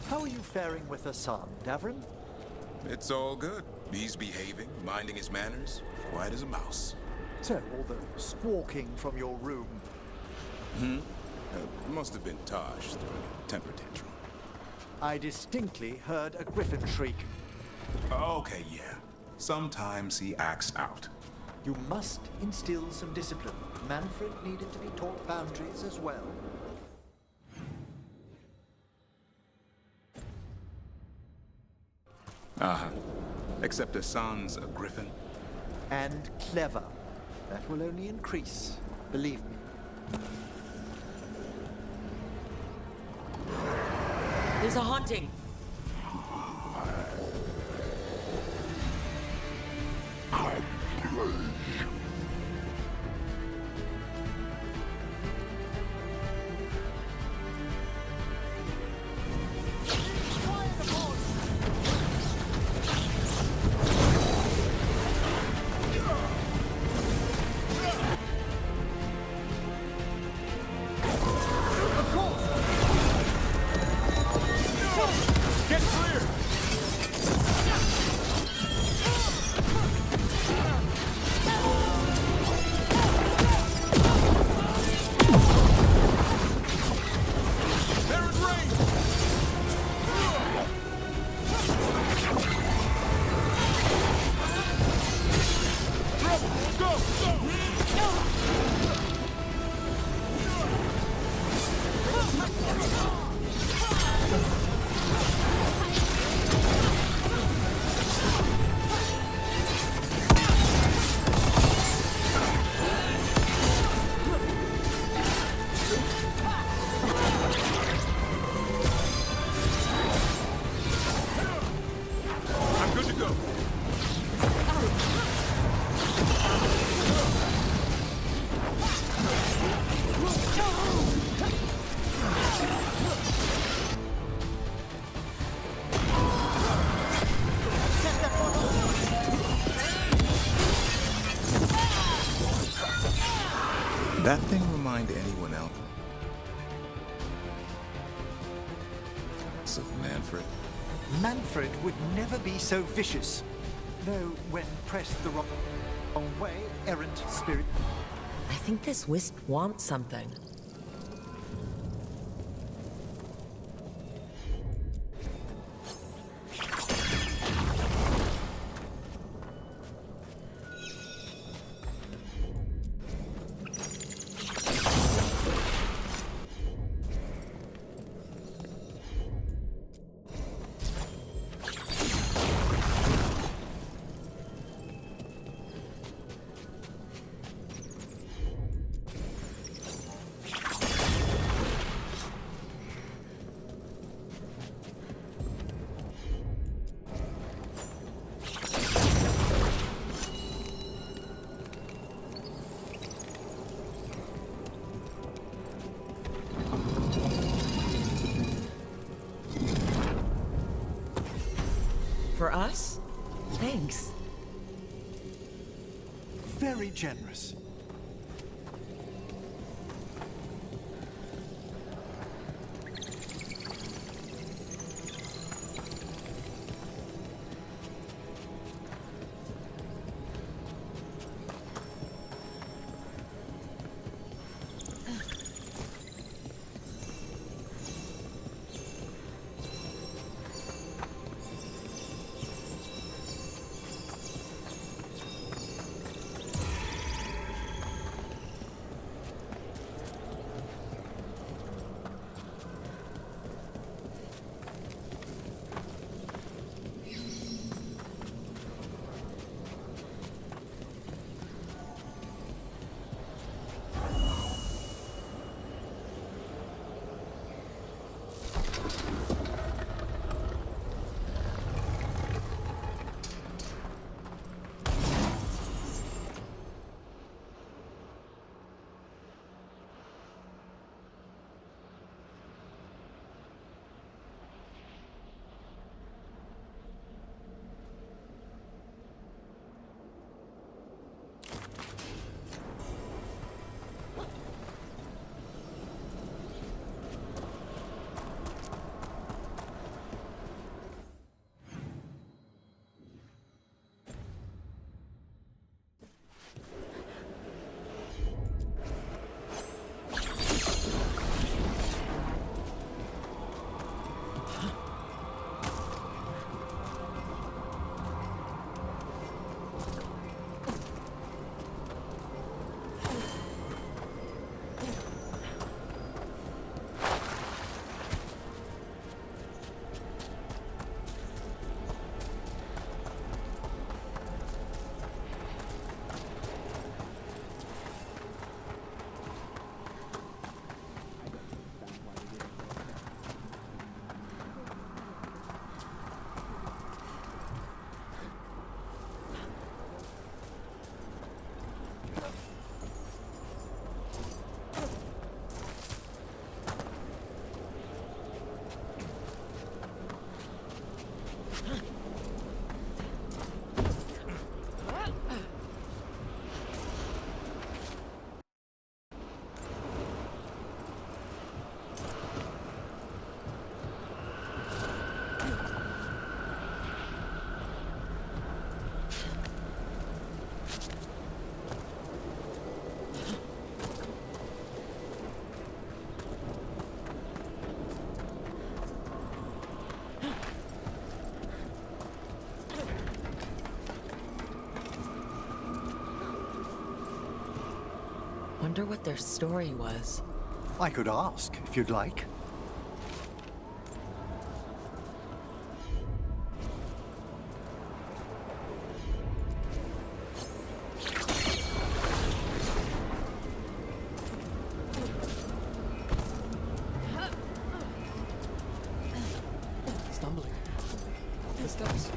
[SPEAKER 16] How are you faring with Hassan, Davrin?
[SPEAKER 2] It's all good. He's behaving, minding his manners, quiet as a mouse.
[SPEAKER 16] So, all the squawking from your room.
[SPEAKER 2] Must have been Taj throwing a temper tantrum.
[SPEAKER 16] I distinctly heard a griffin shriek.
[SPEAKER 2] Okay, yeah. Sometimes he acts out.
[SPEAKER 16] You must instill some discipline. Manfred needed to be taught boundaries as well.
[SPEAKER 2] Uh-huh. Except Hassan's a griffin.
[SPEAKER 16] And clever. That will only increase, believe me.
[SPEAKER 1] There's a haunting.
[SPEAKER 12] Of course!
[SPEAKER 2] go! That thing remind anyone else of Manfred?
[SPEAKER 16] Manfred would never be so vicious. Though, when pressed the wrong way, errant spirit.
[SPEAKER 1] I think this wisp wants something. For us? Thanks.
[SPEAKER 16] Very generous.
[SPEAKER 1] Wonder what their story was.
[SPEAKER 16] I could ask, if you'd like.
[SPEAKER 12] Stumbling. The steps.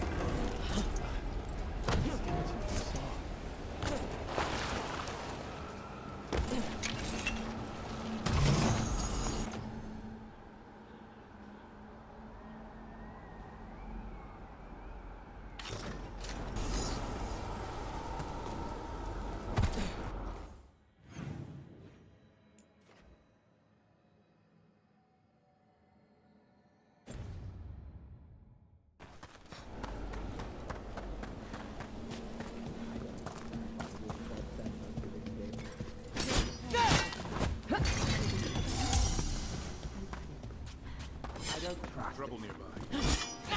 [SPEAKER 15] trouble nearby.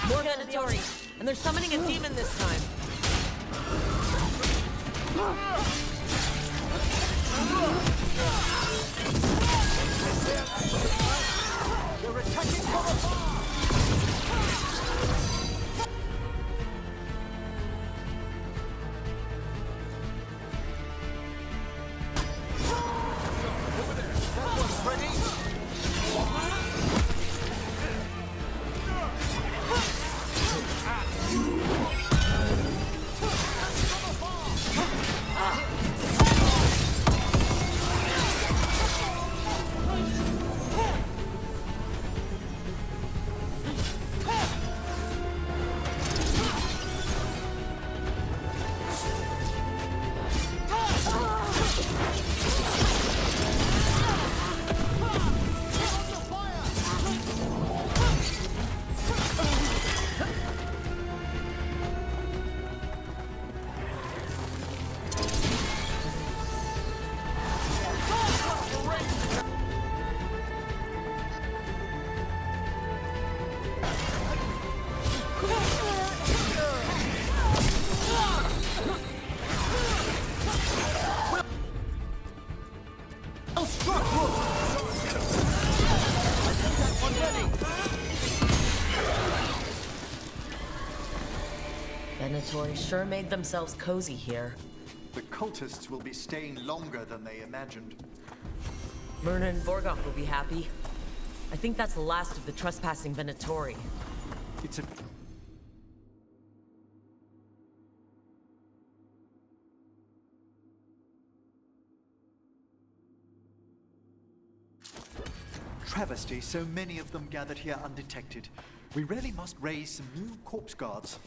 [SPEAKER 1] More Venatori, and they're summoning a demon this time.
[SPEAKER 4] They're attacking from afar!
[SPEAKER 1] Venatori sure made themselves cozy here.
[SPEAKER 16] The cultists will be staying longer than they imagined.
[SPEAKER 1] Myrna and Vorgoth will be happy. I think that's the last of the trespassing Venatori.
[SPEAKER 16] It's a... Travesty, so many of them gathered here undetected. We really must raise some new corpse guards.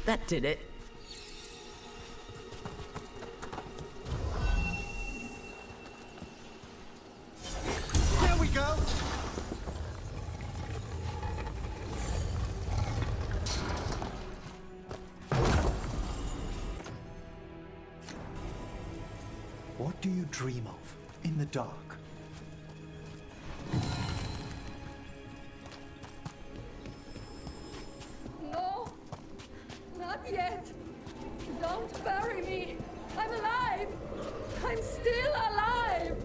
[SPEAKER 1] That did it.
[SPEAKER 4] There we go! What do you dream of in the dark?
[SPEAKER 8] No, not yet. Don't bury me. I'm alive. I'm still alive.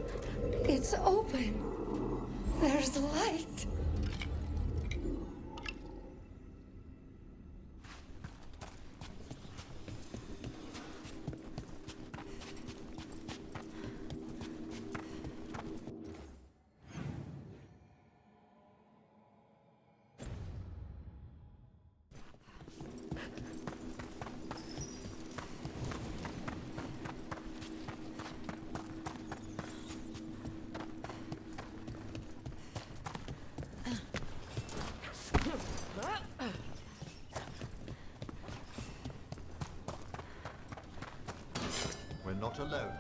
[SPEAKER 8] It's open. There's light.
[SPEAKER 16] We're not alone.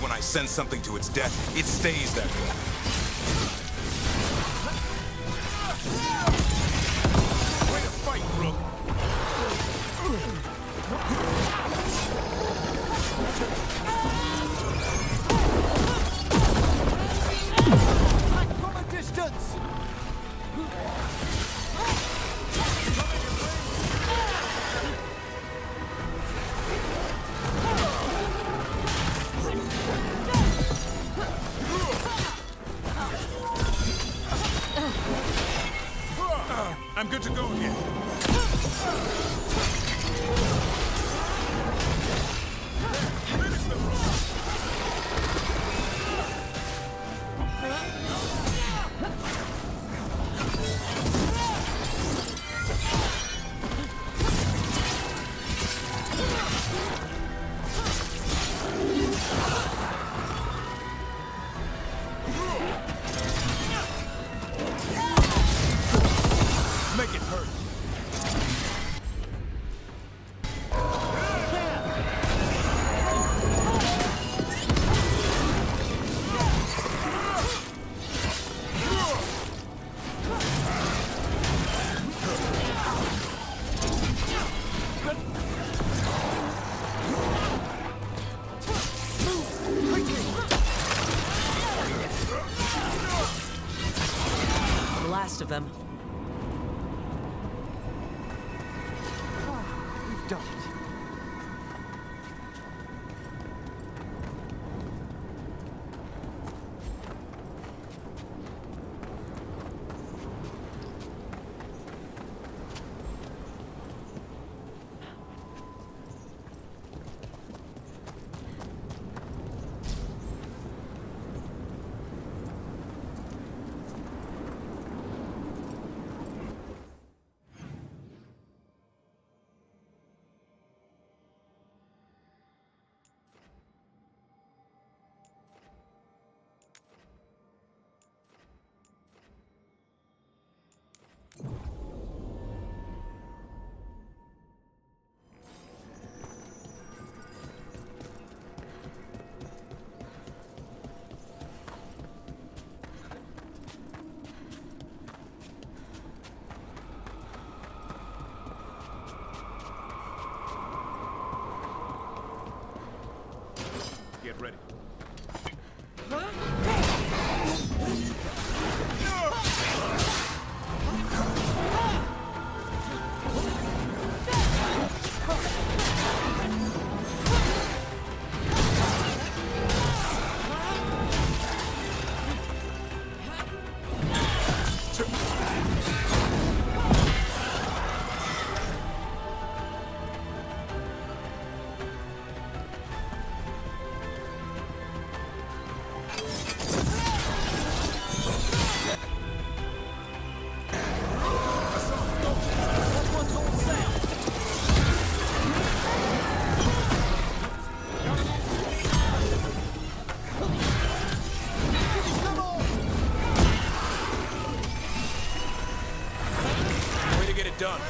[SPEAKER 2] that when I send something to its death, it stays that way. Way to fight, Rook!
[SPEAKER 4] From a distance!
[SPEAKER 2] I'm good to go again. Make it hurt.
[SPEAKER 1] The last of them.
[SPEAKER 4] We've done it.
[SPEAKER 2] Get ready. Way to get it done.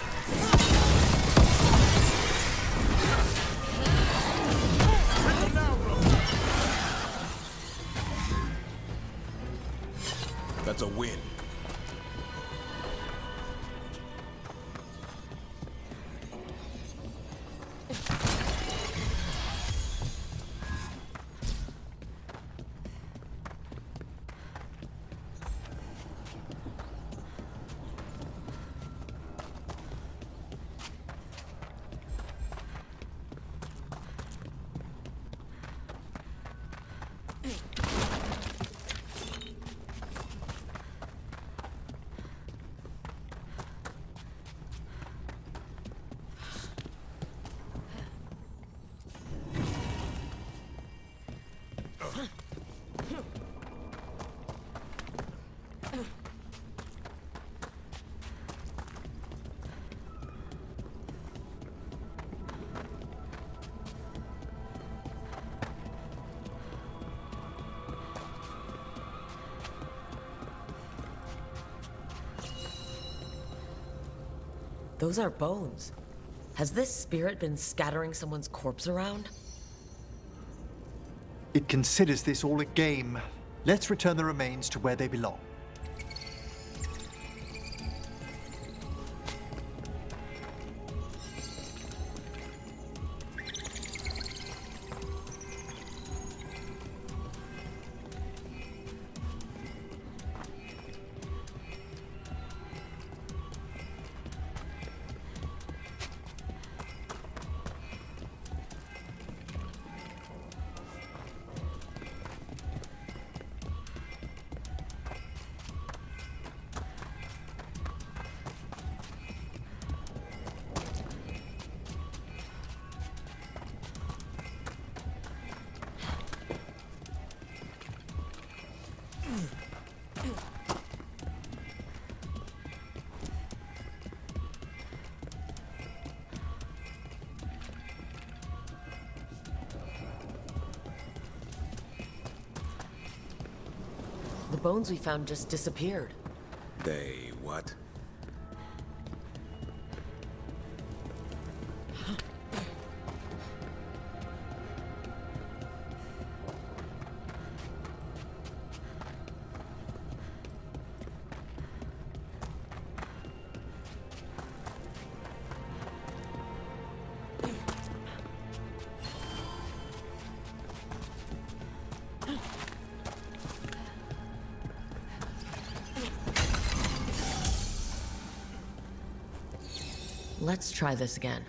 [SPEAKER 2] That's a win.
[SPEAKER 1] Those are bones. Has this spirit been scattering someone's corpse around?
[SPEAKER 16] It considers this all a game. Let's return the remains to where they belong.
[SPEAKER 1] The bones we found just disappeared.
[SPEAKER 2] They what?
[SPEAKER 1] Let's try this again.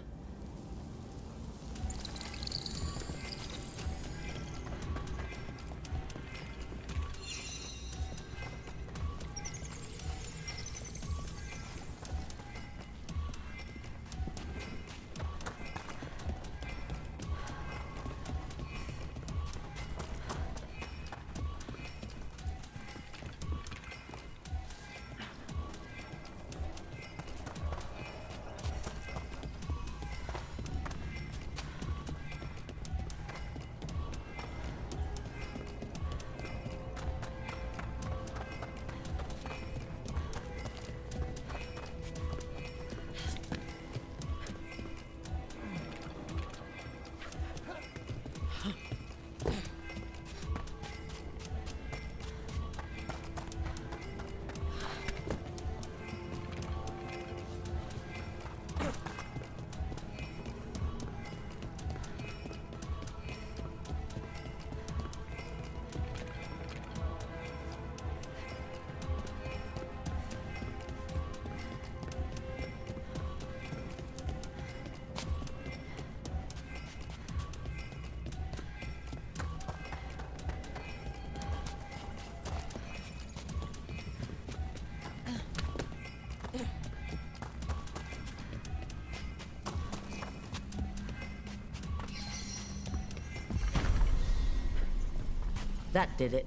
[SPEAKER 1] That did it.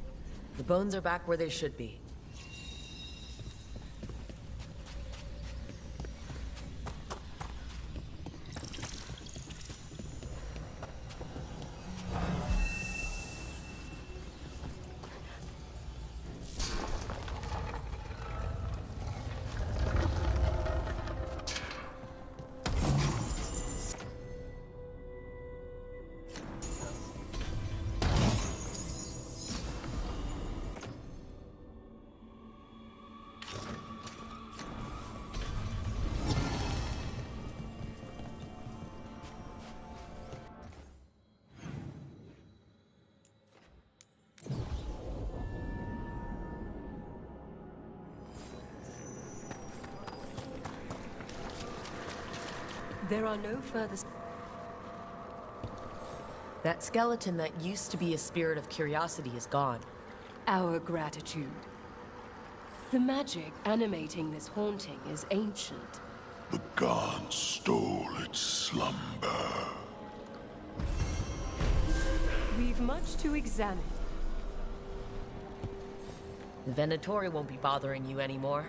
[SPEAKER 1] The bones are back where they should be.
[SPEAKER 11] There are no further...
[SPEAKER 1] That skeleton that used to be a spirit of curiosity is gone.
[SPEAKER 11] Our gratitude. The magic animating this haunting is ancient.
[SPEAKER 14] The gods stole its slumber.
[SPEAKER 11] We've much to examine.
[SPEAKER 1] The Venatori won't be bothering you anymore.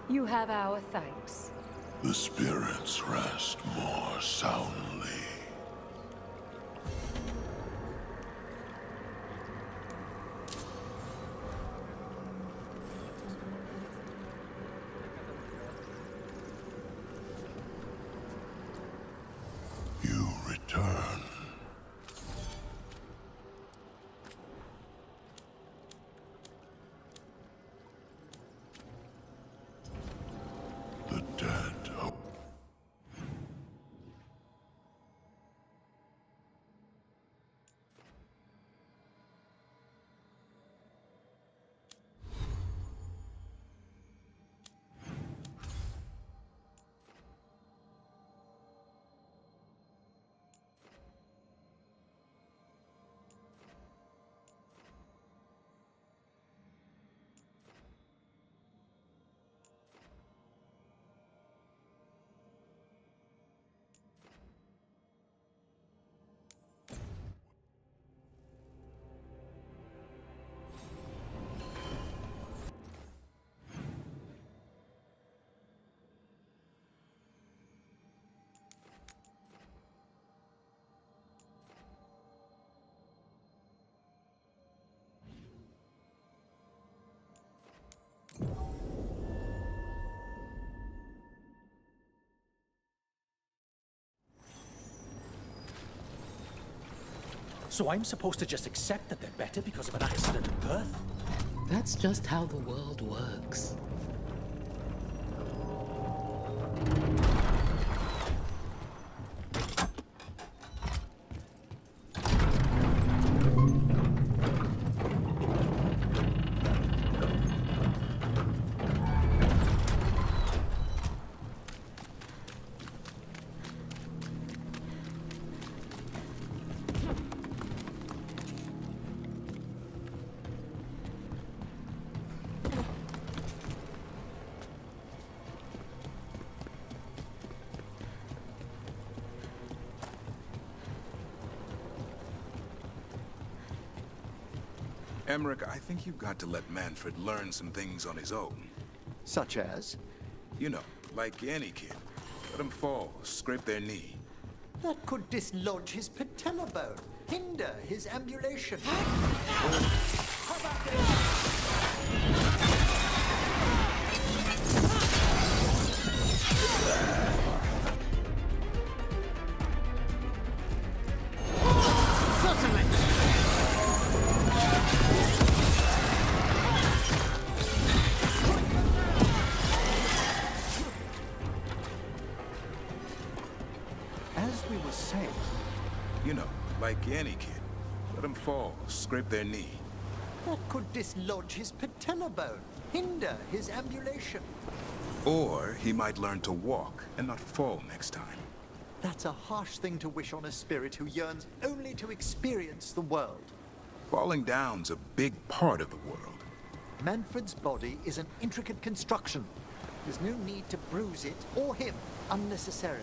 [SPEAKER 11] You have our thanks.
[SPEAKER 14] The spirits rest more soundly. You return.
[SPEAKER 12] So I'm supposed to just accept that they're better because of an accident at birth?
[SPEAKER 18] That's just how the world works.
[SPEAKER 2] Emmerich, I think you've got to let Manfred learn some things on his own.
[SPEAKER 16] Such as?
[SPEAKER 2] You know, like any kid. Let them fall, scrape their knee.
[SPEAKER 16] That could dislodge his patella bone, hinder his ambulation. How about
[SPEAKER 2] You know, like any kid. Let them fall, scrape their knee.
[SPEAKER 16] That could dislodge his patella bone, hinder his ambulation.
[SPEAKER 2] Or he might learn to walk and not fall next time.
[SPEAKER 16] That's a harsh thing to wish on a spirit who yearns only to experience the world.
[SPEAKER 2] Falling down's a big part of the world.
[SPEAKER 16] Manfred's body is an intricate construction. There's no need to bruise it or him unnecessarily.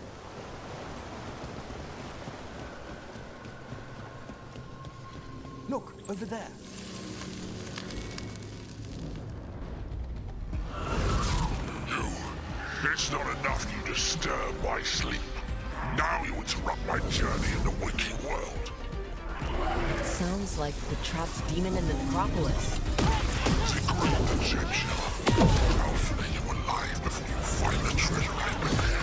[SPEAKER 16] Look, over there.
[SPEAKER 14] It's not enough you disturb my sleep. Now you interrupt my journey in the waking world.
[SPEAKER 1] It sounds like the trapped demon in the necropolis.
[SPEAKER 14] The great conjecture. I'll flay you alive before you find the treasure I've prepared.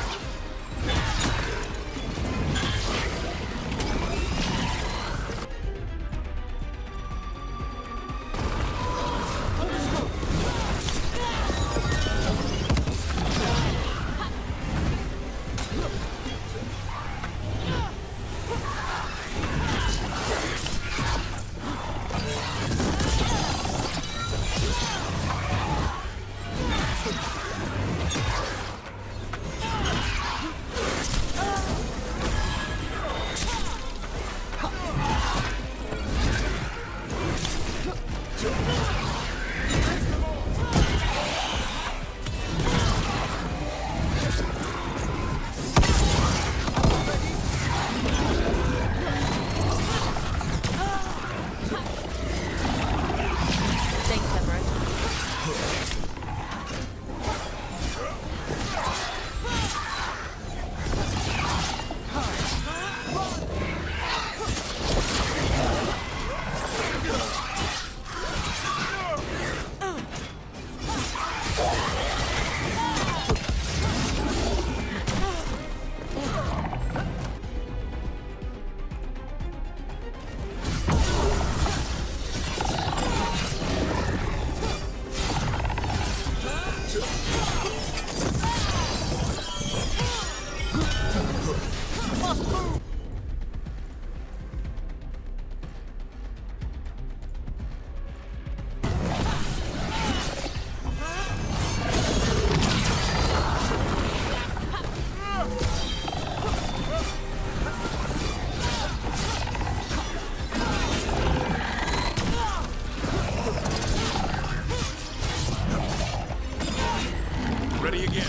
[SPEAKER 2] Ready again.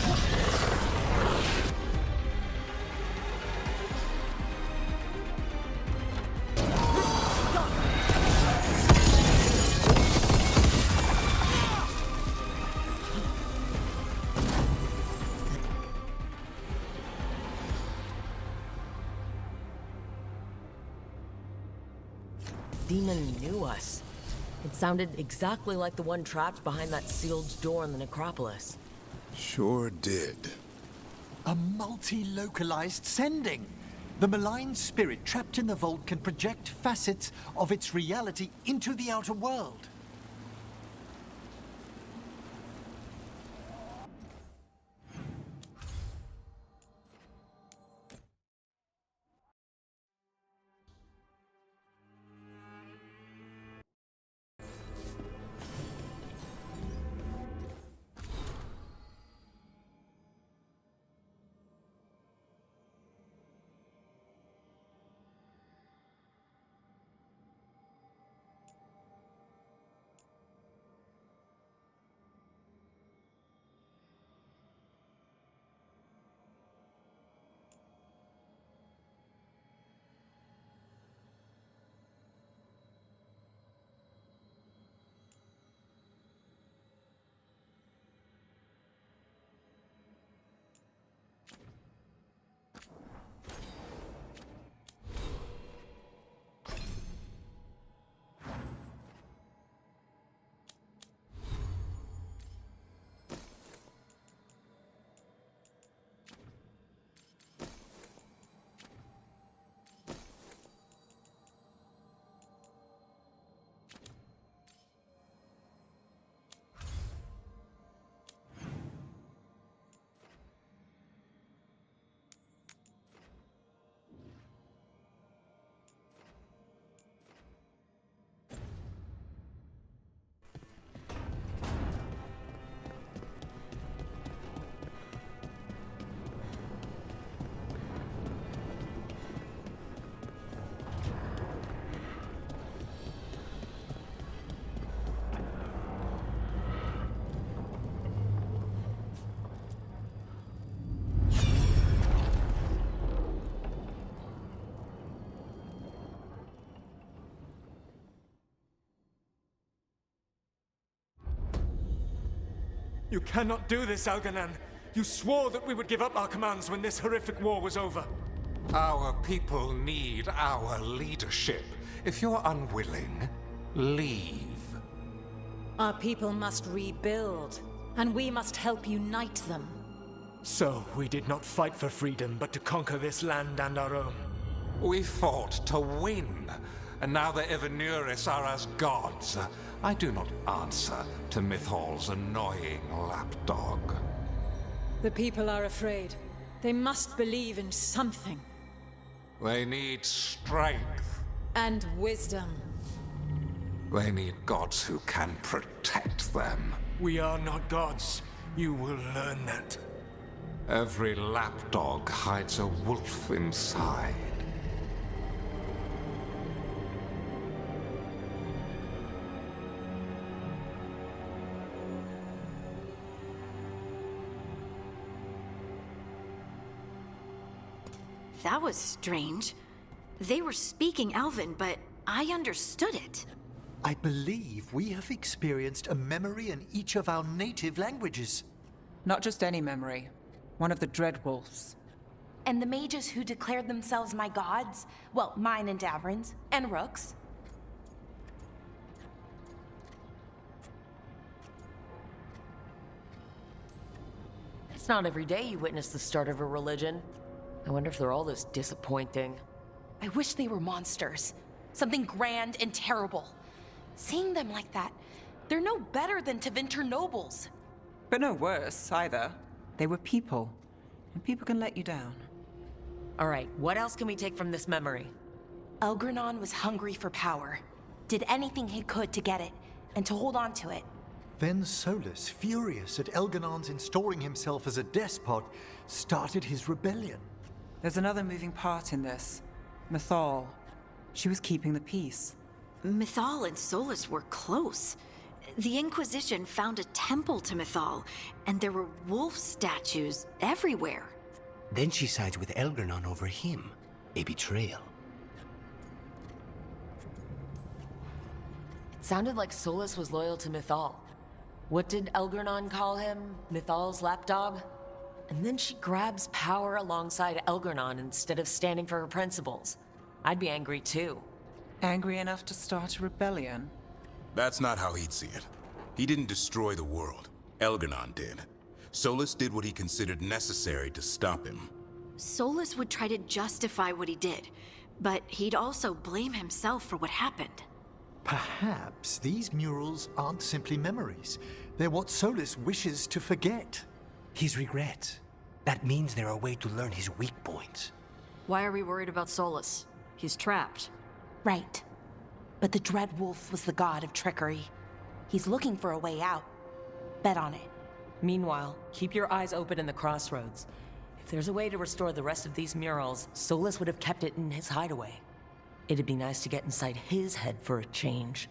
[SPEAKER 1] Demon knew us. It sounded exactly like the one trapped behind that sealed door in the necropolis.
[SPEAKER 2] Sure did.
[SPEAKER 16] A multi-localized sending. The malign spirit trapped in the vault can project facets of its reality into the outer world.
[SPEAKER 15] You cannot do this, Algernon. You swore that we would give up our commands when this horrific war was over.
[SPEAKER 19] Our people need our leadership. If you're unwilling, leave.
[SPEAKER 7] Our people must rebuild, and we must help unite them.
[SPEAKER 15] So, we did not fight for freedom, but to conquer this land and our own.
[SPEAKER 19] We fought to win, and now the Evanuris are as gods. I do not answer to Mythal's annoying lapdog.
[SPEAKER 7] The people are afraid. They must believe in something.
[SPEAKER 19] They need strength.
[SPEAKER 7] And wisdom.
[SPEAKER 19] They need gods who can protect them.
[SPEAKER 15] We are not gods. You will learn that.
[SPEAKER 19] Every lapdog hides a wolf inside.
[SPEAKER 17] That was strange. They were speaking Elven, but I understood it.
[SPEAKER 16] I believe we have experienced a memory in each of our native languages.
[SPEAKER 21] Not just any memory. One of the Dreadwolves.
[SPEAKER 11] And the mages who declared themselves my gods? Well, mine and Davrin's, and Rook's.
[SPEAKER 1] It's not every day you witness the start of a religion. I wonder if they're all this disappointing.
[SPEAKER 11] I wish they were monsters. Something grand and terrible. Seeing them like that, they're no better than Tevinter nobles.
[SPEAKER 21] But no worse, either. They were people. And people can let you down.
[SPEAKER 1] All right, what else can we take from this memory?
[SPEAKER 11] Elgranon was hungry for power. Did anything he could to get it, and to hold on to it.
[SPEAKER 16] Then Solus, furious at Elganon's installing himself as a despot, started his rebellion.
[SPEAKER 21] There's another moving part in this. Mythal. She was keeping the peace.
[SPEAKER 17] Mythal and Solus were close. The Inquisition found a temple to Mythal, and there were wolf statues everywhere.
[SPEAKER 22] Then she sides with Elgranon over him. A betrayal.
[SPEAKER 1] It sounded like Solus was loyal to Mythal. What did Elgranon call him? Mythal's lapdog? And then she grabs power alongside Elgranon instead of standing for her principles. I'd be angry too.
[SPEAKER 21] Angry enough to start a rebellion?
[SPEAKER 2] That's not how he'd see it. He didn't destroy the world. Elgranon did. Solus did what he considered necessary to stop him.
[SPEAKER 17] Solus would try to justify what he did, but he'd also blame himself for what happened.
[SPEAKER 16] Perhaps these murals aren't simply memories. They're what Solus wishes to forget.
[SPEAKER 22] His regrets. That means they're a way to learn his weak points.
[SPEAKER 3] Why are we worried about Solus? He's trapped.
[SPEAKER 11] Right. But the Dread Wolf was the god of trickery. He's looking for a way out. Bet on it.
[SPEAKER 1] Meanwhile, keep your eyes open in the crossroads. If there's a way to restore the rest of these murals, Solus would have kept it in his hideaway. It'd be nice to get inside his head for a change.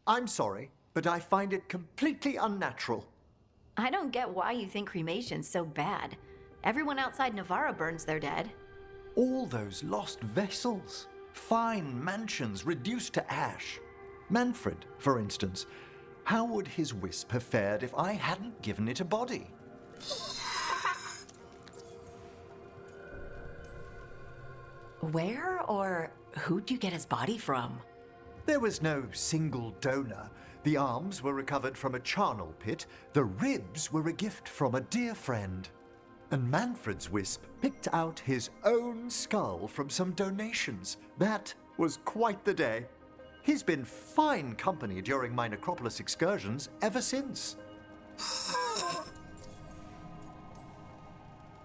[SPEAKER 16] I'm sorry, but I find it completely unnatural.
[SPEAKER 5] I don't get why you think cremation's so bad. Everyone outside Navarra burns their dead.
[SPEAKER 16] All those lost vessels. Fine mansions reduced to ash. Manfred, for instance. How would his wisp have fared if I hadn't given it a body?
[SPEAKER 18] Where or who'd you get his body from?
[SPEAKER 16] There was no single donor. The arms were recovered from a charnel pit. The ribs were a gift from a dear friend. And Manfred's wisp picked out his own skull from some donations. That was quite the day. He's been fine company during my necropolis excursions ever since.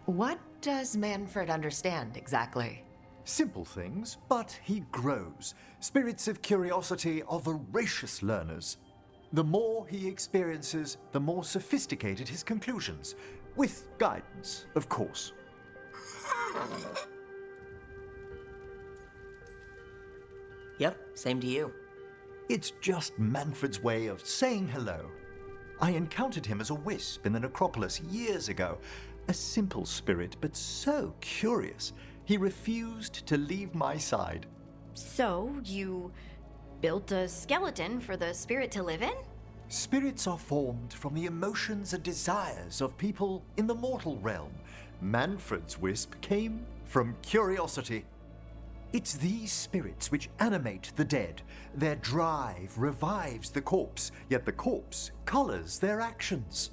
[SPEAKER 18] What does Manfred understand exactly?
[SPEAKER 16] Simple things, but he grows. Spirits of curiosity are voracious learners. The more he experiences, the more sophisticated his conclusions. With guidance, of course.
[SPEAKER 1] Yep, same to you.
[SPEAKER 16] It's just Manfred's way of saying hello. I encountered him as a wisp in the necropolis years ago. A simple spirit, but so curious. He refused to leave my side.
[SPEAKER 5] So, you built a skeleton for the spirit to live in?
[SPEAKER 16] Spirits are formed from the emotions and desires of people in the mortal realm. Manfred's wisp came from curiosity. It's these spirits which animate the dead. Their drive revives the corpse, yet the corpse colors their actions.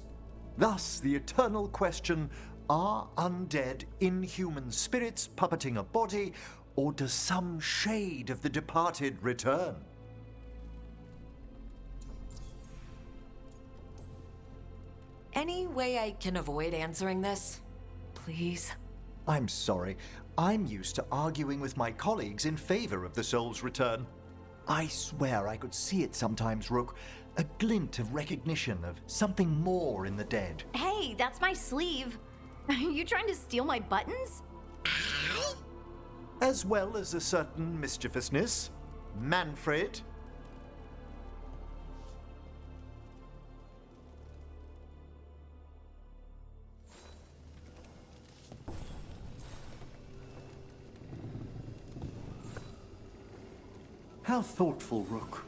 [SPEAKER 16] Thus, the eternal question, are undead, inhuman spirits puppeting a body, or does some shade of the departed return?
[SPEAKER 1] Any way I can avoid answering this? Please?
[SPEAKER 16] I'm sorry. I'm used to arguing with my colleagues in favor of the soul's return. I swear I could see it sometimes, Rook. A glint of recognition of something more in the dead.
[SPEAKER 5] Hey, that's my sleeve. Are you trying to steal my buttons?
[SPEAKER 16] As well as a certain mischievousness. Manfred. How thoughtful, Rook.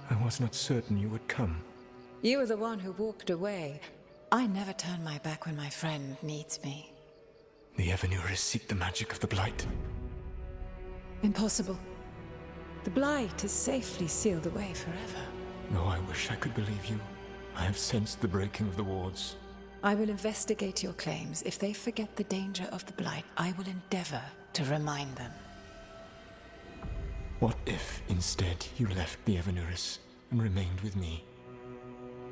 [SPEAKER 15] I was not certain you would come.
[SPEAKER 8] You were the one who walked away. I never turn my back when my friend needs me.
[SPEAKER 15] The Evanurus seek the magic of the Blight.
[SPEAKER 8] Impossible. The Blight is safely sealed away forever.
[SPEAKER 15] Though I wish I could believe you. I have sensed the breaking of the wards.
[SPEAKER 8] I will investigate your claims. If they forget the danger of the Blight, I will endeavor to remind them.
[SPEAKER 15] What if, instead, you left the Evanurus and remained with me?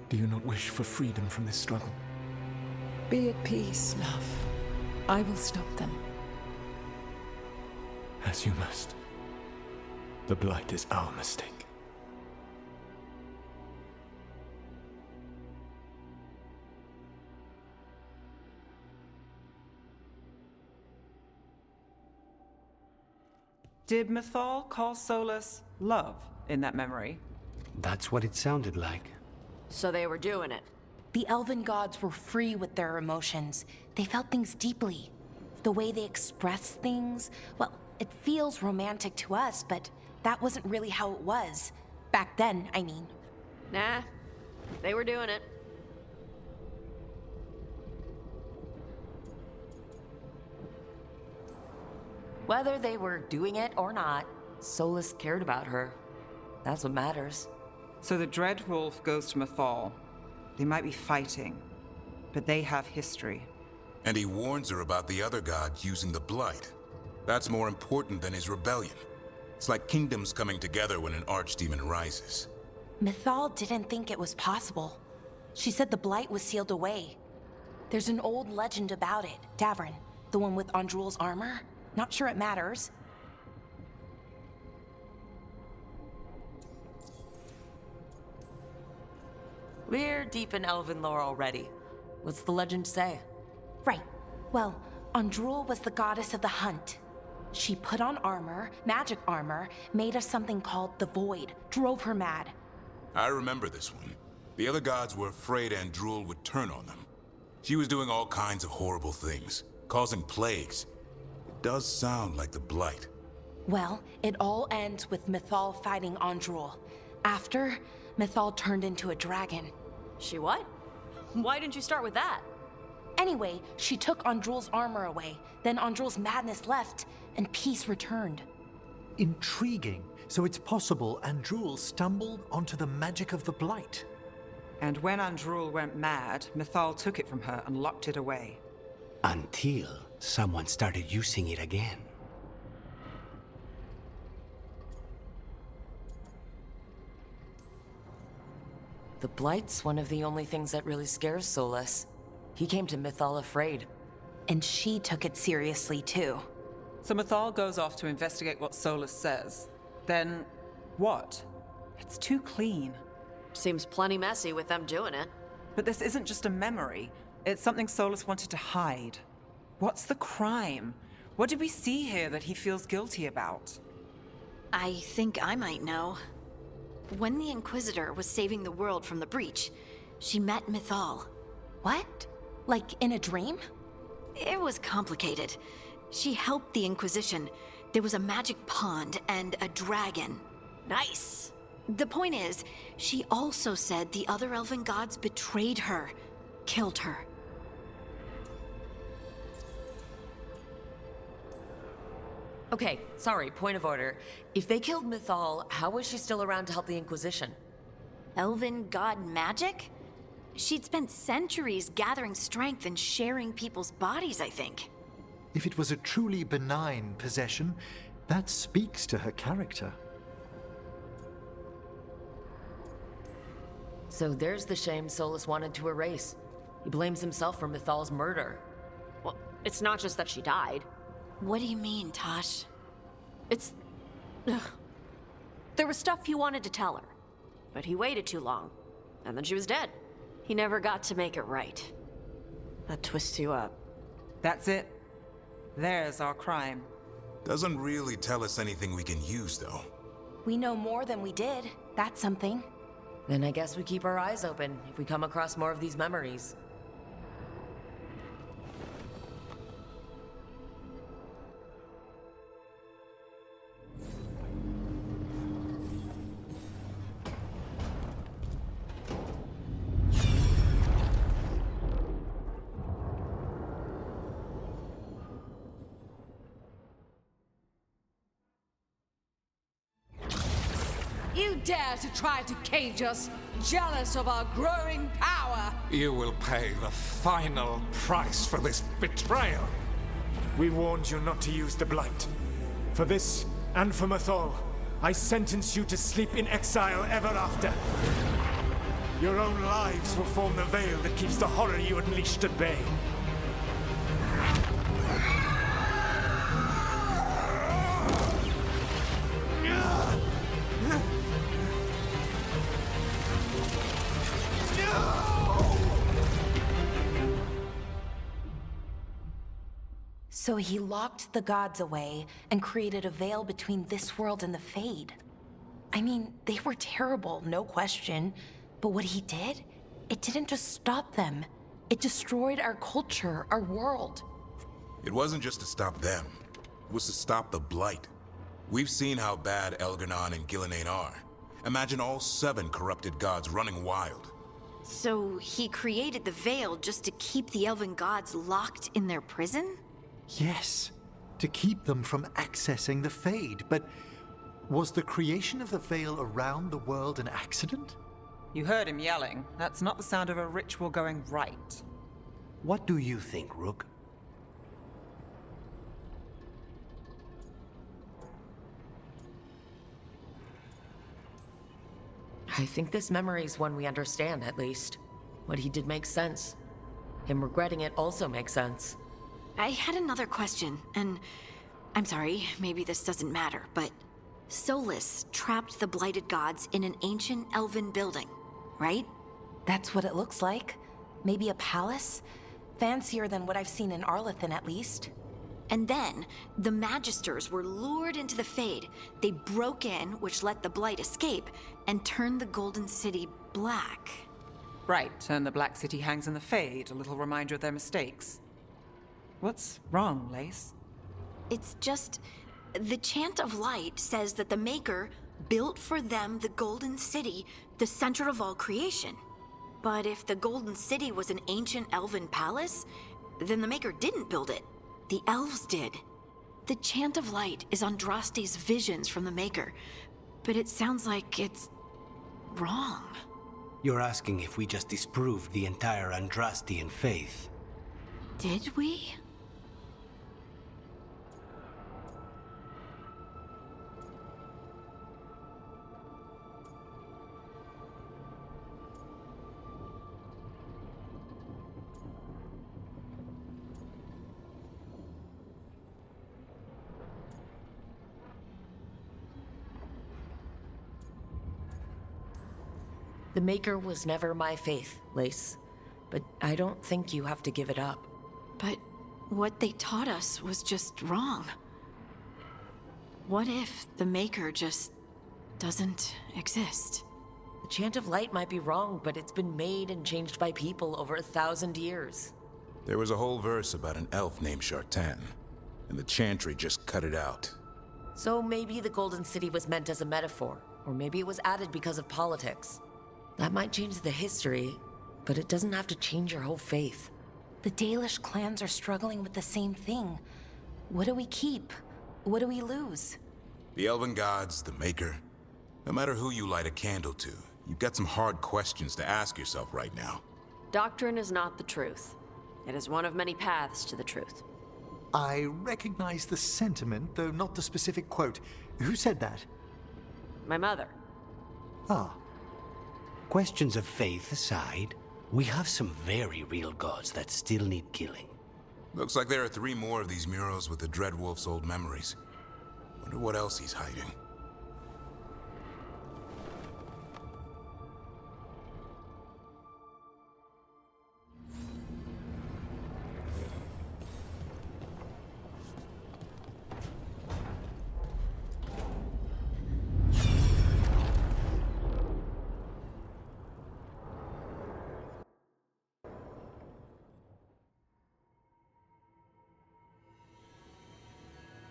[SPEAKER 15] Do you not wish for freedom from this struggle?
[SPEAKER 8] Be at peace, love. I will stop them.
[SPEAKER 15] As you must. The Blight is our mistake.
[SPEAKER 21] Did Mythal call Solus love in that memory?
[SPEAKER 22] That's what it sounded like.
[SPEAKER 11] So they were doing it. The elven gods were free with their emotions. They felt things deeply. The way they express things, well, it feels romantic to us, but that wasn't really how it was. Back then, I mean.
[SPEAKER 5] Nah, they were doing it.
[SPEAKER 1] Whether they were doing it or not, Solus cared about her. That's what matters.
[SPEAKER 21] So the Dread Wolf goes to Mythal. They might be fighting, but they have history.
[SPEAKER 2] And he warns her about the other gods using the Blight. That's more important than his rebellion. It's like kingdoms coming together when an archdemon rises.
[SPEAKER 11] Mythal didn't think it was possible. She said the Blight was sealed away. There's an old legend about it. Davrin, the one with Andrul's armor. Not sure it matters.
[SPEAKER 1] We're deep in elven lore already. What's the legend say?
[SPEAKER 11] Right. Well, Andrul was the goddess of the hunt. She put on armor, magic armor, made of something called the Void, drove her mad.
[SPEAKER 2] I remember this one. The other gods were afraid Andrul would turn on them. She was doing all kinds of horrible things, causing plagues. It does sound like the Blight.
[SPEAKER 11] Well, it all ends with Mythal fighting Andrul. After, Mythal turned into a dragon.
[SPEAKER 5] She what? Why didn't you start with that?
[SPEAKER 11] Anyway, she took Andrul's armor away. Then Andrul's madness left, and peace returned.
[SPEAKER 16] Intriguing. So it's possible Andrul stumbled onto the magic of the Blight.
[SPEAKER 21] And when Andrul went mad, Mythal took it from her and locked it away.
[SPEAKER 22] Until someone started using it again.
[SPEAKER 1] The Blight's one of the only things that really scares Solus. He came to Mythal afraid.
[SPEAKER 11] And she took it seriously, too.
[SPEAKER 21] So Mythal goes off to investigate what Solus says. Then, what? It's too clean.
[SPEAKER 5] Seems plenty messy with them doing it.
[SPEAKER 21] But this isn't just a memory. It's something Solus wanted to hide. What's the crime? What did we see here that he feels guilty about?
[SPEAKER 5] I think I might know. When the Inquisitor was saving the world from the breach, she met Mythal.
[SPEAKER 11] What? Like in a dream?
[SPEAKER 5] It was complicated. She helped the Inquisition. There was a magic pond and a dragon. Nice! The point is, she also said the other elven gods betrayed her, killed her.
[SPEAKER 1] Okay, sorry, point of order. If they killed Mythal, how was she still around to help the Inquisition?
[SPEAKER 5] Elven god magic? She'd spent centuries gathering strength and sharing people's bodies, I think.
[SPEAKER 16] If it was a truly benign possession, that speaks to her character.
[SPEAKER 1] So there's the shame Solus wanted to erase. He blames himself for Mythal's murder.
[SPEAKER 5] Well, it's not just that she died. What do you mean, Tosh?
[SPEAKER 17] It's... Ugh. There was stuff he wanted to tell her, but he waited too long, and then she was dead. He never got to make it right. That twists you up.
[SPEAKER 21] That's it. There's our crime.
[SPEAKER 2] Doesn't really tell us anything we can use, though.
[SPEAKER 11] We know more than we did. That's something.
[SPEAKER 1] Then I guess we keep our eyes open if we come across more of these memories.
[SPEAKER 9] You dare to try to cage us, jealous of our growing power!
[SPEAKER 19] You will pay the final price for this betrayal.
[SPEAKER 15] We warned you not to use the Blight. For this, and for Mythal, I sentence you to sleep in exile ever after. Your own lives will form the veil that keeps the horror you unleashed at bay.
[SPEAKER 11] So he locked the gods away and created a veil between this world and the Fade. I mean, they were terrible, no question. But what he did, it didn't just stop them. It destroyed our culture, our world.
[SPEAKER 2] It wasn't just to stop them. It was to stop the Blight. We've seen how bad Elgar'nan and Gillenane are. Imagine all 7 corrupted gods running wild.
[SPEAKER 17] So he created the veil just to keep the elven gods locked in their prison?
[SPEAKER 16] Yes, to keep them from accessing the Fade, but was the creation of the veil around the world an accident?
[SPEAKER 21] You heard him yelling. That's not the sound of a ritual going right.
[SPEAKER 22] What do you think, Rook?
[SPEAKER 1] I think this memory is one we understand, at least. What he did makes sense. Him regretting it also makes sense.
[SPEAKER 17] I had another question, and I'm sorry, maybe this doesn't matter, but Solus trapped the blighted gods in an ancient elven building, right?
[SPEAKER 11] That's what it looks like. Maybe a palace? Fancier than what I've seen in Arlathan, at least.
[SPEAKER 17] And then, the Magisters were lured into the Fade. They broke in, which let the Blight escape, and turned the Golden City black.
[SPEAKER 21] Right, and the Black City hangs in the Fade, a little reminder of their mistakes. What's wrong, Lace?
[SPEAKER 17] It's just... the Chant of Light says that the Maker built for them the Golden City, the center of all creation. But if the Golden City was an ancient elven palace, then the Maker didn't build it. The elves did. The Chant of Light is Andraste's visions from the Maker, but it sounds like it's... wrong.
[SPEAKER 22] You're asking if we just disproved the entire Andrastian faith.
[SPEAKER 17] Did we?
[SPEAKER 1] The Maker was never my faith, Lace. But I don't think you have to give it up.
[SPEAKER 17] But what they taught us was just wrong. What if the Maker just doesn't exist?
[SPEAKER 1] The Chant of Light might be wrong, but it's been made and changed by people over 1,000 years.
[SPEAKER 2] There was a whole verse about an elf named Shartan, and the Chantry just cut it out.
[SPEAKER 1] So maybe the Golden City was meant as a metaphor, or maybe it was added because of politics. That might change the history, but it doesn't have to change your whole faith.
[SPEAKER 11] The Dalish clans are struggling with the same thing. What do we keep? What do we lose?
[SPEAKER 2] The Elven Gods, the Maker. No matter who you light a candle to, you've got some hard questions to ask yourself right now.
[SPEAKER 17] Doctrine is not the truth. It is one of many paths to the truth.
[SPEAKER 16] I recognize the sentiment, though not the specific quote. Who said that?
[SPEAKER 17] My mother.
[SPEAKER 22] Ah. Questions of faith aside, we have some very real gods that still need killing.
[SPEAKER 2] Looks like there are 3 more of these murals with the Dreadwolf's old memories. Wonder what else he's hiding.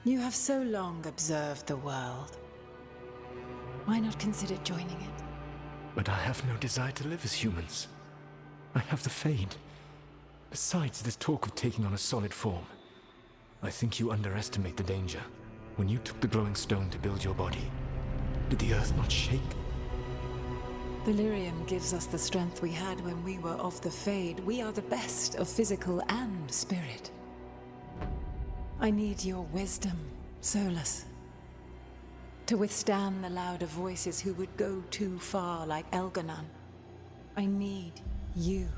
[SPEAKER 13] You have so long observed the world. Why not consider joining it?
[SPEAKER 15] But I have no desire to live as humans. I have the Fade. Besides, this talk of taking on a solid form. I think you underestimate the danger. When you took the glowing stone to build your body, did the earth not shake?
[SPEAKER 13] Delirium gives us the strength we had when we were of the Fade. We are the best of physical and spirit. I need your wisdom, Solus. To withstand the louder voices who would go too far like Elganon. I need you.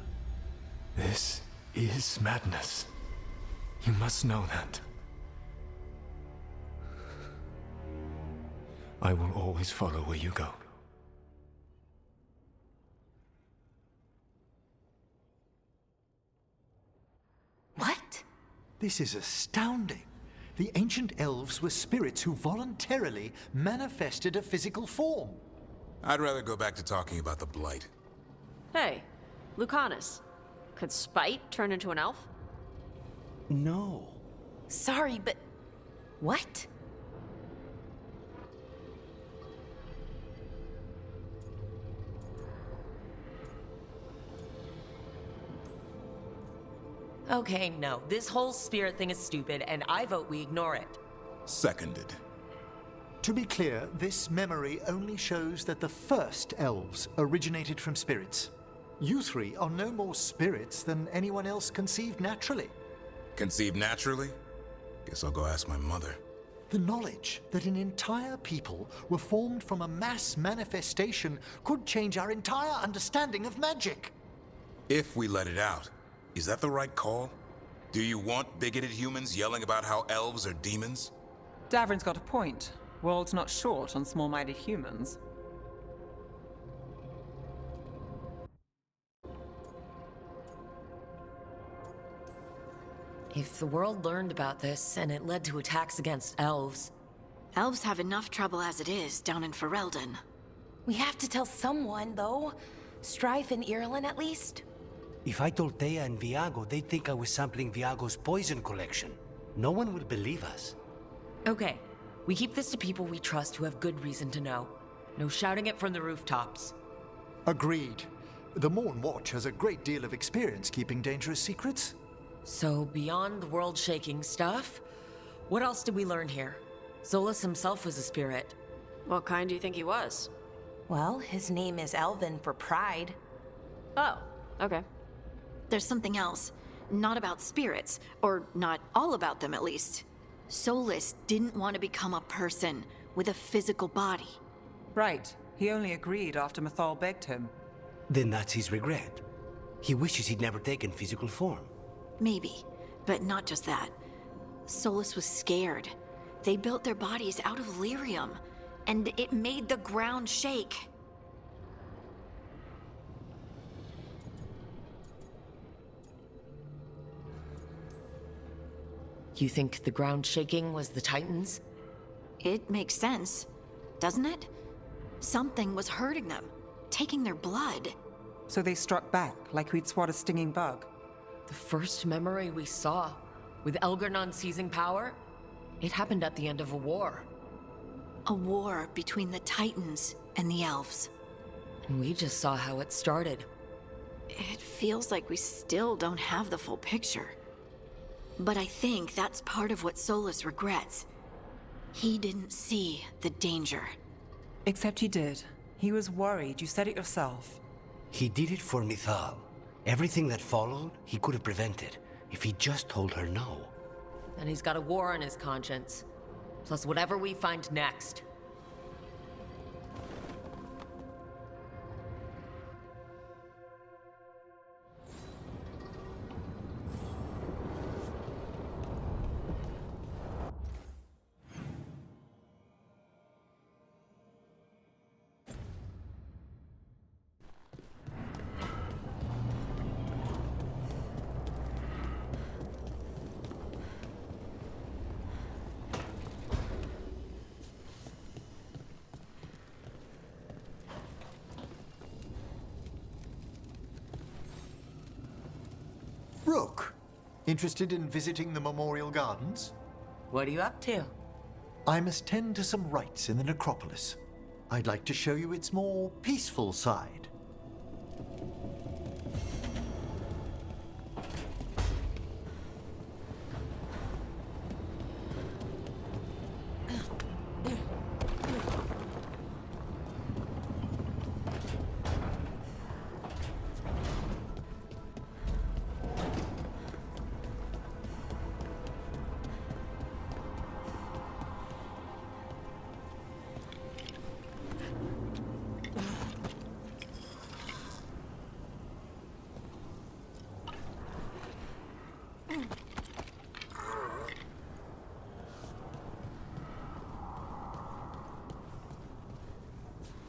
[SPEAKER 15] This is madness. You must know that. I will always follow where you go.
[SPEAKER 17] What?
[SPEAKER 16] This is astounding. The ancient elves were spirits who voluntarily manifested a physical form.
[SPEAKER 2] I'd rather go back to talking about the Blight.
[SPEAKER 3] Hey, Lucanus. Could Spite turn into an elf?
[SPEAKER 22] No.
[SPEAKER 11] Sorry, but... what?
[SPEAKER 1] Okay, no. This whole spirit thing is stupid, and I vote we ignore it.
[SPEAKER 2] Seconded.
[SPEAKER 16] To be clear, this memory only shows that the first elves originated from spirits. You three are no more spirits than anyone else conceived naturally.
[SPEAKER 2] Conceived naturally? Guess I'll go ask my mother.
[SPEAKER 16] The knowledge that an entire people were formed from a mass manifestation could change our entire understanding of magic.
[SPEAKER 2] If we let it out, is that the right call? Do you want bigoted humans yelling about how elves are demons?
[SPEAKER 21] Davrin's got a point. World's not short on small-minded humans.
[SPEAKER 1] If the world learned about this, and it led to attacks against elves...
[SPEAKER 17] Elves have enough trouble as it is down in Ferelden.
[SPEAKER 11] We have to tell someone, though. Strife and Irulan, at least.
[SPEAKER 22] If I told Thea and Viago, they'd think I was sampling Viago's poison collection. No one would believe us.
[SPEAKER 1] Okay, we keep this to people we trust who have good reason to know. No shouting it from the rooftops.
[SPEAKER 16] Agreed. The Morn Watch has a great deal of experience keeping dangerous secrets.
[SPEAKER 1] So, beyond the world-shaking stuff, what else did we learn here? Solus himself was a spirit.
[SPEAKER 3] What kind do you think he was?
[SPEAKER 11] Well, his name is Elven for pride.
[SPEAKER 3] Oh, okay.
[SPEAKER 17] There's something else. Not about spirits, or not all about them at least. Solus didn't want to become a person with a physical body.
[SPEAKER 21] Right. He only agreed after Mythal begged him.
[SPEAKER 22] Then that's his regret. He wishes he'd never taken physical form.
[SPEAKER 17] Maybe, but not just that. Solus was scared. They built their bodies out of lyrium, and it made the ground shake.
[SPEAKER 1] You think the ground shaking was the Titans?
[SPEAKER 17] It makes sense, doesn't it? Something was hurting them, taking their blood.
[SPEAKER 21] So they struck back, like we'd swat a stinging bug.
[SPEAKER 1] The first memory we saw, with Elgarnon seizing power, it happened at the end of a war.
[SPEAKER 17] A war between the Titans and the elves.
[SPEAKER 1] And we just saw how it started.
[SPEAKER 17] It feels like we still don't have the full picture. But I think that's part of what Solus regrets. He didn't see the danger.
[SPEAKER 21] Except he did. He was worried, you said it yourself.
[SPEAKER 22] He did it for Mythal. Everything that followed, he could have prevented, if he just told her no.
[SPEAKER 1] And he's got a war on his conscience. Plus whatever we find next.
[SPEAKER 16] Interested in visiting the Memorial Gardens?
[SPEAKER 1] What are you up to?
[SPEAKER 16] I must tend to some rites in the necropolis. I'd like to show you its more peaceful side.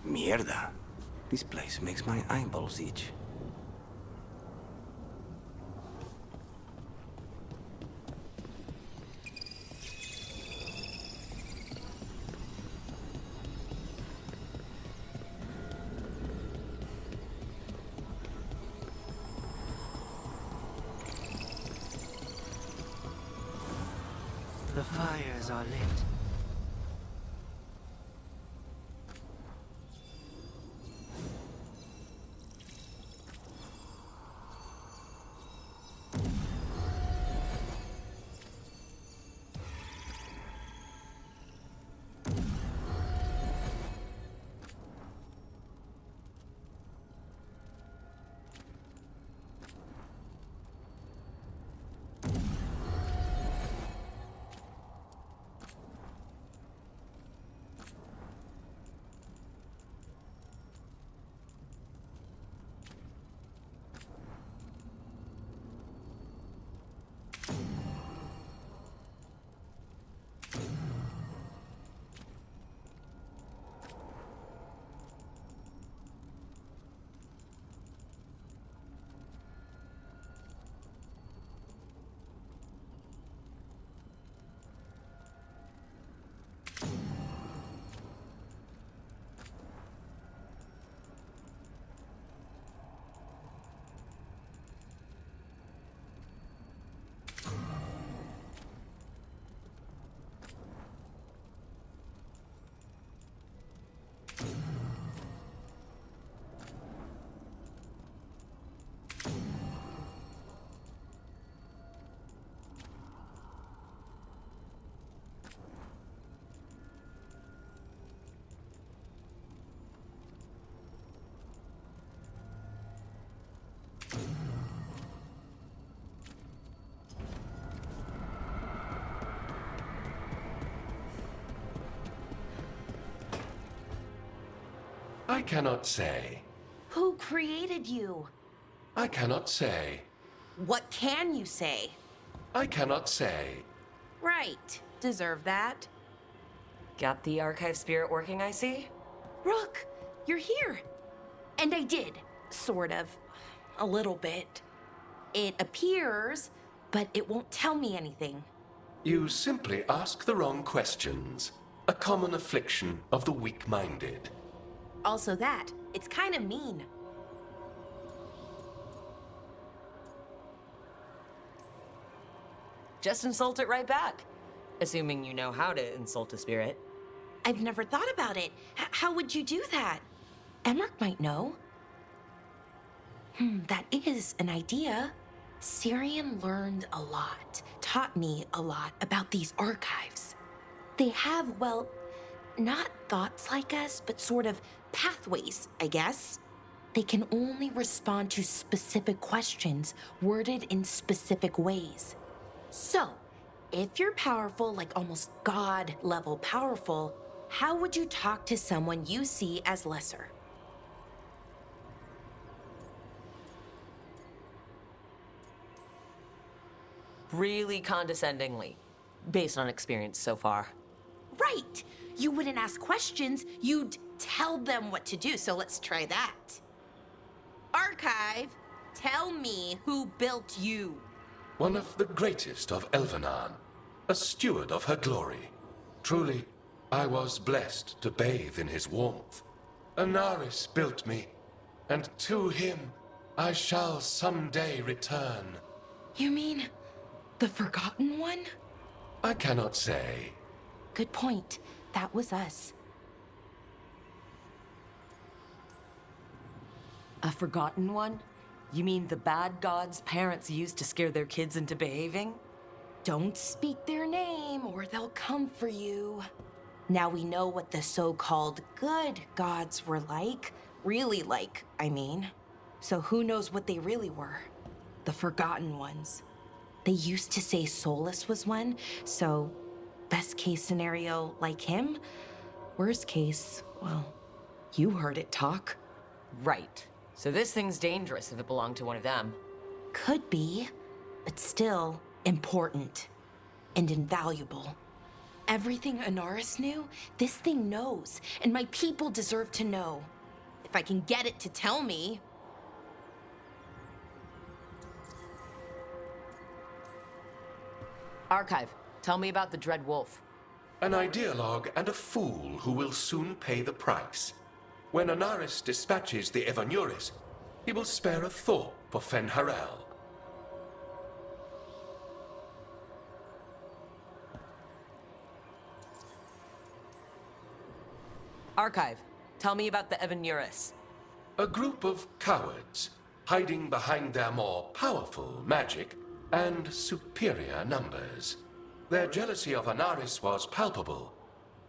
[SPEAKER 6] Mierda. This place makes my eyeballs itch. The fires are lit.
[SPEAKER 20] I cannot say.
[SPEAKER 11] Who created you?
[SPEAKER 20] I cannot say.
[SPEAKER 11] What can you say?
[SPEAKER 20] I cannot say.
[SPEAKER 11] Right. Deserve that.
[SPEAKER 1] Got the archive spirit working, I see?
[SPEAKER 11] Rook, you're here. And I did. Sort of. A little bit. It appears, but it won't tell me anything.
[SPEAKER 20] You simply ask the wrong questions. A common affliction of the weak-minded.
[SPEAKER 11] Also that. It's kind of mean.
[SPEAKER 1] Just insult it right back. Assuming you know how to insult a spirit.
[SPEAKER 11] I've never thought about it. How would you do that? Emmerich might know. That is an idea. Syrian learned a lot, taught me a lot about these archives. They have, well, not thoughts like us, but sort of pathways, I guess. They can only respond to specific questions worded in specific ways. So, if you're powerful, like almost God-level powerful, how would you talk to someone you see as lesser?
[SPEAKER 1] Really condescendingly, based on experience so far.
[SPEAKER 11] Right! You wouldn't ask questions, you'd tell them what to do, so let's try that. Archive, tell me who built you.
[SPEAKER 20] One of the greatest of Elvenan, a steward of her glory. Truly, I was blessed to bathe in his warmth. Anaris built me, and to him I shall someday return.
[SPEAKER 11] You mean The Forgotten One?
[SPEAKER 20] I cannot say.
[SPEAKER 11] Good point. That was us.
[SPEAKER 1] A Forgotten One? You mean the bad gods parents used to scare their kids into behaving?
[SPEAKER 11] Don't speak their name or they'll come for you. Now we know what the so-called good gods were like. Really like, I mean. So who knows what they really were? The Forgotten Ones. They used to say Solus was one, so best case scenario, like him. Worst case, well, you heard it talk.
[SPEAKER 1] Right. So this thing's dangerous if it belonged to one of them.
[SPEAKER 11] Could be, but still important and invaluable. Everything Anaris knew, this thing knows, and my people deserve to know. If I can get it to tell me.
[SPEAKER 1] Archive, tell me about the Dread Wolf.
[SPEAKER 20] An ideologue and a fool who will soon pay the price. When Anaris dispatches the Evanuris, he will spare a thought for Fen'Harel.
[SPEAKER 1] Archive, tell me about the Evanuris.
[SPEAKER 20] A group of cowards, hiding behind their more powerful magic and superior numbers. Their jealousy of Anaris was palpable.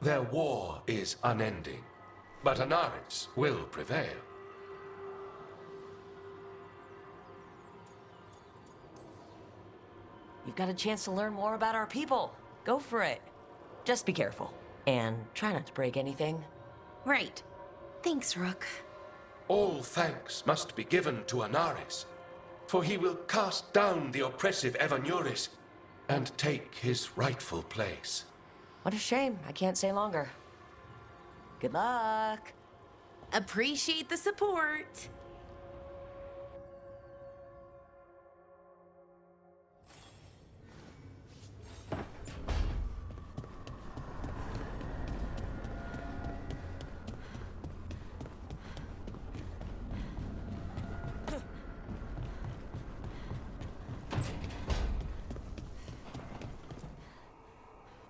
[SPEAKER 20] Their war is unending. But Anaris will prevail.
[SPEAKER 1] You've got a chance to learn more about our people. Go for it. Just be careful. And try not to break anything.
[SPEAKER 11] Right. Thanks, Rook.
[SPEAKER 20] All thanks must be given to Anaris, for he will cast down the oppressive Evanuris and take his rightful place.
[SPEAKER 1] What a shame. I can't stay longer. Good luck.
[SPEAKER 11] Appreciate the support.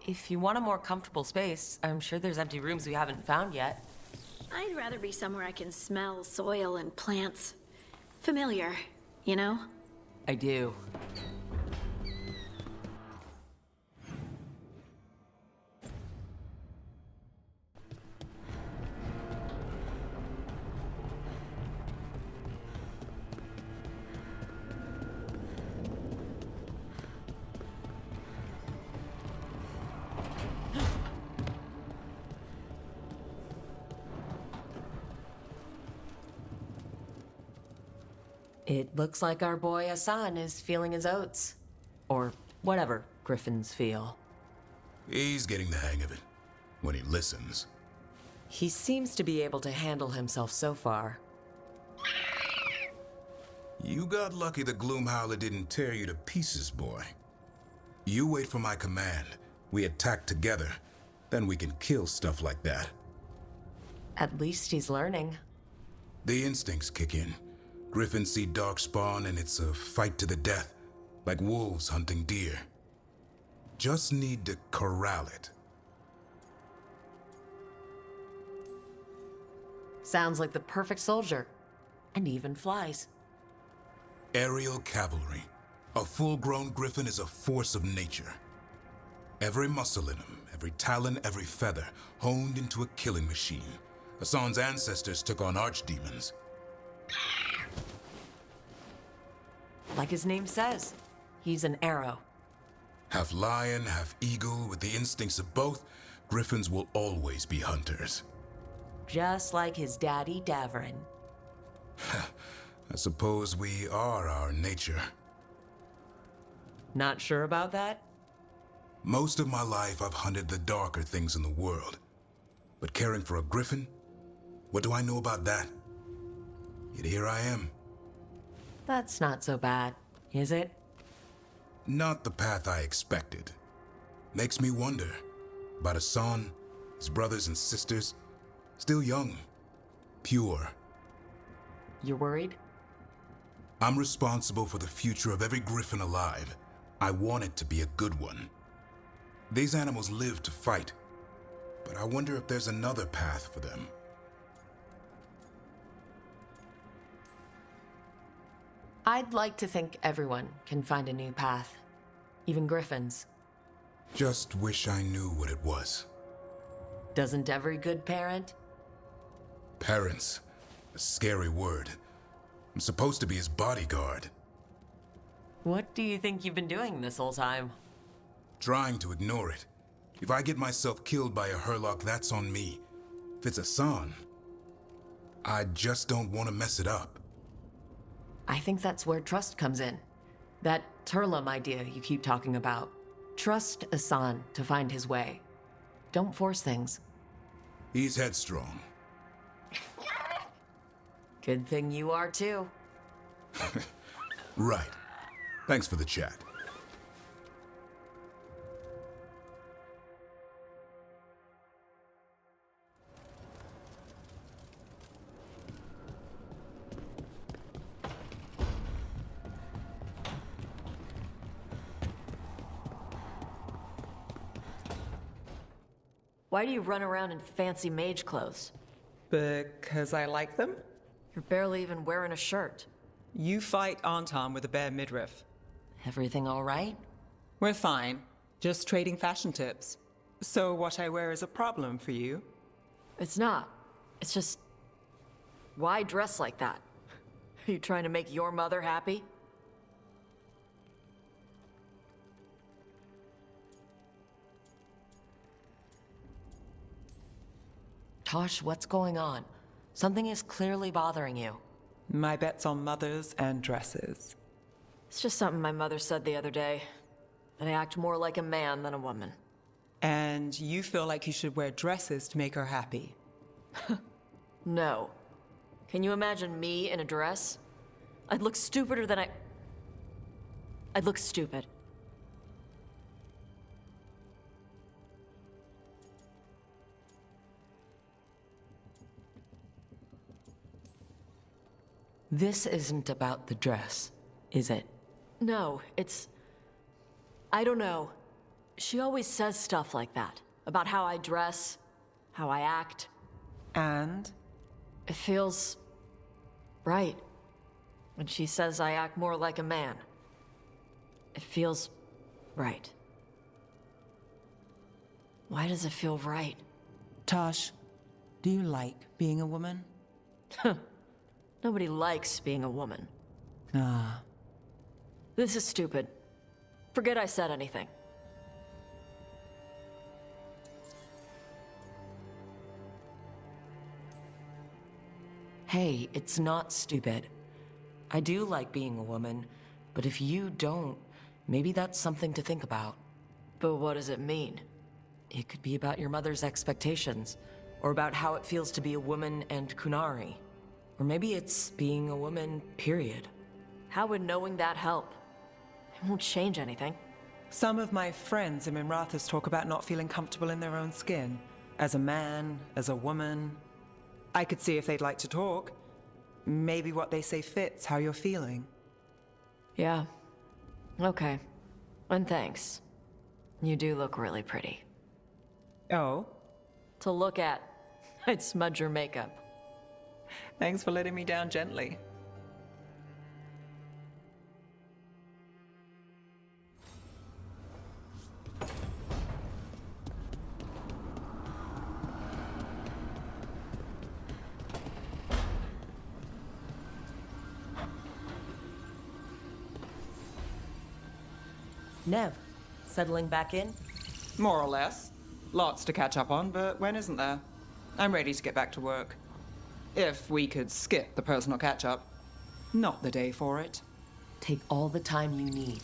[SPEAKER 1] If you want a more comfortable space, I'm sure there's empty rooms we haven't found yet.
[SPEAKER 17] I'd rather be somewhere I can smell soil and plants. Familiar, you know?
[SPEAKER 1] I do. It looks like our boy Hassan is feeling his oats. Or whatever griffins feel.
[SPEAKER 2] He's getting the hang of it. When he listens.
[SPEAKER 1] He seems to be able to handle himself so far.
[SPEAKER 2] You got lucky the Gloomhowler didn't tear you to pieces, boy. You wait for my command. We attack together. Then we can kill stuff like that.
[SPEAKER 1] At least he's learning.
[SPEAKER 2] The instincts kick in. Griffins see darkspawn and it's a fight to the death, like wolves hunting deer. Just need to corral it.
[SPEAKER 1] Sounds like the perfect soldier. And even flies.
[SPEAKER 2] Aerial cavalry. A full-grown griffin is a force of nature. Every muscle in him, every talon, every feather, honed into a killing machine. Hassan's ancestors took on archdemons.
[SPEAKER 1] Like his name says, he's an arrow.
[SPEAKER 2] Half lion, half eagle, with the instincts of both, griffins will always be hunters.
[SPEAKER 1] Just like his daddy, Davrin.
[SPEAKER 2] I suppose we are our nature.
[SPEAKER 1] Not sure about that?
[SPEAKER 2] Most of my life I've hunted the darker things in the world. But caring for a griffin? What do I know about that? Yet here I am.
[SPEAKER 1] That's not so bad, is it?
[SPEAKER 2] Not the path I expected. Makes me wonder about Hassan, his brothers and sisters, still young, pure.
[SPEAKER 1] You're worried?
[SPEAKER 2] I'm responsible for the future of every griffin alive. I want it to be a good one. These animals live to fight, but I wonder if there's another path for them.
[SPEAKER 1] I'd like to think everyone can find a new path, even griffins.
[SPEAKER 2] Just wish I knew what it was.
[SPEAKER 1] Doesn't every good parent?
[SPEAKER 2] Parents. A scary word. I'm supposed to be his bodyguard.
[SPEAKER 1] What do you think you've been doing this whole time?
[SPEAKER 2] Trying to ignore it. If I get myself killed by a Herlock, that's on me. If it's Hassan, I just don't want to mess it up.
[SPEAKER 1] I think that's where trust comes in. That Turlum idea you keep talking about. Trust Hassan to find his way. Don't force things.
[SPEAKER 2] He's headstrong.
[SPEAKER 1] Good thing you are too.
[SPEAKER 2] Right. Thanks for the chat.
[SPEAKER 3] Why do you run around in fancy mage clothes?
[SPEAKER 21] Because I like them?
[SPEAKER 3] You're barely even wearing a shirt.
[SPEAKER 21] You fight Anton with a bare midriff.
[SPEAKER 1] Everything all right?
[SPEAKER 21] We're fine. Just trading fashion tips. So what I wear is a problem for you?
[SPEAKER 3] It's not. It's just... Why dress like that? Are you trying to make your mother happy?
[SPEAKER 1] Tosh, what's going on? Something is clearly bothering you.
[SPEAKER 21] My bet's on mothers and dresses.
[SPEAKER 3] It's just something my mother said the other day. That I act more like a man than a woman.
[SPEAKER 21] And you feel like you should wear dresses to make her happy?
[SPEAKER 3] No. Can you imagine me in a dress? I'd look stupider than I'd look stupid.
[SPEAKER 1] This isn't about the dress, is it?
[SPEAKER 3] No, it's... I don't know. She always says stuff like that. About how I dress, how I act.
[SPEAKER 21] And?
[SPEAKER 3] It feels... right. When she says I act more like a man. It feels... right. Why does it feel right?
[SPEAKER 21] Tosh, do you like being a woman?
[SPEAKER 3] Nobody likes being a woman.
[SPEAKER 21] Ah.
[SPEAKER 3] This is stupid. Forget I said anything.
[SPEAKER 1] Hey, it's not stupid. I do like being a woman, but if you don't, maybe that's something to think about.
[SPEAKER 3] But what does it mean?
[SPEAKER 1] It could be about your mother's expectations, or about how it feels to be a woman and Kunari. Or maybe it's being a woman, period.
[SPEAKER 3] How would knowing that help? It won't change anything.
[SPEAKER 21] Some of my friends in Minrathous talk about not feeling comfortable in their own skin. As a man, as a woman. I could see if they'd like to talk. Maybe what they say fits how you're feeling.
[SPEAKER 3] Yeah. Okay. And thanks. You do look really pretty.
[SPEAKER 21] Oh?
[SPEAKER 3] To look at. I'd smudge your makeup.
[SPEAKER 21] Thanks for letting me down gently.
[SPEAKER 1] Nev, settling back in?
[SPEAKER 21] More or less. Lots to catch up on, but when isn't there? I'm ready to get back to work. If we could skip the personal catch-up. Not the day for it.
[SPEAKER 1] Take all the time you need.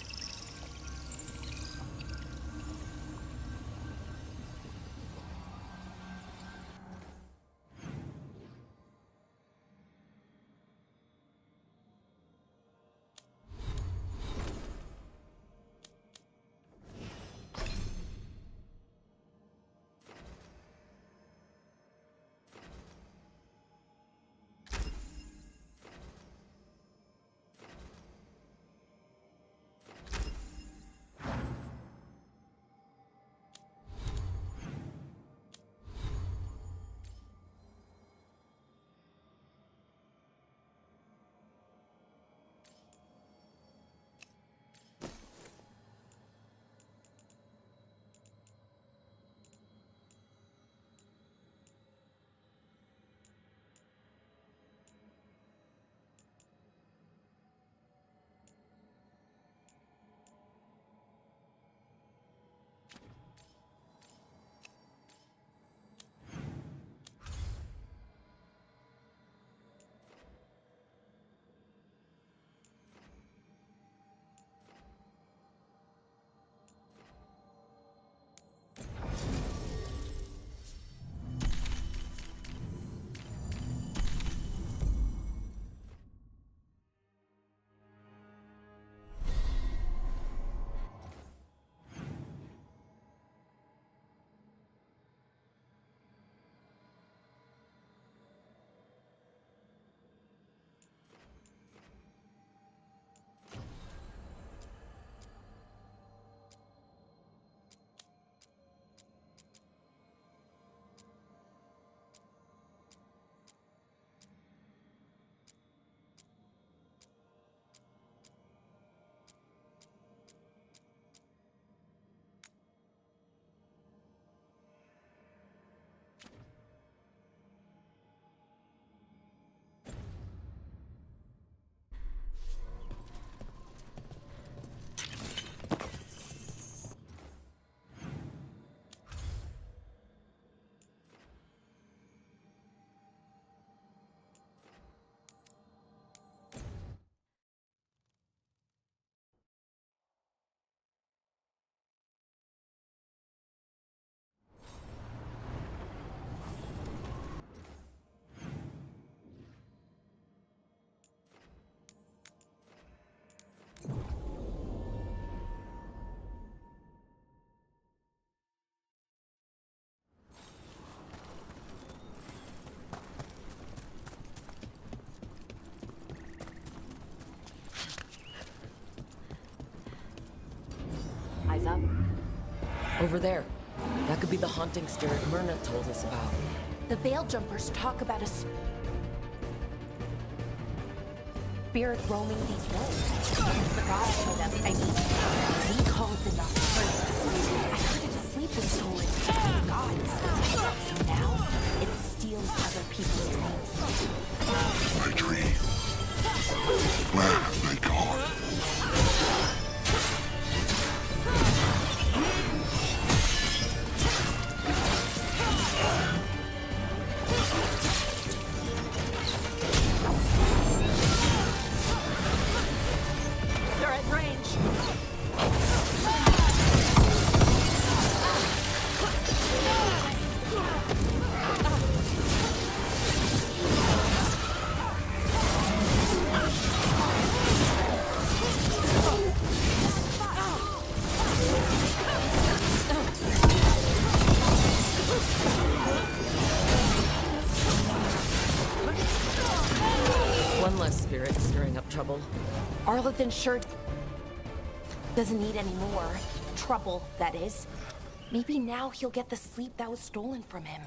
[SPEAKER 1] Over there. That could be the haunting spirit Myrna told us about.
[SPEAKER 11] The Veil Jumpers talk about a spirit roaming these roads. It's the gods for them. I mean, we call it the Nocturnus. I heard it asleep was stolen from the gods. So now, it steals other people's dreams.
[SPEAKER 14] My dream. Where have they gone?
[SPEAKER 1] They're at range. One less spirit stirring up trouble.
[SPEAKER 11] Arlathan sure doesn't need any more trouble, that is. Maybe now he'll get the sleep that was stolen from him.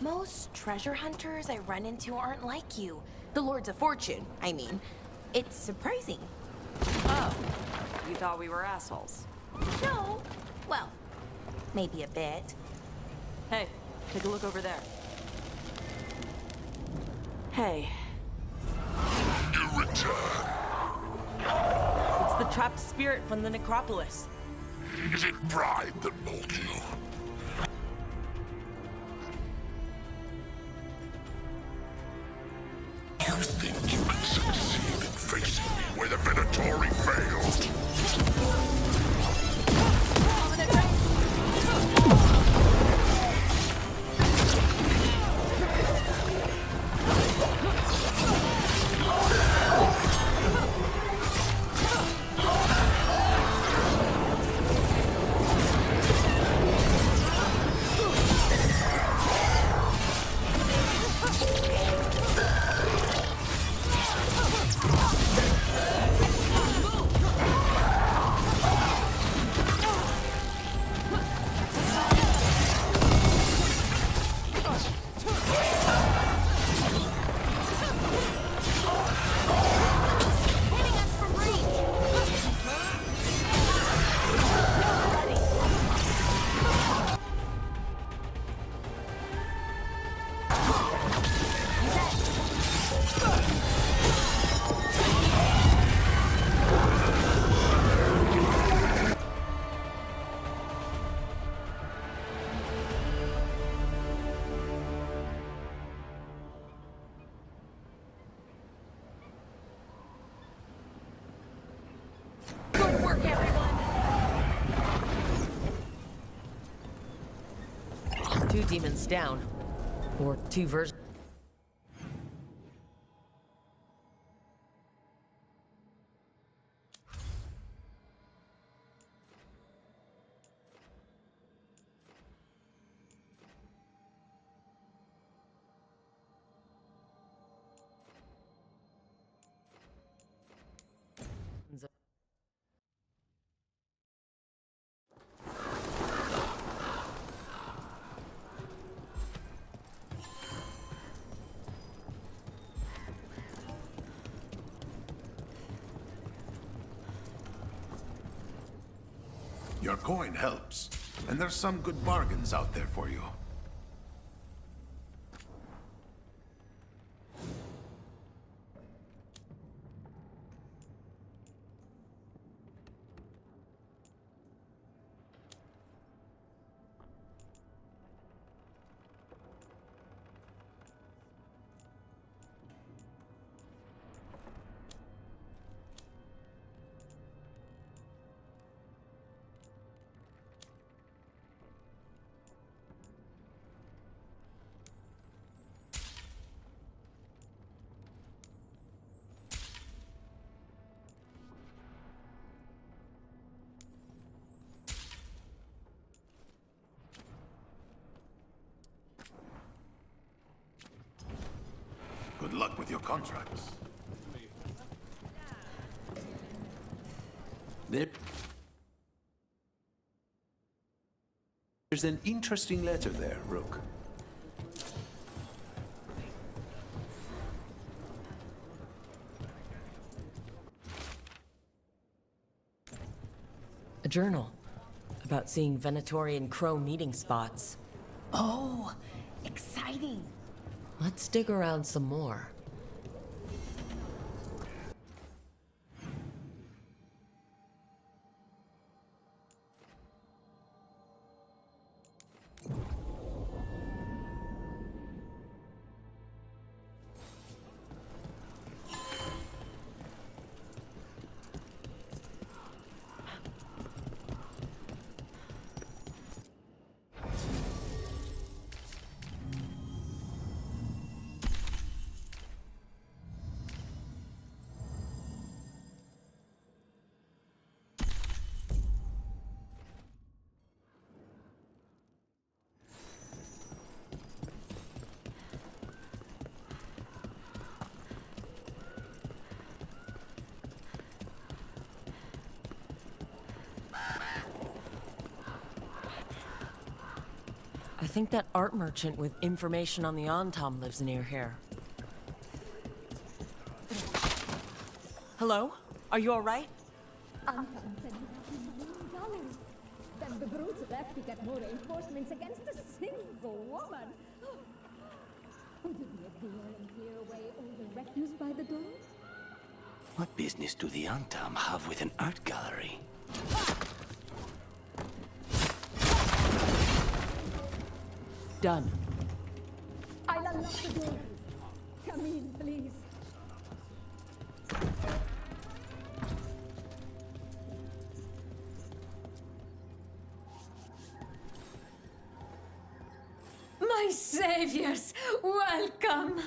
[SPEAKER 11] Most treasure hunters I run into aren't like you. The Lords of Fortune, I mean. It's surprising.
[SPEAKER 3] Oh, you thought we were assholes.
[SPEAKER 11] No. Well, maybe a bit.
[SPEAKER 3] Hey, take a look over there. Hey.
[SPEAKER 14] You return.
[SPEAKER 1] It's the trapped spirit from the necropolis.
[SPEAKER 14] Is it pride that molds you? You think you can succeed in facing me where the Venatori failed?
[SPEAKER 1] Good work, everyone! 2 demons down. Or 2 versions.
[SPEAKER 4] Your coin helps, and there's some good bargains out there for you. luck with your contracts.
[SPEAKER 10] There's an interesting letter there, Rook.
[SPEAKER 1] A journal about seeing Venatorian Crow meeting spots.
[SPEAKER 11] Oh, exciting.
[SPEAKER 1] Let's dig around some more. I think that art merchant with information on the Antam lives near here. Hello? Are you alright?
[SPEAKER 12] Antam said he had $1 million. Then the brutes left to get more reinforcements against a single woman. Did we appear and clear away all the refuse by the door?
[SPEAKER 6] What business do the Antam have with an art gallery?
[SPEAKER 1] Done.
[SPEAKER 12] I'll unlock the door. Come in, please.
[SPEAKER 9] My saviors, welcome!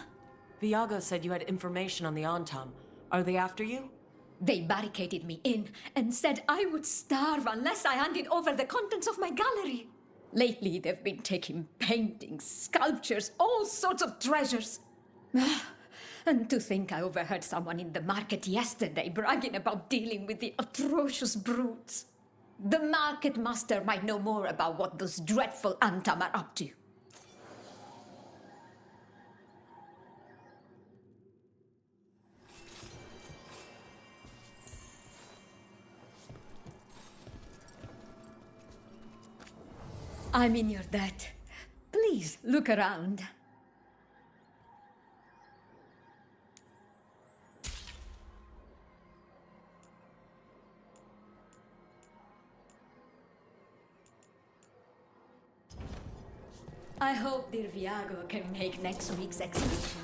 [SPEAKER 1] Viago said you had information on the Antam. Are they after you?
[SPEAKER 12] They barricaded me in and said I would starve unless I handed over the contents of my gallery. Lately, they've been taking paintings, sculptures, all sorts of treasures. And to think I overheard someone in the market yesterday bragging about dealing with the atrocious brutes. The market master might know more about what those dreadful Antam are up to. I'm in your debt. Please look around. I hope dear Viago can make next week's exhibition.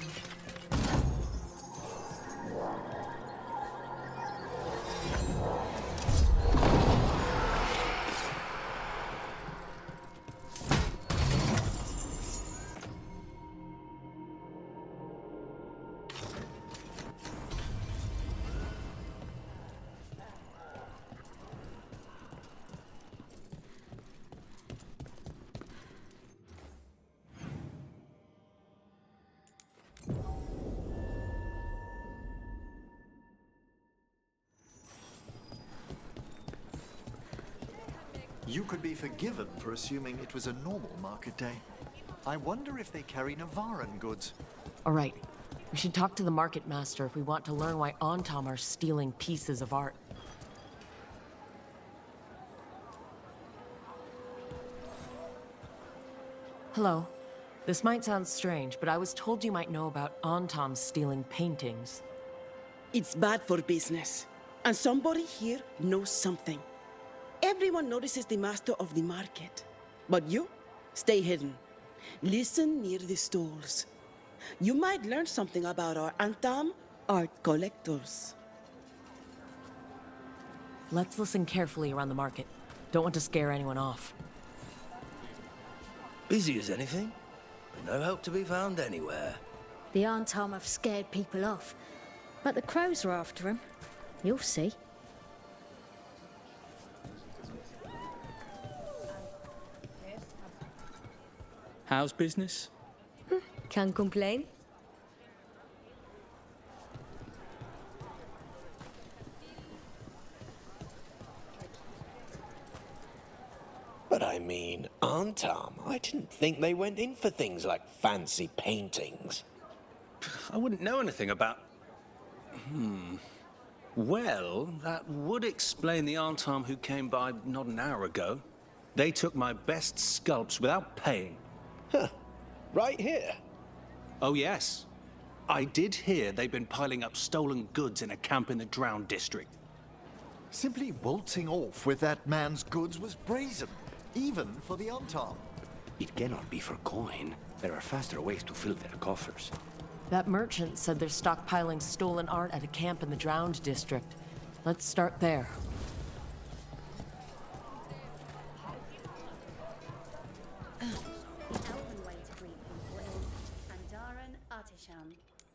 [SPEAKER 16] You could be forgiven for assuming it was a normal market day. I wonder if they carry Navaran goods.
[SPEAKER 1] Alright. We should talk to the market master if we want to learn why Antam are stealing pieces of art. Hello. This might sound strange, but I was told you might know about Antam stealing paintings.
[SPEAKER 23] It's bad for business. And somebody here knows something. Everyone notices the master of the market. But you, stay hidden. Listen near the stalls. You might learn something about our Antam art collectors.
[SPEAKER 1] Let's listen carefully around the market. Don't want to scare anyone off.
[SPEAKER 24] Busy as anything, but no help to be found anywhere.
[SPEAKER 12] The Antam have scared people off, but the crows are after them. You'll see.
[SPEAKER 25] How's business?
[SPEAKER 12] Can't complain.
[SPEAKER 5] Arntam, I didn't think they went in for things like fancy paintings.
[SPEAKER 10] I wouldn't know anything about... Well, that would explain the Arntam who came by not an hour ago. They took my best sculpts without paying.
[SPEAKER 5] Huh. Right here?
[SPEAKER 10] Oh, yes. I did hear they've been piling up stolen goods in a camp in the Drowned district.
[SPEAKER 16] Simply waltzing off with that man's goods was brazen, even for the Arntam.
[SPEAKER 22] It cannot be for coin. There are faster ways to fill their coffers.
[SPEAKER 1] That merchant said they're stockpiling stolen art at a camp in the Drowned district. Let's start there.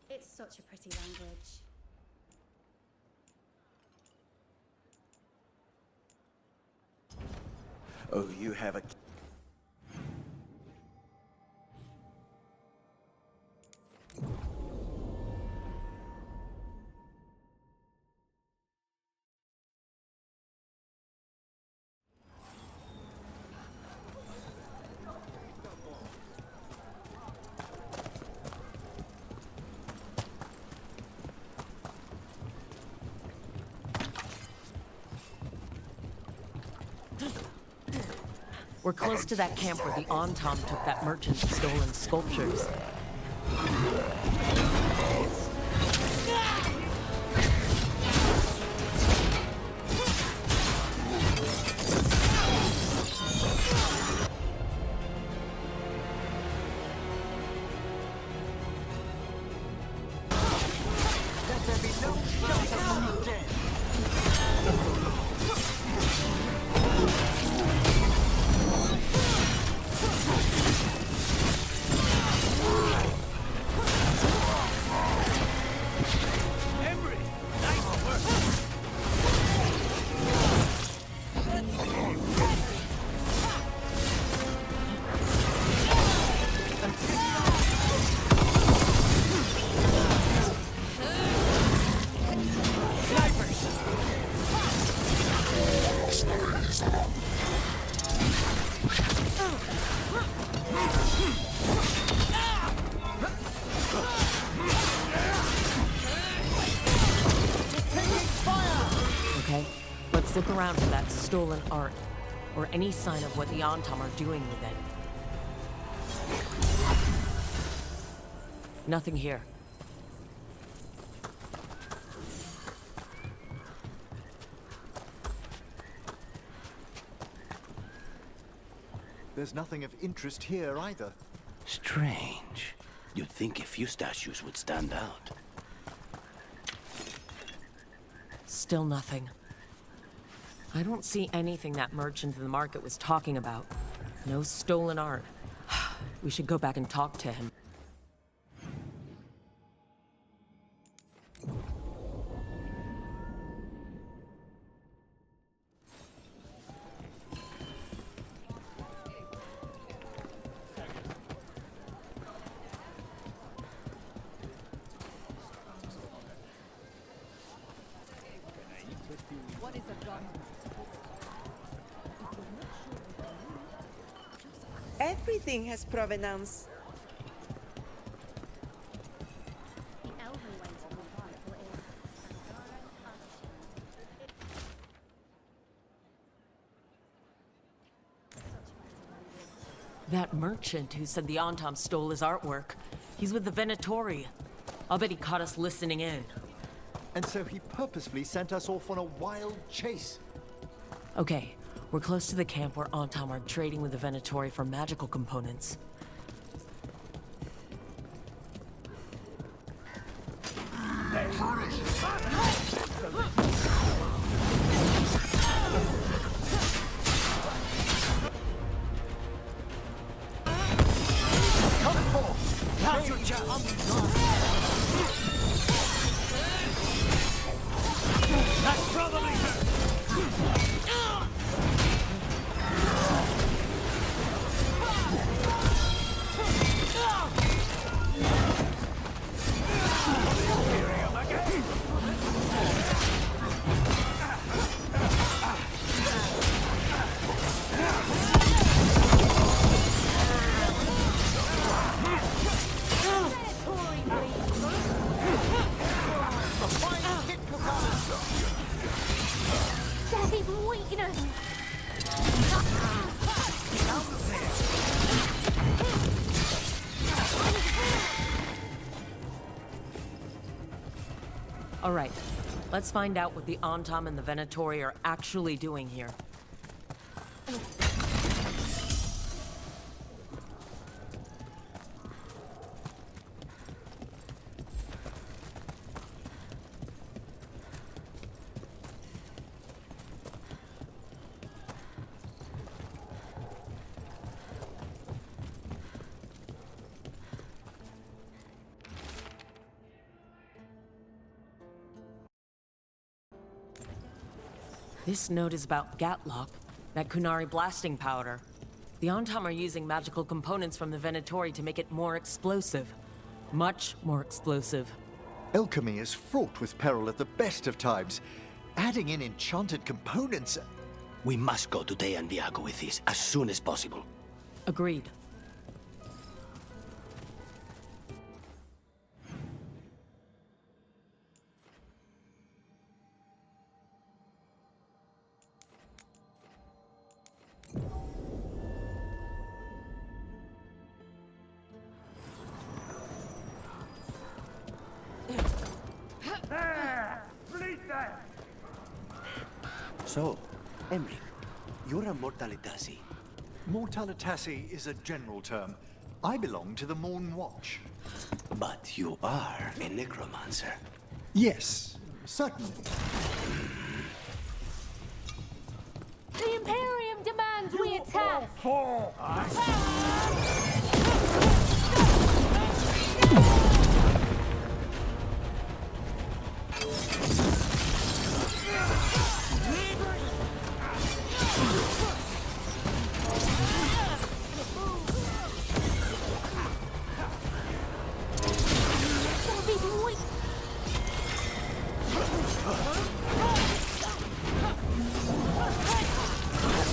[SPEAKER 7] It's such a pretty language.
[SPEAKER 16] Oh, you have a...
[SPEAKER 1] We're close to that camp where the Arntam took that merchant's stolen sculptures. Look around for that stolen art, or any sign of what the Arntam are doing with it. Nothing here.
[SPEAKER 16] There's nothing of interest here either.
[SPEAKER 22] Strange. You'd think a few statues would stand out.
[SPEAKER 1] Still nothing. I don't see anything that merchant in the market was talking about. No stolen art. We should go back and talk to him.
[SPEAKER 9] What is a gun?
[SPEAKER 23] Everything has provenance.
[SPEAKER 1] That merchant who said the Arntam stole his artwork. He's with the Venatori. I'll bet he caught us listening in.
[SPEAKER 16] And so he purposefully sent us off on a wild chase.
[SPEAKER 1] Okay, we're close to the camp where Arntam are trading with the Venatori for magical components.
[SPEAKER 9] That's probably
[SPEAKER 1] All right, let's find out what the Antam and the Venatori are actually doing here. This note is about Gatlock, that Kunari blasting powder. The Antam are using magical components from the Venatori to make it more explosive. Much more explosive.
[SPEAKER 16] Alchemy is fraught with peril at the best of times. Adding in enchanted components...
[SPEAKER 22] We must go to Deyandiago with this as soon as possible.
[SPEAKER 1] Agreed.
[SPEAKER 22] So, Emric, you're a Mortalitasi.
[SPEAKER 16] Mortalitasi is a general term. I belong to the Morn Watch.
[SPEAKER 22] But you are a necromancer.
[SPEAKER 16] Yes, certainly.
[SPEAKER 8] The Imperium demands we attack!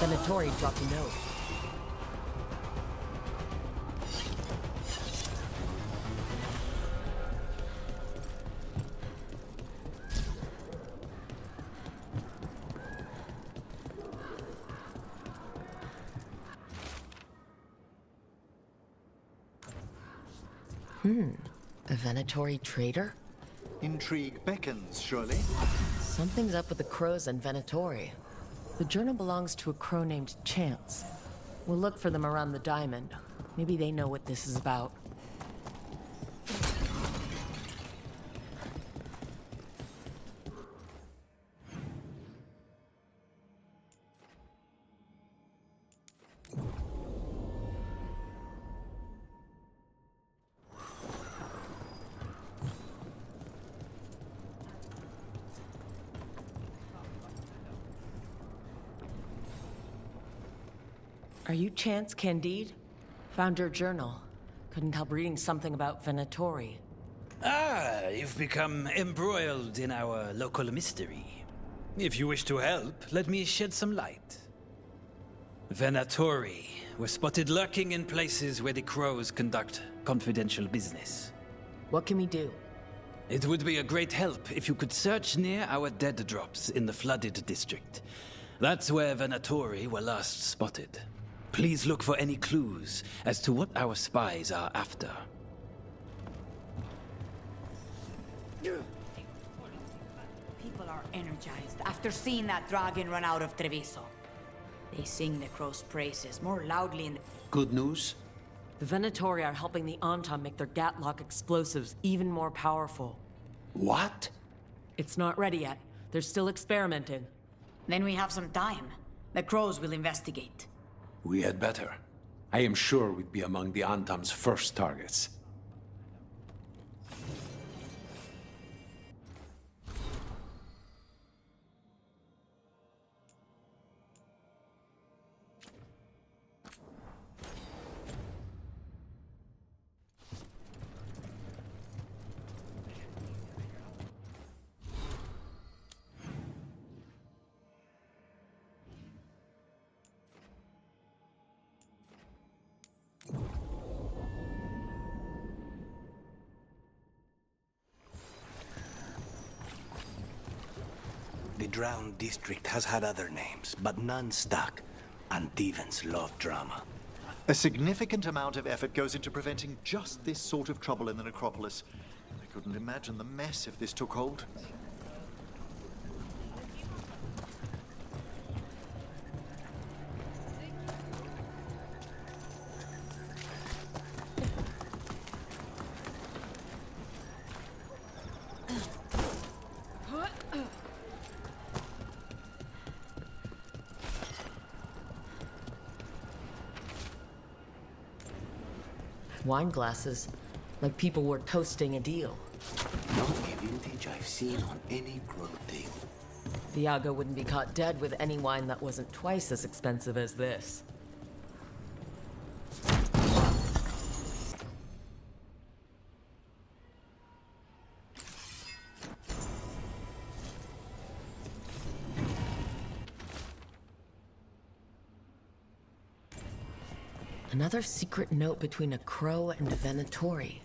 [SPEAKER 1] Venatori dropped a note. A Venatori traitor?
[SPEAKER 16] Intrigue beckons, surely.
[SPEAKER 1] Something's up with the crows and Venatori. The journal belongs to a crow named Chance. We'll look for them around the diamond. Maybe they know what this is about. Are you Chance Candide? Found your journal. Couldn't help reading something about Venatori.
[SPEAKER 13] Ah, you've become embroiled in our local mystery. If you wish to help, let me shed some light. Venatori were spotted lurking in places where the crows conduct confidential business.
[SPEAKER 1] What can we do?
[SPEAKER 13] It would be a great help if you could search near our dead drops in the flooded district. That's where Venatori were last spotted. Please look for any clues as to what our spies are after.
[SPEAKER 18] People are energized after seeing that dragon run out of Treviso. They sing the crow's praises more loudly in the...
[SPEAKER 22] Good news?
[SPEAKER 1] The Venatori are helping the Antam make their Gatlock explosives even more powerful.
[SPEAKER 22] What?
[SPEAKER 1] It's not ready yet. They're still experimenting.
[SPEAKER 18] Then we have some time. The crows will investigate.
[SPEAKER 19] We had better. I am sure we'd be among the Antam's first targets.
[SPEAKER 22] The Drowned District has had other names, but none stuck. And Devons love drama.
[SPEAKER 16] A significant amount of effort goes into preventing just this sort of trouble in the necropolis. I couldn't imagine the mess if this took hold.
[SPEAKER 1] Wine glasses, like people were toasting a deal.
[SPEAKER 6] Not a vintage I've seen on any grow thing.
[SPEAKER 1] Viago wouldn't be caught dead with any wine that wasn't twice as expensive as this. Another secret note between a crow and a Venatori.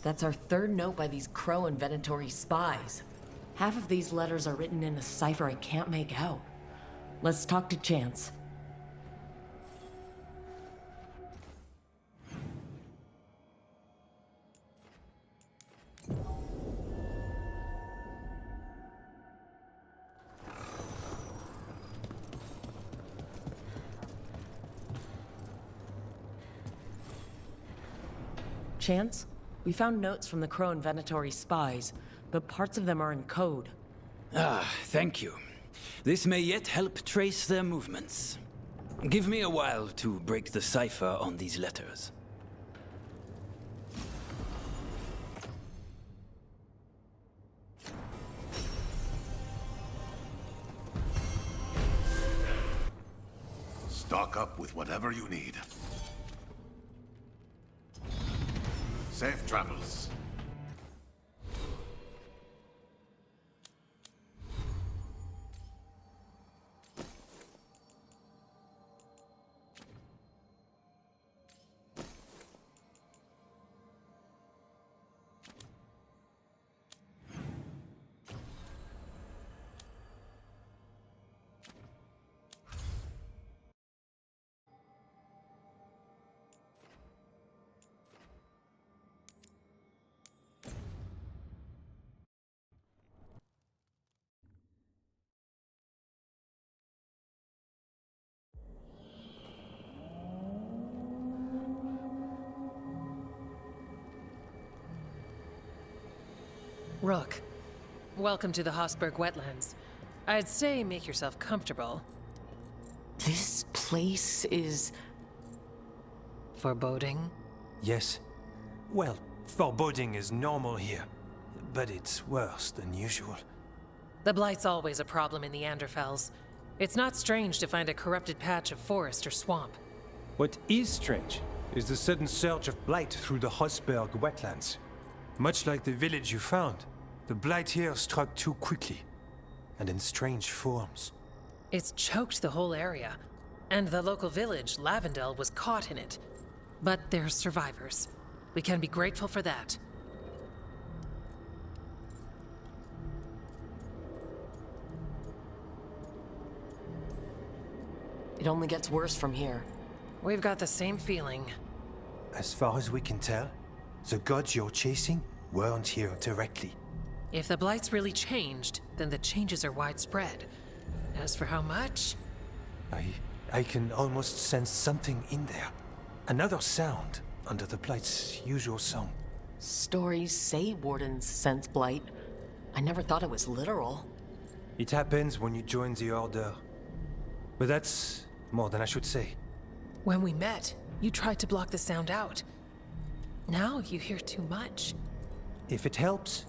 [SPEAKER 1] That's our third note by these Crow and Venatori spies. Half of these letters are written in a cipher I can't make out. Let's talk to Chance. Chance? We found notes from the Crow and Venatori spies, but parts of them are in code.
[SPEAKER 13] Ah, thank you. This may yet help trace their movements. Give me a while to break the cipher on these letters.
[SPEAKER 4] Stock up with whatever you need. Safe travels.
[SPEAKER 2] Rook, welcome to the Hosberg wetlands. I'd say make yourself comfortable.
[SPEAKER 1] This place is...
[SPEAKER 2] foreboding?
[SPEAKER 15] Yes. Well, foreboding is normal here, but it's worse than usual.
[SPEAKER 2] The Blight's always a problem in the Anderfels. It's not strange to find a corrupted patch of forest or swamp.
[SPEAKER 15] What is strange is the sudden surge of blight through the Hosberg wetlands. Much like the village you found, the blight here struck too quickly, and in strange forms.
[SPEAKER 2] It's choked the whole area, and the local village, Lavendel, was caught in it. But they're survivors. We can be grateful for that.
[SPEAKER 1] It only gets worse from here.
[SPEAKER 2] We've got the same feeling.
[SPEAKER 15] As far as we can tell, the gods you're chasing weren't here directly.
[SPEAKER 2] If the Blight's really changed, then the changes are widespread. As for how much?
[SPEAKER 15] I can almost sense something in there. Another sound under the Blight's usual song.
[SPEAKER 1] Stories say wardens sense blight. I never thought it was literal.
[SPEAKER 15] It happens when you join the Order. But that's more than I should say.
[SPEAKER 2] When we met, you tried to block the sound out. Now you hear too much.
[SPEAKER 15] If it helps,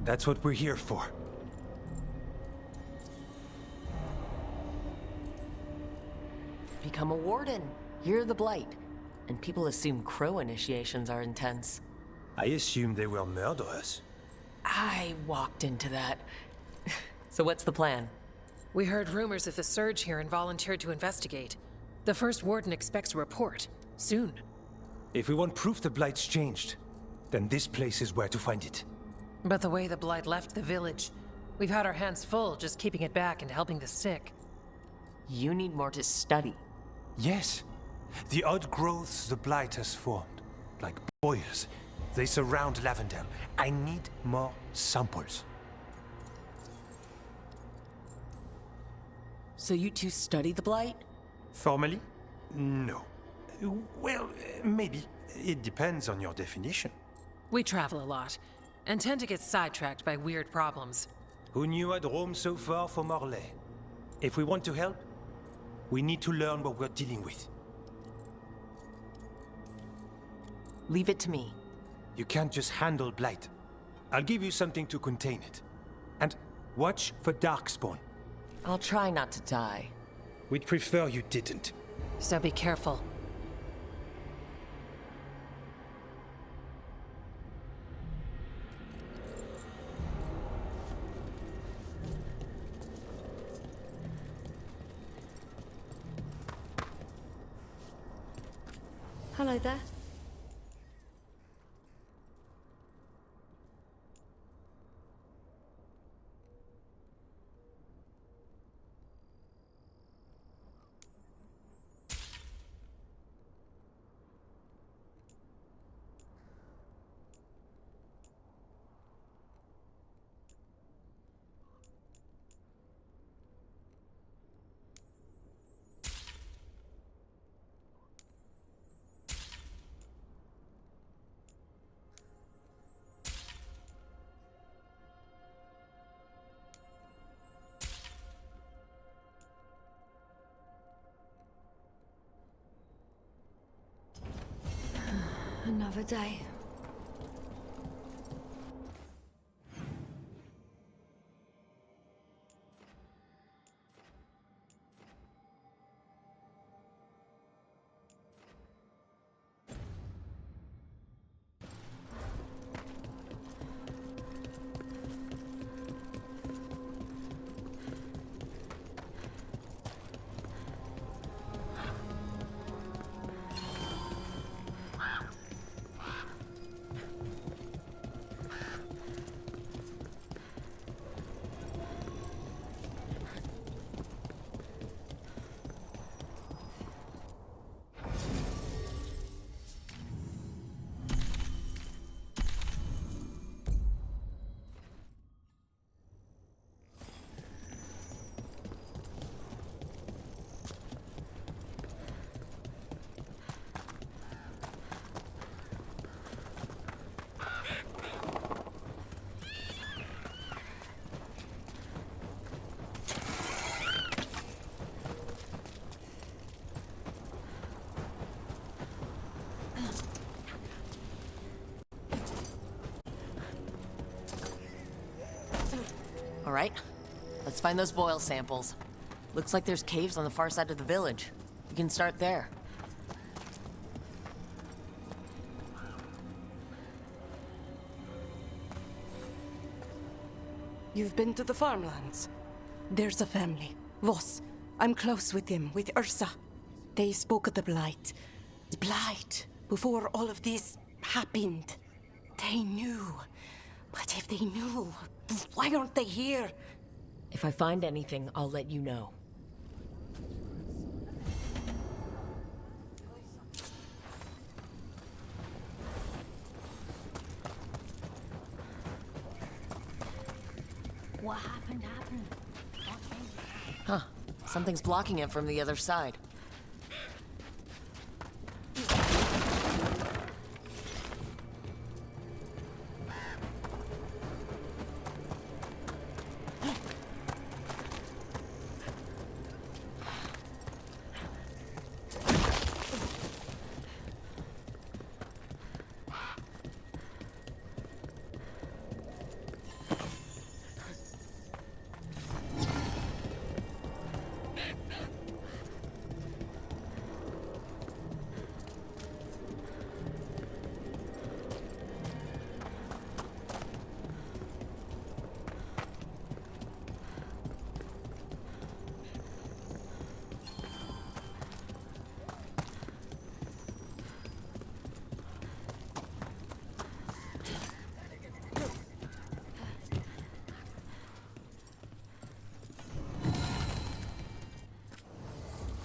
[SPEAKER 15] that's what we're here for.
[SPEAKER 1] Become a warden. You're the Blight. And people assume Crow initiations are intense.
[SPEAKER 15] I assume they will murder us.
[SPEAKER 1] I walked into that. So what's the plan?
[SPEAKER 2] We heard rumors of the surge here and volunteered to investigate. The first warden expects a report. Soon.
[SPEAKER 15] If we want proof the Blight's changed, then this place is where to find it.
[SPEAKER 2] But the way the Blight left the village, we've had our hands full just keeping it back and helping the sick.
[SPEAKER 1] You need more to study.
[SPEAKER 15] Yes, The outgrowths the blight has formed, like boils, they surround Lavendel. I need more samples.
[SPEAKER 1] So you two study the Blight?
[SPEAKER 15] Formally? No. Well, maybe. It depends on your definition.
[SPEAKER 2] We travel a lot, and tend to get sidetracked by weird problems.
[SPEAKER 15] Who knew I'd roam so far for Morlaix? If we want to help, we need to learn what we're dealing with.
[SPEAKER 1] Leave it to me.
[SPEAKER 15] You can't just handle Blight. I'll give you something to contain it. And watch for Darkspawn.
[SPEAKER 1] I'll try not to die.
[SPEAKER 15] We'd prefer you didn't.
[SPEAKER 2] So be careful.
[SPEAKER 8] Hello there. Another day.
[SPEAKER 1] All right, let's find those boil samples. Looks like there's caves on the far side of the village. We can start there.
[SPEAKER 23] You've been to the farmlands? There's a family. Voss. I'm close with them, with Ursa. They spoke of the Blight. The Blight. Before all of this happened. They knew. But if they knew, why aren't they here?
[SPEAKER 1] If I find anything, I'll let you know.
[SPEAKER 8] What happened?
[SPEAKER 1] Huh. Something's blocking it from the other side.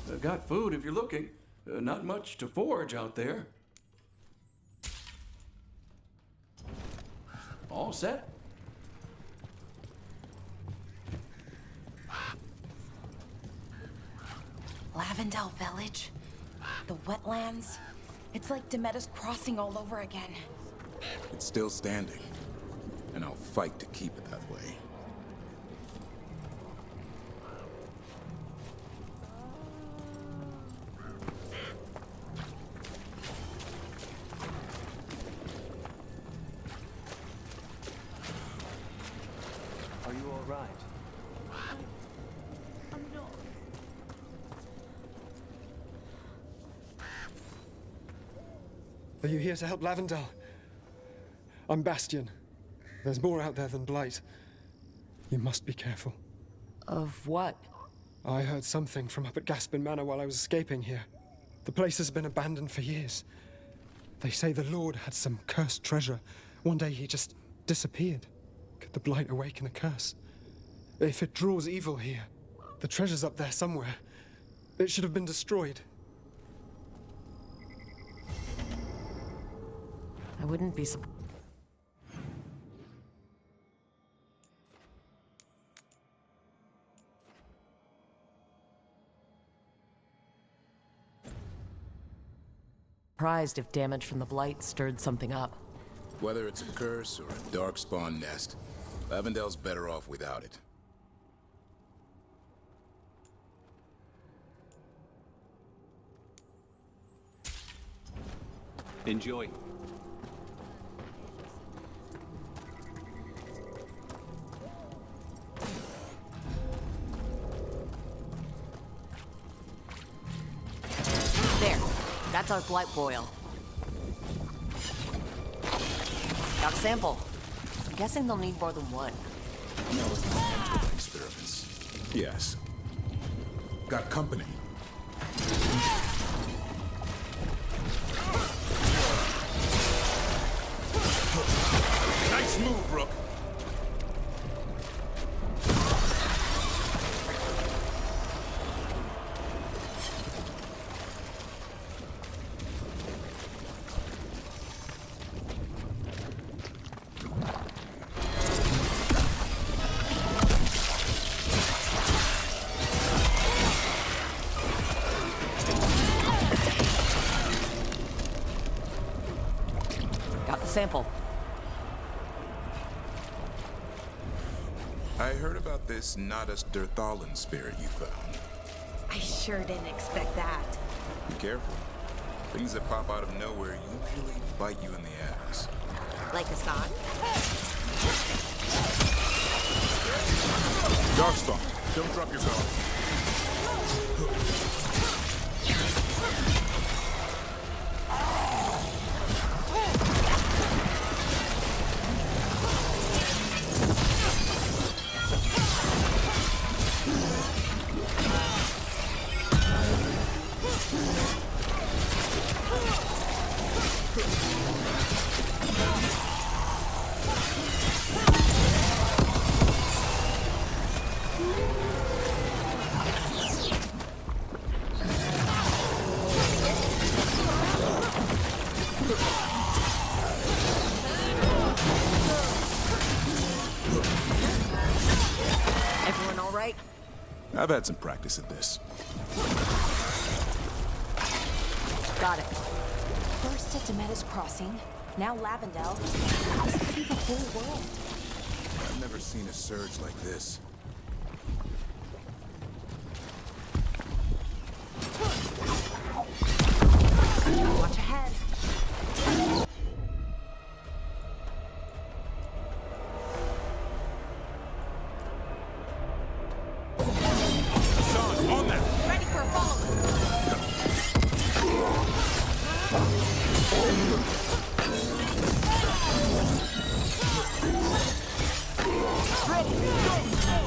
[SPEAKER 3] I've got food if you're looking. Not much to forage out there. All set?
[SPEAKER 11] Lavendel Village? The wetlands? It's like Demeter's Crossing all over again.
[SPEAKER 17] It's still standing, and I'll fight to keep it that way.
[SPEAKER 10] Are you all right?
[SPEAKER 8] I'm not.
[SPEAKER 20] Are you here to help Lavendel? I'm Bastion. There's more out there than Blight. You must be careful.
[SPEAKER 1] Of what?
[SPEAKER 20] I heard something from up at Gaspin Manor while I was escaping here. The place has been abandoned for years. They say the Lord had some cursed treasure. One day he just disappeared. Could the Blight awaken a curse? If it draws evil here, the treasure's up there somewhere. It should have been destroyed.
[SPEAKER 1] I wouldn't be surprised. Surprised if damage from the Blight stirred something up.
[SPEAKER 17] Whether it's a curse or a darkspawn nest, Lavendel's better off without it.
[SPEAKER 10] Enjoy.
[SPEAKER 1] There. That's our Blight boil. Got a sample. I'm guessing they'll need more than one.
[SPEAKER 17] Experiments. Yes. Got company. Nice move, Rook.
[SPEAKER 1] Got the sample.
[SPEAKER 17] I heard about this Nadas Derthalan spirit you found.
[SPEAKER 11] I sure didn't expect that.
[SPEAKER 17] Be careful. Things that pop out of nowhere usually bite you in the ass.
[SPEAKER 11] Like Assad?
[SPEAKER 17] Darkspawn, don't drop your guard.
[SPEAKER 1] Everyone all right?
[SPEAKER 17] I've had some practice at this.
[SPEAKER 1] Got it.
[SPEAKER 11] First at Demeter's Crossing, now Lavendel. I see the whole world.
[SPEAKER 17] I've never seen a surge like this.
[SPEAKER 11] Watch ahead.
[SPEAKER 17] On that!
[SPEAKER 11] Ready for a follow.
[SPEAKER 17] Ready, go!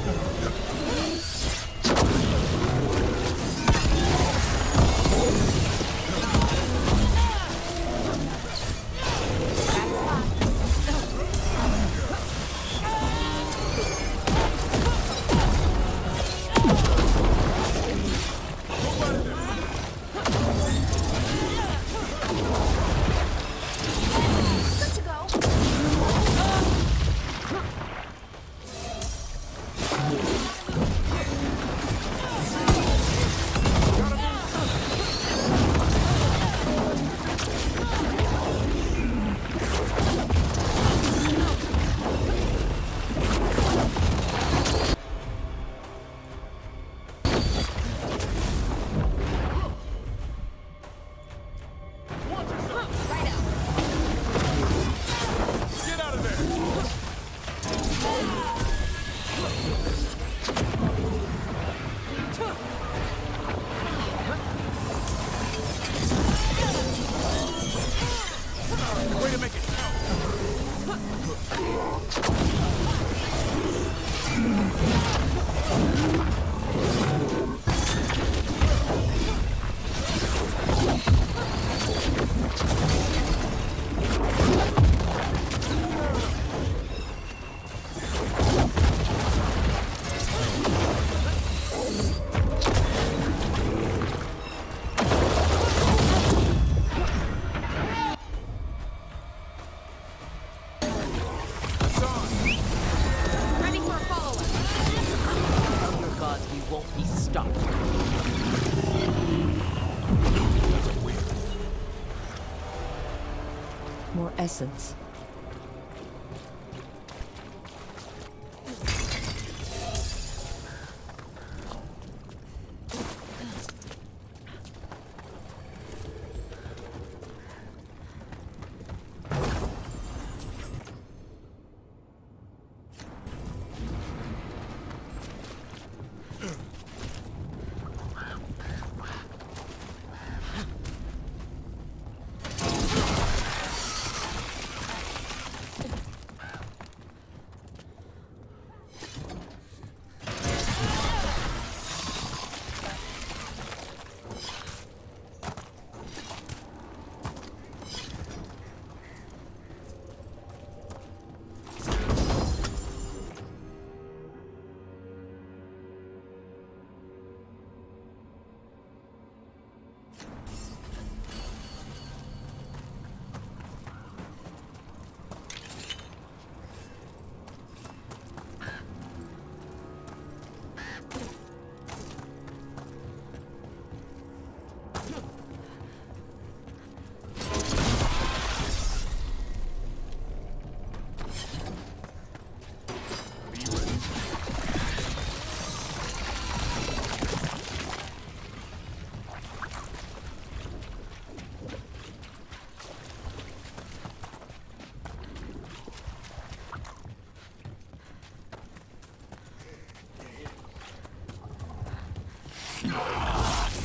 [SPEAKER 1] More essence.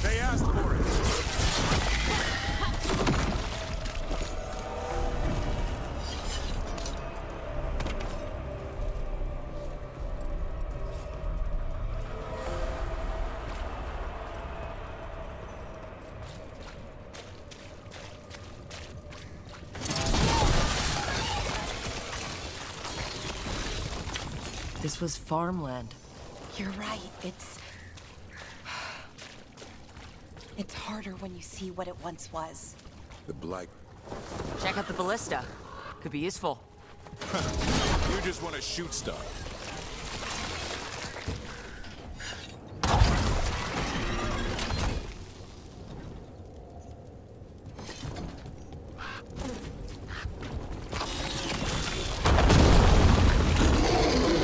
[SPEAKER 17] They asked for it.
[SPEAKER 1] This was farmland.
[SPEAKER 11] You're right. It's harder when you see what it once was.
[SPEAKER 17] The Blight.
[SPEAKER 1] Check out the ballista. Could be useful.
[SPEAKER 17] You just want to shoot stuff.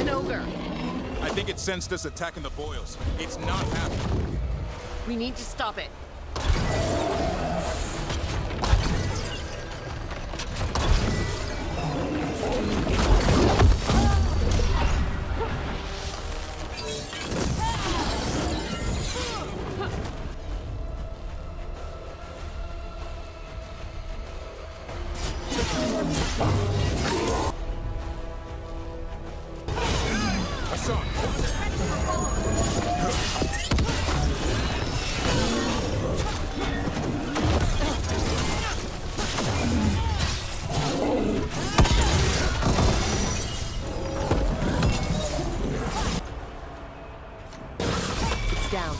[SPEAKER 1] An ogre.
[SPEAKER 17] I think it sensed us attacking the boils. It's not happy.
[SPEAKER 1] We need to stop it. Down.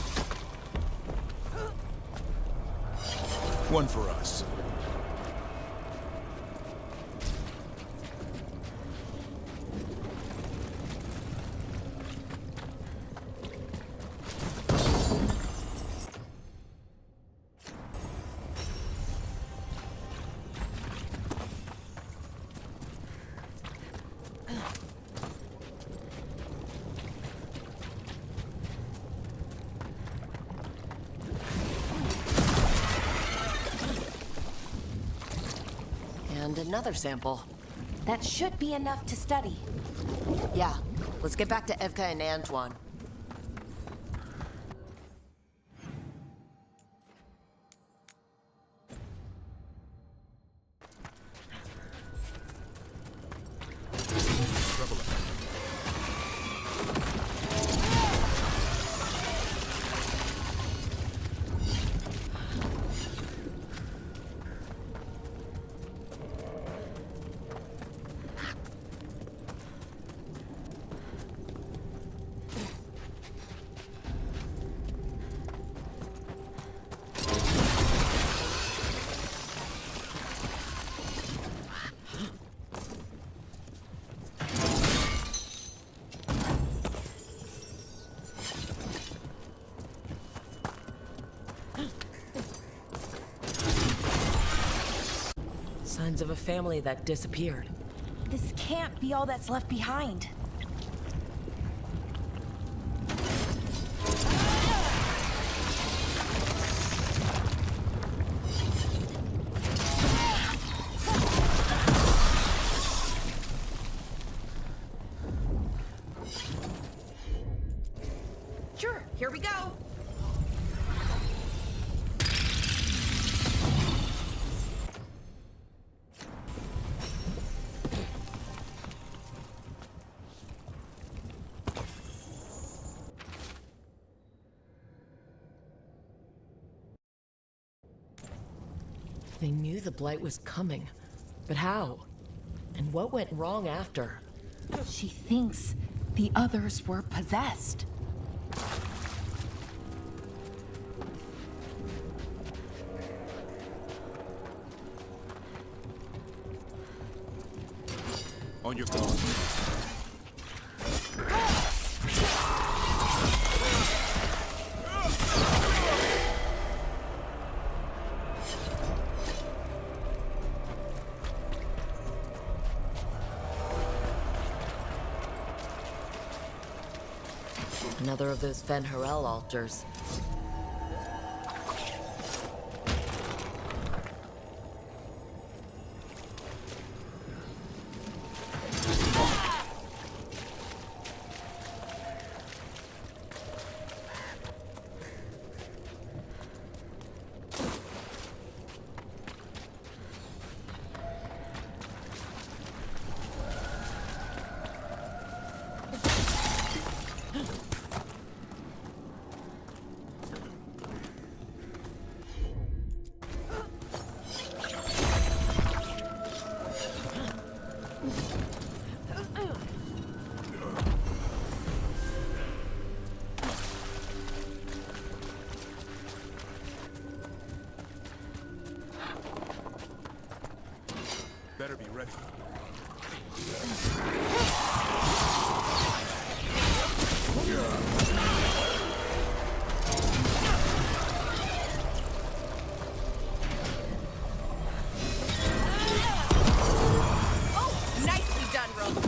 [SPEAKER 17] One for us.
[SPEAKER 1] And another sample.
[SPEAKER 11] That should be enough to study.
[SPEAKER 1] Yeah, let's get back to Evka and Antoine. signs of a family that disappeared.
[SPEAKER 11] This can't be all that's left behind.
[SPEAKER 12] Sure, here we go.
[SPEAKER 1] They knew the Blight was coming. But how? And what went wrong after?
[SPEAKER 11] She thinks the others were possessed.
[SPEAKER 17] On your phone.
[SPEAKER 1] Another of those Fen Harel altars.
[SPEAKER 17] Better be ready.
[SPEAKER 12] Oh, nicely done, Rogue.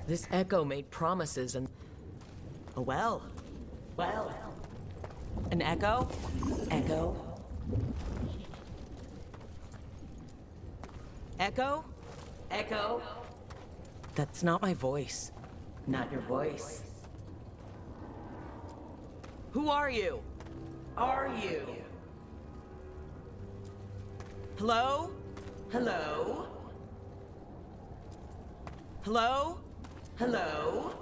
[SPEAKER 1] This Echo made promises and... A well. Well. An echo? Echo? Echo? Echo? That's not my voice. Not your voice. Who are you? Are you? Hello? Hello? Hello? Hello?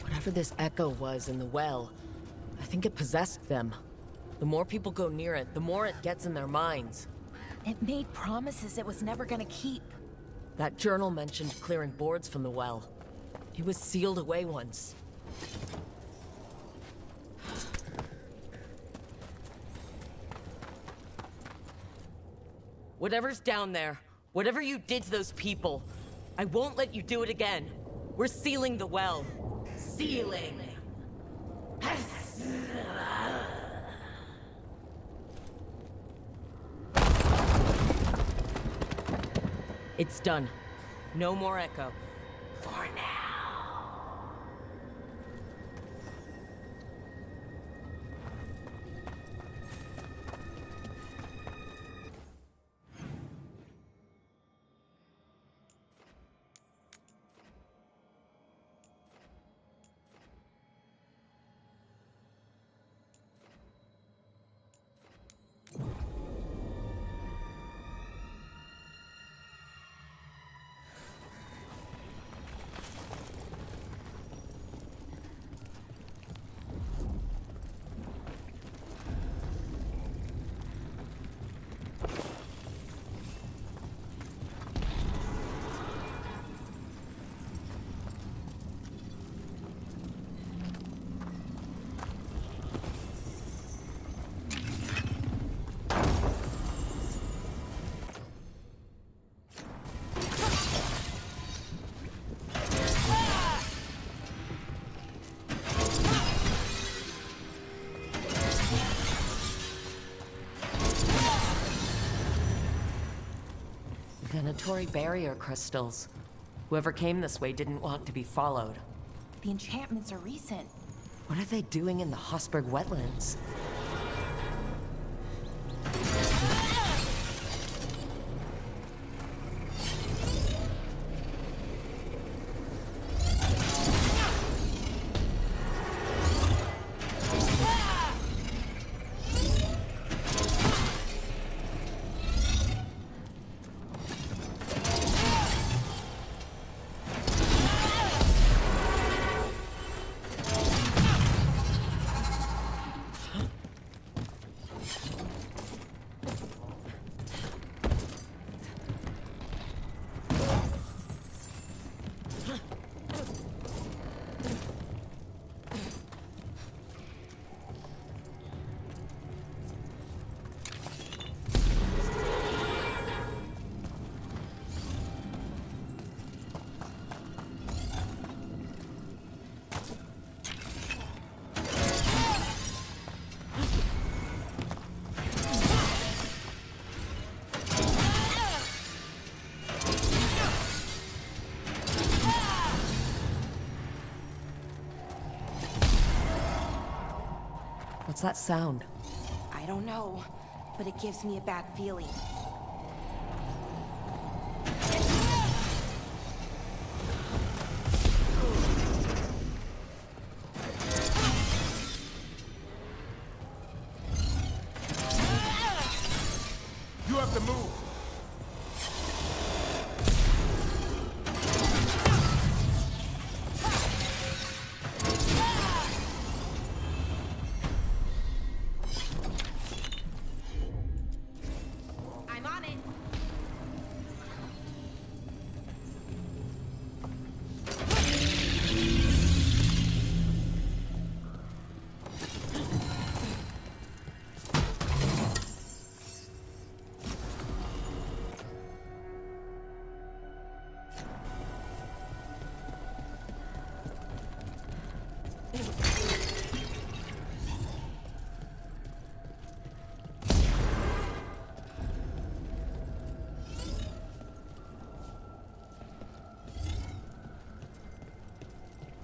[SPEAKER 1] Whatever this echo was in the well, I think it possessed them. The more people go near it, the more it gets in their minds.
[SPEAKER 11] It made promises it was never gonna keep.
[SPEAKER 1] That journal mentioned clearing boards from the well. It was sealed away once. Whatever's down there, whatever you did to those people, I won't let you do it again. We're sealing the well. Sealing. It's done. No more echo. For now. Venatori barrier crystals. Whoever came this way didn't want to be followed.
[SPEAKER 11] The enchantments are recent.
[SPEAKER 1] What are they doing in the Hossberg wetlands? What's that sound?
[SPEAKER 11] I don't know, but it gives me a bad feeling.
[SPEAKER 17] You have to move.
[SPEAKER 12] I'm on it.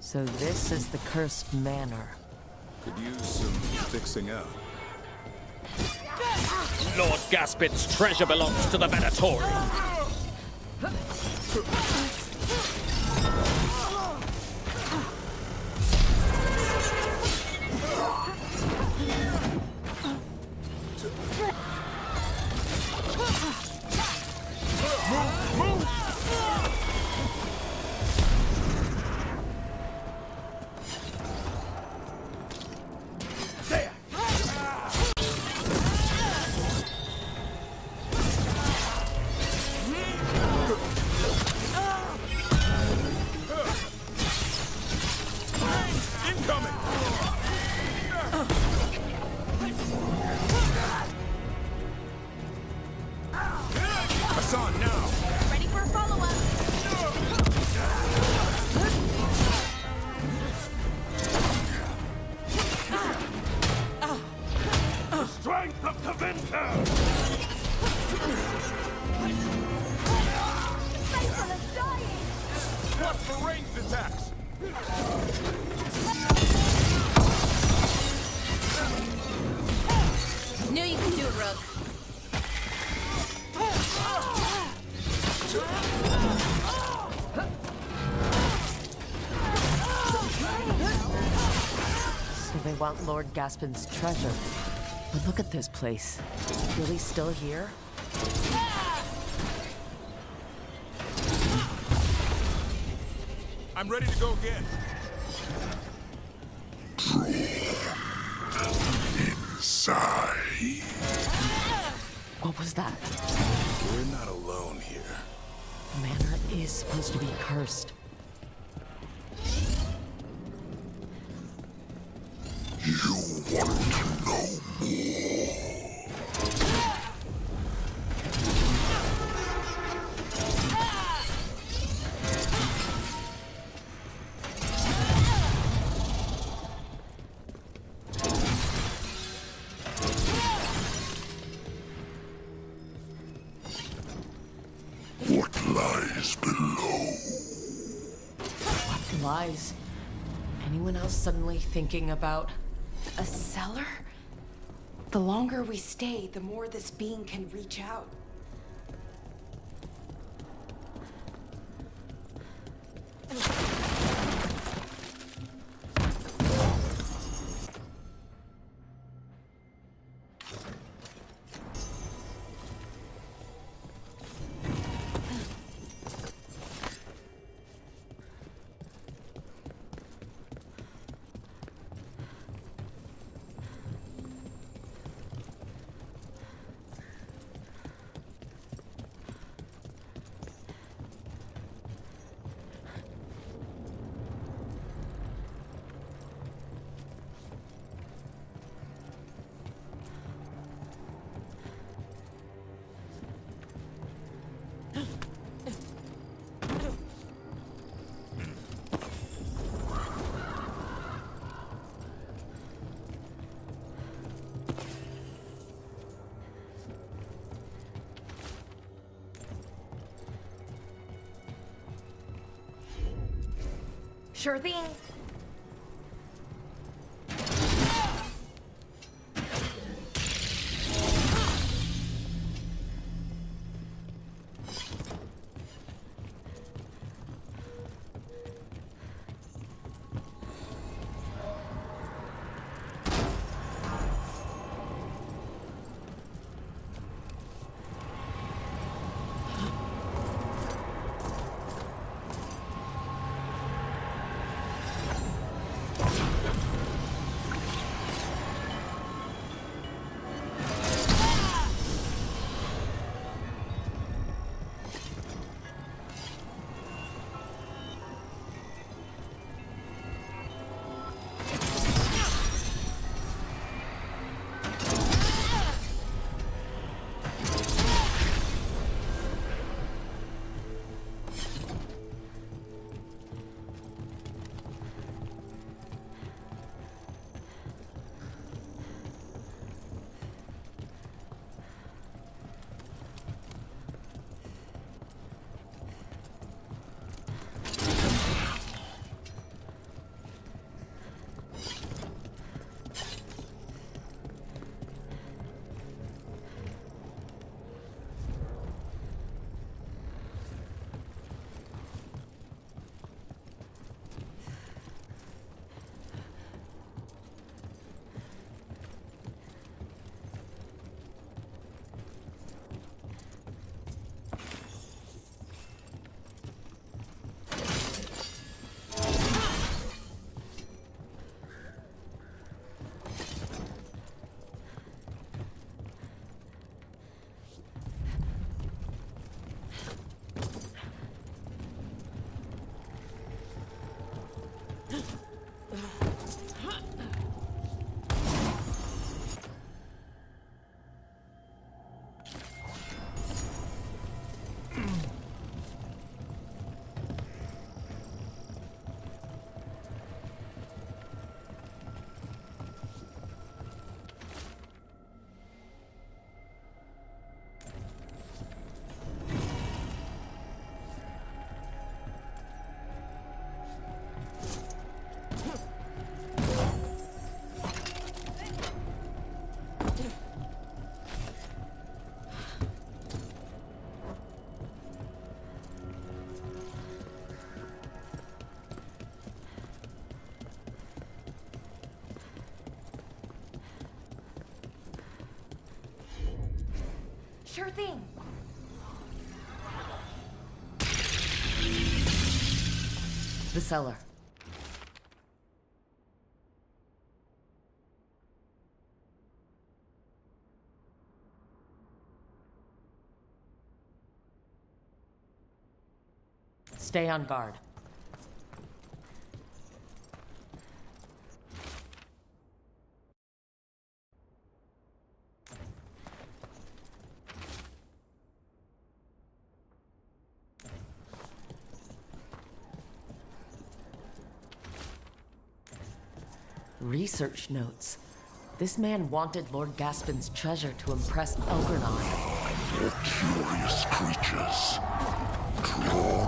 [SPEAKER 1] So this is the cursed manor.
[SPEAKER 17] Could use some fixing up.
[SPEAKER 5] Lord Gaspin's treasure belongs to the Venatori.
[SPEAKER 17] Incoming! Hassan, now!
[SPEAKER 12] Ready for a follow-up.
[SPEAKER 5] The strength of the winter!
[SPEAKER 12] Faithful is dying!
[SPEAKER 17] Watch for ranged attacks!
[SPEAKER 12] Knew you could do it, Rook.
[SPEAKER 1] So they want Lord Gaspin's treasure. But look at this place. Is it really still here?
[SPEAKER 17] I'm ready to go again.
[SPEAKER 4] Inside.
[SPEAKER 1] What was that?
[SPEAKER 17] We're not alone here.
[SPEAKER 1] The manor is supposed to be cursed.
[SPEAKER 4] You want to know more?
[SPEAKER 7] is below.
[SPEAKER 1] What lies? Anyone else suddenly thinking about...
[SPEAKER 11] A cellar? The longer we stay, the more this being can reach out.
[SPEAKER 12] Sure thing. Sure thing.
[SPEAKER 1] The cellar. Stay on guard. Research notes. This man wanted Lord Gaspin's treasure to impress Elgernot.
[SPEAKER 7] For curious creatures, draw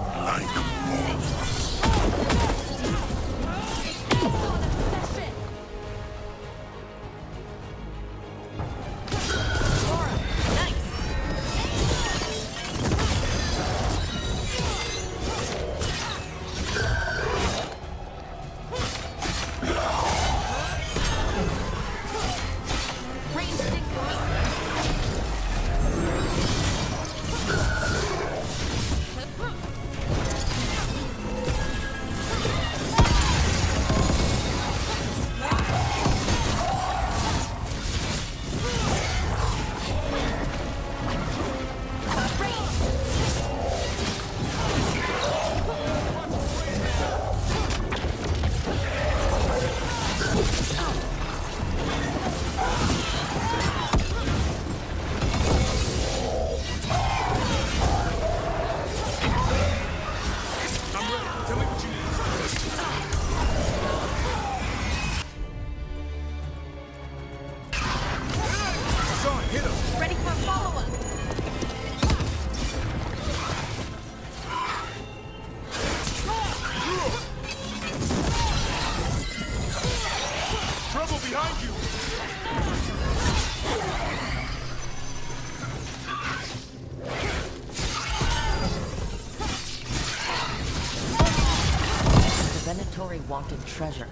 [SPEAKER 1] Venatori wanted treasure.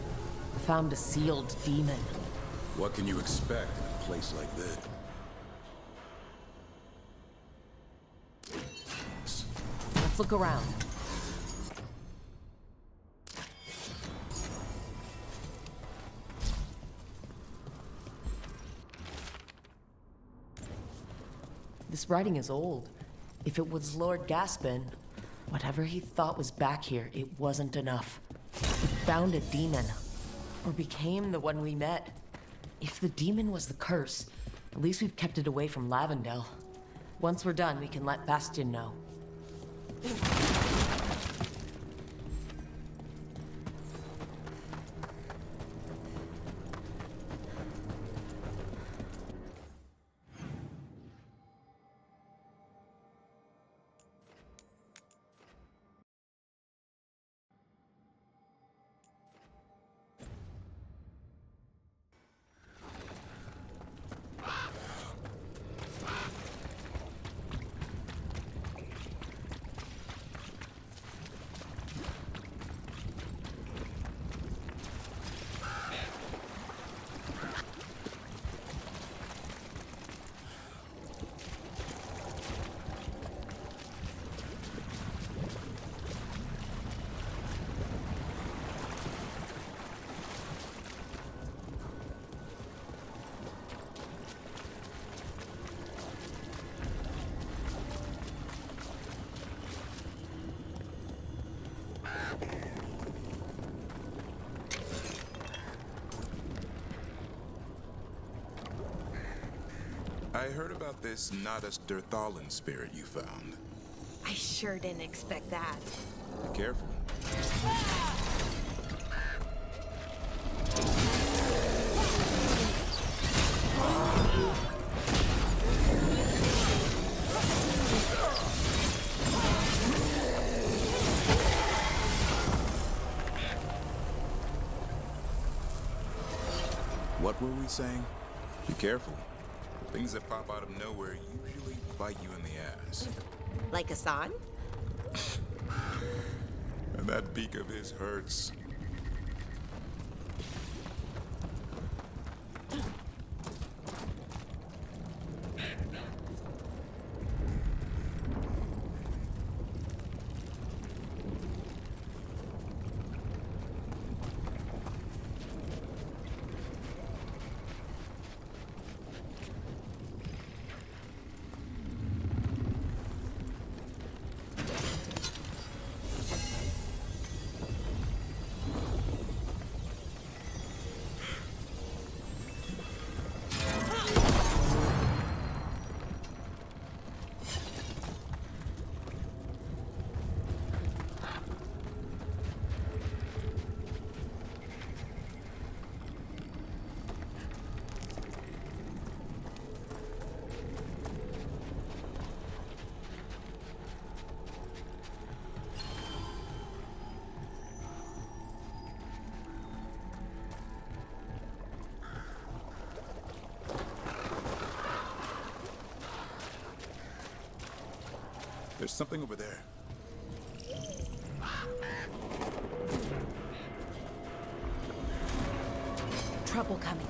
[SPEAKER 1] Found a sealed demon.
[SPEAKER 17] What can you expect in a place like this?
[SPEAKER 1] Let's look around. This writing is old. If it was Lord Gaspin, whatever he thought was back here, it wasn't enough. He found a demon, or became the one we met. If the demon was the curse, at least we've kept it away from Lavendel. Once we're done, we can let Bastion know.
[SPEAKER 17] I heard about this Nadas Derthalin spirit you found.
[SPEAKER 12] I sure didn't expect that.
[SPEAKER 17] Be careful. What were we saying? Be careful. Things that pop out of nowhere usually bite you in the ass.
[SPEAKER 12] Like Hassan?
[SPEAKER 17] And that beak of his hurts. There's something over there.
[SPEAKER 1] Trouble coming.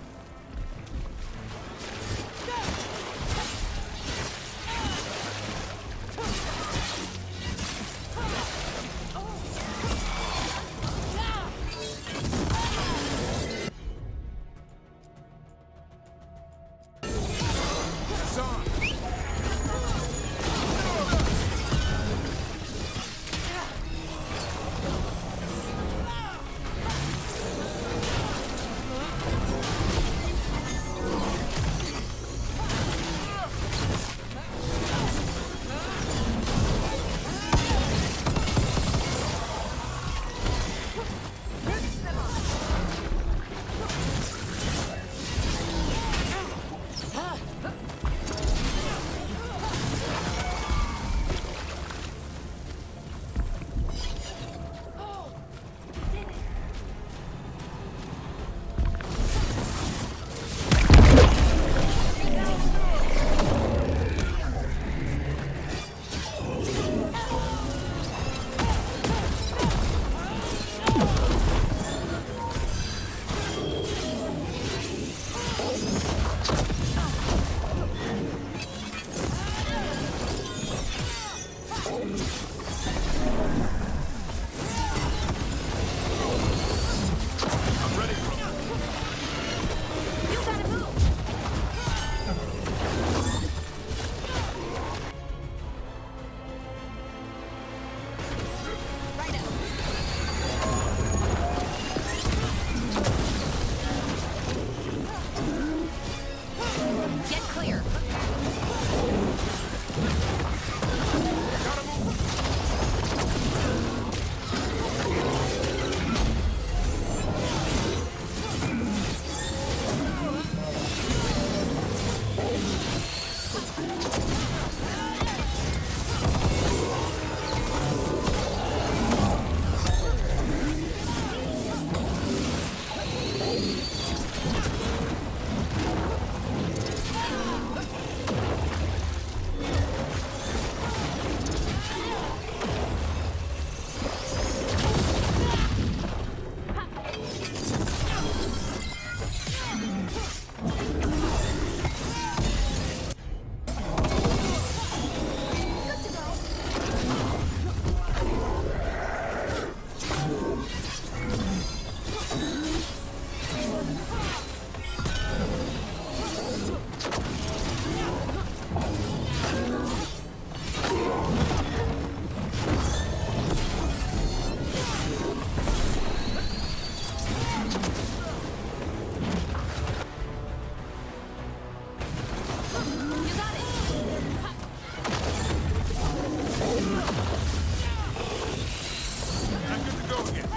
[SPEAKER 4] I'm good to go again.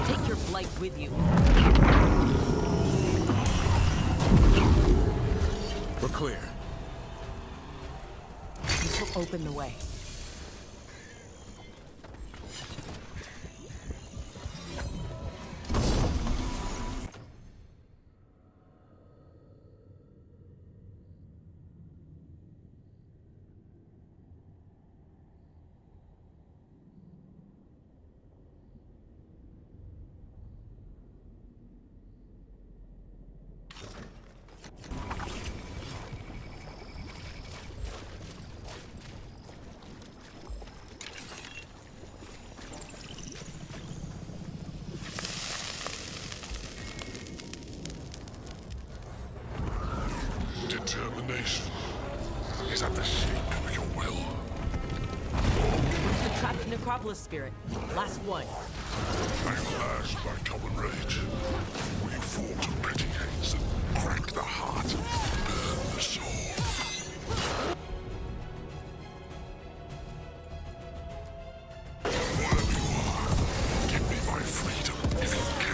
[SPEAKER 1] Take your blight with you.
[SPEAKER 17] We're clear.
[SPEAKER 1] This will open the way.
[SPEAKER 7] Determination is at the shape of your will.
[SPEAKER 1] Where's the trapped Necropolis spirit? Last one.
[SPEAKER 7] I am lashed by common rage. We fall to petty hates and crack the heart, burn the soul. Whatever you are, give me my freedom if you can.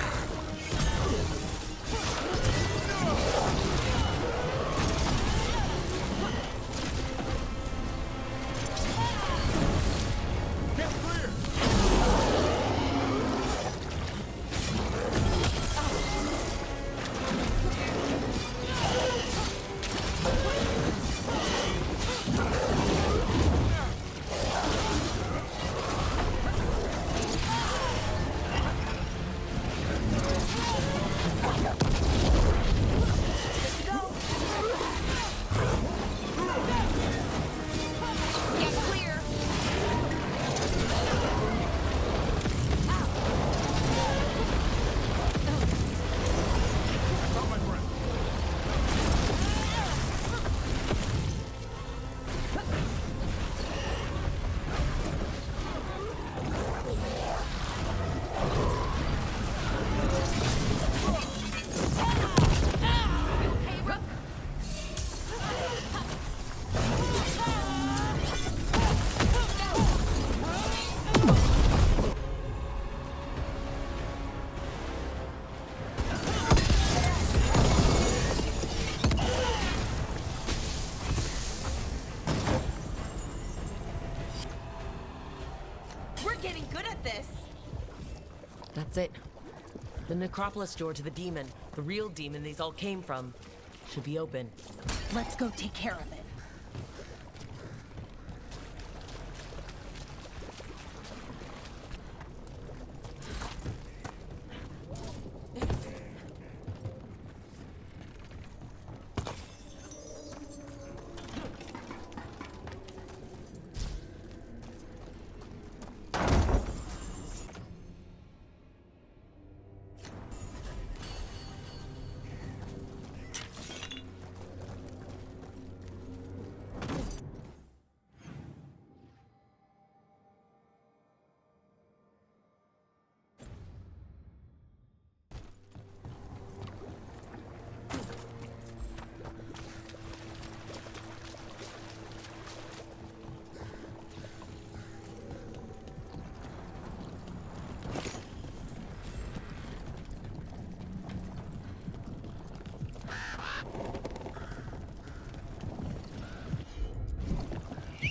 [SPEAKER 1] That's it. The Necropolis door to the demon, the real demon these all came from, should be open.
[SPEAKER 11] Let's go take care of it.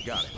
[SPEAKER 17] Got it.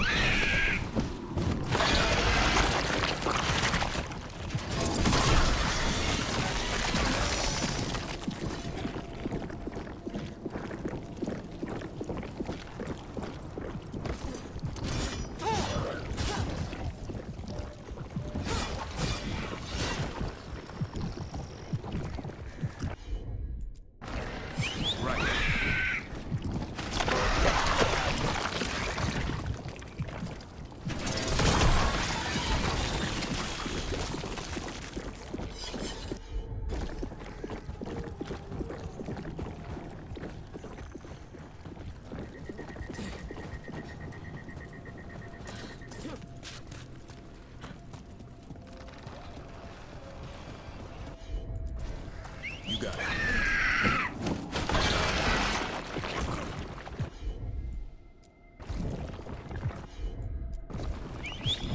[SPEAKER 17] You got it.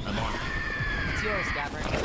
[SPEAKER 17] I'm on it.
[SPEAKER 1] It's yours, Gavin.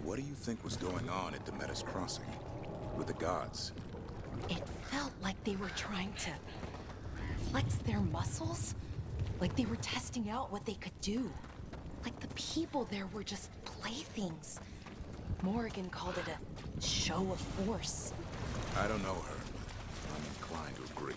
[SPEAKER 17] What do you think was going on at Demeter's Crossing? With the gods?
[SPEAKER 11] It felt like they were trying to flex their muscles. Like they were testing out what they could do. Like the people there were just playthings. Morrigan called it a show of force.
[SPEAKER 17] I don't know her, but I'm inclined to agree.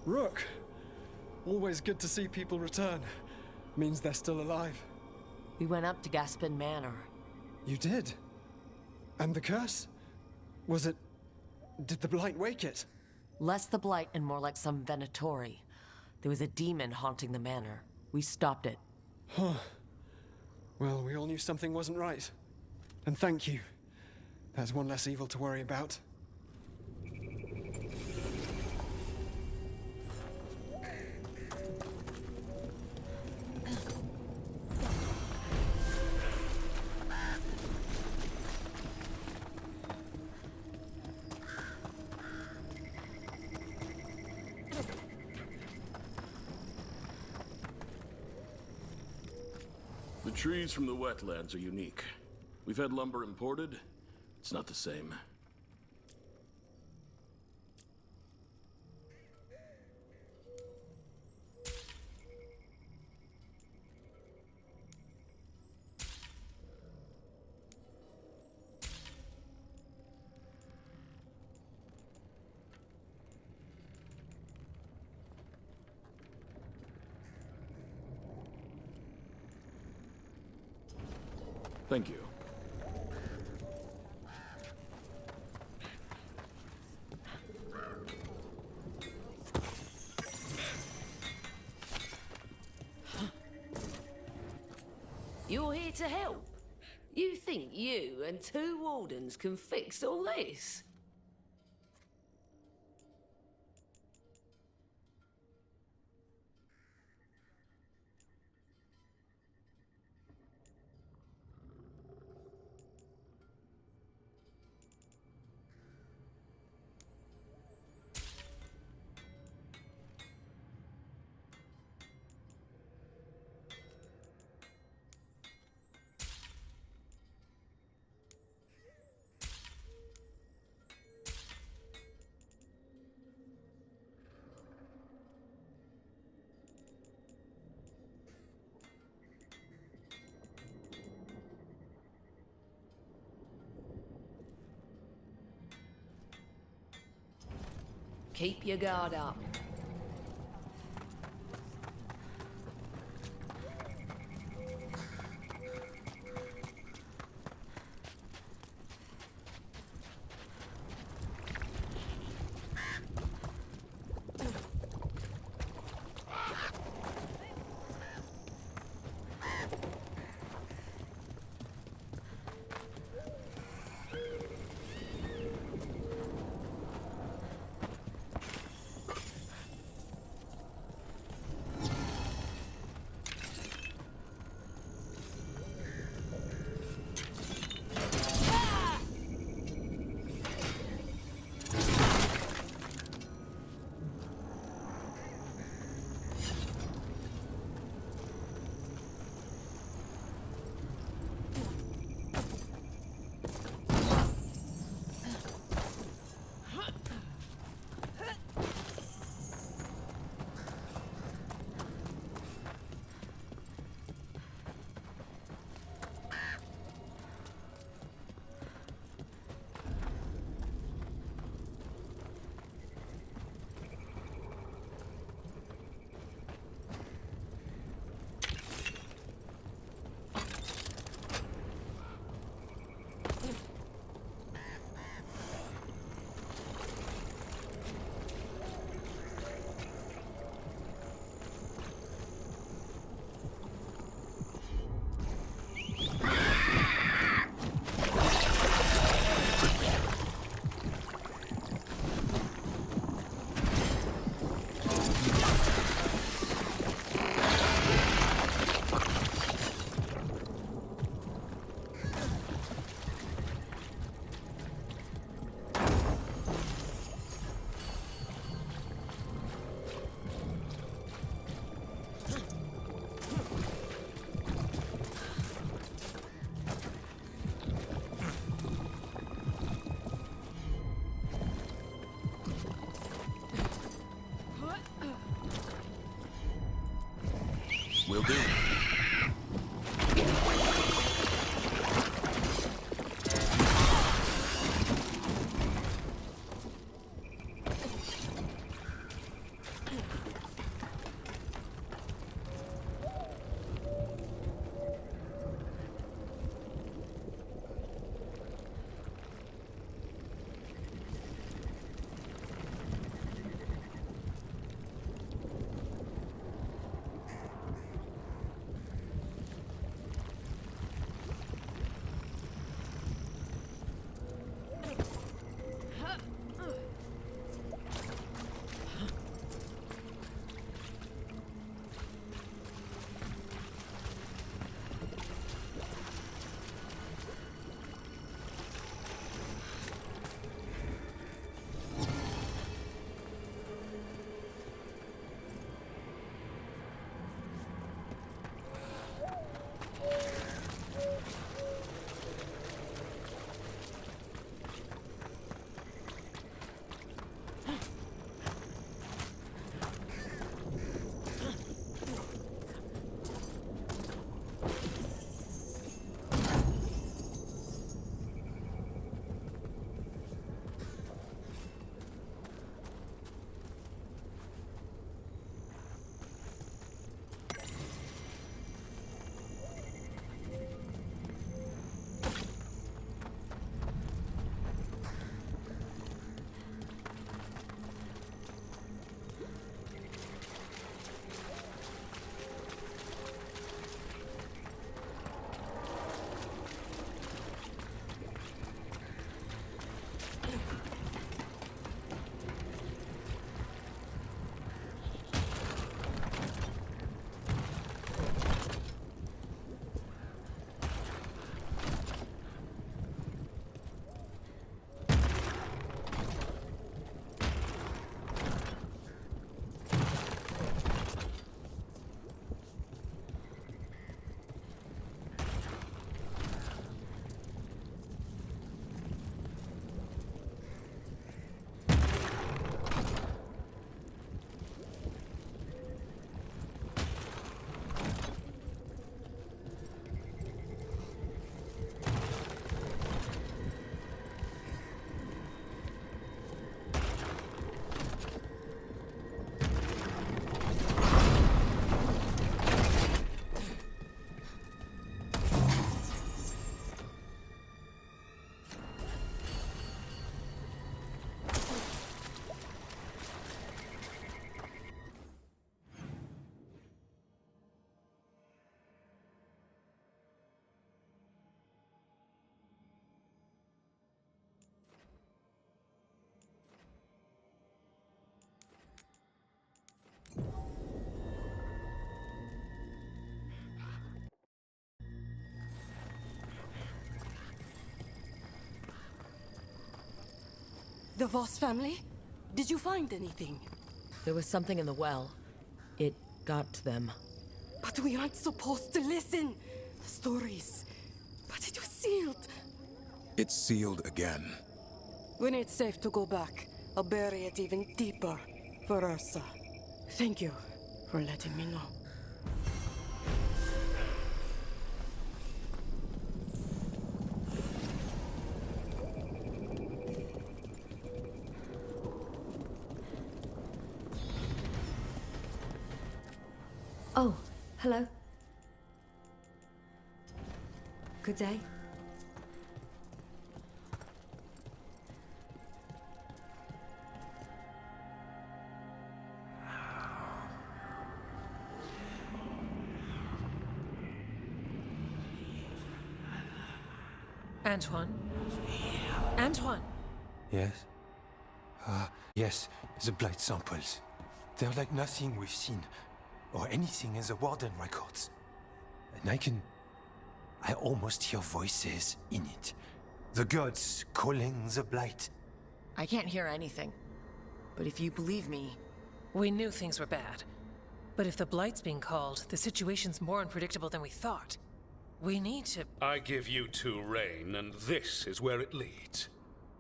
[SPEAKER 20] Rook! Always good to see people return. Means they're still alive.
[SPEAKER 1] We went up to Gaspin Manor.
[SPEAKER 20] You did? And the curse? Was it... Did the Blight wake it?
[SPEAKER 1] Less the Blight and more like some Venatori. There was a demon haunting the manor. We stopped it.
[SPEAKER 20] Huh. Well, we all knew something wasn't right. And thank you. There's one less evil to worry about.
[SPEAKER 9] The trees from the wetlands are unique. We've had lumber imported. It's not the same. Thank you.
[SPEAKER 14] You're here to help? You think you and 2 wardens can fix all this? Keep your guard up.
[SPEAKER 9] Will do.
[SPEAKER 23] The Voss family? Did you find anything?
[SPEAKER 1] There was something in the well. It got to them.
[SPEAKER 23] But we aren't supposed to listen. The stories. But it was sealed.
[SPEAKER 17] It's sealed again.
[SPEAKER 23] When it's safe to go back, I'll bury it even deeper for Ursa. Thank you for letting me know.
[SPEAKER 18] Oh, hello. Good day.
[SPEAKER 2] Antoine? Antoine!
[SPEAKER 15] Yes? Yes, the blight samples. They're like nothing we've seen, or anything in the Warden records. And I almost hear voices in it. The gods calling the blight.
[SPEAKER 1] I can't hear anything. But if you believe me...
[SPEAKER 2] We knew things were bad. But if the blight's being called, the situation's more unpredictable than we thought. We need to...
[SPEAKER 19] I give you two reign, and this is where it leads.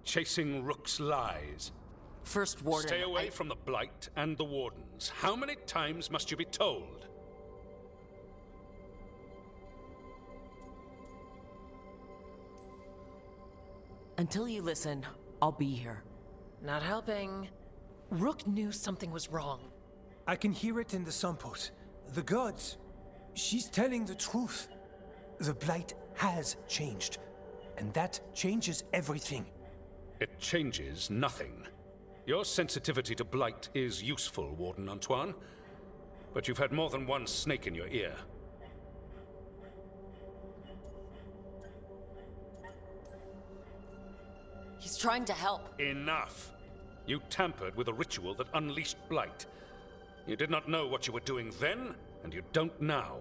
[SPEAKER 19] Chasing Rook's lies.
[SPEAKER 1] First Warden...
[SPEAKER 19] Stay away from the Blight and the Wardens. How many times must you be told?
[SPEAKER 1] Until you listen, I'll be here.
[SPEAKER 2] Not helping. Rook knew something was wrong.
[SPEAKER 15] I can hear it in the samples. The gods. She's telling the truth. The blight has changed. And that changes everything.
[SPEAKER 19] It changes nothing. Your sensitivity to blight is useful, Warden Antoine. But you've had more than one snake in your ear.
[SPEAKER 1] He's trying to help.
[SPEAKER 19] Enough! You tampered with a ritual that unleashed blight. You did not know what you were doing then, and you don't now.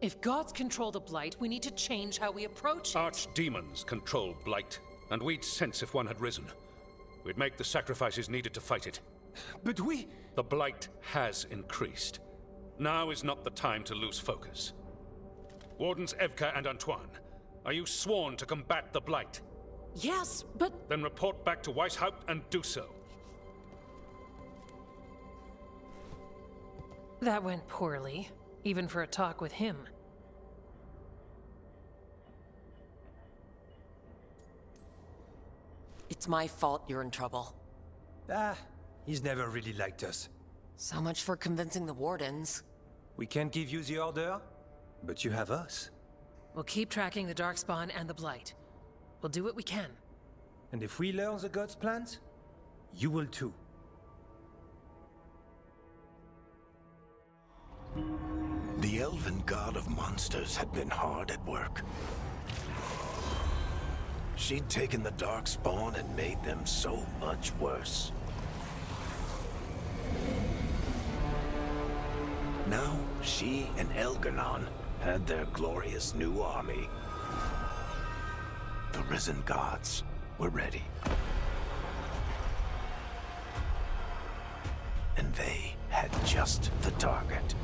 [SPEAKER 2] If gods control the blight, we need to change how we approach it.
[SPEAKER 19] Archdemons control blight, and we'd sense if one had risen. We'd make the sacrifices needed to fight it.
[SPEAKER 15] But we...
[SPEAKER 19] The blight has increased. Now is not the time to lose focus. Wardens Evka and Antoine, are you sworn to combat the blight?
[SPEAKER 2] Yes, but...
[SPEAKER 19] Then report back to Weishaupt and do so.
[SPEAKER 2] That went poorly, even for a talk with him.
[SPEAKER 1] It's my fault you're in trouble.
[SPEAKER 15] He's never really liked us.
[SPEAKER 1] So much for convincing the Wardens.
[SPEAKER 15] We can't give you the order, but you have us.
[SPEAKER 2] We'll keep tracking the Darkspawn and the Blight. We'll do what we can.
[SPEAKER 15] And if we learn the gods' plans, you will too.
[SPEAKER 6] The elven god of monsters had been hard at work. She'd taken the Darkspawn and made them so much worse. Now, she and Elgarnon had their glorious new army. The risen gods were ready. And they had just the target.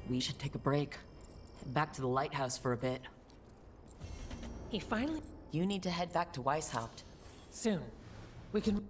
[SPEAKER 1] We should take a break. Head back to the lighthouse for a bit.
[SPEAKER 2] He finally...
[SPEAKER 1] You need to head back to Weishaupt.
[SPEAKER 2] Soon. We can...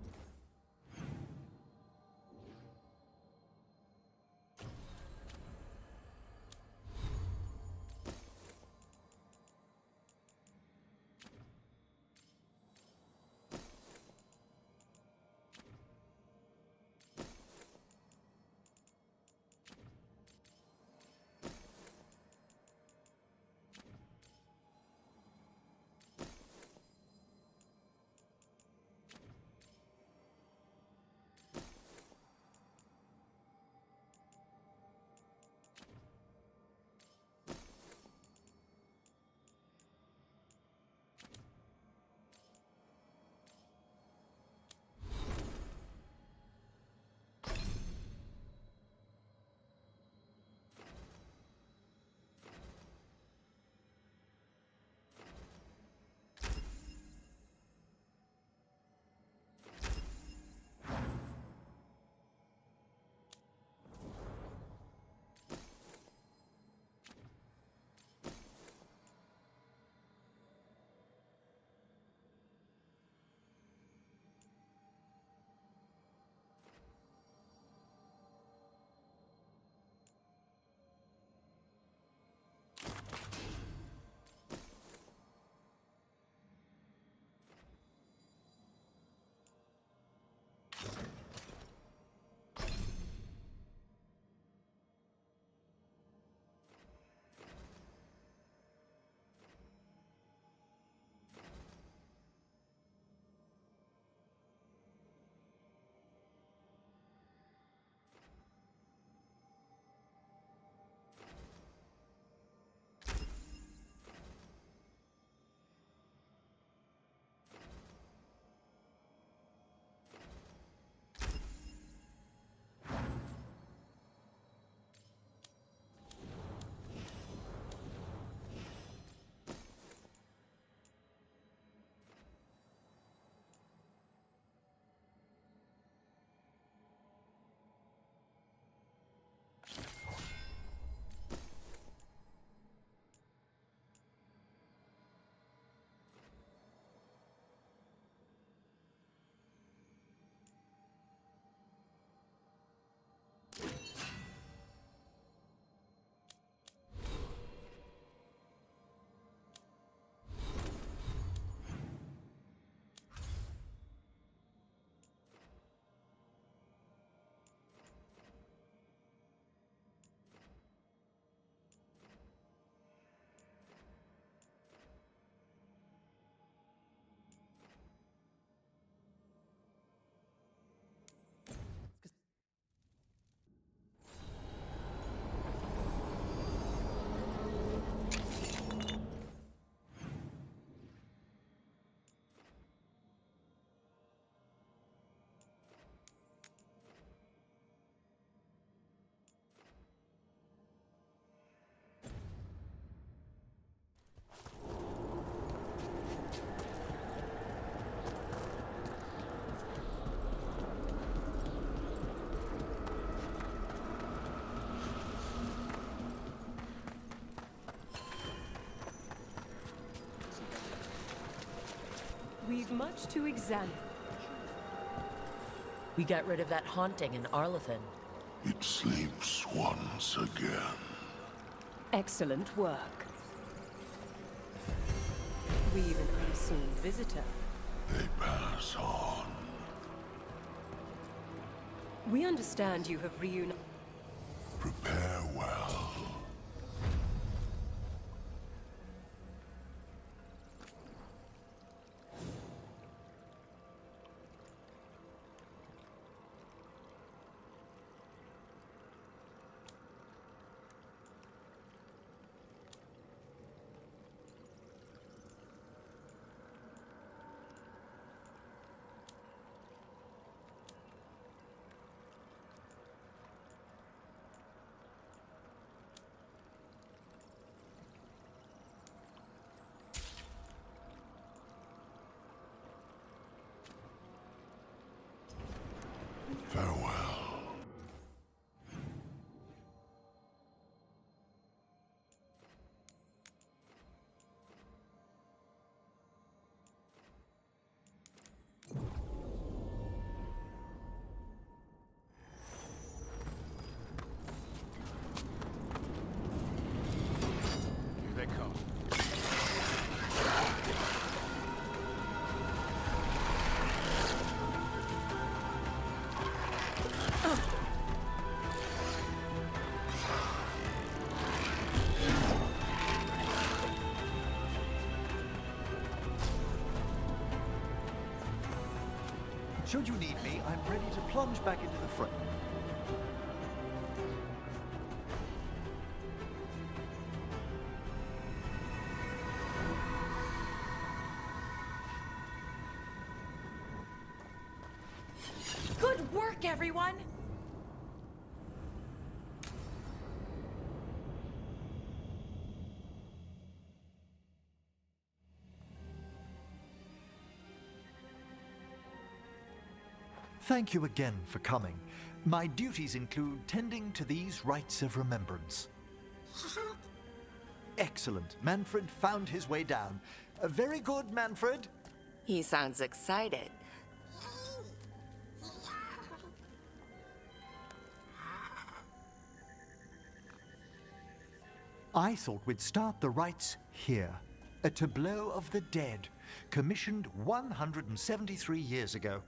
[SPEAKER 16] We've much to examine.
[SPEAKER 1] We got rid of that haunting in Arlethan.
[SPEAKER 7] It sleeps once again.
[SPEAKER 16] Excellent work. We've an unseen visitor.
[SPEAKER 7] They pass on.
[SPEAKER 16] We understand you have reunited.
[SPEAKER 7] Prepare well. Farewell.
[SPEAKER 19] Here they come.
[SPEAKER 21] Should you need me, I'm ready to plunge back into the fray.
[SPEAKER 1] Good work, everyone!
[SPEAKER 21] Thank you again for coming. My duties include tending to these rites of remembrance. Excellent. Manfred found his way down. Very good, Manfred.
[SPEAKER 12] He sounds excited.
[SPEAKER 21] I thought we'd start the rites here. A tableau of the dead, commissioned 173 years ago.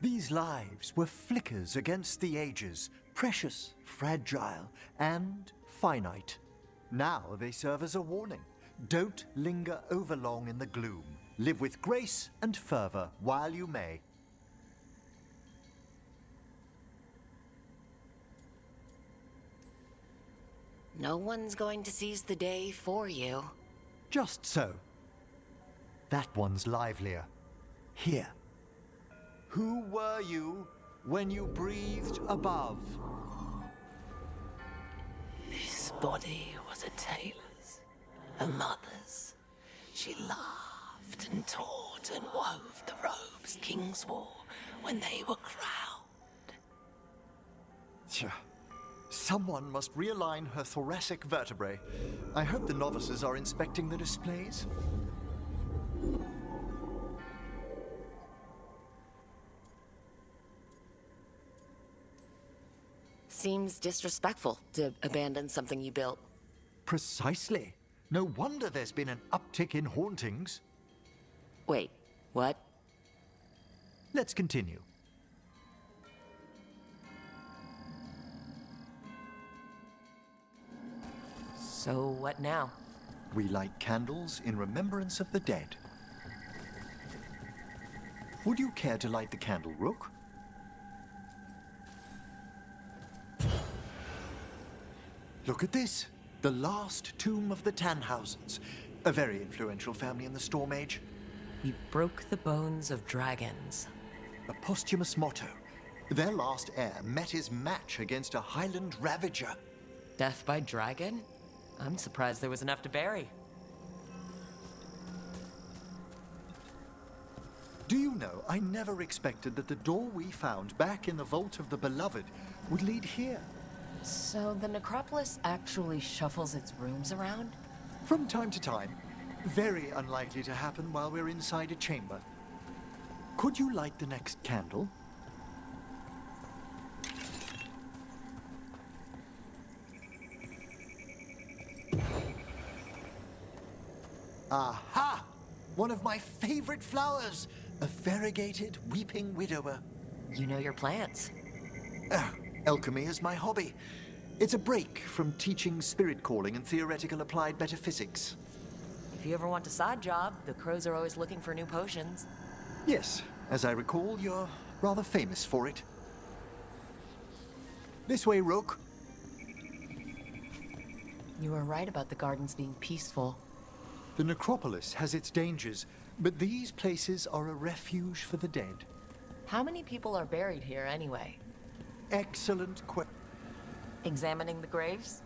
[SPEAKER 21] These lives were flickers against the ages, precious, fragile, and finite. Now they serve as a warning. Don't linger overlong in the gloom. Live with grace and fervor while you may.
[SPEAKER 12] No one's going to seize the day for you.
[SPEAKER 21] Just so. That one's livelier. Here. Who were you when you breathed above?
[SPEAKER 14] This body was a tailor's, a mother's. She laughed and taught and wove the robes kings wore when they were crowned.
[SPEAKER 21] Tja. Someone must realign her thoracic vertebrae. I hope the novices are inspecting the displays.
[SPEAKER 12] Seems disrespectful to abandon something you built.
[SPEAKER 21] Precisely. No wonder there's been an uptick in hauntings.
[SPEAKER 12] Wait, what?
[SPEAKER 21] Let's continue.
[SPEAKER 1] So what now?
[SPEAKER 21] We light candles in remembrance of the dead. Would you care to light the candle, Rook? Look at this. The last tomb of the Tannhausens. A very influential family in the Storm Age.
[SPEAKER 1] We broke the bones of dragons.
[SPEAKER 21] A posthumous motto. Their last heir met his match against a Highland Ravager.
[SPEAKER 1] Death by dragon? I'm surprised there was enough to bury.
[SPEAKER 21] Do you know, I never expected that the door we found back in the Vault of the Beloved would lead here.
[SPEAKER 1] So the necropolis actually shuffles its rooms around?
[SPEAKER 21] From time to time. Very unlikely to happen while we're inside a chamber. Could you light the next candle? Aha! One of my favorite flowers! A variegated weeping widower.
[SPEAKER 12] You know your plants.
[SPEAKER 21] Alchemy is my hobby. It's a break from teaching spirit calling and theoretical applied metaphysics.
[SPEAKER 12] If you ever want a side job, the crows are always looking for new potions.
[SPEAKER 21] Yes, as I recall, you're rather famous for it. This way, Rook.
[SPEAKER 12] You were right about the gardens being peaceful.
[SPEAKER 21] The necropolis has its dangers, but these places are a refuge for the dead.
[SPEAKER 12] How many people are buried here anyway?
[SPEAKER 21] Excellent question.
[SPEAKER 12] Examining the graves?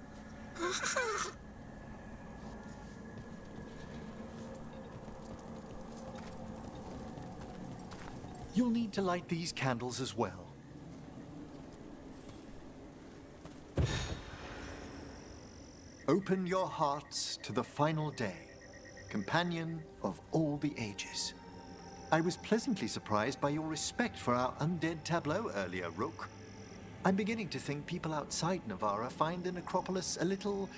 [SPEAKER 21] You'll need to light these candles as well. Open your hearts to the final day, companion of all the ages. I was pleasantly surprised by your respect for our undead tableau earlier, Rook. I'm beginning to think people outside Navarra find the necropolis a little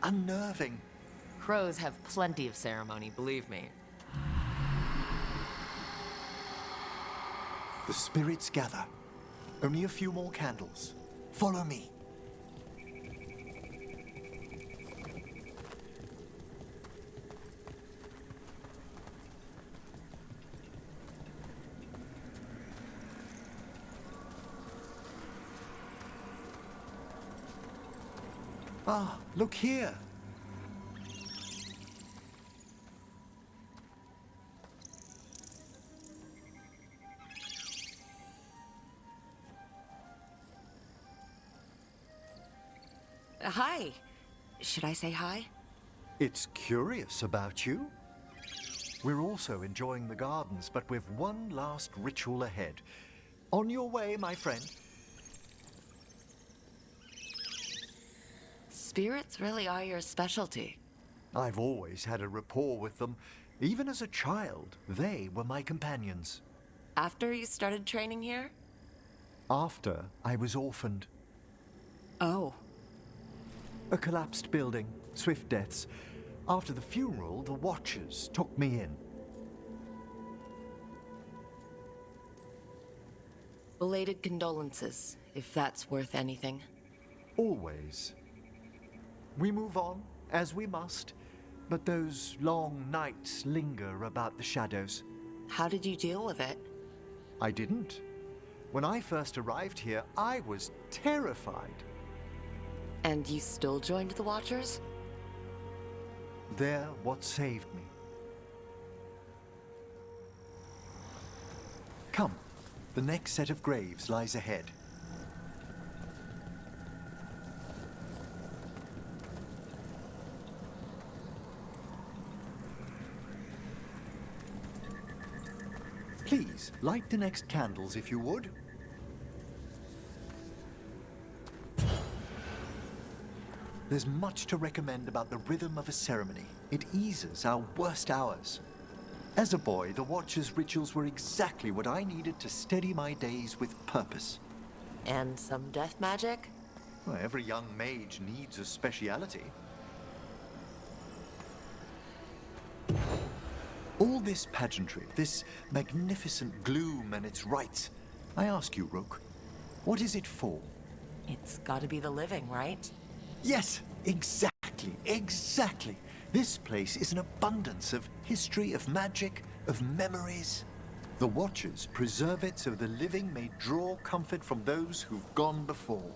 [SPEAKER 21] unnerving.
[SPEAKER 12] Crows have plenty of ceremony, believe me.
[SPEAKER 21] The spirits gather. Only a few more candles. Follow me. Ah, look here.
[SPEAKER 12] Hi. Should I say hi?
[SPEAKER 21] It's curious about you. We're also enjoying the gardens, but we've one last ritual ahead. On your way, my friend.
[SPEAKER 12] Spirits really are your specialty.
[SPEAKER 21] I've always had a rapport with them. Even as a child, they were my companions.
[SPEAKER 12] After you started training here?
[SPEAKER 21] After I was orphaned.
[SPEAKER 12] Oh.
[SPEAKER 21] A collapsed building, swift deaths. After the funeral, the Watchers took me in.
[SPEAKER 12] Belated condolences, if that's worth anything.
[SPEAKER 21] Always. We move on, as we must, but those long nights linger about the shadows.
[SPEAKER 12] How did you deal with it?
[SPEAKER 21] I didn't. When I first arrived here, I was terrified.
[SPEAKER 12] And you still joined the Watchers?
[SPEAKER 21] They're what saved me. Come, the next set of graves lies ahead. Please, light the next candles if you would. There's much to recommend about the rhythm of a ceremony. It eases our worst hours. As a boy, the Watcher's rituals were exactly what I needed to steady my days with purpose.
[SPEAKER 12] And some death magic?
[SPEAKER 21] Well, every young mage needs a speciality. All this pageantry, this magnificent gloom and its rites, I ask you, Rook, what is it for?
[SPEAKER 12] It's gotta be the living, right?
[SPEAKER 21] Yes, exactly, exactly. This place is an abundance of history, of magic, of memories. The Watchers preserve it so the living may draw comfort from those who've gone before.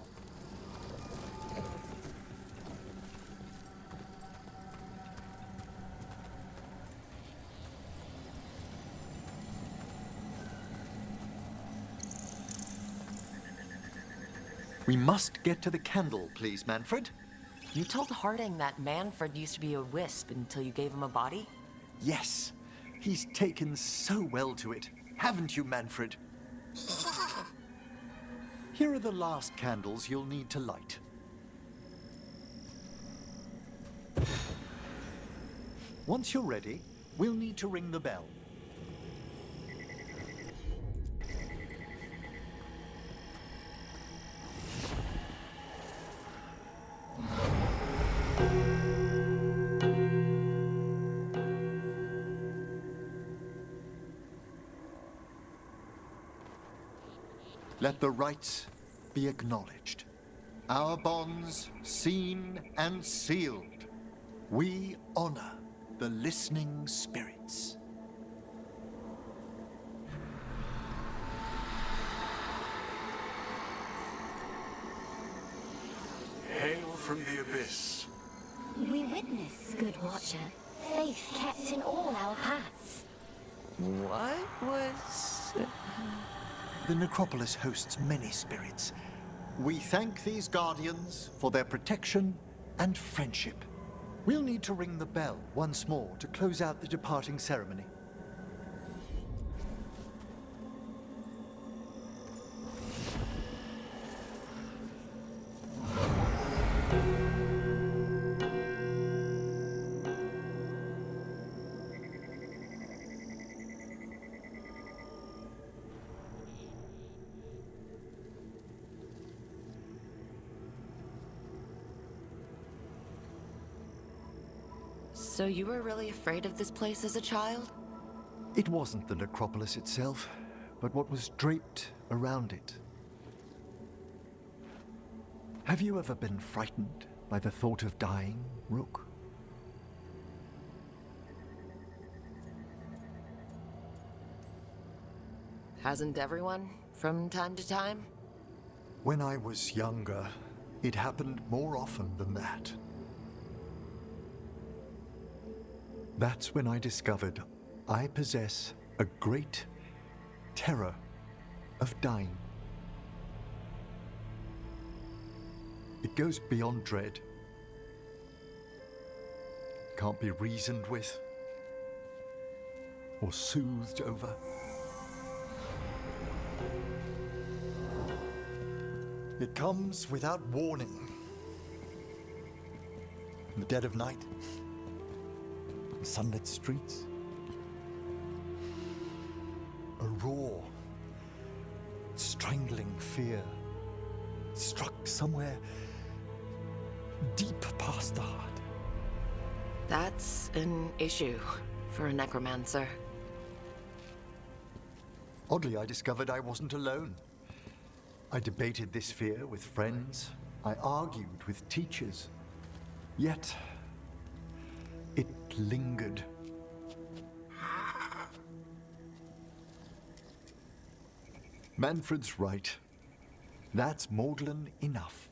[SPEAKER 21] We must get to the candle, please, Manfred.
[SPEAKER 12] You told Harding that Manfred used to be a wisp until you gave him a body?
[SPEAKER 21] Yes. He's taken so well to it. Haven't you, Manfred? Here are the last candles you'll need to light. Once you're ready, we'll need to ring the bell. Let the rites be acknowledged. Our bonds seen and sealed. We honor the listening spirits.
[SPEAKER 4] Hail from the abyss.
[SPEAKER 8] We witness, good watcher, faith kept in all our paths.
[SPEAKER 12] What was...
[SPEAKER 21] The necropolis hosts many spirits. We thank these guardians for their protection and friendship. We'll need to ring the bell once more to close out the departing ceremony.
[SPEAKER 12] So you were really afraid of this place as a child?
[SPEAKER 21] It wasn't the necropolis itself, but what was draped around it. Have you ever been frightened by the thought of dying, Rook?
[SPEAKER 12] Hasn't everyone, from time to time?
[SPEAKER 21] When I was younger, it happened more often than that. That's when I discovered I possess a great terror of dying. It goes beyond dread. Can't be reasoned with or soothed over. It comes without warning. In the dead of night, in sunlit streets, a raw, strangling fear struck somewhere deep past the heart.
[SPEAKER 12] That's an issue for a necromancer.
[SPEAKER 21] Oddly, I discovered I wasn't alone. I debated this fear with friends. I argued with teachers. Yet, it lingered. Manfred's right. That's maudlin enough.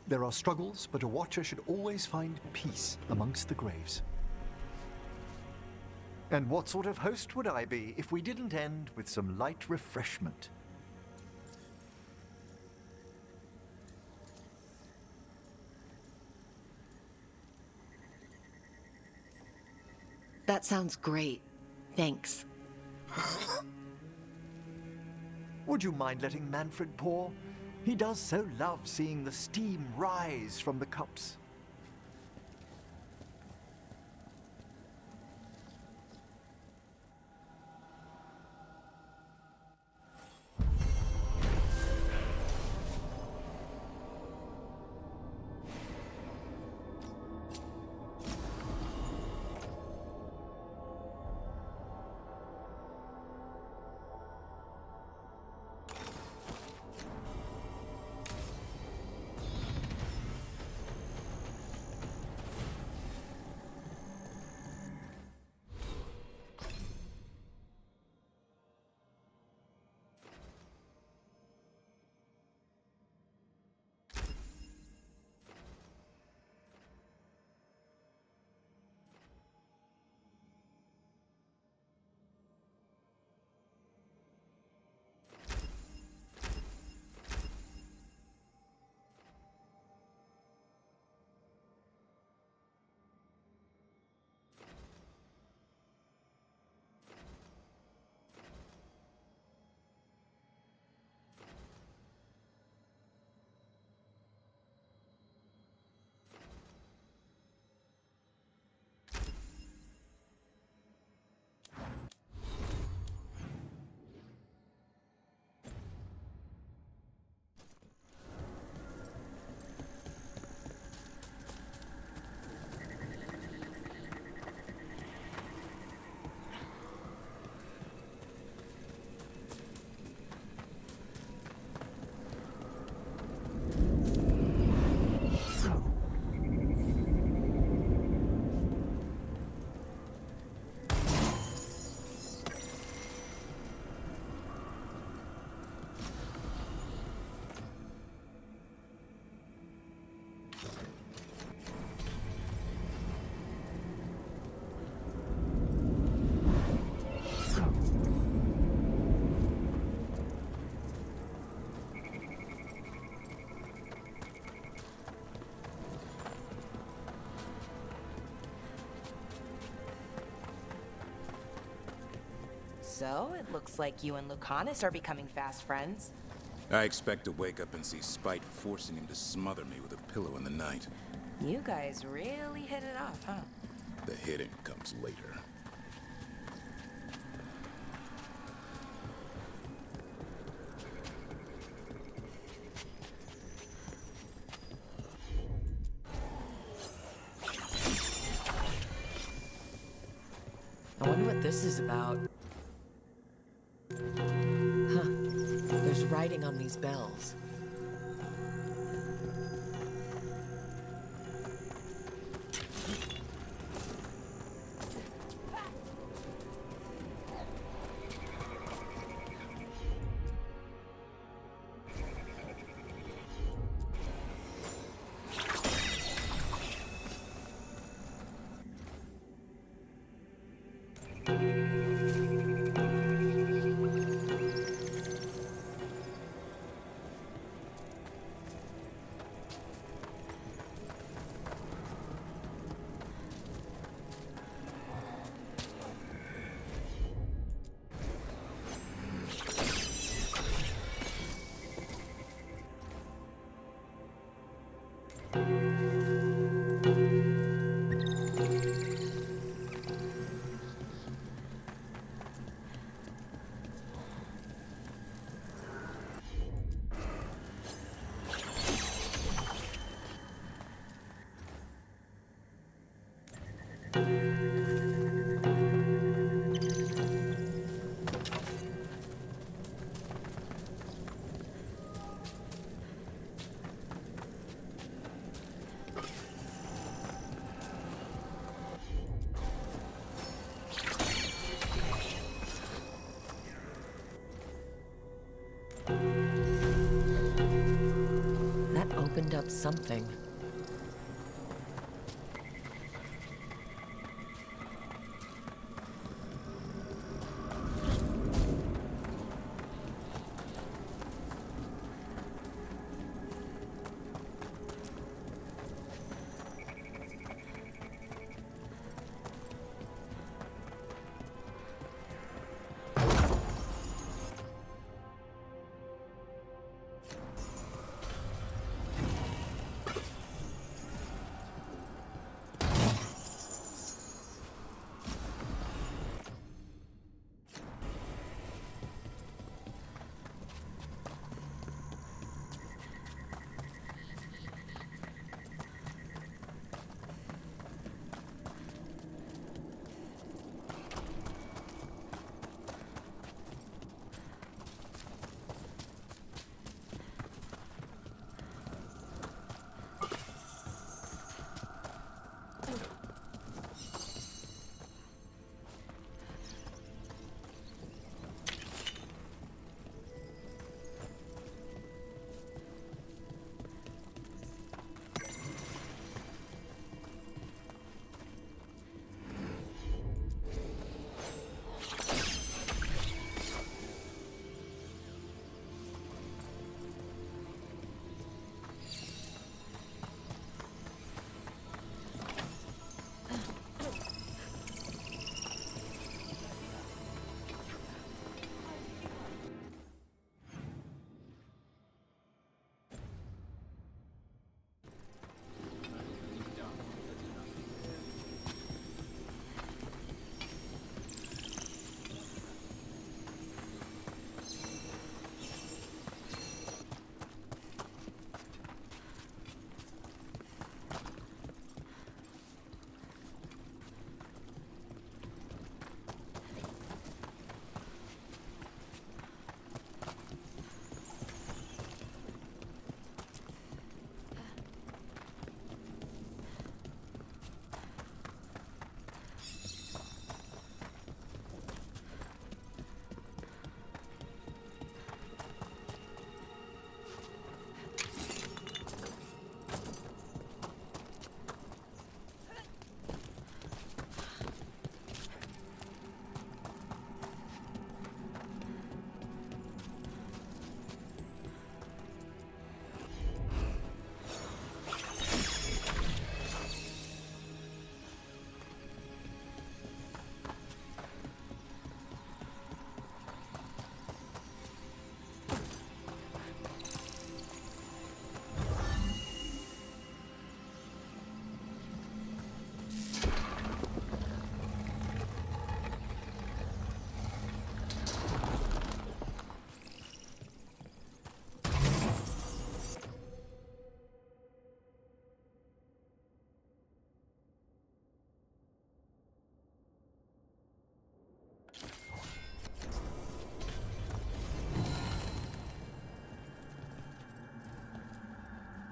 [SPEAKER 21] There are struggles, but a watcher should always find peace amongst the graves. And what sort of host would I be if we didn't end with some light refreshment?
[SPEAKER 12] That sounds great. Thanks.
[SPEAKER 21] Would you mind letting Manfred pour? He does so love seeing the steam rise from the cups.
[SPEAKER 11] So, it looks like you and Lucanus are becoming fast friends.
[SPEAKER 17] I expect to wake up and see Spite forcing him to smother me with a pillow in the night.
[SPEAKER 11] You guys really hit it off, huh?
[SPEAKER 17] The hitting comes later.
[SPEAKER 1] I wonder what this is about. Huh. There's writing on these bells. Opened up something.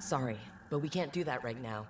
[SPEAKER 1] Sorry, but we can't do that right now.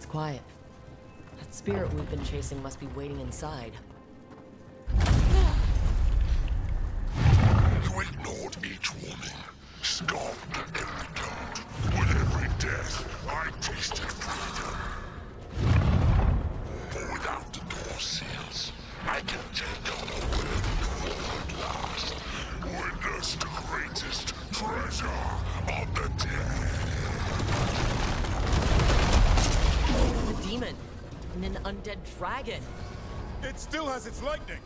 [SPEAKER 1] Quiet. That spirit we've been chasing must be waiting inside.
[SPEAKER 7] You ignored each warning, scoffed at every taunt. With every death, I tasted freedom. For without the door seals, I can take on a way forward last. Witness the greatest treasure of the dead.
[SPEAKER 1] A demon and an undead dragon.
[SPEAKER 17] It still has its lightning.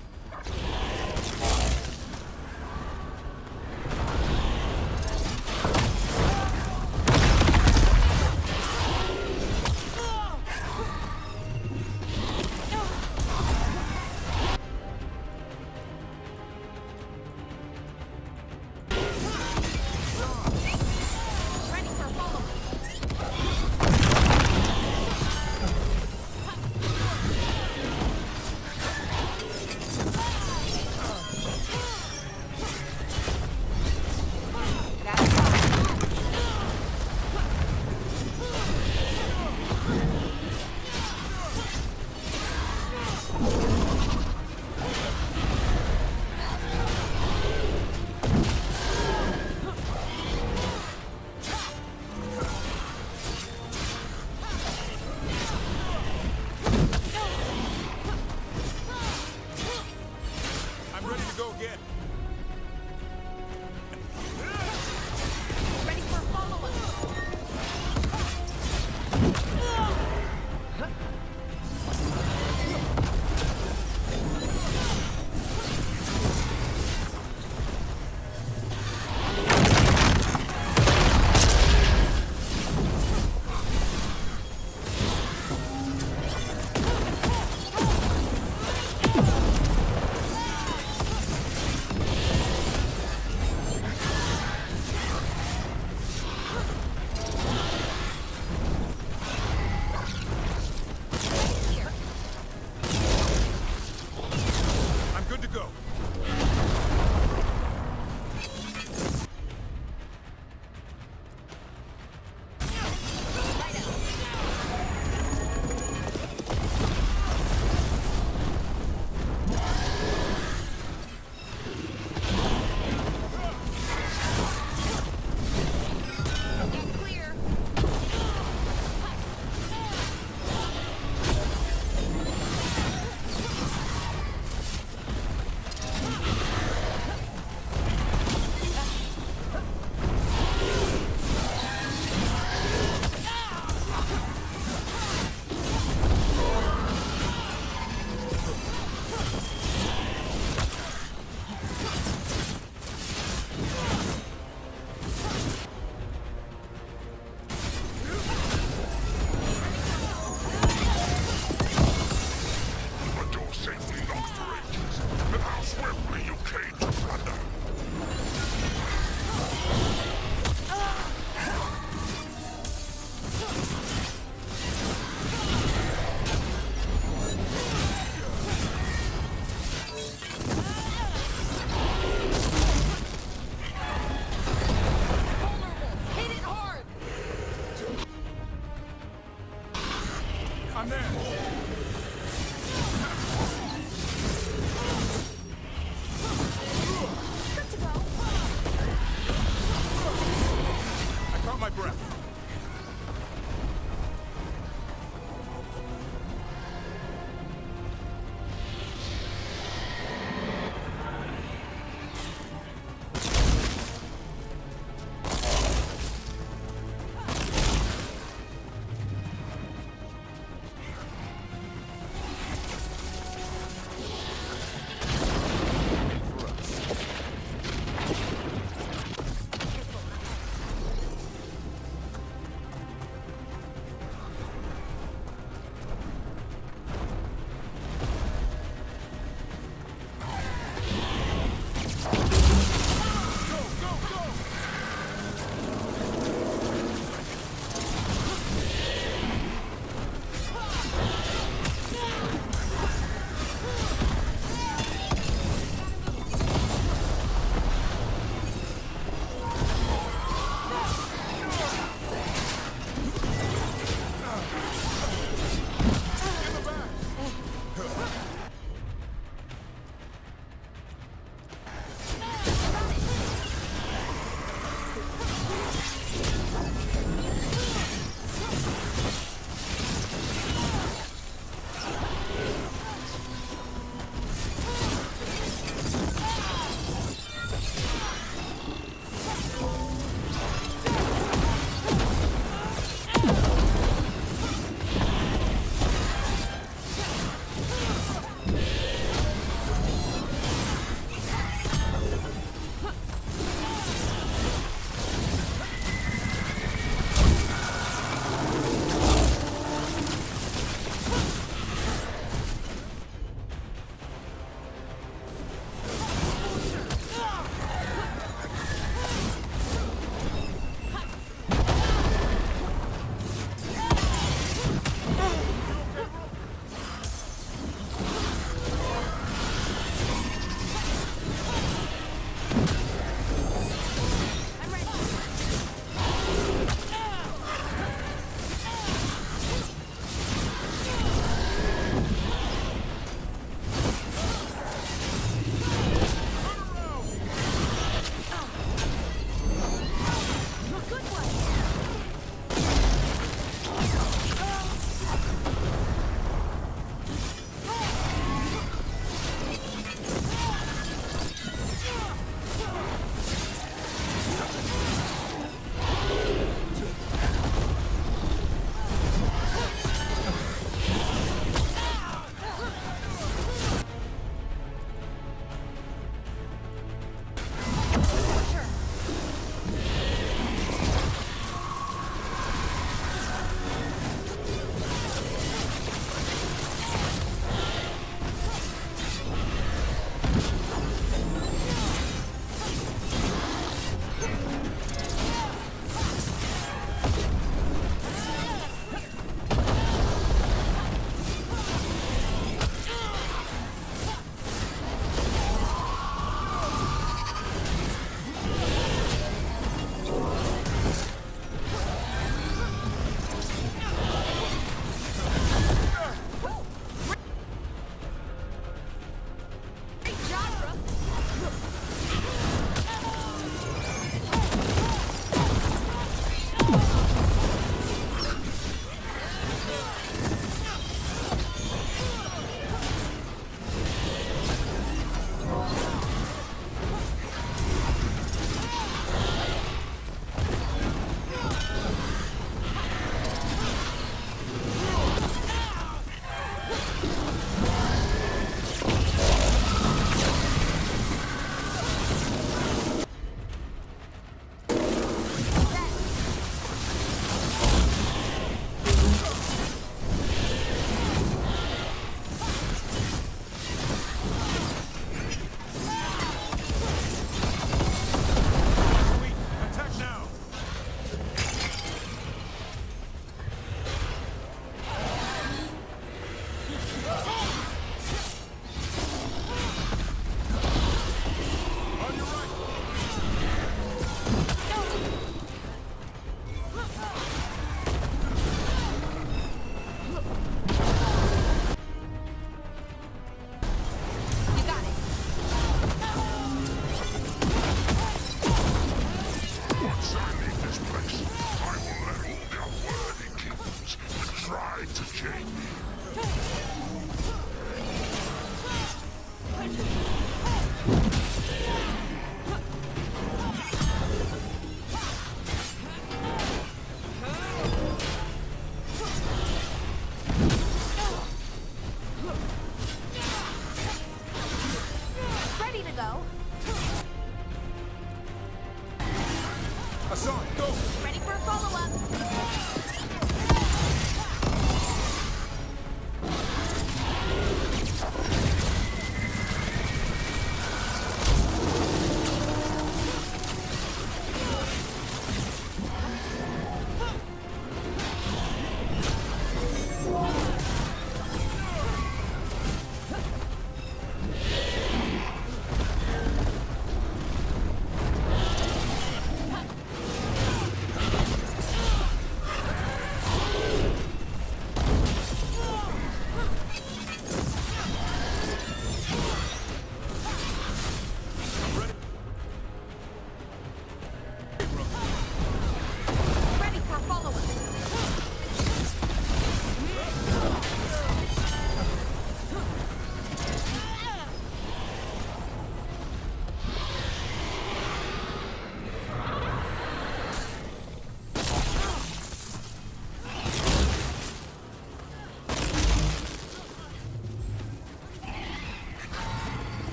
[SPEAKER 17] Hassan, go!
[SPEAKER 11] Ready for a follow-up.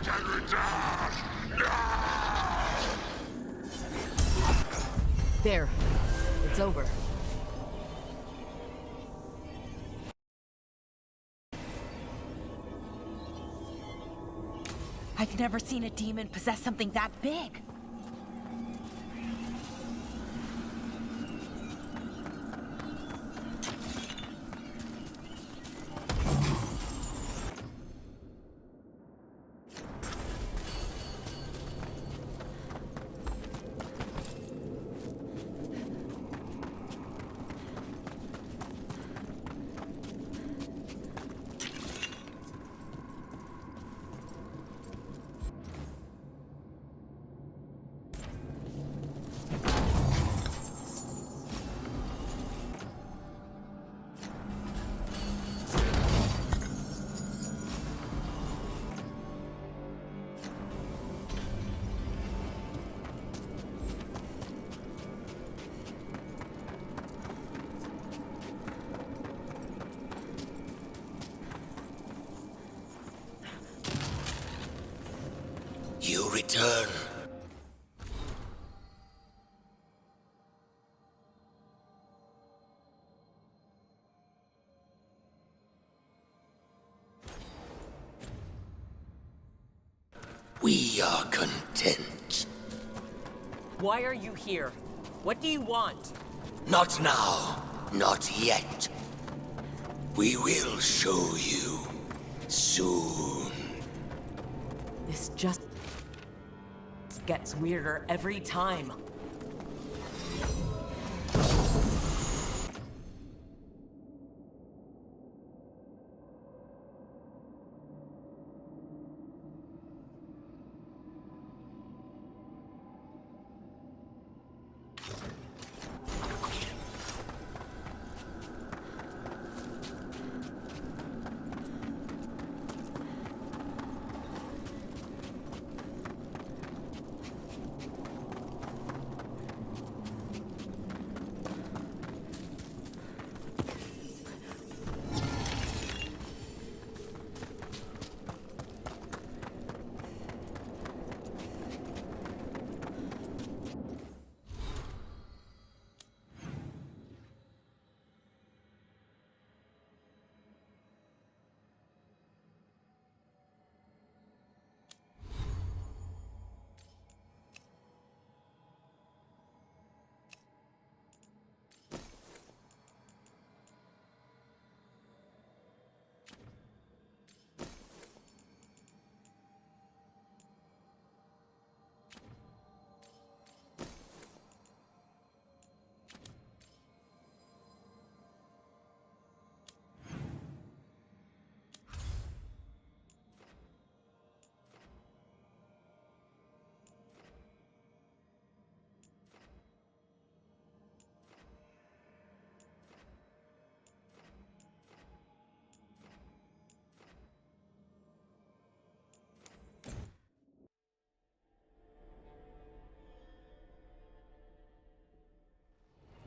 [SPEAKER 7] can return!
[SPEAKER 12] There. It's over.
[SPEAKER 11] I've never seen a demon possess something that big.
[SPEAKER 7] You return. We are content.
[SPEAKER 1] Why are you here? What do you want?
[SPEAKER 7] Not now. Not yet. We will show you soon.
[SPEAKER 1] This just gets weirder every time.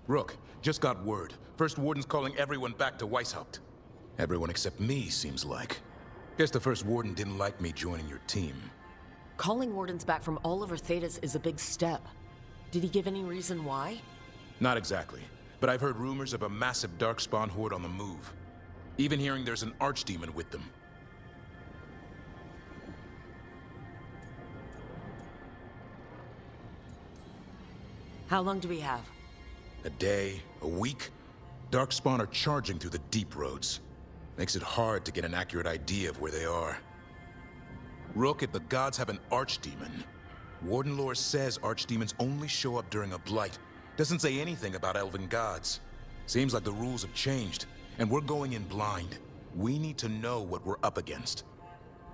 [SPEAKER 17] Rook, just got word. First Warden's calling everyone back to Weishaupt. Everyone except me, seems like. Guess the First Warden didn't like me joining your team.
[SPEAKER 1] Calling wardens back from all over Thedas is a big step. Did he give any reason why?
[SPEAKER 17] Not exactly, but I've heard rumors of a massive Darkspawn horde on the move. Even hearing there's an archdemon with them.
[SPEAKER 1] How long do we have?
[SPEAKER 17] A day, a week? Darkspawn are charging through the deep roads. Makes it hard to get an accurate idea of where they are. Rook, if the gods have an archdemon, Warden lore says archdemons only show up during a blight. Doesn't say anything about elven gods. Seems like the rules have changed, and we're going in blind. We need to know what we're up against.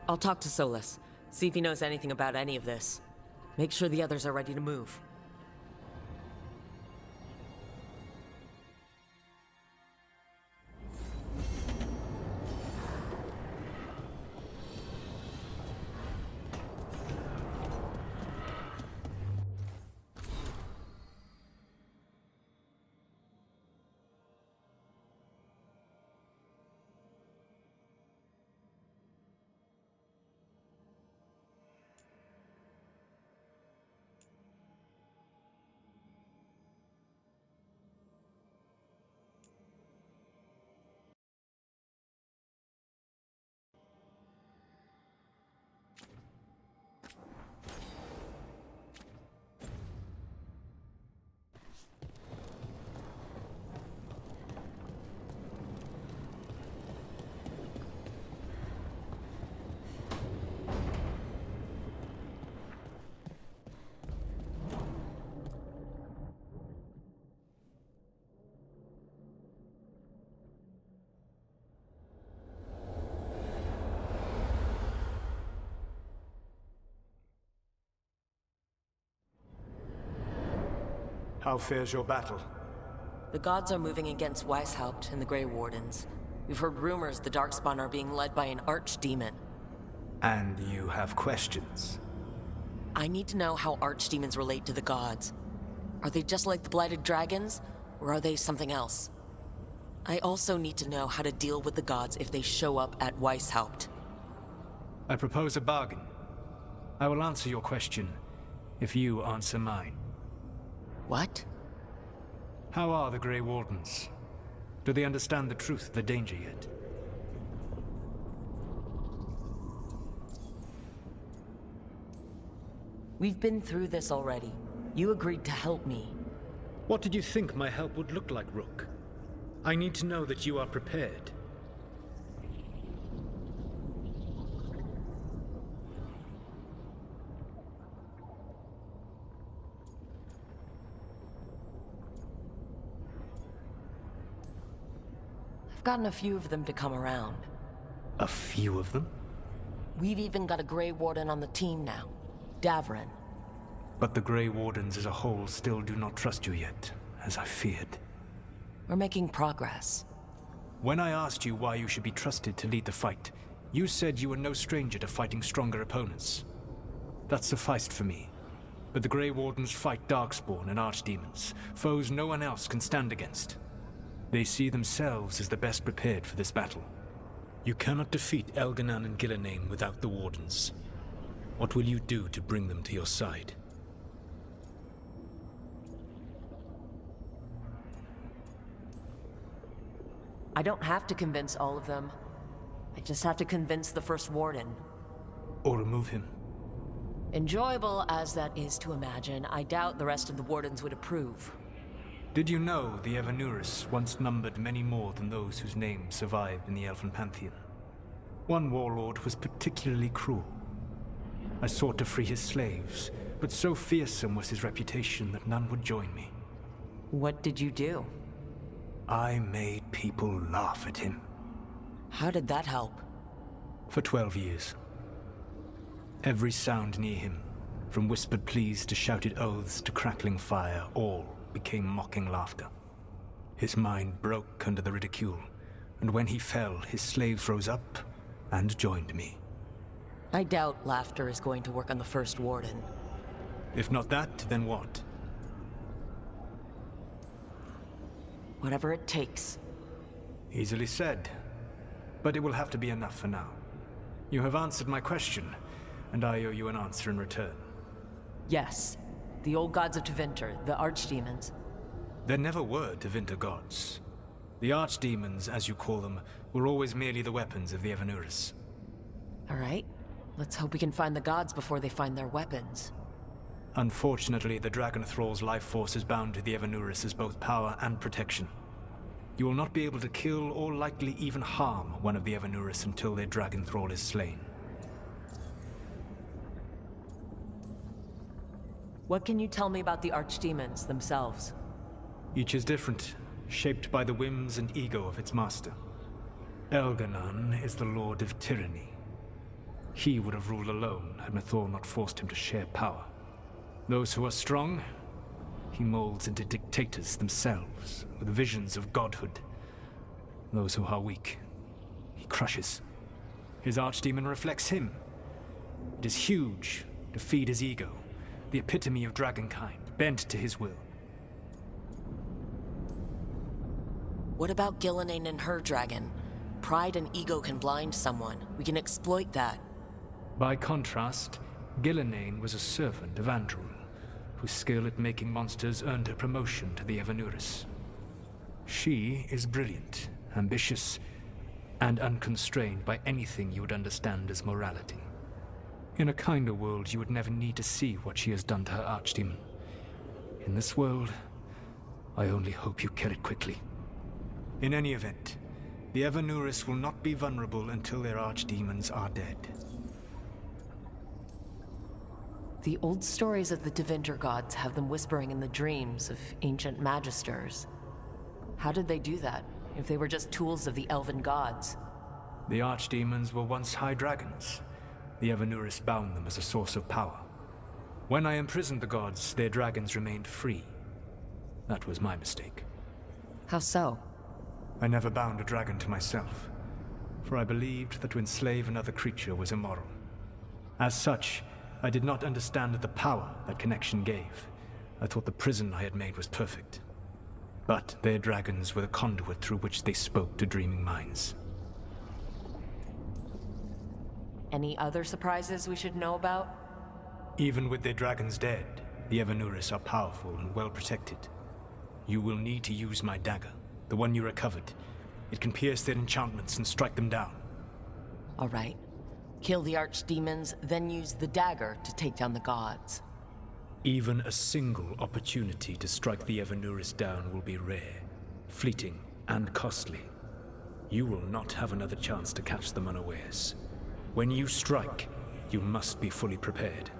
[SPEAKER 1] I'll talk to Solus, see if he knows anything about any of this. Make sure the others are ready to move.
[SPEAKER 15] How fares your battle?
[SPEAKER 1] The gods are moving against Weishaupt and the Grey Wardens. We've heard rumors the Darkspawn are being led by an archdemon.
[SPEAKER 15] And you have questions?
[SPEAKER 1] I need to know how archdemons relate to the gods. Are they just like the Blighted Dragons, or are they something else? I also need to know how to deal with the gods if they show up at Weishaupt.
[SPEAKER 3] I propose a bargain. I will answer your question if you answer mine.
[SPEAKER 1] What?
[SPEAKER 3] How are the Grey Wardens? Do they understand the truth of the danger yet?
[SPEAKER 1] We've been through this already. You agreed to help me.
[SPEAKER 3] What did you think my help would look like, Rook? I need to know that you are prepared.
[SPEAKER 1] I've gotten a few of them to come around.
[SPEAKER 3] A few of them?
[SPEAKER 1] We've even got a Grey Warden on the team now. Davrin.
[SPEAKER 3] But the Grey Wardens as a whole still do not trust you yet, as I feared.
[SPEAKER 1] We're making progress.
[SPEAKER 3] When I asked you why you should be trusted to lead the fight, you said you were no stranger to fighting stronger opponents. That sufficed for me. But the Grey Wardens fight Darkspawn and Archdemons, foes no one else can stand against. They see themselves as the best prepared for this battle. You cannot defeat Elganan and Gillenane without the Wardens. What will you do to bring them to your side?
[SPEAKER 1] I don't have to convince all of them. I just have to convince the First Warden.
[SPEAKER 3] Or remove him.
[SPEAKER 1] Enjoyable as that is to imagine, I doubt the rest of the Wardens would approve.
[SPEAKER 3] Did you know the Evanurus once numbered many more than those whose names survive in the Elven Pantheon? One warlord was particularly cruel. I sought to free his slaves, but so fearsome was his reputation that none would join me.
[SPEAKER 1] What did you do?
[SPEAKER 3] I made people laugh at him.
[SPEAKER 1] How did that help?
[SPEAKER 3] For 12 years. Every sound near him, from whispered pleas to shouted oaths to crackling fire, all became mocking laughter. His mind broke under the ridicule, and when he fell, his slaves rose up and joined me.
[SPEAKER 1] I doubt laughter is going to work on the First Warden.
[SPEAKER 3] If not that, then what?
[SPEAKER 1] Whatever it takes.
[SPEAKER 3] Easily said, but it will have to be enough for now. You have answered my question, and I owe you an answer in return.
[SPEAKER 1] Yes. The old gods of Tevinter, the archdemons.
[SPEAKER 3] There never were Tevinter gods. The archdemons, as you call them, were always merely the weapons of the Evanurus.
[SPEAKER 1] All right. Let's hope we can find the gods before they find their weapons.
[SPEAKER 3] Unfortunately, the Dragon Thrall's life force is bound to the Evanurus as both power and protection. You will not be able to kill or likely even harm one of the Evanurus until their Dragon Thrall is slain.
[SPEAKER 1] What can you tell me about the archdemons themselves?
[SPEAKER 3] Each is different, shaped by the whims and ego of its master. Elganan is the Lord of Tyranny. He would have ruled alone had Mathor not forced him to share power. Those who are strong, he molds into dictators themselves, with visions of godhood. Those who are weak, he crushes. His archdemon reflects him. It is huge to feed his ego, the epitome of dragonkind, bent to his will.
[SPEAKER 1] What about Gillenane and her dragon? Pride and ego can blind someone. We can exploit that.
[SPEAKER 3] By contrast, Gillenane was a servant of Andrul, whose skill at making monsters earned her promotion to the Evanurus. She is brilliant, ambitious, and unconstrained by anything you would understand as morality. In a kinder world, you would never need to see what she has done to her archdemon. In this world, I only hope you kill it quickly. In any event, the Evanurus will not be vulnerable until their archdemons are dead.
[SPEAKER 1] The old stories of the Tevinter gods have them whispering in the dreams of ancient magisters. How did they do that, if they were just tools of the elven gods?
[SPEAKER 3] The archdemons were once high dragons. The Evanurus bound them as a source of power. When I imprisoned the gods, their dragons remained free. That was my mistake.
[SPEAKER 12] How so?
[SPEAKER 3] I never bound a dragon to myself, for I believed that to enslave another creature was immoral. As such, I did not understand the power that connection gave. I thought the prison I had made was perfect. But their dragons were the conduit through which they spoke to dreaming minds.
[SPEAKER 12] Any other surprises we should know about?
[SPEAKER 3] Even with their dragons dead, the Evanuris are powerful and well protected. You will need to use my dagger, the one you recovered. It can pierce their enchantments and strike them down.
[SPEAKER 12] All right. Kill the archdemons, then use the dagger to take down the gods.
[SPEAKER 3] Even a single opportunity to strike the Evanuris down will be rare, fleeting, and costly. You will not have another chance to catch them unawares. When you strike, you must be fully prepared.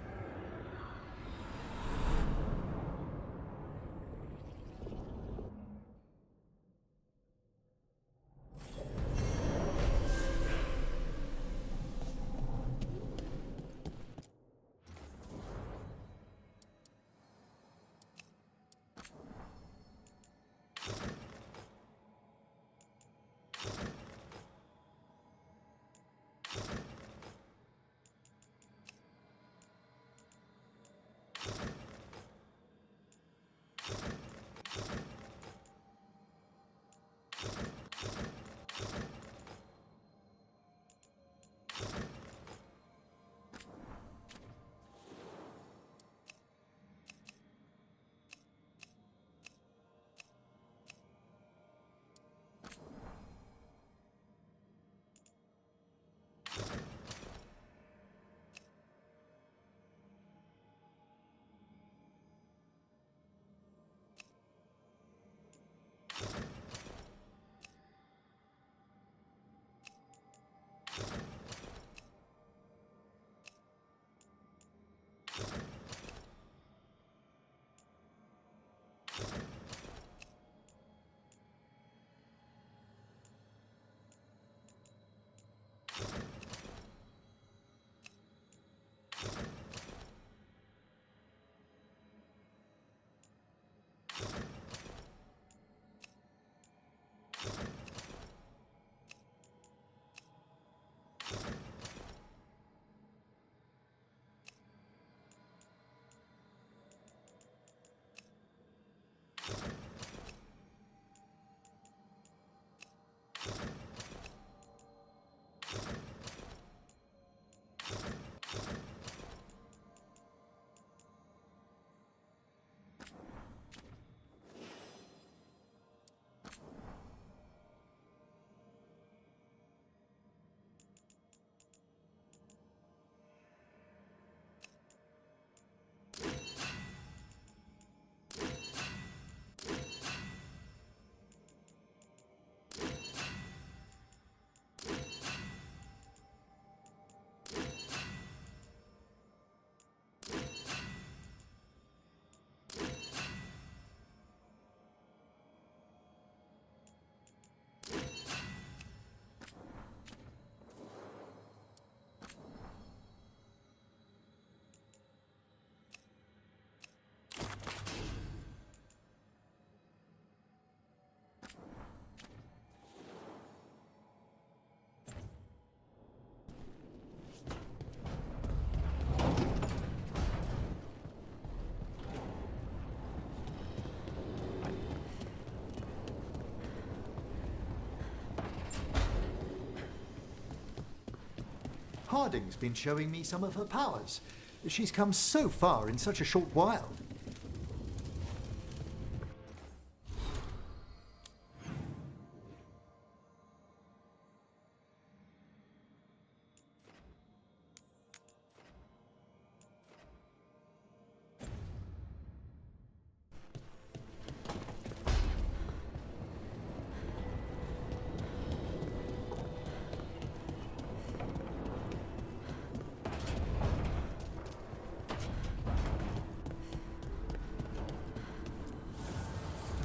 [SPEAKER 21] Harding's been showing me some of her powers. She's come so far in such a short while.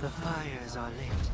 [SPEAKER 14] The fires are lit.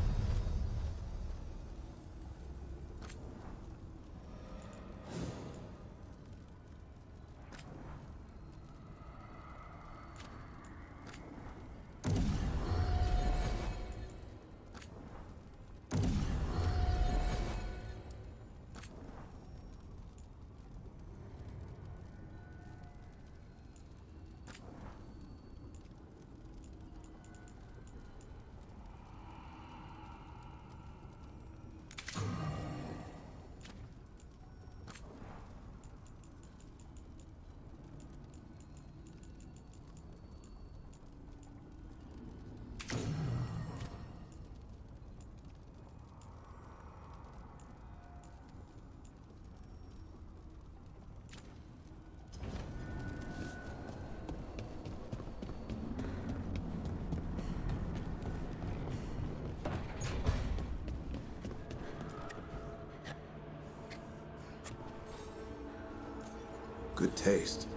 [SPEAKER 4] Good taste.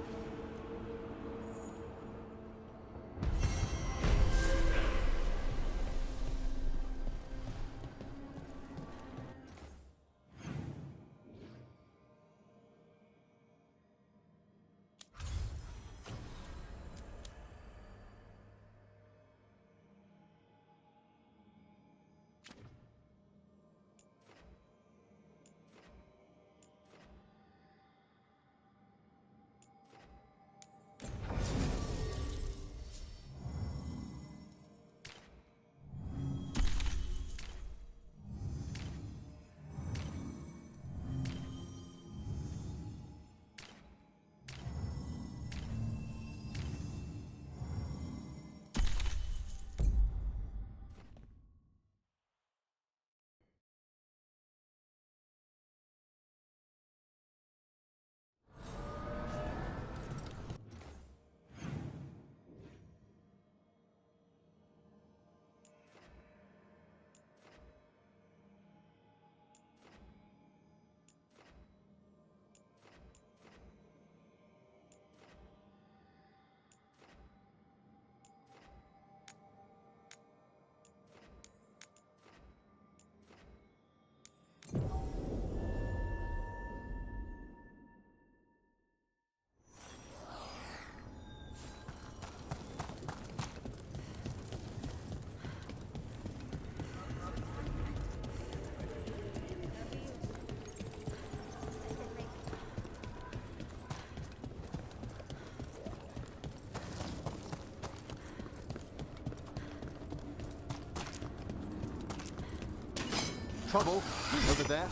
[SPEAKER 21] Trouble over there.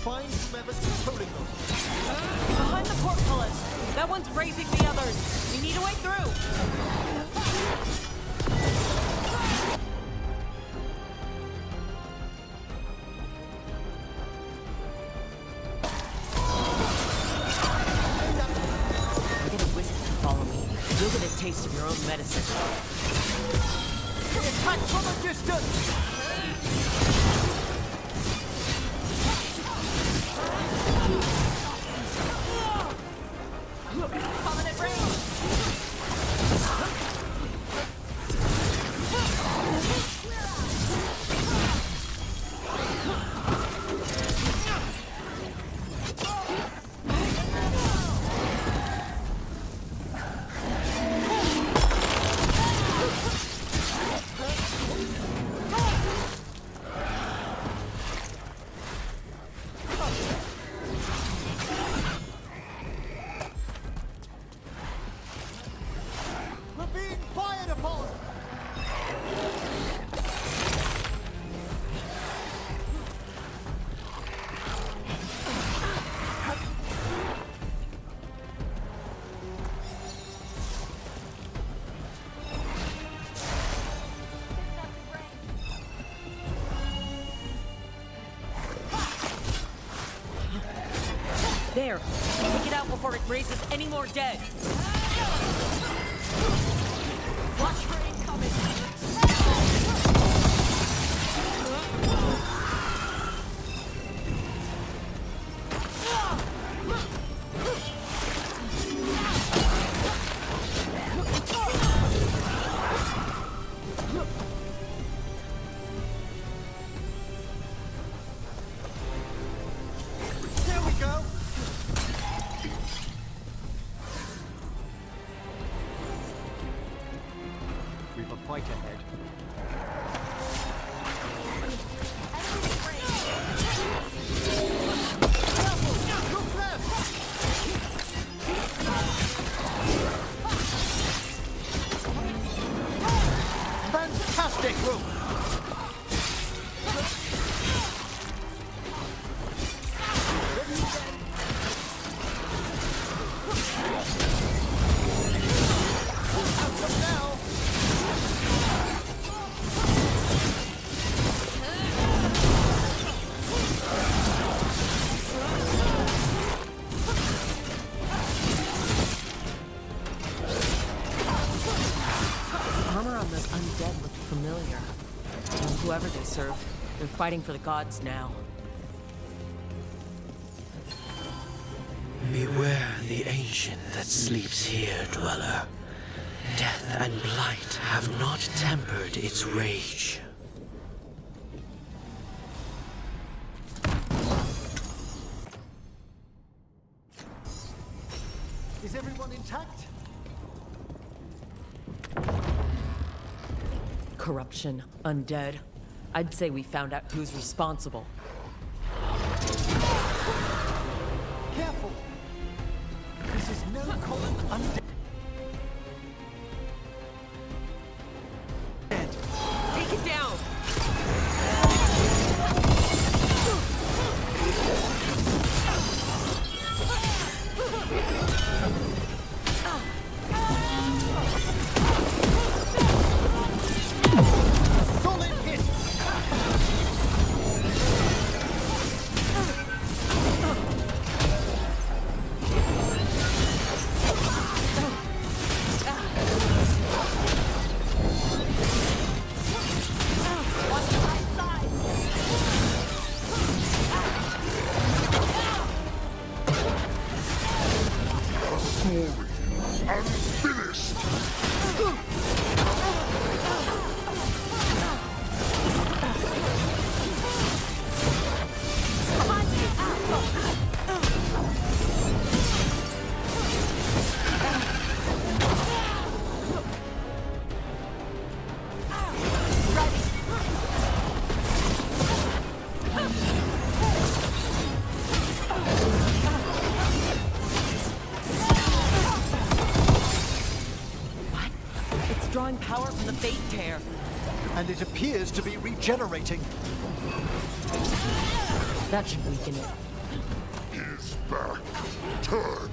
[SPEAKER 10] Find whoever's controlling them.
[SPEAKER 1] Behind the portcullis. That one's raising the others. We need a way through. Get a wizard to follow me. You'll get a taste of your own medicine.
[SPEAKER 10] Attack from a distance!
[SPEAKER 1] Prominent range! There! Take it out before it raises any more dead! Watch for incoming!
[SPEAKER 10] There we go! We've a fight ahead. Look left! deck rope.
[SPEAKER 1] Armor on those undead looked familiar. And whoever they serve, they're fighting for the gods now.
[SPEAKER 5] Beware the ancient that sleeps here, dweller. Death and blight have not tempered its rage.
[SPEAKER 21] Is everyone intact?
[SPEAKER 1] Corruption, undead. I'd say we found out who's responsible.
[SPEAKER 21] Careful! This is no common undead.
[SPEAKER 1] Take it down!
[SPEAKER 21] Solid hit!
[SPEAKER 7] Unfinished!
[SPEAKER 1] It's drawing power from the Fate Tear.
[SPEAKER 21] And it appears to be regenerating.
[SPEAKER 1] That should weaken it.
[SPEAKER 7] His back turned.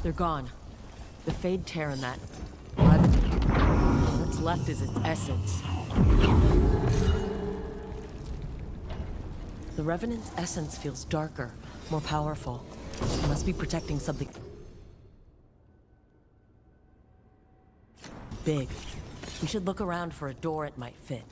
[SPEAKER 1] They're gone. The Fade tear in that revenue. What's left is its essence. The Revenant's essence feels darker, more powerful. It must be protecting something big. We should look around for a door it might fit.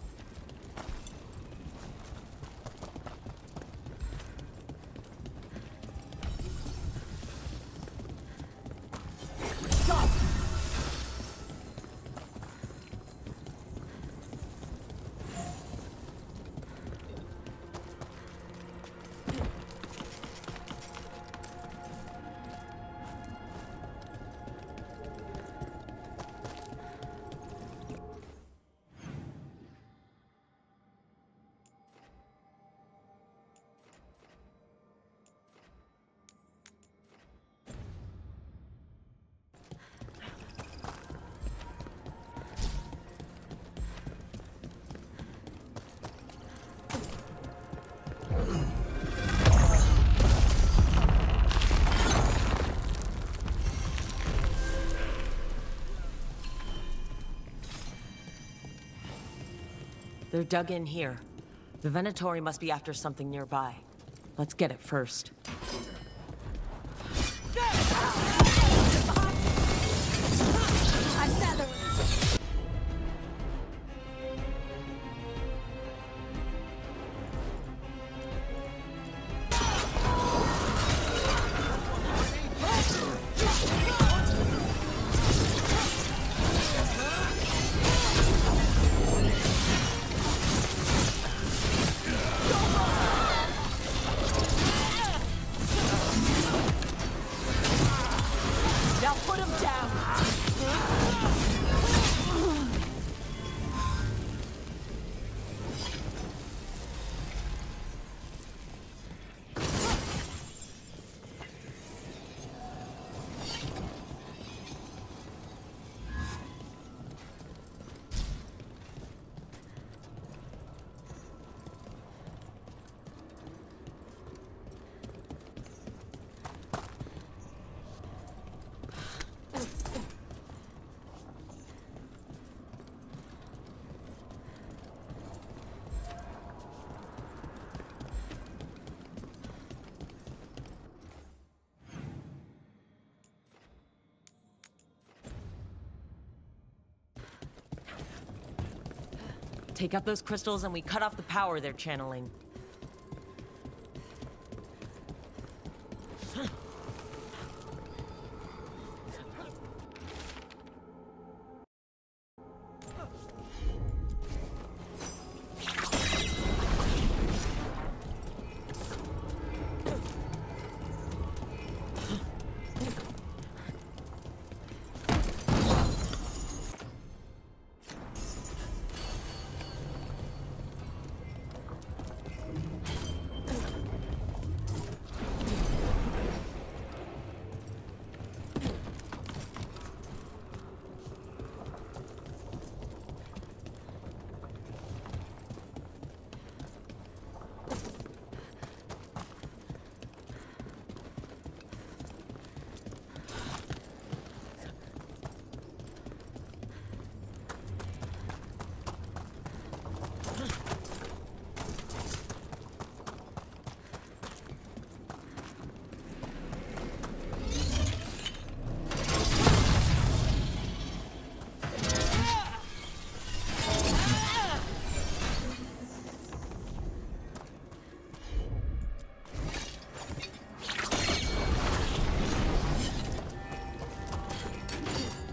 [SPEAKER 1] They're dug in here. The Venatori must be after something nearby. Let's get it first. Take out those crystals and we cut off the power they're channeling.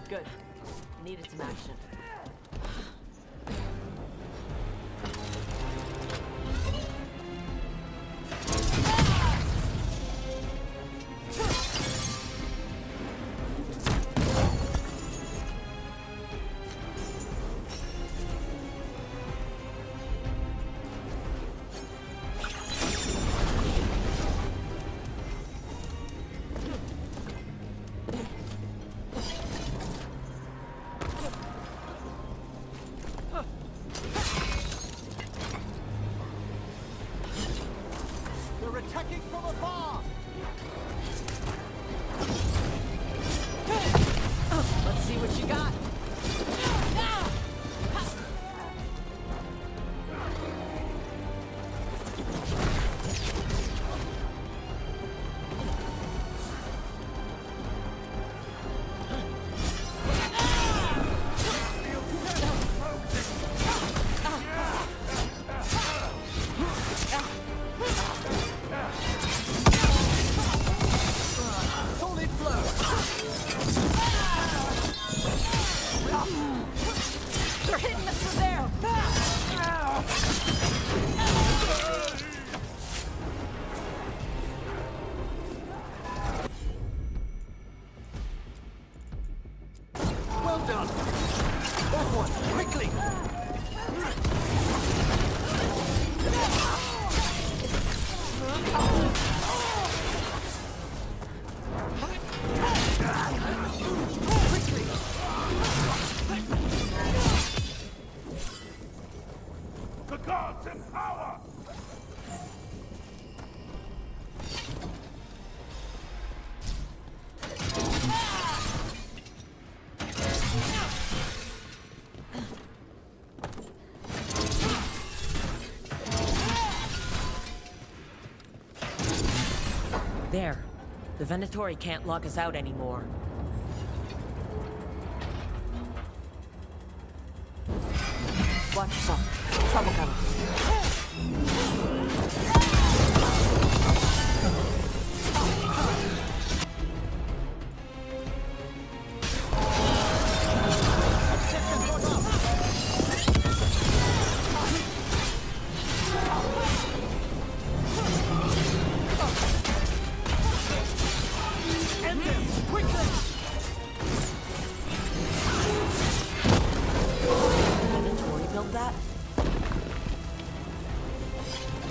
[SPEAKER 1] Good. Needed some action.
[SPEAKER 10] done! That one, quickly!
[SPEAKER 7] The gods in power!
[SPEAKER 1] There. The Venatori can't lock us out anymore. Watch yourself. Trouble coming.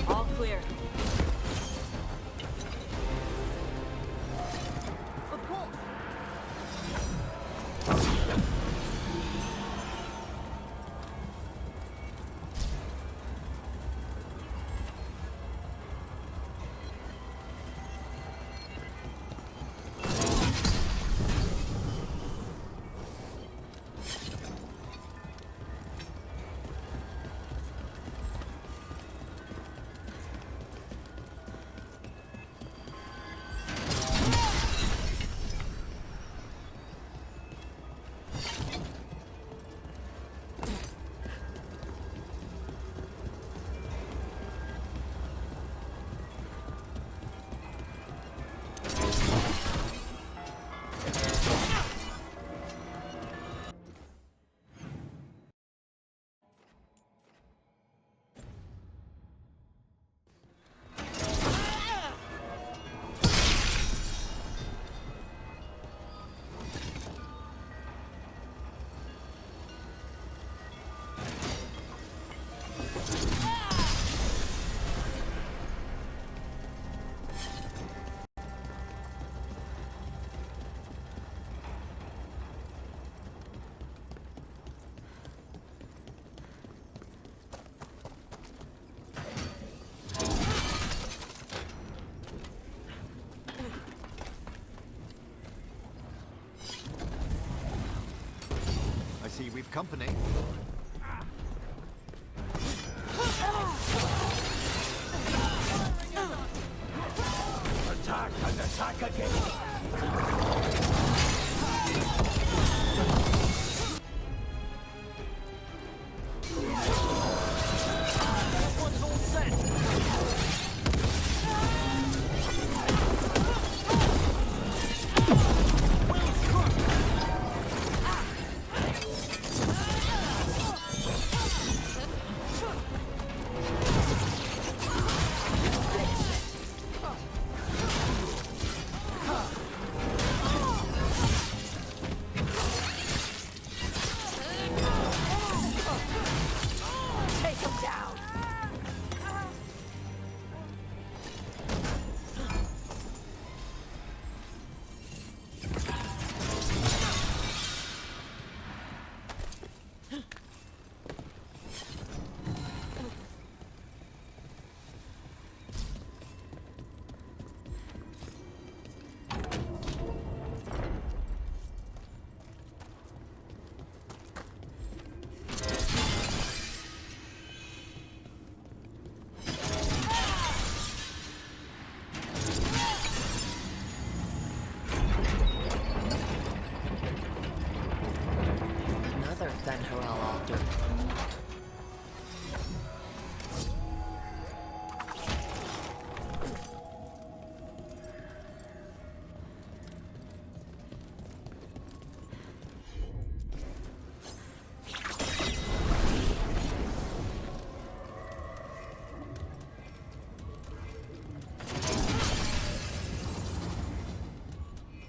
[SPEAKER 1] All clear. Of course.
[SPEAKER 21] See, we've company.
[SPEAKER 10] Attack and attack again! One's all set!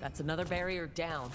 [SPEAKER 1] That's another barrier down.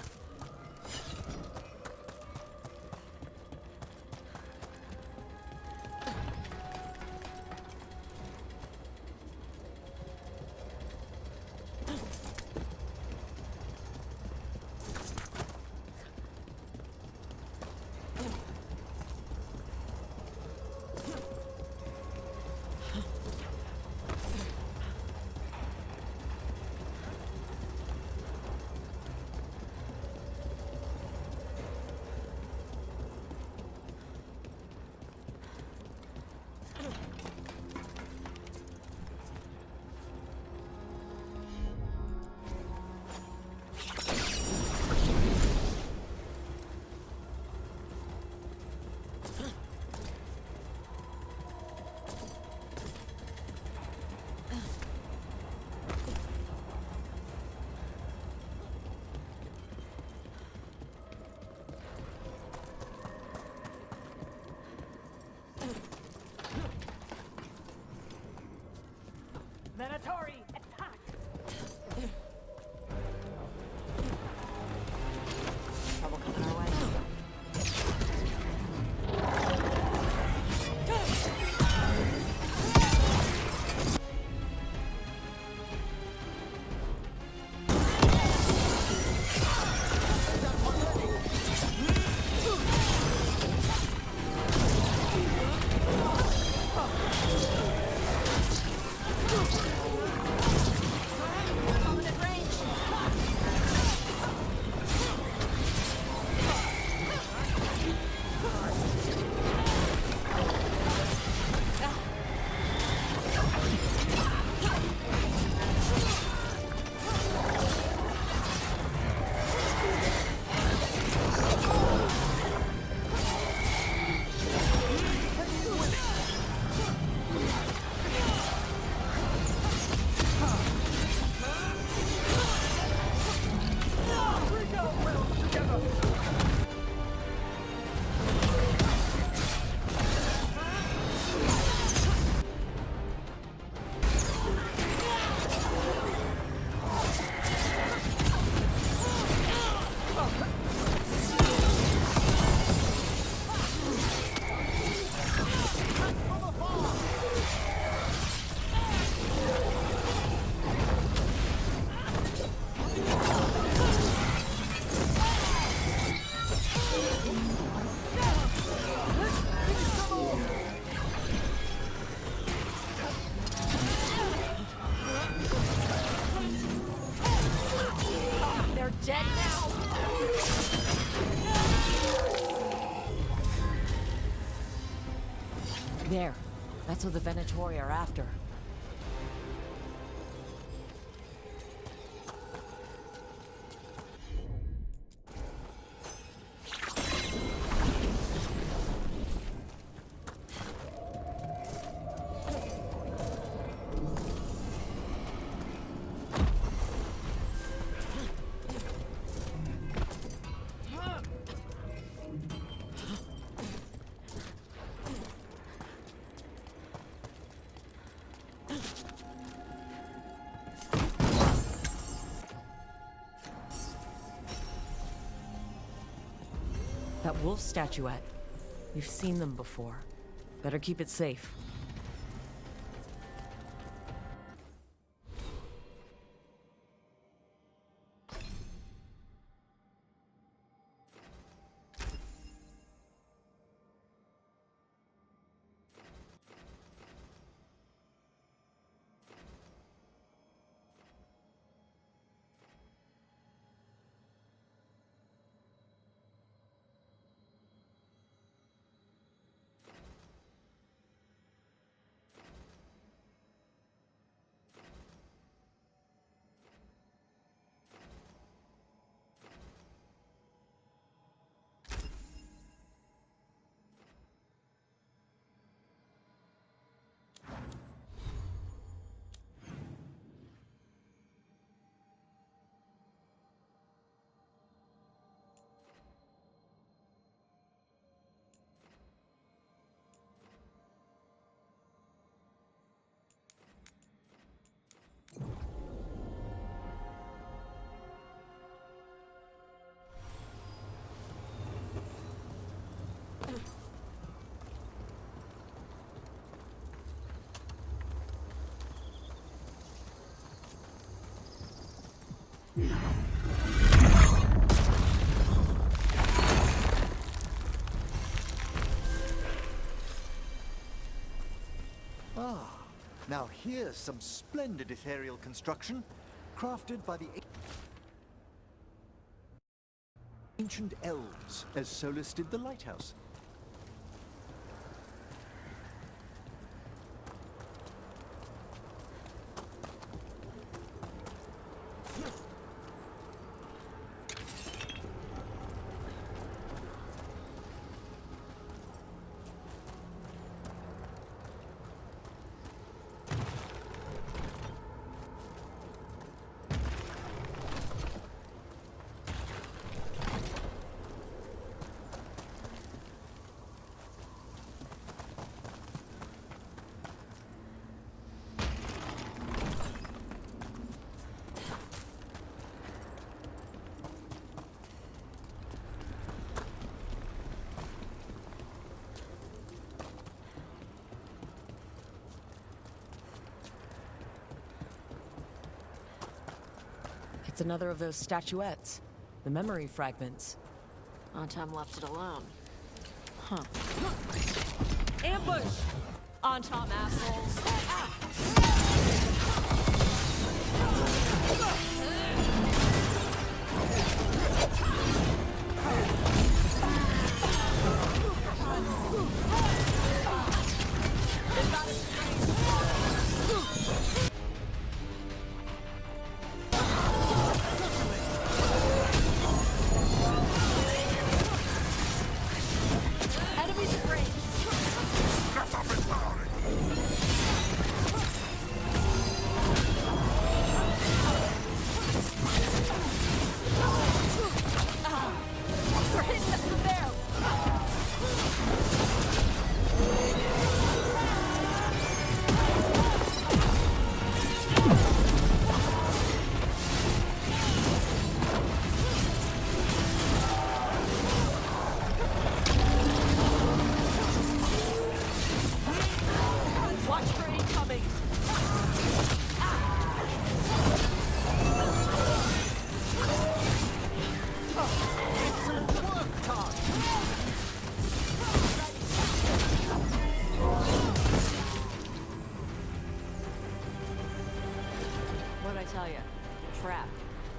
[SPEAKER 1] There. That's what the Venatori are after. That wolf statuette. We've seen them before. Better keep it safe.
[SPEAKER 21] Ah, now here's some splendid ethereal construction, crafted by the ancient elves, as Solus did the lighthouse.
[SPEAKER 1] It's another of those statuettes. The memory fragments.
[SPEAKER 13] Antom left it alone. Huh.
[SPEAKER 16] Ambush! Antom assholes!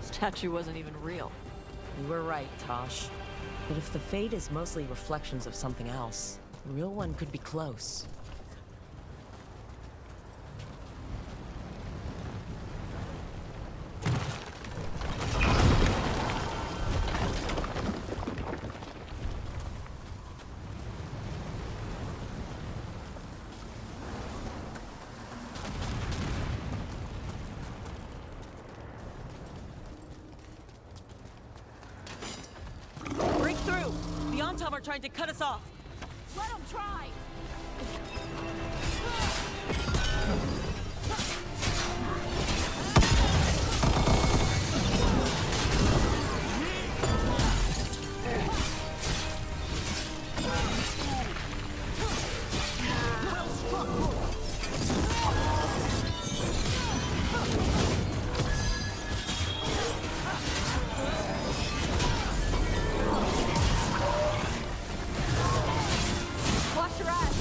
[SPEAKER 13] Statue wasn't even real.
[SPEAKER 1] You were right, Tosh. But if the fate is mostly reflections of something else, the real one could be close. Antom are trying to cut us off.
[SPEAKER 16] Let them try! Watch your eyes!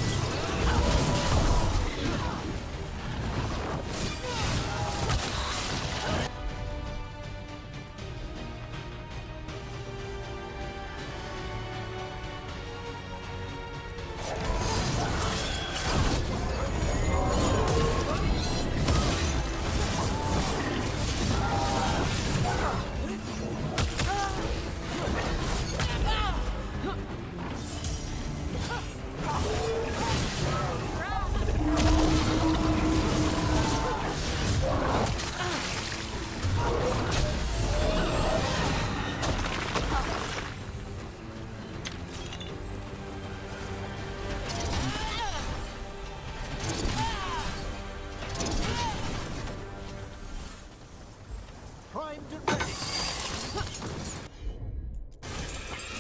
[SPEAKER 10] Primed and ready.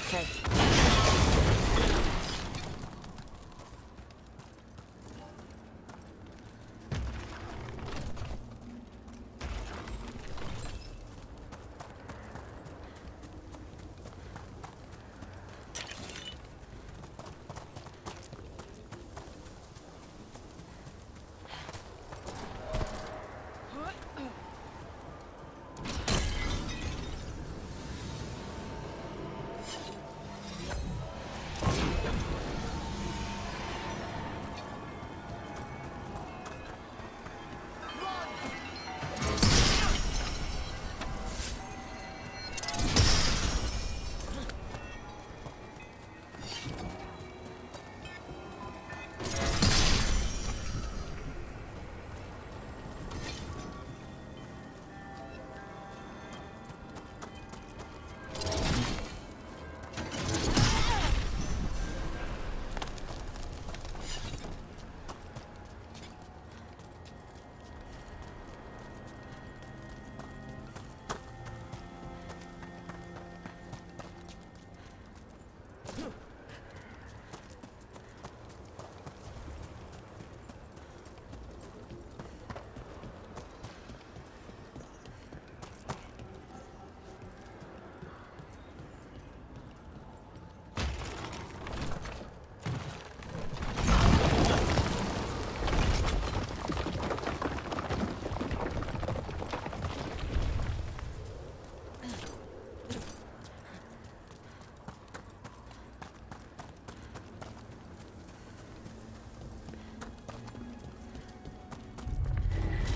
[SPEAKER 1] Okay.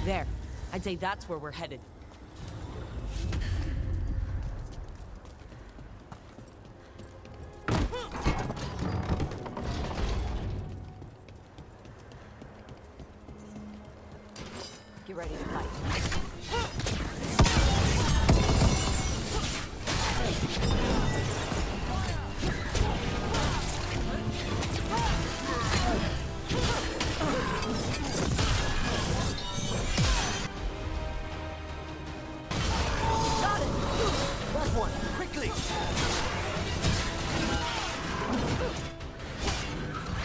[SPEAKER 1] There. I'd say that's where we're headed.
[SPEAKER 13] Get ready to fight.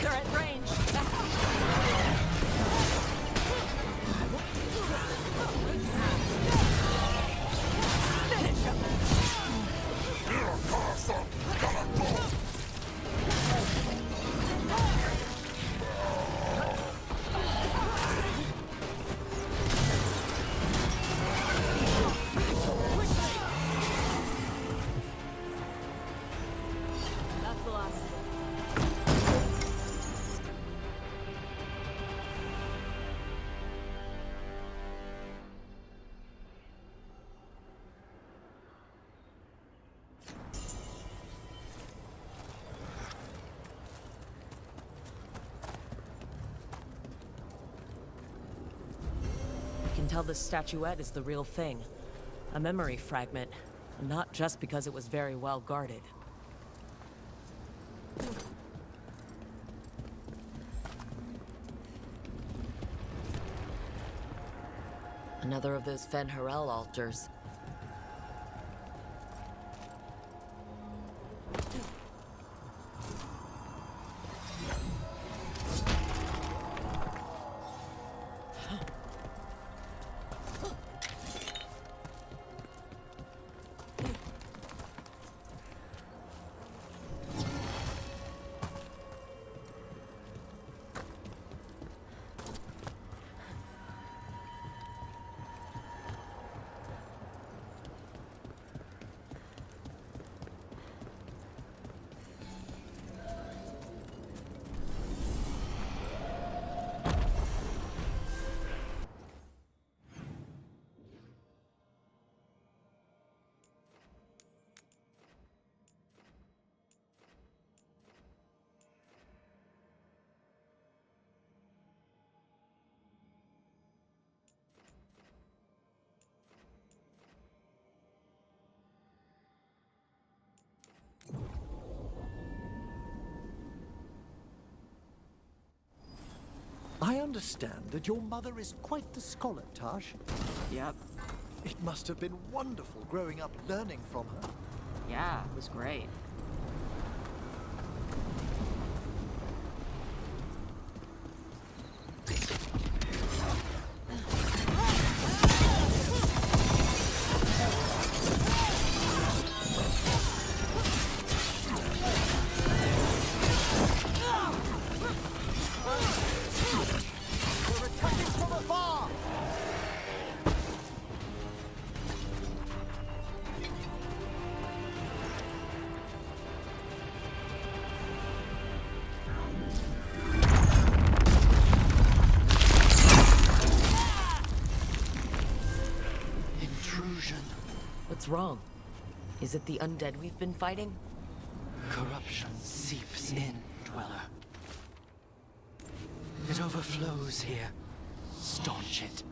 [SPEAKER 1] They're at range. That's the last of it. You can tell this statuette is the real thing. A memory fragment. And not just because it was very well guarded.
[SPEAKER 12] Another of those Fen Harel altars.
[SPEAKER 21] I understand that your mother is quite the scholar, Taj.
[SPEAKER 13] Yep.
[SPEAKER 21] It must have been wonderful growing up learning from her.
[SPEAKER 13] Yeah, it was great.
[SPEAKER 12] What's wrong? Is it the undead we've been fighting?
[SPEAKER 5] Corruption seeps in, Dweller. It overflows here. Staunch it.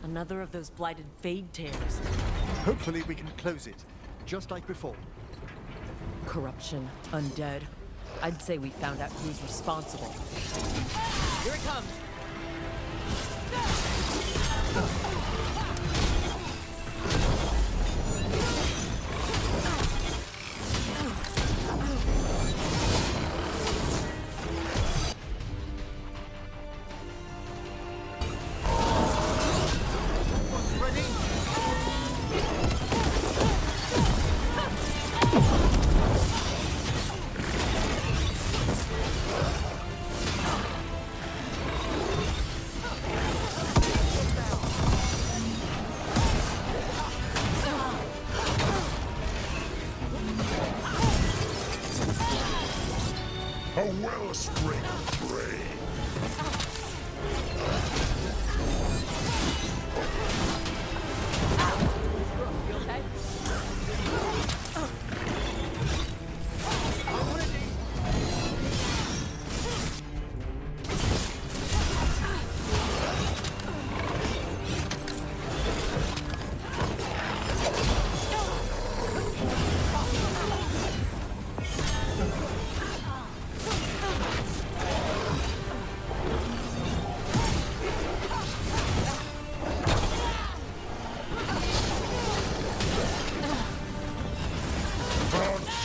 [SPEAKER 12] Another of those blighted Fade tears.
[SPEAKER 21] Hopefully we can close it, just like before.
[SPEAKER 12] Corruption, undead. I'd say we found out who's responsible. Here it comes!
[SPEAKER 7] A wellspring of brain.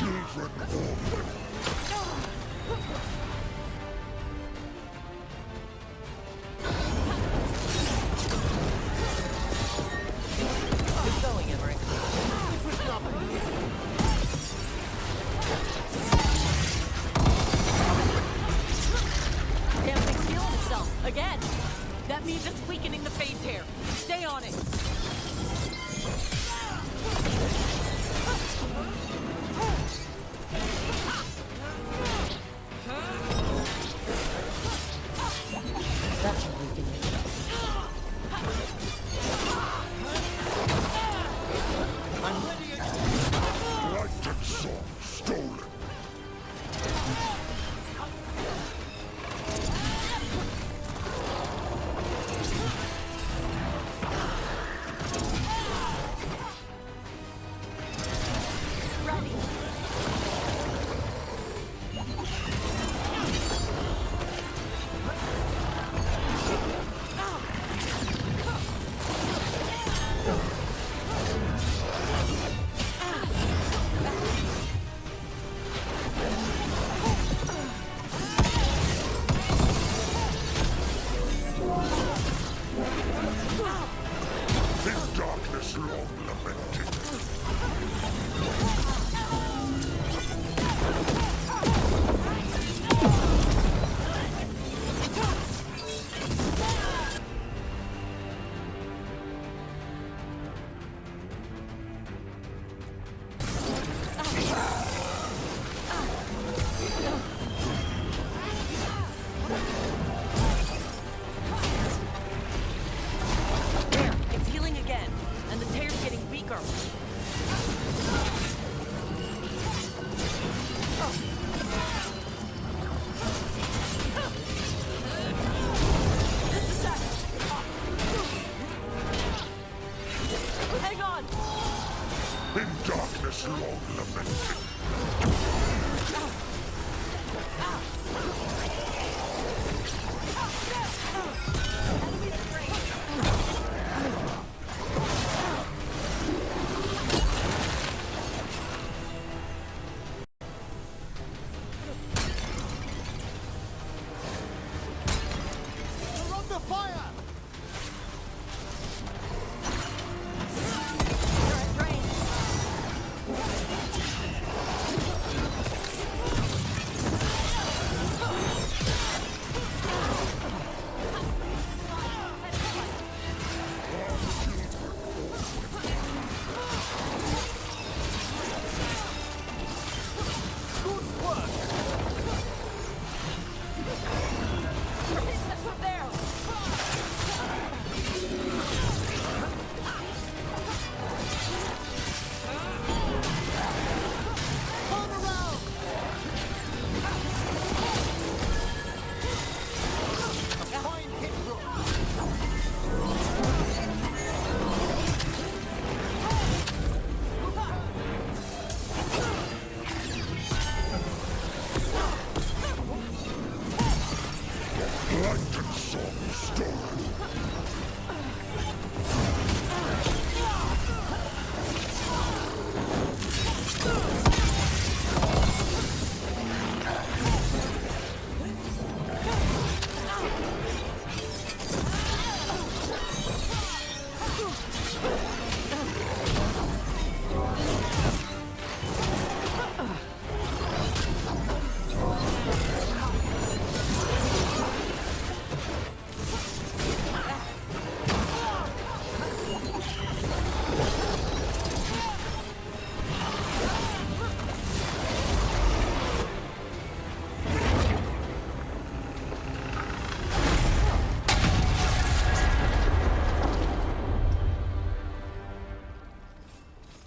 [SPEAKER 7] children orphan.
[SPEAKER 12] Keep going, Emmerich. This was nothing. Damn thing's healing itself again. That means it's weakening the Fade Tear. Stay on it. That should weaken it. I'm ready again.
[SPEAKER 7] Light and song stolen. In darkness long lamented.
[SPEAKER 12] There, it's healing again, and the tear's getting weaker. Just a sec. Hang on.
[SPEAKER 7] In darkness long lamented.
[SPEAKER 10] They're under fire!
[SPEAKER 12] You're at range.
[SPEAKER 10] Good work!
[SPEAKER 12] That's from there.
[SPEAKER 10] Turn around! A fine hit, Rook.
[SPEAKER 7] Light and song stolen.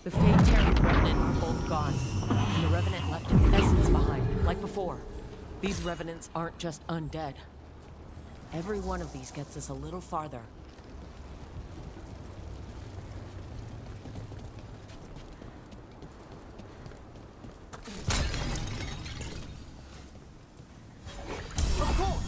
[SPEAKER 12] The Fade Tear and the Revenant are both gone, and the Revenant left its essence behind, like before. These Revenants aren't just undead. Every one of these gets us a little farther.
[SPEAKER 10] Of course!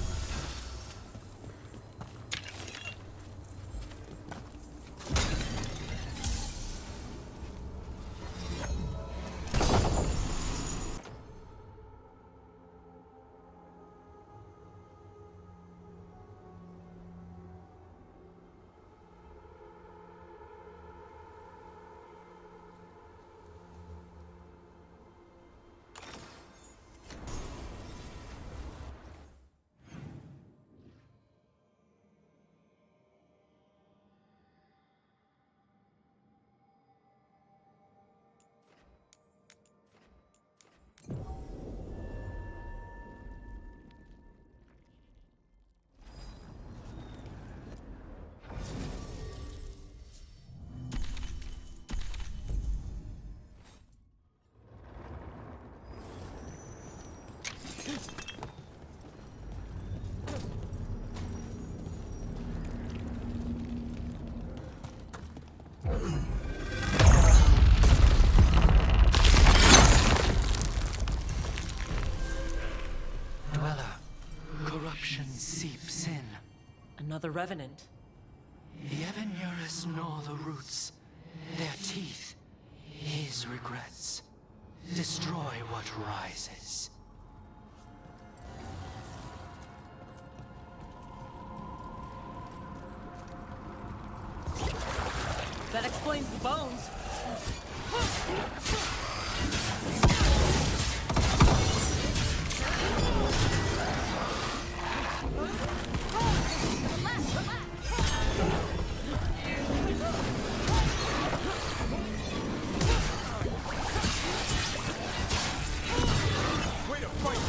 [SPEAKER 5] seeps in.
[SPEAKER 1] Another revenant.
[SPEAKER 5] The Evanurus gnaw the roots. Their teeth, his regrets. Destroy what rises.
[SPEAKER 1] That explains the bones.
[SPEAKER 10] Way to fight,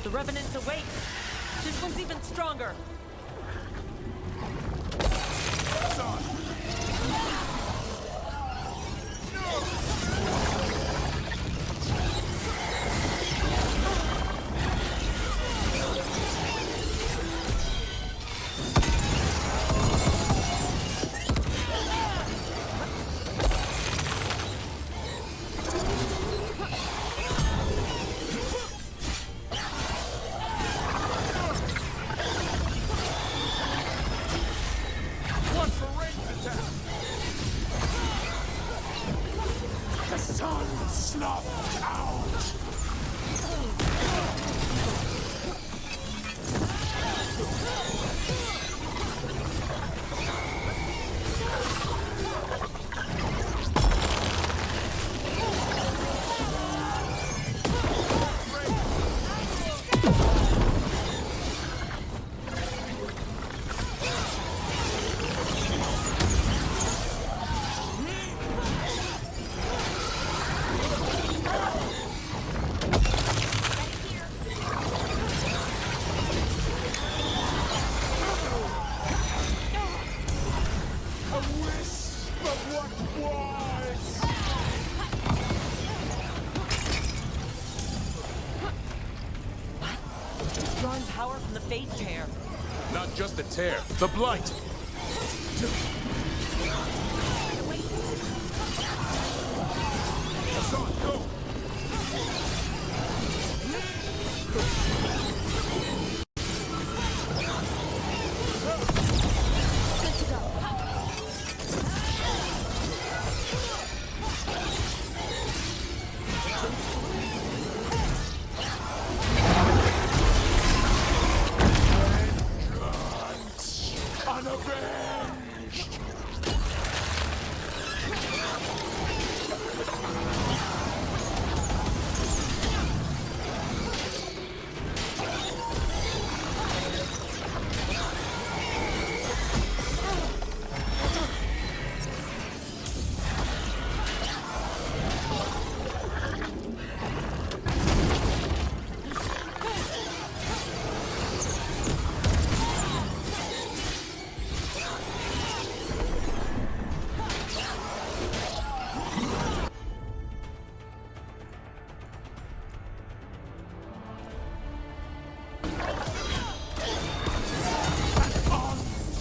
[SPEAKER 1] The revenants awake. This one's even stronger.
[SPEAKER 7] The sun snuffed out!
[SPEAKER 1] It's drawing power from the Fade Tear.
[SPEAKER 17] Not just the tear, the blight!
[SPEAKER 7] Hassan, go! Unavenged!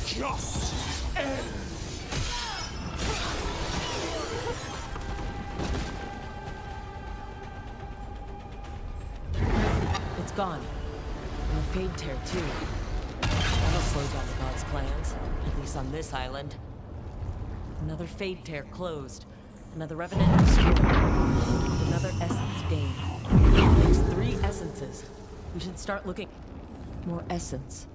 [SPEAKER 7] Just end!
[SPEAKER 1] It's gone. And the Fade Tear, too. That'll slow down the gods' plans, at least on this island. Another Fade Tear closed. Another Revenant destroyed. And another essence gained. That makes 3 essences. We should start looking... more essence.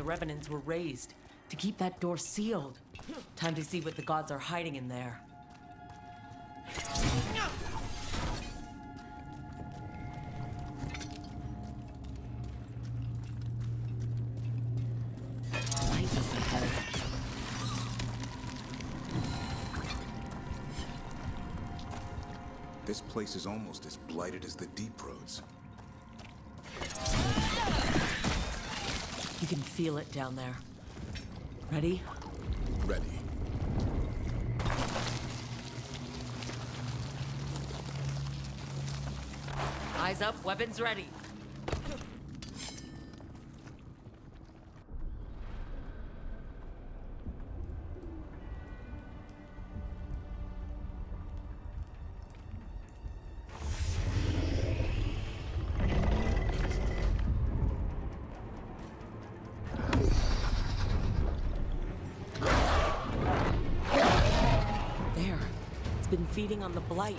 [SPEAKER 1] the revenants were raised, to keep that door sealed. Time to see what the gods are hiding in there. Light up ahead.
[SPEAKER 17] This place is almost as blighted as the deep roads.
[SPEAKER 1] You can feel it down there. Ready?
[SPEAKER 17] Ready.
[SPEAKER 1] Eyes up, weapons ready. There. It's been feeding on the blight.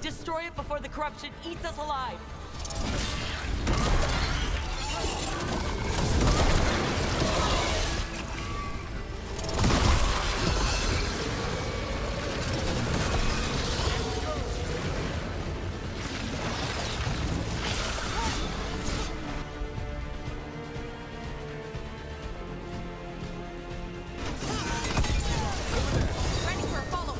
[SPEAKER 1] Destroy it before the corruption eats us alive!
[SPEAKER 16] Ready for a follow-up.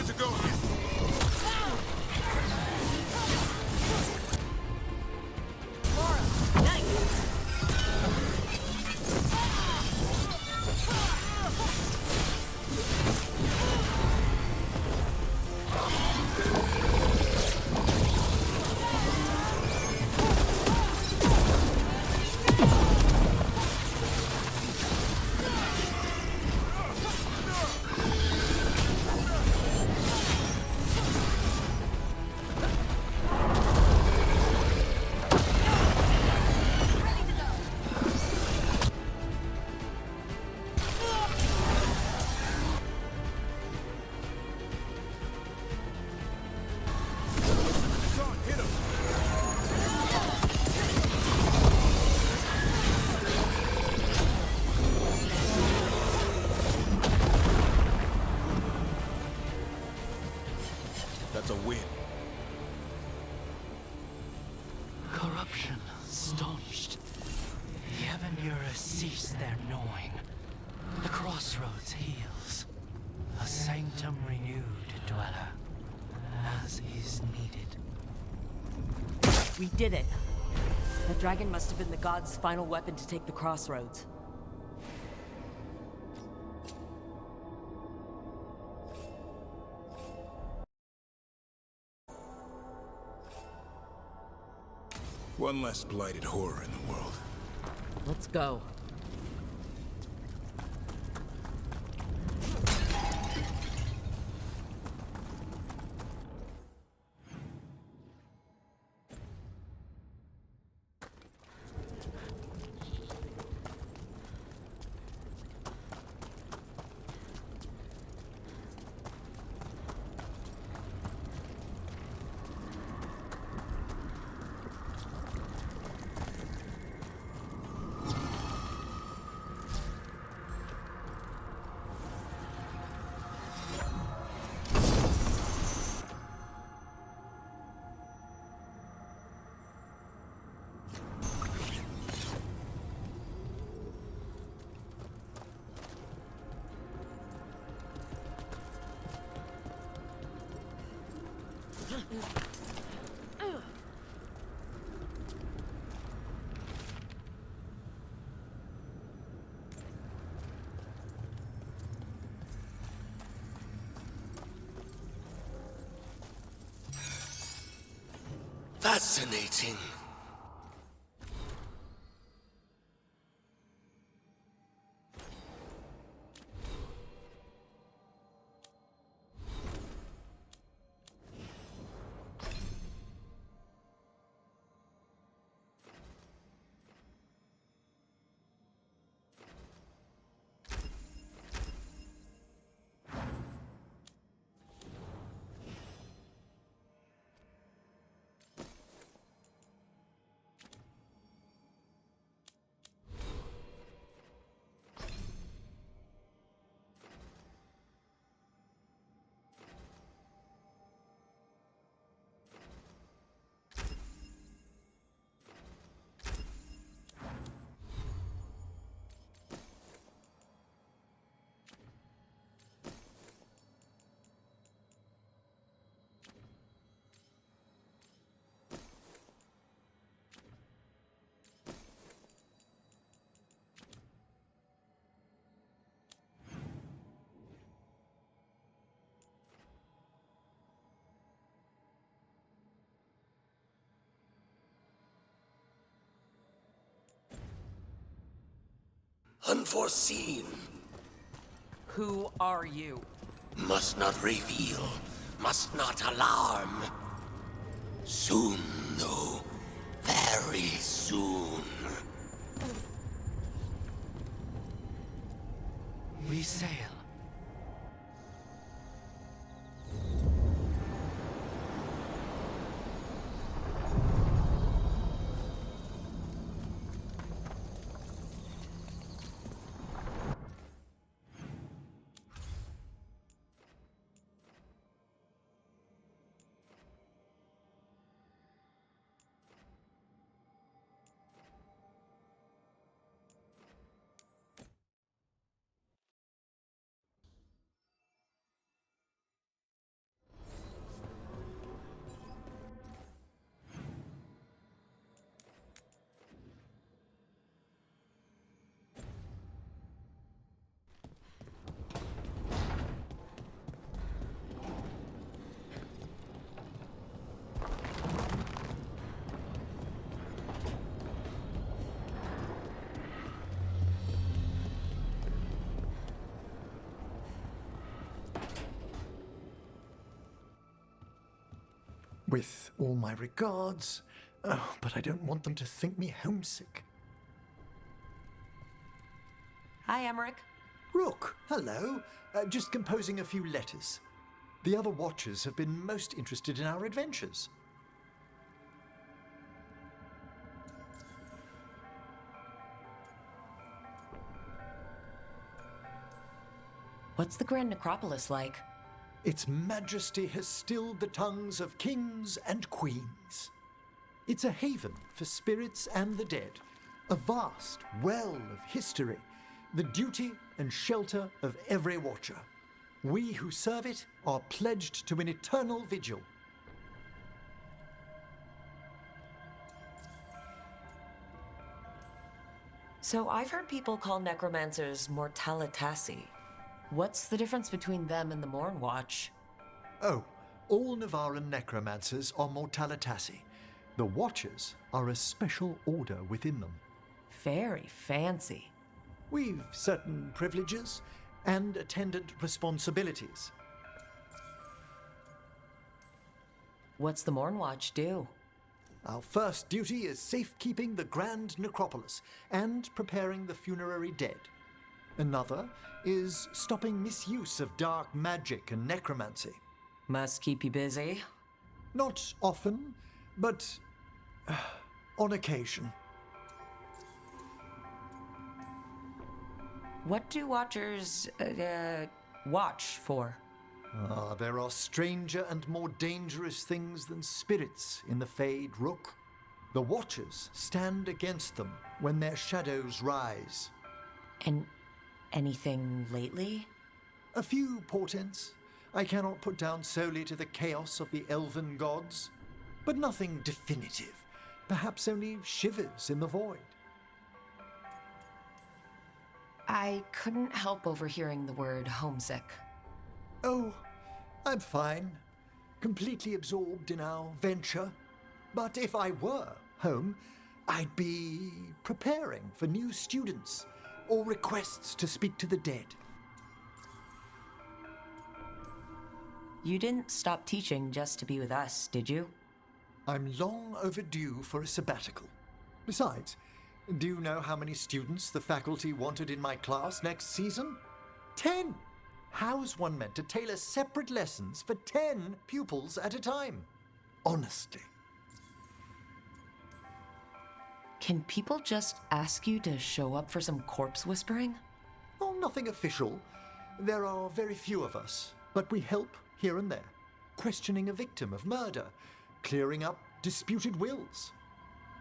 [SPEAKER 17] good to go. That's a win.
[SPEAKER 5] Corruption staunched. The Avenurers cease their gnawing. The crossroads heals. A sanctum renewed, dweller, as is needed.
[SPEAKER 12] We did it. The dragon must have been the god's final weapon to take the crossroads.
[SPEAKER 17] One less blighted horror in the world.
[SPEAKER 12] Let's go.
[SPEAKER 5] Fascinating. Unforeseen.
[SPEAKER 12] Who are you?
[SPEAKER 5] Must not reveal. Must not alarm. Soon, though. Very soon. We sail.
[SPEAKER 21] With all my regards. Oh, but I don't want them to think me homesick.
[SPEAKER 1] Hi, Emmerich.
[SPEAKER 21] Rook, hello. Just composing a few letters. The other Watchers have been most interested in our adventures.
[SPEAKER 1] What's the Grand Necropolis like?
[SPEAKER 21] Its majesty has stilled the tongues of kings and queens. It's a haven for spirits and the dead, a vast well of history, the duty and shelter of every Watcher. We who serve it are pledged to an eternal vigil.
[SPEAKER 1] So I've heard people call necromancers mortalitasi. What's the difference between them and the Morn Watch?
[SPEAKER 21] Oh, all Navaran necromancers are mortalitasi. The Watchers are a special order within them.
[SPEAKER 1] Very fancy.
[SPEAKER 21] We've certain privileges and attendant responsibilities.
[SPEAKER 1] What's the Morn Watch do?
[SPEAKER 21] Our first duty is safekeeping the Grand Necropolis and preparing the funerary dead. Another is stopping misuse of dark magic and necromancy.
[SPEAKER 1] Must keep you busy.
[SPEAKER 21] Not often, but on occasion.
[SPEAKER 1] What do Watchers, watch for?
[SPEAKER 21] There are stranger and more dangerous things than spirits in the Fade, Rook. The Watchers stand against them when their shadows rise.
[SPEAKER 1] And anything lately?
[SPEAKER 21] A few portents I cannot put down solely to the chaos of the elven gods, but nothing definitive. Perhaps only shivers in the void.
[SPEAKER 1] I couldn't help overhearing the word homesick.
[SPEAKER 21] Oh, I'm fine. Completely absorbed in our venture. But if I were home, I'd be preparing for new students or requests to speak to the dead.
[SPEAKER 1] You didn't stop teaching just to be with us, did you?
[SPEAKER 21] I'm long overdue for a sabbatical. Besides, do you know how many students the faculty wanted in my class next season? 10! How's one meant to tailor separate lessons for 10 pupils at a time? Honestly.
[SPEAKER 1] Can people just ask you to show up for some corpse whispering?
[SPEAKER 21] Oh, nothing official. There are very few of us, but we help here and there. Questioning a victim of murder, clearing up disputed wills,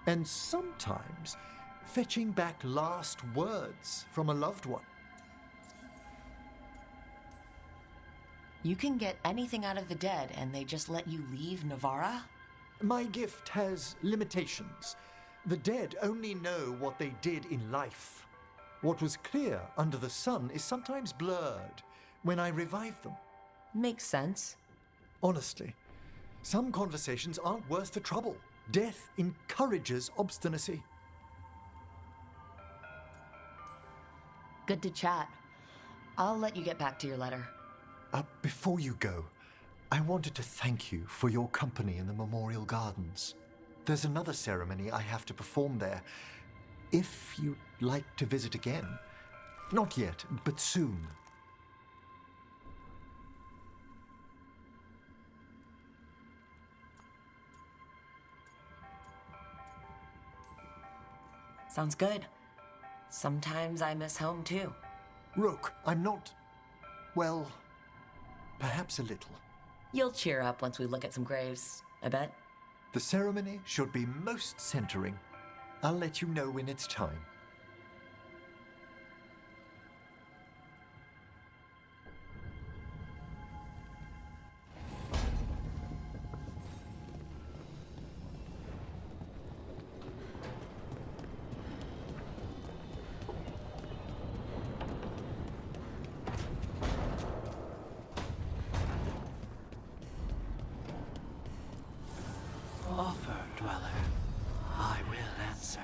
[SPEAKER 21] and sometimes fetching back last words from a loved one.
[SPEAKER 1] You can get anything out of the dead and they just let you leave Navarra?
[SPEAKER 21] My gift has limitations. The dead only know what they did in life. What was clear under the sun is sometimes blurred when I revive them.
[SPEAKER 1] Makes sense.
[SPEAKER 21] Honestly, some conversations aren't worth the trouble. Death encourages obstinacy.
[SPEAKER 1] Good to chat. I'll let you get back to your letter.
[SPEAKER 21] Before you go, I wanted to thank you for your company in the Memorial Gardens. There's another ceremony I have to perform there. If you'd like to visit again. Not yet, but soon.
[SPEAKER 1] Sounds good. Sometimes I miss home too.
[SPEAKER 21] Rook, I'm not... well, perhaps a little.
[SPEAKER 1] You'll cheer up once we look at some graves, I bet.
[SPEAKER 21] The ceremony should be most centering. I'll let you know when it's time.
[SPEAKER 5] Offer, Dweller. I will answer.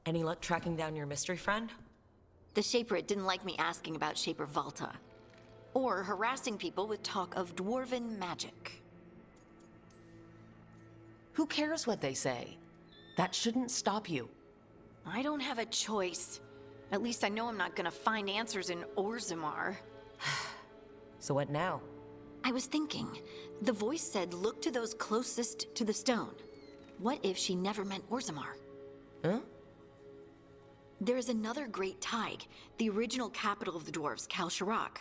[SPEAKER 1] Any luck tracking down your mystery friend?
[SPEAKER 13] The Shaper didn't like me asking about Shaper Volta. Or harassing people with talk of dwarven magic.
[SPEAKER 1] Who cares what they say? That shouldn't stop you.
[SPEAKER 13] I don't have a choice. At least I know I'm not gonna find answers in Orzammar.
[SPEAKER 1] So what now?
[SPEAKER 13] I was thinking, the voice said look to those closest to the stone. What if she never meant Orzammar?
[SPEAKER 1] Huh?
[SPEAKER 13] There is another great Tig, the original capital of the dwarves, Kalsharak.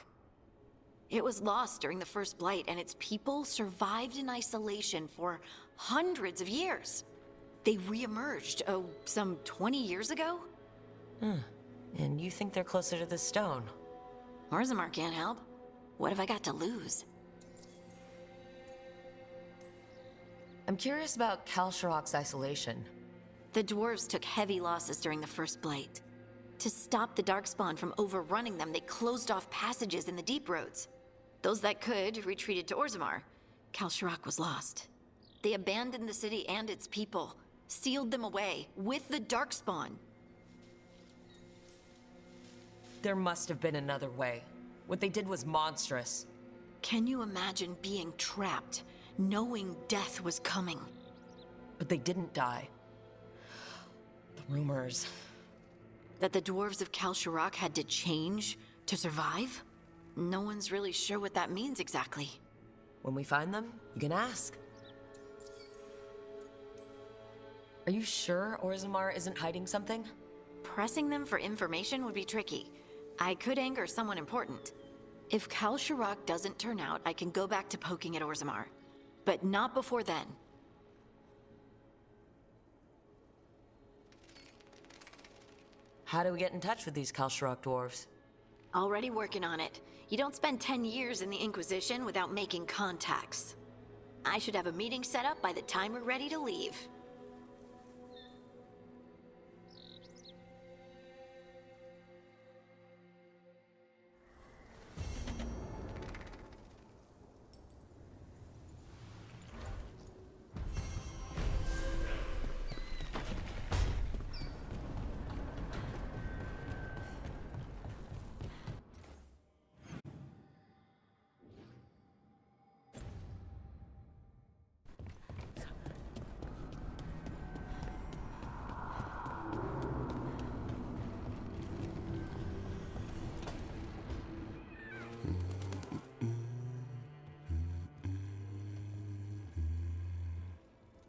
[SPEAKER 13] It was lost during the First Blight, and its people survived in isolation for hundreds of years. They re-emerged, some 20 years ago?
[SPEAKER 1] And you think they're closer to the stone?
[SPEAKER 13] Orzammar can't help. What have I got to lose?
[SPEAKER 1] I'm curious about Kalsharak's isolation.
[SPEAKER 13] The dwarves took heavy losses during the First Blight. To stop the Darkspawn from overrunning them, they closed off passages in the deep roads. Those that could retreated to Orzammar. Kalsharak was lost. They abandoned the city and its people, sealed them away with the Darkspawn.
[SPEAKER 1] There must have been another way. What they did was monstrous.
[SPEAKER 13] Can you imagine being trapped, knowing death was coming?
[SPEAKER 1] But they didn't die. The rumors.
[SPEAKER 13] That the dwarves of Kalsharak had to change to survive? No one's really sure what that means exactly.
[SPEAKER 1] When we find them, you can ask. Are you sure Orzammar isn't hiding something?
[SPEAKER 13] Pressing them for information would be tricky. I could anger someone important. If Kalsharak doesn't turn out, I can go back to poking at Orzammar. But not before then.
[SPEAKER 1] How do we get in touch with these Kalsharak dwarves?
[SPEAKER 13] Already working on it. You don't spend 10 years in the Inquisition without making contacts. I should have a meeting set up by the time we're ready to leave.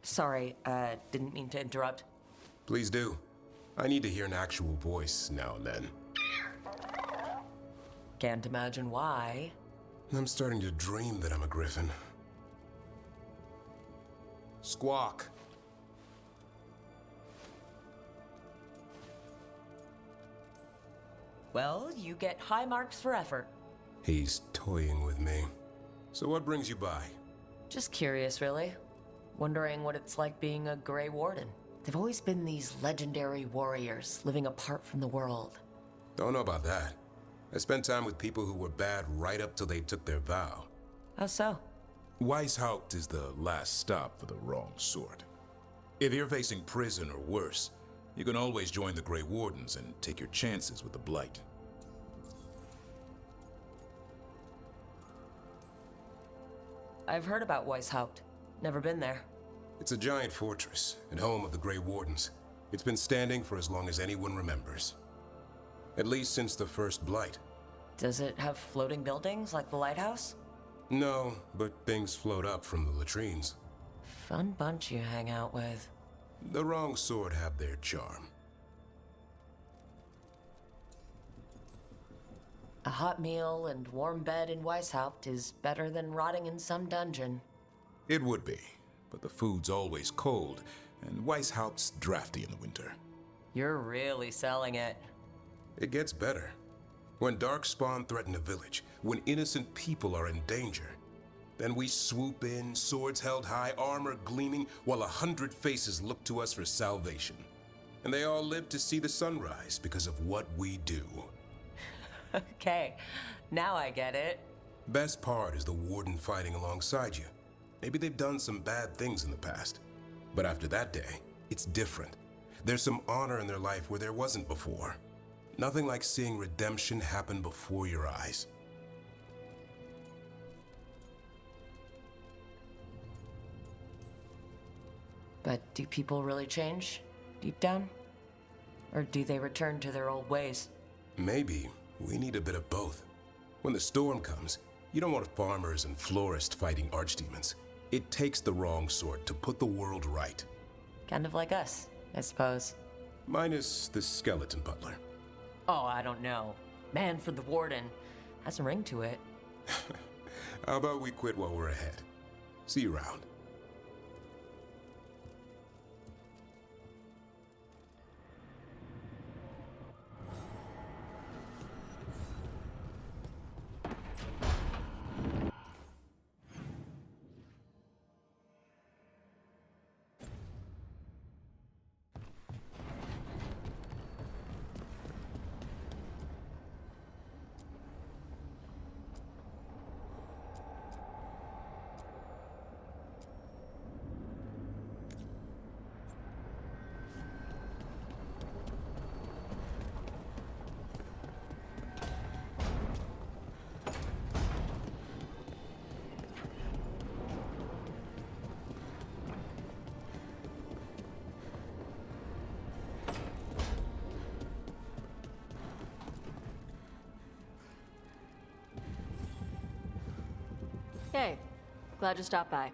[SPEAKER 1] Sorry, didn't mean to interrupt.
[SPEAKER 9] Please do. I need to hear an actual voice now and then.
[SPEAKER 1] Can't imagine why.
[SPEAKER 9] I'm starting to dream that I'm a griffin. Squawk.
[SPEAKER 1] Well, you get high marks for effort.
[SPEAKER 9] He's toying with me. So what brings you by?
[SPEAKER 1] Just curious, really. Wondering what it's like being a Grey Warden. They've always been these legendary warriors, living apart from the world.
[SPEAKER 9] Don't know about that. I spent time with people who were bad right up till they took their vow.
[SPEAKER 1] How so?
[SPEAKER 17] Weishaupt is the last stop for the wrong sort. If you're facing prison or worse, you can always join the Grey Wardens and take your chances with the Blight.
[SPEAKER 1] I've heard about Weishaupt. Never been there.
[SPEAKER 9] It's a giant fortress and home of the Grey Wardens. It's been standing for as long as anyone remembers. At least since the First Blight.
[SPEAKER 1] Does it have floating buildings like the lighthouse?
[SPEAKER 9] No, but things float up from the latrines.
[SPEAKER 1] Fun bunch you hang out with.
[SPEAKER 9] The wrong sort have their charm.
[SPEAKER 1] A hot meal and warm bed in Weishaupt is better than rotting in some dungeon.
[SPEAKER 17] It would be, but the food's always cold, and Weishaupt's drafty in the winter.
[SPEAKER 1] You're really selling it.
[SPEAKER 9] It gets better. When Darkspawn threaten a village, when innocent people are in danger, then we swoop in, swords held high, armor gleaming, while 100 faces look to us for salvation. And they all live to see the sunrise because of what we do.
[SPEAKER 1] Okay, now I get it.
[SPEAKER 9] Best part is the Warden fighting alongside you. Maybe they've done some bad things in the past, but after that day, it's different. There's some honor in their life where there wasn't before. Nothing like seeing redemption happen before your eyes.
[SPEAKER 12] But do people really change, deep down? Or do they return to their old ways?
[SPEAKER 9] Maybe we need a bit of both. When the storm comes, you don't want farmers and florists fighting archdemons. It takes the wrong sort to put the world right.
[SPEAKER 12] Kind of like us, I suppose.
[SPEAKER 9] Minus the skeleton butler.
[SPEAKER 12] Oh, I don't know. Man for the warden. Has a ring to it.
[SPEAKER 9] How about we quit while we're ahead? See you around.
[SPEAKER 20] Hey, glad you stopped by.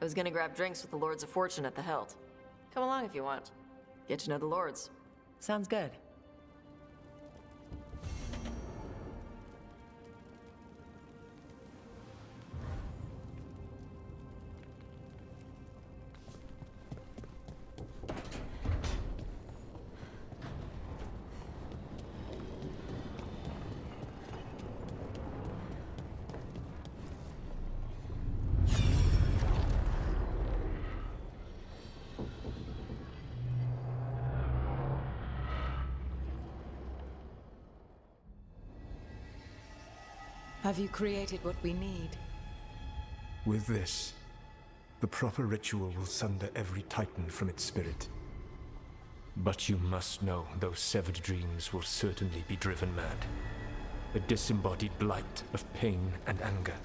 [SPEAKER 20] I was gonna grab drinks with the Lords of Fortune at the Hilt. Come along if you want. Get to know the Lords.
[SPEAKER 12] Sounds good.
[SPEAKER 22] Have you created what we need?
[SPEAKER 3] With this, the proper ritual will sunder every titan from its spirit. But you must know those severed dreams will certainly be driven mad. A disembodied blight of pain and anger.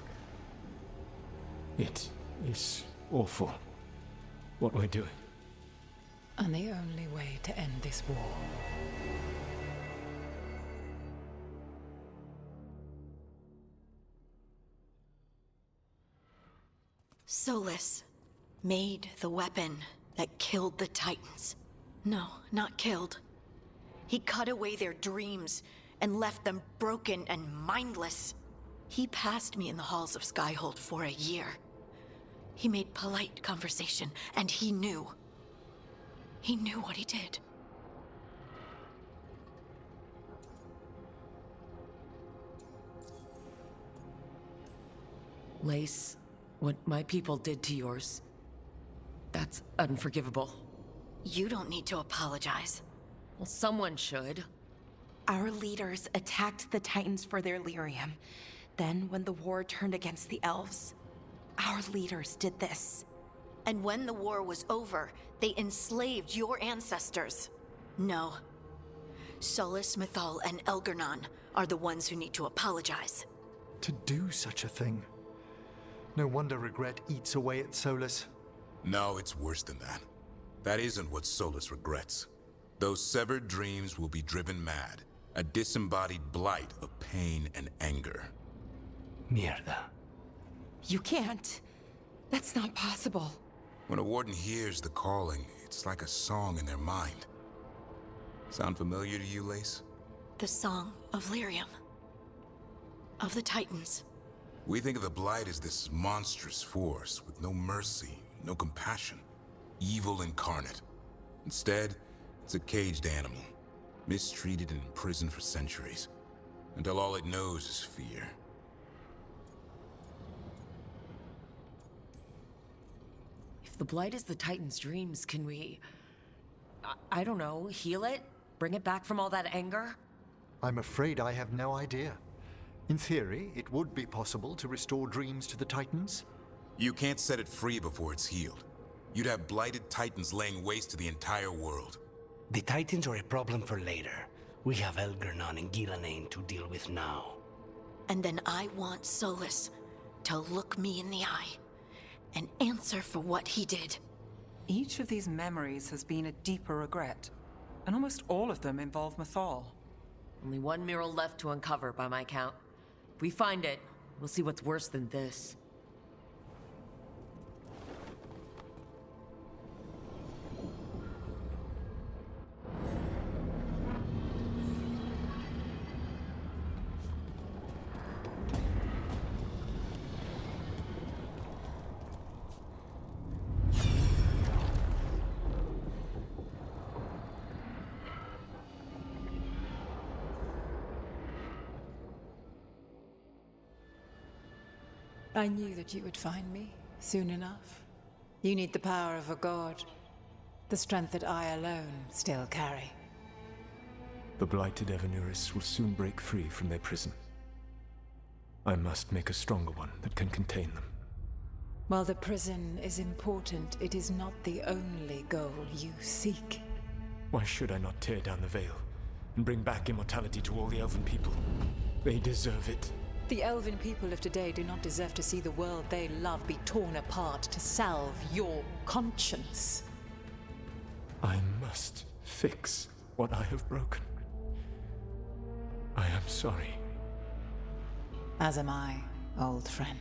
[SPEAKER 3] It is awful what we're doing.
[SPEAKER 22] And the only way to end this war.
[SPEAKER 13] Solus made the weapon that killed the Titans. No, not killed. He cut away their dreams and left them broken and mindless. He passed me in the halls of Skyhold for a year. He made polite conversation, and he knew. He knew what he did.
[SPEAKER 12] Lace, what my people did to yours, that's unforgivable.
[SPEAKER 13] You don't need to apologize.
[SPEAKER 12] Well, someone should.
[SPEAKER 11] Our leaders attacked the Titans for their lyrium. Then, when the war turned against the elves, our leaders did this.
[SPEAKER 13] And when the war was over, they enslaved your ancestors. No. Solus, Mythal, and Elgarnon are the ones who need to apologize.
[SPEAKER 21] To do such a thing. No wonder regret eats away at Solus.
[SPEAKER 9] No, it's worse than that. That isn't what Solus regrets. Those severed dreams will be driven mad. A disembodied blight of pain and anger.
[SPEAKER 3] Mierda.
[SPEAKER 11] You can't. That's not possible.
[SPEAKER 9] When a warden hears the calling, it's like a song in their mind. Sound familiar to you, Lace?
[SPEAKER 13] The song of Lyrium. Of the Titans.
[SPEAKER 9] We think of the Blight as this monstrous force with no mercy, no compassion. Evil incarnate. Instead, it's a caged animal. Mistreated and imprisoned for centuries. Until all it knows is fear.
[SPEAKER 12] If the Blight is the Titan's dreams, can we... I don't know, heal it? Bring it back from all that anger?
[SPEAKER 21] I'm afraid I have no idea. In theory, it would be possible to restore dreams to the Titans.
[SPEAKER 9] You can't set it free before it's healed. You'd have blighted Titans laying waste to the entire world.
[SPEAKER 5] The Titans are a problem for later. We have Elgernon and Gillenane to deal with now.
[SPEAKER 13] And then I want Solus to look me in the eye and answer for what he did.
[SPEAKER 6] Each of these memories has been a deeper regret, and almost all of them involve Mythal.
[SPEAKER 1] Only one mural left to uncover, by my count. If we find it, we'll see what's worse than this.
[SPEAKER 22] I knew that you would find me soon enough. You need the power of a god, the strength that I alone still carry.
[SPEAKER 3] The blighted Evanuris will soon break free from their prison. I must make a stronger one that can contain them.
[SPEAKER 22] While the prison is important, it is not the only goal you seek.
[SPEAKER 3] Why should I not tear down the veil and bring back immortality to all the Elven people? They deserve it.
[SPEAKER 22] The Elven people of today do not deserve to see the world they love be torn apart to salve your conscience.
[SPEAKER 3] I must fix what I have broken. I am sorry.
[SPEAKER 22] As am I, old friend.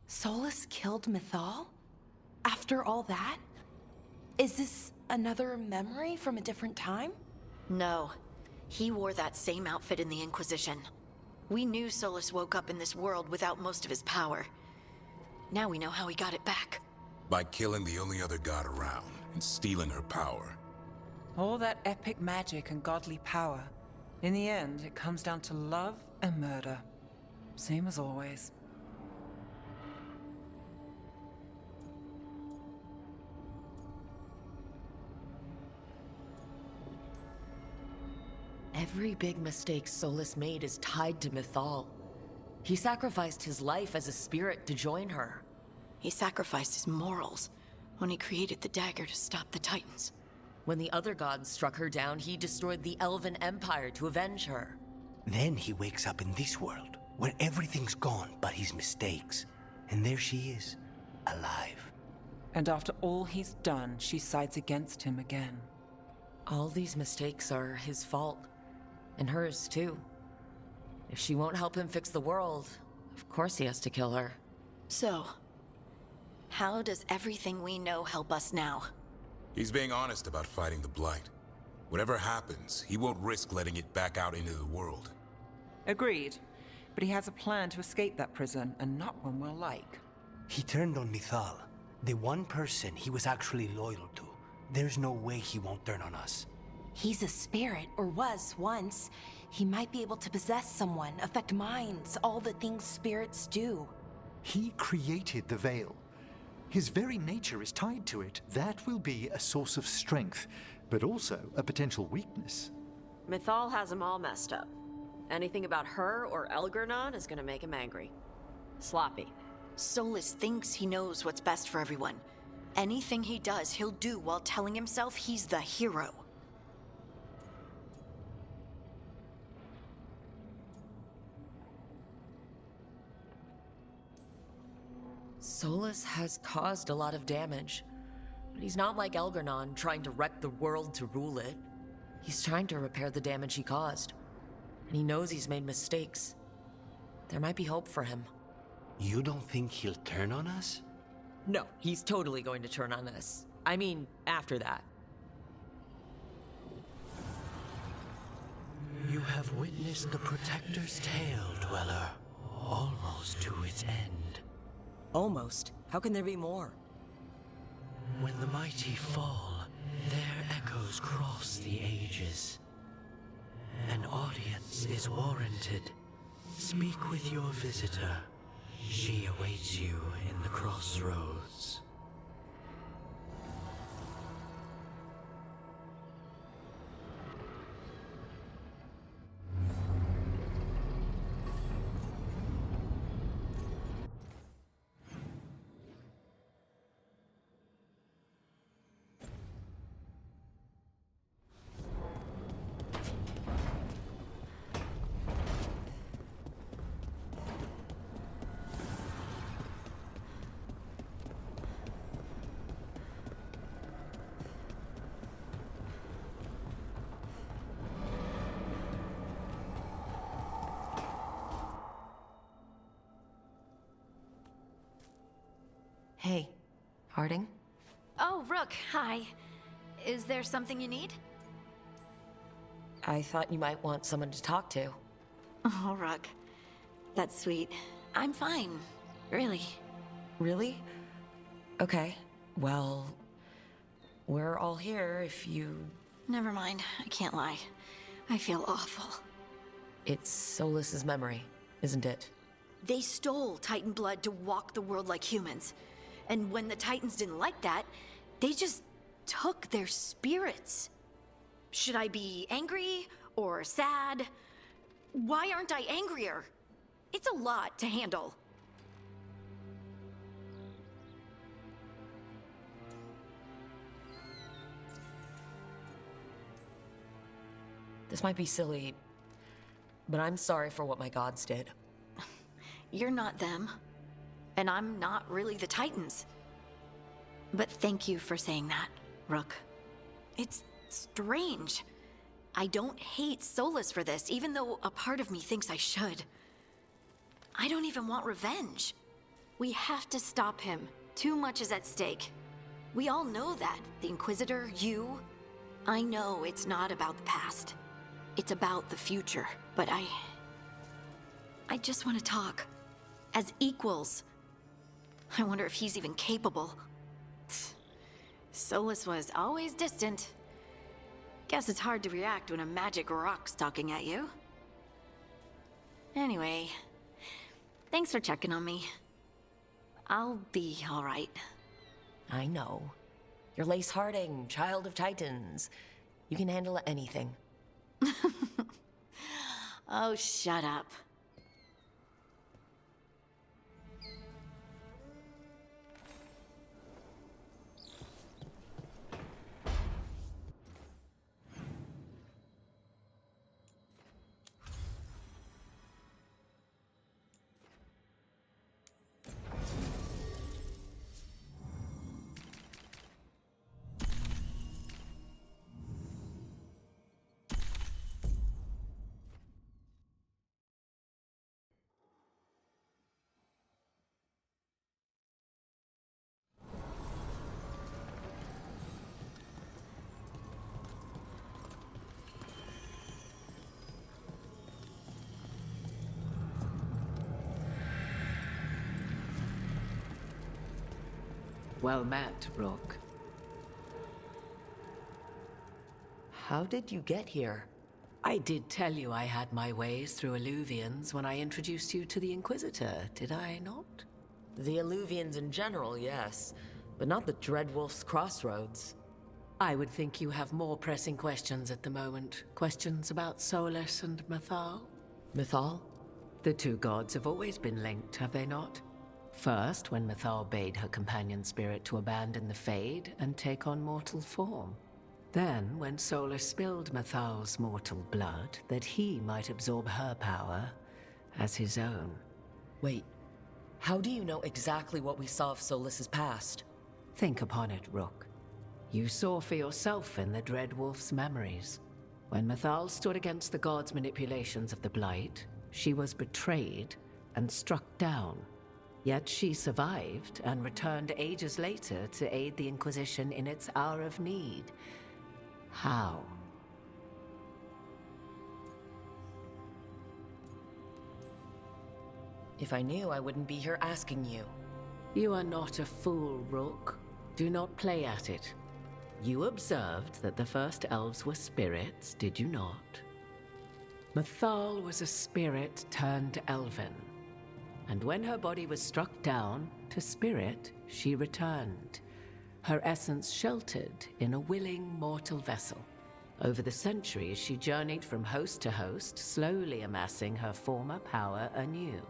[SPEAKER 11] Solus killed Mythal? After all that? Is this another memory from a different time?
[SPEAKER 13] No. He wore that same outfit in the Inquisition. We knew Solus woke up in this world without most of his power. Now we know how he got it back.
[SPEAKER 17] By killing the only other god around and stealing her power.
[SPEAKER 6] All that epic magic and godly power. In the end, it comes down to love and murder. Same as always.
[SPEAKER 1] Every big mistake Solus made is tied to Mythal. He sacrificed his life as a spirit to join her.
[SPEAKER 13] He sacrificed his morals when he created the dagger to stop the Titans.
[SPEAKER 1] When the other gods struck her down, he destroyed the Elven Empire to avenge her.
[SPEAKER 5] Then he wakes up in this world, where everything's gone but his mistakes. And there she is, alive.
[SPEAKER 6] And after all he's done, she sides against him again.
[SPEAKER 1] All these mistakes are his fault. And hers, too. If she won't help him fix the world, of course he has to kill her.
[SPEAKER 13] So, how does everything we know help us now?
[SPEAKER 17] He's being honest about fighting the Blight. Whatever happens, he won't risk letting it back out into the world.
[SPEAKER 6] Agreed. But he has a plan to escape that prison, and not one we'll like.
[SPEAKER 5] He turned on Mythal, the one person he was actually loyal to. There's no way he won't turn on us.
[SPEAKER 11] He's a spirit, or was once. He might be able to possess someone, affect minds, all the things spirits do.
[SPEAKER 21] He created the Veil. His very nature is tied to it. That will be a source of strength, but also a potential weakness.
[SPEAKER 20] Mythal has him all messed up. Anything about her or Elgernon is gonna make him angry. Sloppy.
[SPEAKER 13] Solus thinks he knows what's best for everyone. Anything he does, he'll do while telling himself he's the hero.
[SPEAKER 1] Solus has caused a lot of damage, but he's not like Elgernon, trying to wreck the world to rule it. He's trying to repair the damage he caused, and he knows he's made mistakes. There might be hope for him.
[SPEAKER 5] You don't think he'll turn on us?
[SPEAKER 1] No, he's totally going to turn on us. I mean, after that.
[SPEAKER 5] You have witnessed the Protector's tale, Dweller, almost to its end.
[SPEAKER 1] Almost? How can there be more?
[SPEAKER 5] When the mighty fall, their echoes cross the ages. An audience is warranted. Speak with your visitor. She awaits you in the crossroads.
[SPEAKER 20] Hey, Harding?
[SPEAKER 13] Oh, Rook, hi. Is there something you need?
[SPEAKER 1] I thought you might want someone to talk to.
[SPEAKER 13] Oh, Rook. That's sweet. I'm fine. Really.
[SPEAKER 1] Really? Okay. Well, we're all here if you...
[SPEAKER 13] Never mind. I can't lie. I feel awful.
[SPEAKER 1] It's Solas's memory, isn't it?
[SPEAKER 13] They stole Titan blood to walk the world like humans. And when the Titans didn't like that, they just took their spirits. Should I be angry or sad? Why aren't I angrier? It's a lot to handle.
[SPEAKER 1] This might be silly, but I'm sorry for what my gods did.
[SPEAKER 13] You're not them, and I'm not really the Titans. But thank you for saying that, Rook. It's strange. I don't hate Solus for this, even though a part of me thinks I should. I don't even want revenge. We have to stop him. Too much is at stake. We all know that. The Inquisitor, you. I know it's not about the past. It's about the future. But I just want to talk. As equals. I wonder if he's even capable. Solus was always distant. Guess it's hard to react when a magic rock's talking at you. Anyway, thanks for checking on me. I'll be all right.
[SPEAKER 1] I know. You're Lace Harding, child of Titans. You can handle anything.
[SPEAKER 13] Oh, shut up.
[SPEAKER 14] Well met, Rook.
[SPEAKER 1] How did you get here?
[SPEAKER 14] I did tell you I had my ways through Illuvians when I introduced you to the Inquisitor, did I not?
[SPEAKER 1] The Illuvians in general, yes. But not the Dreadwolf's Crossroads.
[SPEAKER 14] I would think you have more pressing questions at the moment. Questions about Solus and Mythal?
[SPEAKER 1] Mythal?
[SPEAKER 14] The two gods have always been linked, have they not? First, when Mythal bade her companion spirit to abandon the Fade and take on mortal form. Then, when Solus spilled Mythal's mortal blood, that he might absorb her power as his own.
[SPEAKER 1] Wait, how do you know exactly what we saw of Solus's past?
[SPEAKER 14] Think upon it, Rook. You saw for yourself in the Dreadwolf's memories. When Mythal stood against the gods' manipulations of the Blight, she was betrayed and struck down. Yet she survived and returned ages later to aid the Inquisition in its hour of need. How?
[SPEAKER 1] If I knew, I wouldn't be here asking you.
[SPEAKER 14] You are not a fool, Rook. Do not play at it. You observed that the first elves were spirits, did you not? Mythal was a spirit turned elven. And when her body was struck down, to spirit, she returned. Her essence sheltered in a willing mortal vessel. Over the centuries, she journeyed from host to host, slowly amassing her former power anew.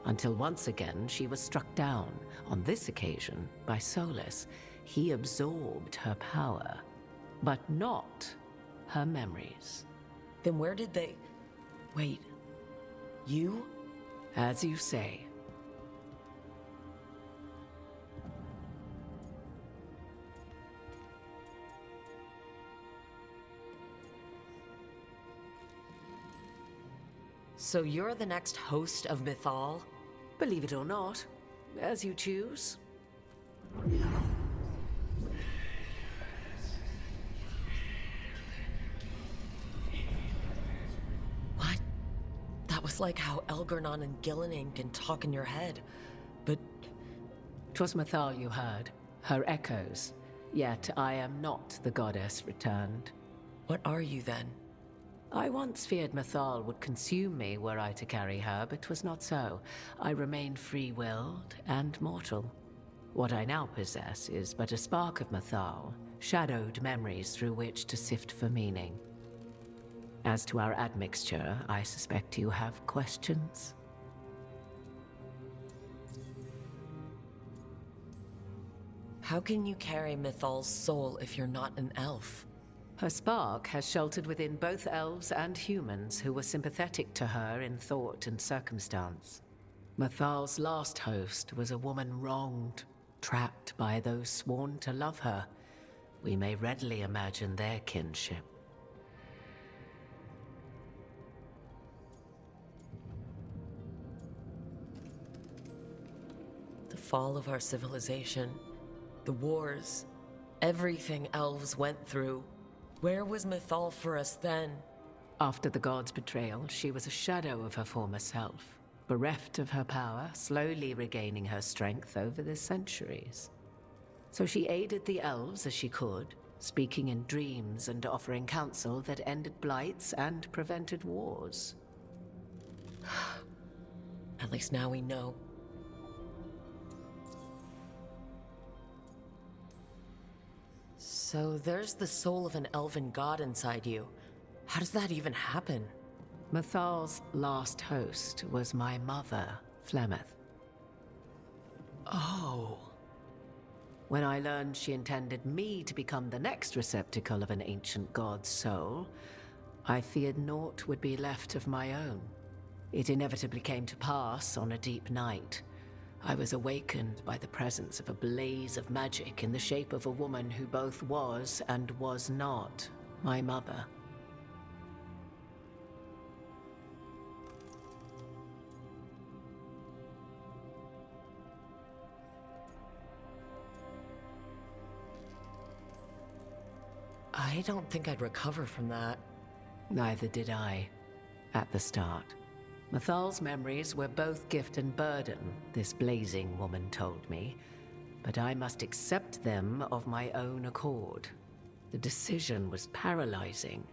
[SPEAKER 14] Until once again, she was struck down, on this occasion, by Solus. He absorbed her power, but not her memories.
[SPEAKER 1] Then where did they... Wait, you?
[SPEAKER 14] As you say.
[SPEAKER 1] So you're the next host of Mythal?
[SPEAKER 14] Believe it or not, as you choose.
[SPEAKER 1] What? That was like how Elgarnon and Gillenane can talk in your head. But
[SPEAKER 14] 'Twas Mythal you heard, her echoes. Yet I am not the goddess returned.
[SPEAKER 1] What are you then?
[SPEAKER 14] I once feared Mythal would consume me were I to carry her, but 'twas not so. I remain free-willed and mortal. What I now possess is but a spark of Mythal, shadowed memories through which to sift for meaning. As to our admixture, I suspect you have questions.
[SPEAKER 1] How can you carry Mythal's soul if you're not an elf?
[SPEAKER 14] Her spark has sheltered within both elves and humans who were sympathetic to her in thought and circumstance. Mythal's last host was a woman wronged, trapped by those sworn to love her. We may readily imagine their kinship.
[SPEAKER 1] The fall of our civilization, the wars, everything elves went through. Where was Mythal for us then?
[SPEAKER 14] After the god's betrayal, she was a shadow of her former self, bereft of her power, slowly regaining her strength over the centuries. So she aided the elves as she could, speaking in dreams and offering counsel that ended blights and prevented wars.
[SPEAKER 1] At least now we know. So there's the soul of an elven god inside you. How does that even happen?
[SPEAKER 14] Mythal's last host was my mother, Flemeth.
[SPEAKER 1] Oh.
[SPEAKER 14] When I learned she intended me to become the next receptacle of an ancient god's soul, I feared naught would be left of my own. It inevitably came to pass on a deep night. I was awakened by the presence of a blaze of magic in the shape of a woman who both was and was not my mother.
[SPEAKER 1] I don't think I'd recover from that.
[SPEAKER 14] Neither did I, at the start. Mythal's memories were both gift and burden, this blazing woman told me, but I must accept them of my own accord. The decision was paralyzing.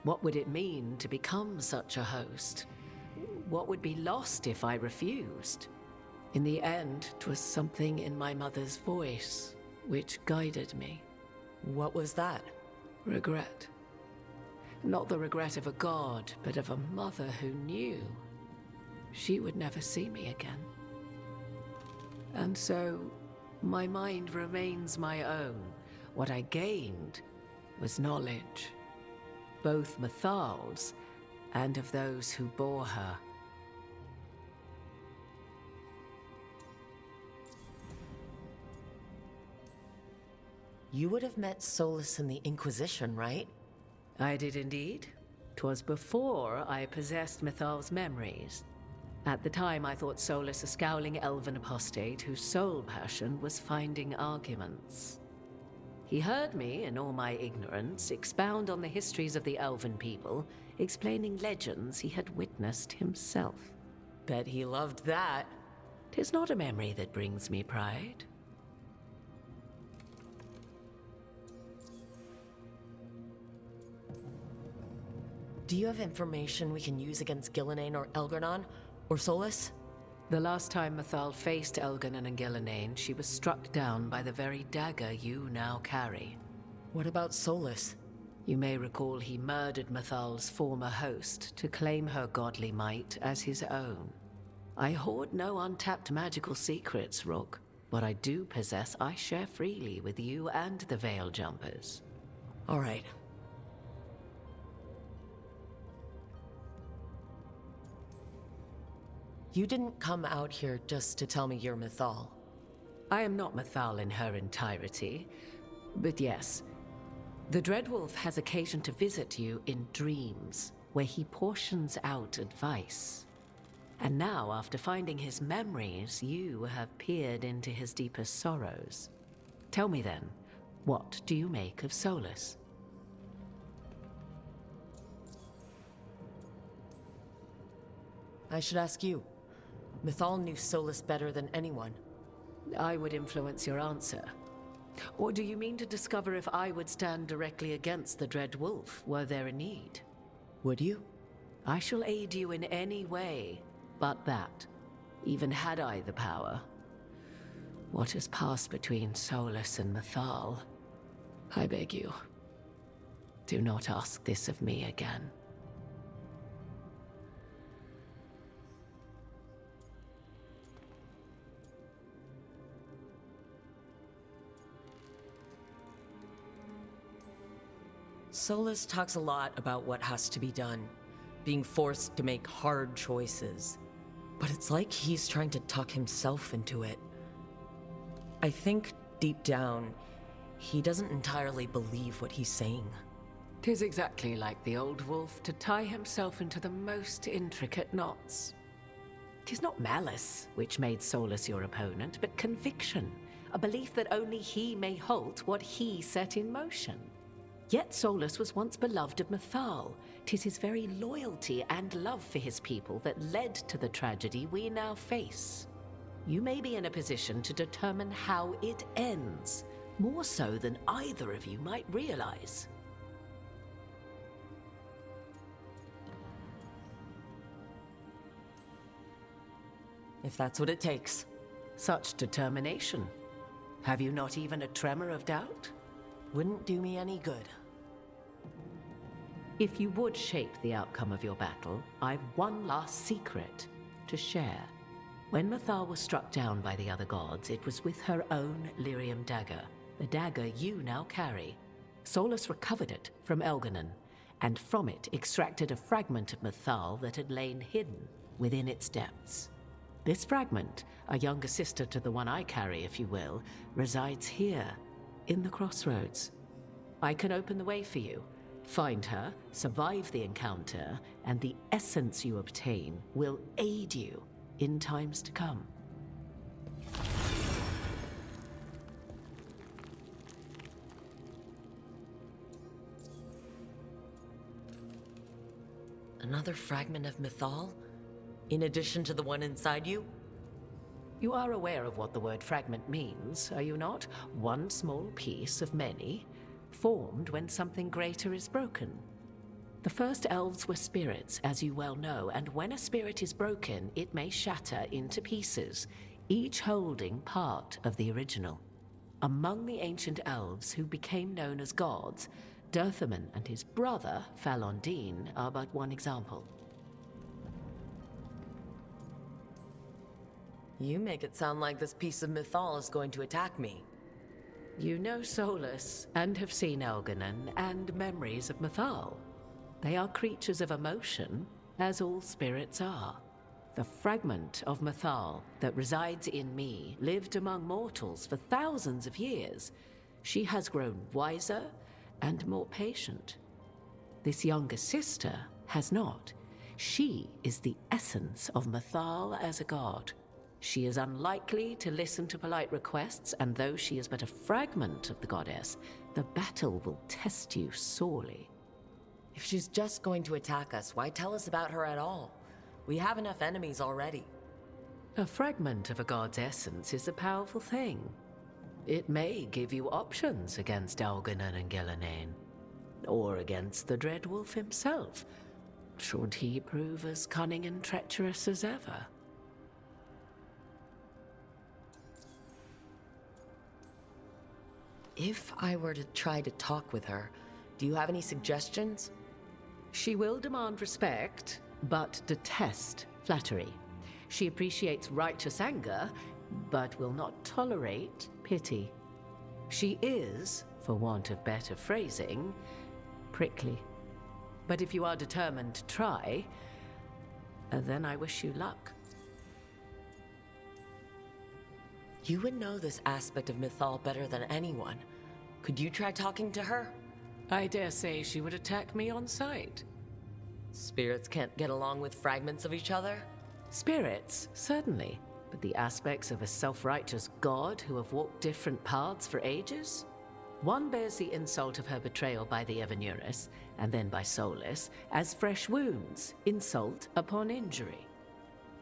[SPEAKER 14] What would it mean to become such a host? What would be lost if I refused? In the end, 'twas something in my mother's voice which guided me.
[SPEAKER 1] What was that?
[SPEAKER 14] Regret. Not the regret of a god, but of a mother who knew she would never see me again. And so, my mind remains my own. What I gained was knowledge, both Mythal's and of those who bore her.
[SPEAKER 1] You would have met Solus in the Inquisition, right?
[SPEAKER 14] I did indeed. 'Twas before I possessed Mythal's memories. At the time, I thought Solus a scowling elven apostate whose sole passion was finding arguments. He heard me, in all my ignorance, expound on the histories of the elven people, explaining legends he had witnessed himself.
[SPEAKER 1] Bet he loved that.
[SPEAKER 14] 'Tis not a memory that brings me pride.
[SPEAKER 1] Do you have information we can use against Gillenane or Elgarnon? Or Solus?
[SPEAKER 14] The last time Mythal faced Elgarnon and Gillenane, she was struck down by the very dagger you now carry.
[SPEAKER 1] What about Solus?
[SPEAKER 14] You may recall he murdered Mythal's former host to claim her godly might as his own. I hoard no untapped magical secrets, Rook. What I do possess, I share freely with you and the Veil Jumpers.
[SPEAKER 1] All right. You didn't come out here just to tell me you're Mythal.
[SPEAKER 14] I am not Mythal in her entirety, but yes. The Dreadwolf has occasion to visit you in dreams, where he portions out advice. And now, after finding his memories, you have peered into his deepest sorrows. Tell me then, what do you make of Solus?
[SPEAKER 1] I should ask you. Mythal knew Solus better than anyone.
[SPEAKER 14] I would influence your answer. Or do you mean to discover if I would stand directly against the Dread Wolf were there a need?
[SPEAKER 1] Would you?
[SPEAKER 14] I shall aid you in any way but that, even had I the power. What has passed between Solus and Mythal, I beg you, do not ask this of me again.
[SPEAKER 1] Solus talks a lot about what has to be done, being forced to make hard choices. But it's like he's trying to talk himself into it. I think, deep down, he doesn't entirely believe what he's saying.
[SPEAKER 14] 'Tis exactly like the old wolf to tie himself into the most intricate knots. 'Tis not malice which made Solus your opponent, but conviction, a belief that only he may halt what he set in motion. Yet Solus was once beloved of Mythal. 'Tis his very loyalty and love for his people that led to the tragedy we now face. You may be in a position to determine how it ends, more so than either of you might realize.
[SPEAKER 1] If that's what it takes.
[SPEAKER 14] Such determination. Have you not even a tremor of doubt?
[SPEAKER 1] Wouldn't do me any good.
[SPEAKER 14] If you would shape the outcome of your battle, I've one last secret to share. When Mythal was struck down by the other gods, it was with her own lyrium dagger, the dagger you now carry. Solus recovered it from Elganon, and from it extracted a fragment of Mythal that had lain hidden within its depths. This fragment, a younger sister to the one I carry, if you will, resides here, in the crossroads. I can open the way for you. Find her, survive the encounter, and the essence you obtain will aid you in times to come.
[SPEAKER 1] Another fragment of Mythal? In addition to the one inside you?
[SPEAKER 14] You are aware of what the word fragment means, are you not? One small piece of many, formed when something greater is broken. The first elves were spirits, as you well know, and when a spirit is broken, it may shatter into pieces, each holding part of the original. Among the ancient elves who became known as gods, Dirthaman and his brother, Falondine, are but one example.
[SPEAKER 1] You make it sound like this piece of Mythal is going to attack me.
[SPEAKER 14] You know Solus, and have seen Elganon, and memories of Mythal. They are creatures of emotion, as all spirits are. The fragment of Mythal that resides in me lived among mortals for thousands of years. She has grown wiser and more patient. This younger sister has not. She is the essence of Mythal as a god. She is unlikely to listen to polite requests, and though she is but a fragment of the goddess, the battle will test you sorely.
[SPEAKER 1] If she's just going to attack us, why tell us about her at all? We have enough enemies already.
[SPEAKER 14] A fragment of a god's essence is a powerful thing. It may give you options against Elganon and Gillenane, or against the Dread Wolf himself, should he prove as cunning and treacherous as ever.
[SPEAKER 1] If I were to try to talk with her, do you have any suggestions?
[SPEAKER 14] She will demand respect, but detest flattery. She appreciates righteous anger, but will not tolerate pity. She is, for want of better phrasing, prickly. But if you are determined to try, then I wish you luck.
[SPEAKER 1] You would know this aspect of Mythal better than anyone. Could you try talking to her?
[SPEAKER 14] I dare say she would attack me on sight.
[SPEAKER 1] Spirits can't get along with fragments of each other?
[SPEAKER 14] Spirits, certainly. But the aspects of a self-righteous god who have walked different paths for ages? One bears the insult of her betrayal by the Evanurus, and then by Solus, as fresh wounds, insult upon injury.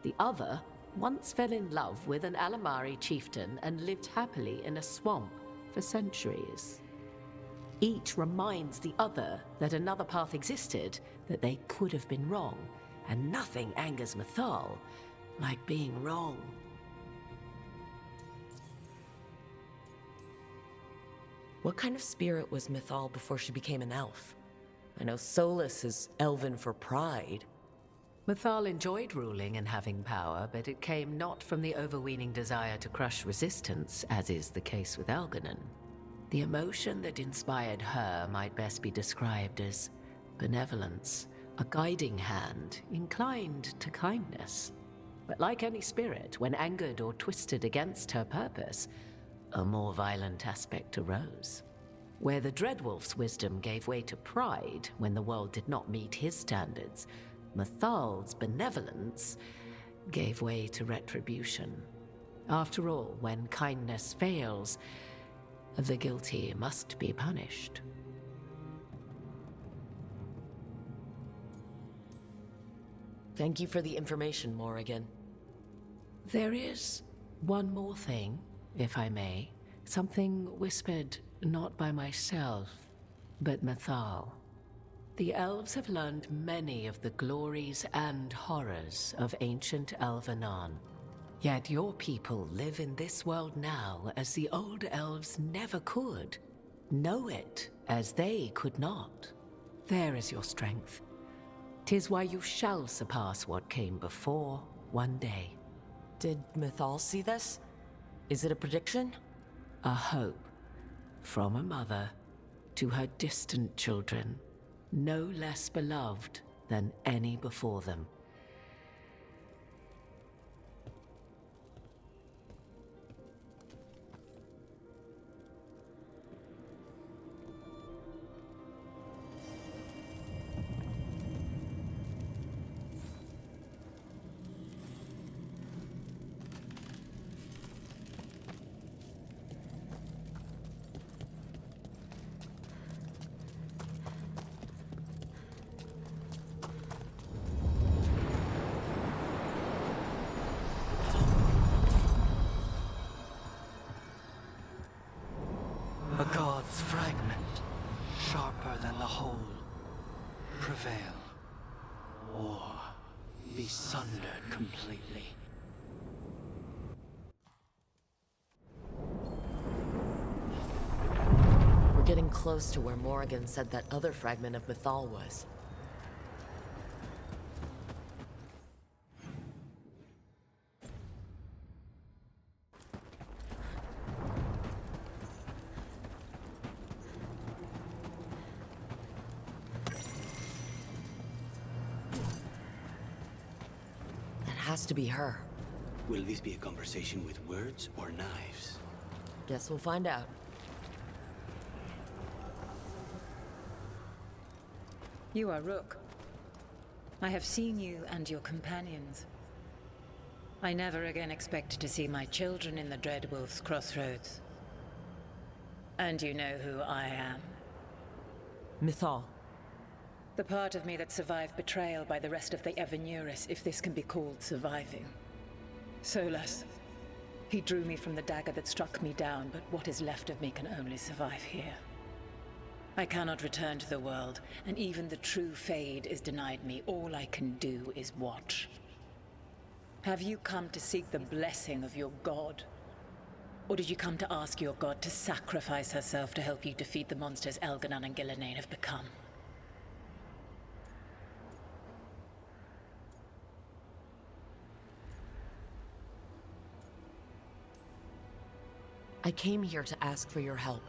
[SPEAKER 14] The other once fell in love with an Alamari chieftain and lived happily in a swamp for centuries. Each reminds the other that another path existed, that they could have been wrong, and nothing angers Mythal like being wrong.
[SPEAKER 1] What kind of spirit was Mythal before she became an elf? I know Solus is elven for pride.
[SPEAKER 14] Mythal enjoyed ruling and having power, but it came not from the overweening desire to crush resistance, as is the case with Elganon. The emotion that inspired her might best be described as benevolence, a guiding hand inclined to kindness. But like any spirit, when angered or twisted against her purpose, a more violent aspect arose. Where the Dreadwolf's wisdom gave way to pride when the world did not meet his standards, Mythal's benevolence gave way to retribution. After all, when kindness fails, the guilty must be punished.
[SPEAKER 1] Thank you for the information, Morrigan.
[SPEAKER 14] There is one more thing, if I may. Something whispered not by myself, but Mythal. The elves have learned many of the glories and horrors of ancient Elvenon. Yet your people live in this world now as the old elves never could. Know it as they could not. There is your strength. 'Tis why you shall surpass what came before one day.
[SPEAKER 1] Did Mythal see this? Is it a prediction?
[SPEAKER 14] A hope from a mother to her distant children, no less beloved than any before them.
[SPEAKER 5] A god's fragment, sharper than the whole. Prevail, or be sundered completely.
[SPEAKER 1] We're getting close to where Morrigan said that other fragment of Mythal was. Has to be her.
[SPEAKER 2] Will this be a conversation with words or knives?
[SPEAKER 1] Guess we'll find out.
[SPEAKER 22] You are Rook. I have seen you and your companions. I never again expect to see my children in the Dreadwolf's crossroads. And you know who I am.
[SPEAKER 1] Mythal.
[SPEAKER 22] The part of me that survived betrayal by the rest of the Evanurus, if this can be called surviving. Solus. He drew me from the dagger that struck me down, but what is left of me can only survive here. I cannot return to the world, and even the true Fade is denied me. All I can do is watch. Have you come to seek the blessing of your god? Or did you come to ask your god to sacrifice herself to help you defeat the monsters Elganon and Gillenane have become?
[SPEAKER 1] I came here to ask for your help.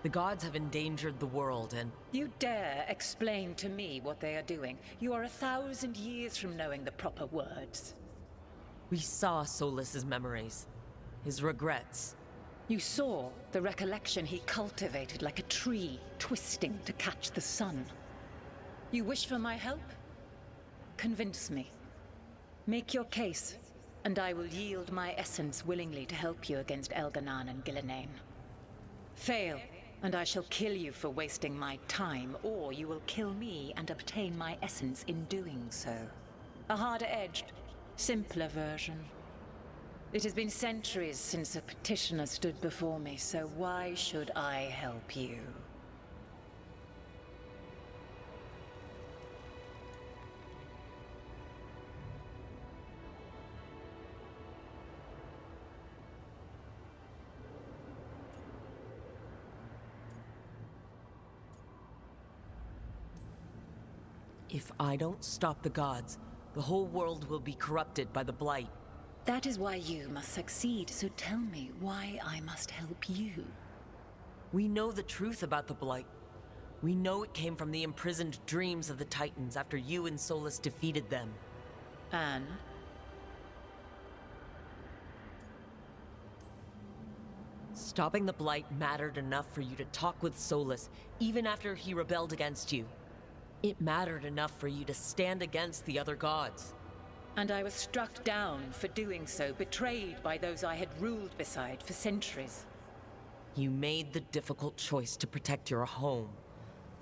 [SPEAKER 1] The gods have endangered the world and...
[SPEAKER 22] You dare explain to me what they are doing? You are 1,000 years from knowing the proper words.
[SPEAKER 1] We saw Solus's memories. His regrets.
[SPEAKER 22] You saw the recollection he cultivated like a tree, twisting to catch the sun. You wish for my help? Convince me. Make your case, and I will yield my essence willingly to help you against Elganon and Gillenane. Fail, and I shall kill you for wasting my time, or you will kill me and obtain my essence in doing so. A harder-edged, simpler version. It has been centuries since a petitioner stood before me, so why should I help you?
[SPEAKER 1] If I don't stop the gods, the whole world will be corrupted by the Blight.
[SPEAKER 22] That is why you must succeed, so tell me why I must help you.
[SPEAKER 1] We know the truth about the Blight. We know it came from the imprisoned dreams of the Titans after you and Solus defeated them.
[SPEAKER 22] And?
[SPEAKER 1] Stopping the Blight mattered enough for you to talk with Solus, even after he rebelled against you. It mattered enough for you to stand against the other gods.
[SPEAKER 22] And I was struck down for doing so, betrayed by those I had ruled beside for centuries.
[SPEAKER 1] You made the difficult choice to protect your home,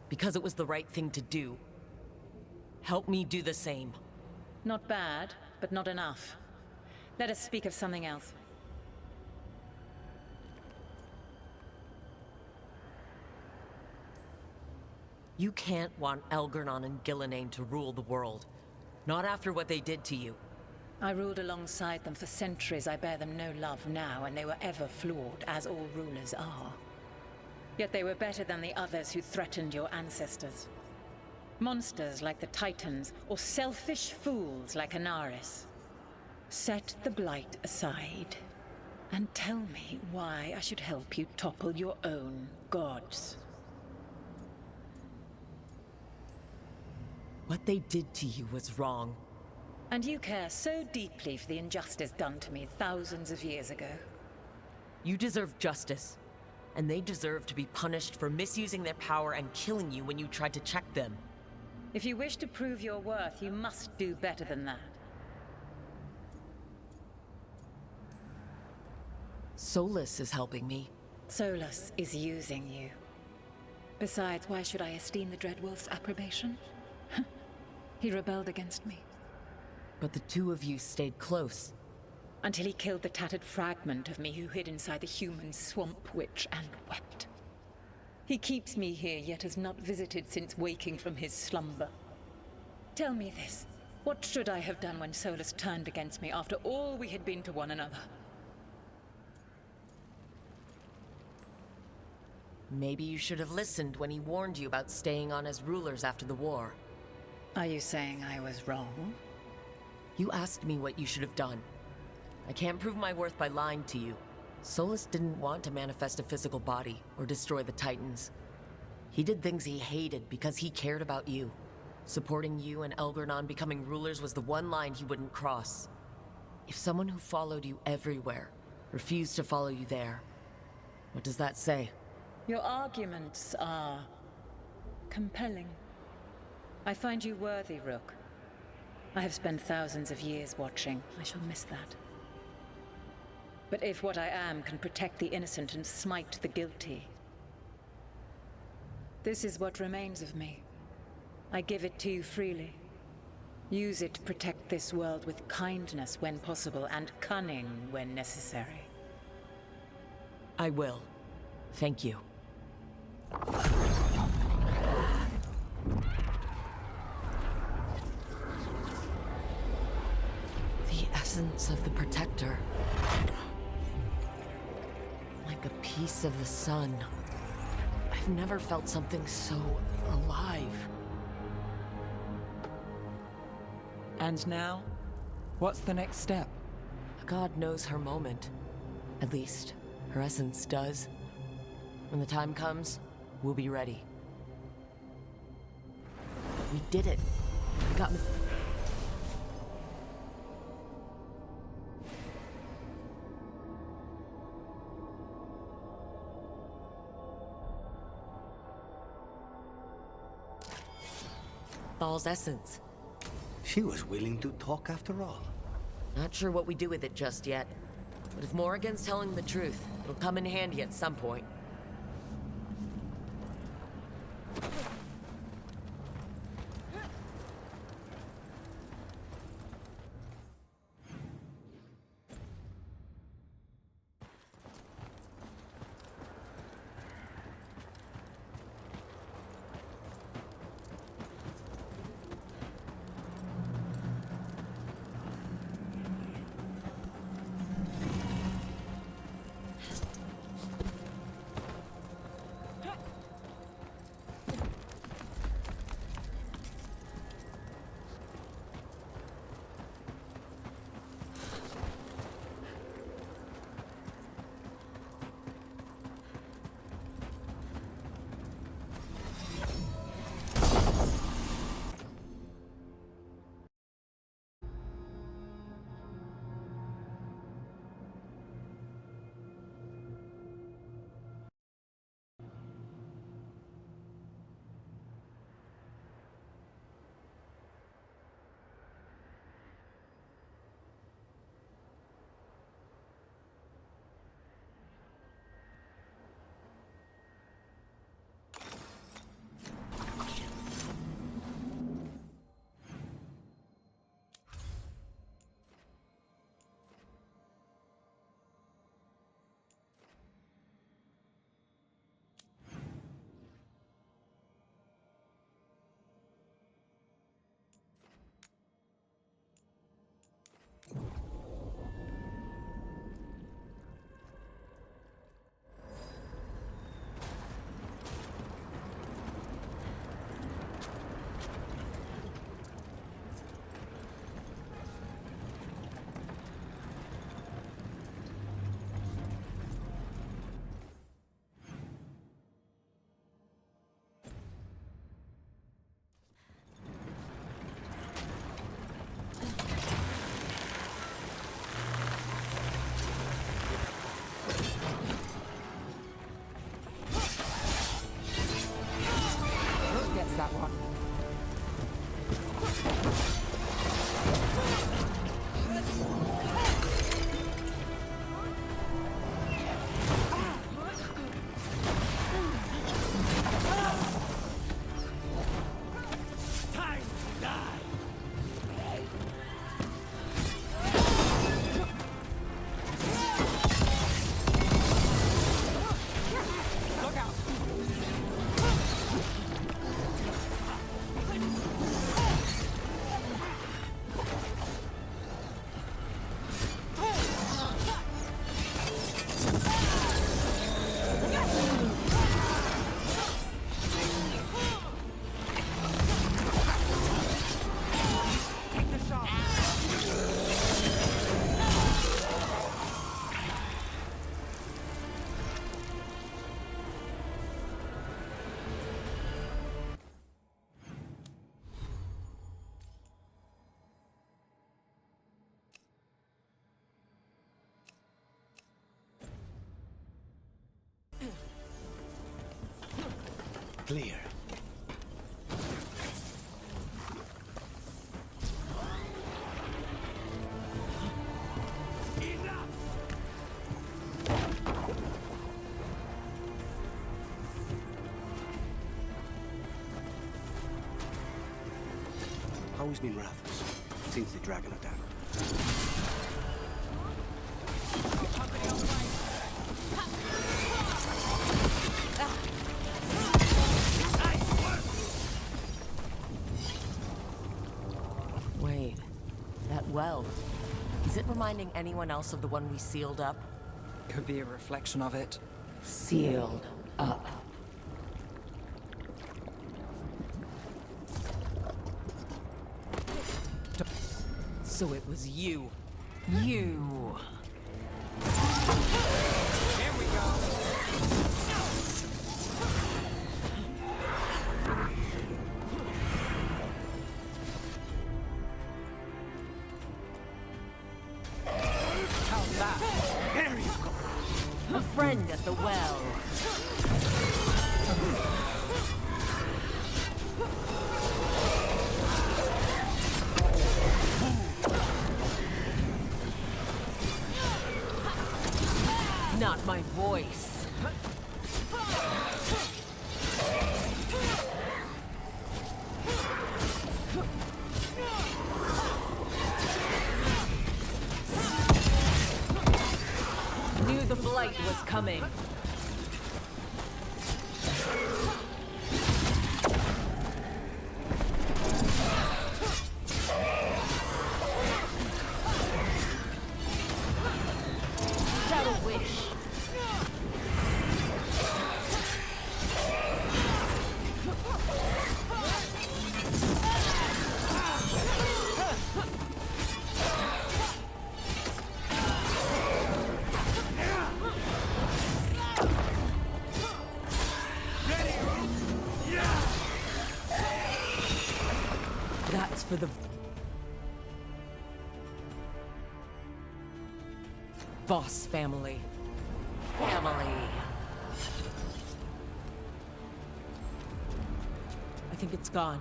[SPEAKER 1] because it was the right thing to do. Help me do the same.
[SPEAKER 22] Not bad, but not enough. Let us speak of something else.
[SPEAKER 1] You can't want Elgarnon and Gillenane to rule the world. Not after what they did to you.
[SPEAKER 22] I ruled alongside them for centuries. I bear them no love now, and they were ever flawed, as all rulers are. Yet they were better than the others who threatened your ancestors. Monsters like the Titans, or selfish fools like Anaris. Set the Blight aside, and tell me why I should help you topple your own gods.
[SPEAKER 1] What they did to you was wrong.
[SPEAKER 22] And you care so deeply for the injustice done to me thousands of years ago.
[SPEAKER 1] You deserve justice, and they deserve to be punished for misusing their power and killing you when you tried to check them.
[SPEAKER 22] If you wish to prove your worth, you must do better than that.
[SPEAKER 1] Solus is helping me.
[SPEAKER 22] Solus is using you. Besides, why should I esteem the Dreadwolf's approbation? He rebelled against me.
[SPEAKER 1] But the two of you stayed close.
[SPEAKER 22] Until he killed the tattered fragment of me who hid inside the human swamp witch and wept. He keeps me here, yet has not visited since waking from his slumber. Tell me this. What should I have done when Solus turned against me after all we had been to one another?
[SPEAKER 1] Maybe you should have listened when he warned you about staying on as rulers after the war.
[SPEAKER 22] Are you saying I was wrong?
[SPEAKER 1] You asked me what you should have done. I can't prove my worth by lying to you. Solus didn't want to manifest a physical body or destroy the Titans. He did things he hated because he cared about you. Supporting you and Elgarnon becoming rulers was the one line he wouldn't cross. If someone who followed you everywhere refused to follow you there, what does that say?
[SPEAKER 22] Your arguments are compelling. I find you worthy, Rook. I have spent thousands of years watching. I shall miss that. But if what I am can protect the innocent and smite the guilty, this is what remains of me. I give it to you freely. Use it to protect this world with kindness when possible and cunning when necessary.
[SPEAKER 1] I will. Thank you. The essence of the Protector. Like a piece of the sun. I've never felt something so alive.
[SPEAKER 6] And now? What's the next step?
[SPEAKER 1] A god knows her moment. At least, her essence does. When the time comes, we'll be ready. We did it. We got... Thal's essence.
[SPEAKER 2] She was willing to talk after all.
[SPEAKER 1] Not sure what we do with it just yet. But if Morrigan's telling the truth, it'll come in handy at some point.
[SPEAKER 2] Clear. How is Minrathus since the dragon attack?
[SPEAKER 1] Wait, that well. Is it reminding anyone else of the one we sealed up?
[SPEAKER 6] Could be a reflection of it.
[SPEAKER 1] Sealed up. So it was you. You.
[SPEAKER 6] Here we go. How's that? There you go.
[SPEAKER 1] A friend at the well.
[SPEAKER 12] Not my voice. Knew the blight was coming. Shadow Wish. That's for the Voss family. I think it's gone.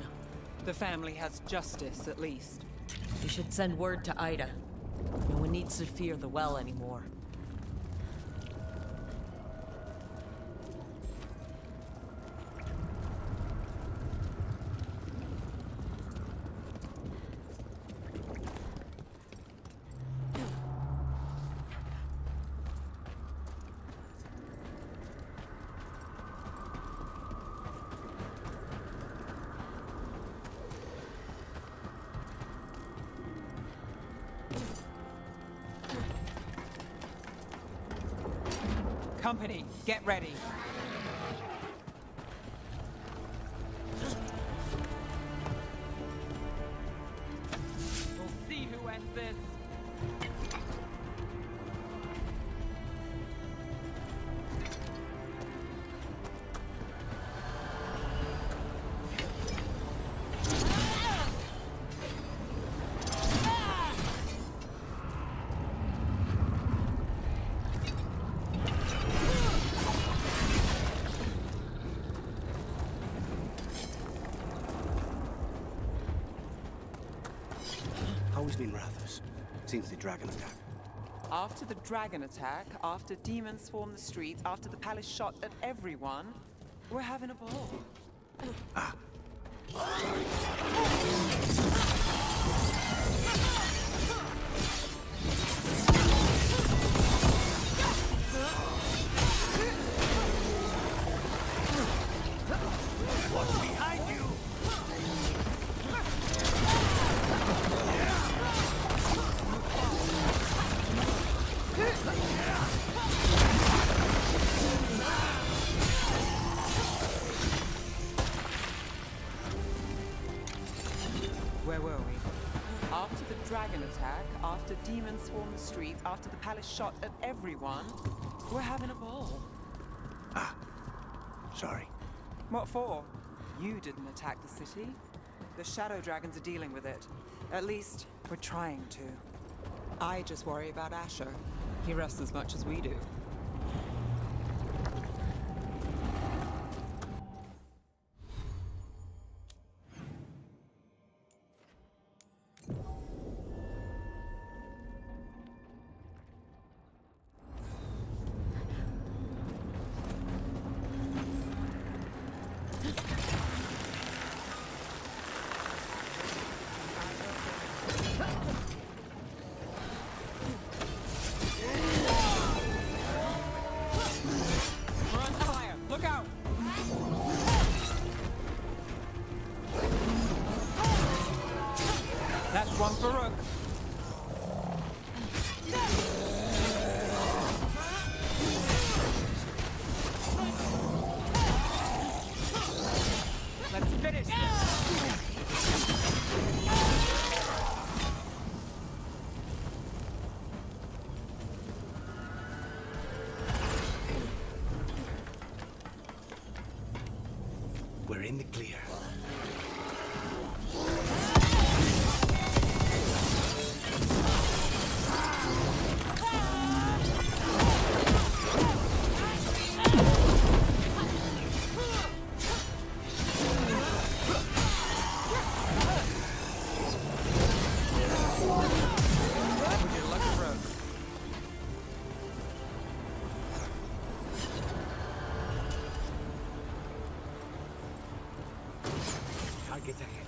[SPEAKER 6] The family has justice, at least.
[SPEAKER 12] We should send word to Ida. No one needs to fear the well anymore.
[SPEAKER 6] Company, get ready. We'll see who ends this.
[SPEAKER 2] How has Minrathous since the dragon attack?
[SPEAKER 6] After the dragon attack, after demons swarmed the streets, after the palace shot at everyone, we're having a ball.
[SPEAKER 10] What's behind you?
[SPEAKER 6] Where were we? After the dragon attack, after demons swarmed the streets, after the palace shot at everyone, we're having a ball.
[SPEAKER 2] Sorry.
[SPEAKER 6] What for? You didn't attack the city. The shadow dragons are dealing with it. At least, we're trying to. I just worry about Asher. He rests as much as we do. That's one for Rook. Let's finish
[SPEAKER 2] We're in the clear.
[SPEAKER 10] Target ahead.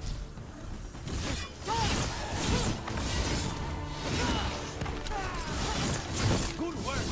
[SPEAKER 10] Good work!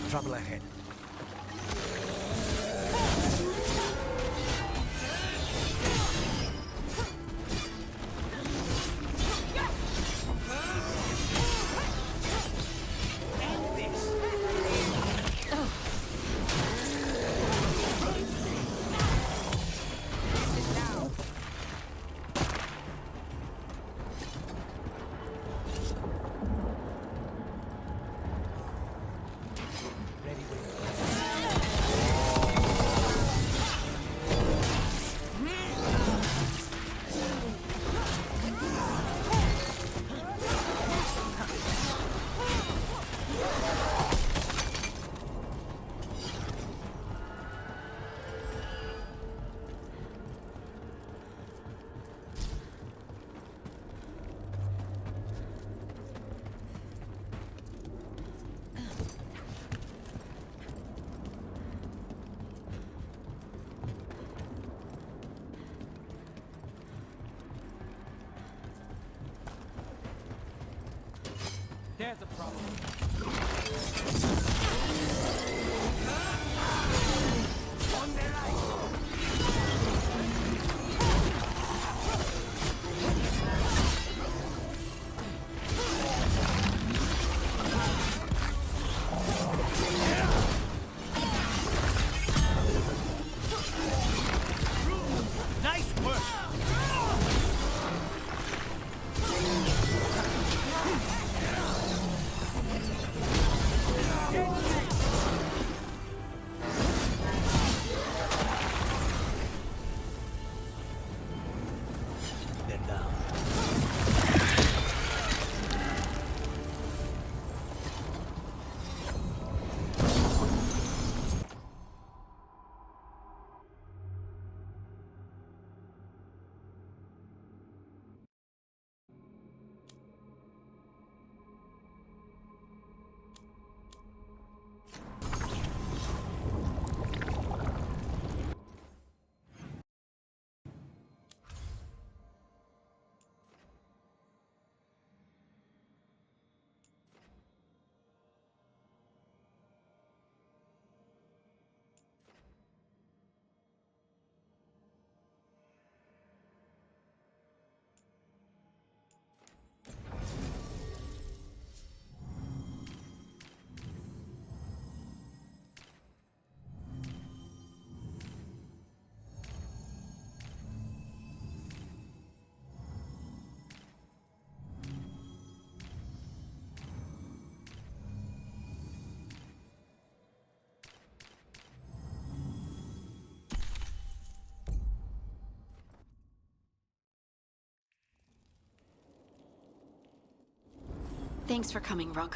[SPEAKER 21] Trouble ahead.
[SPEAKER 10] There's a problem. On the right. Nice work.
[SPEAKER 13] Thanks for coming, Rook.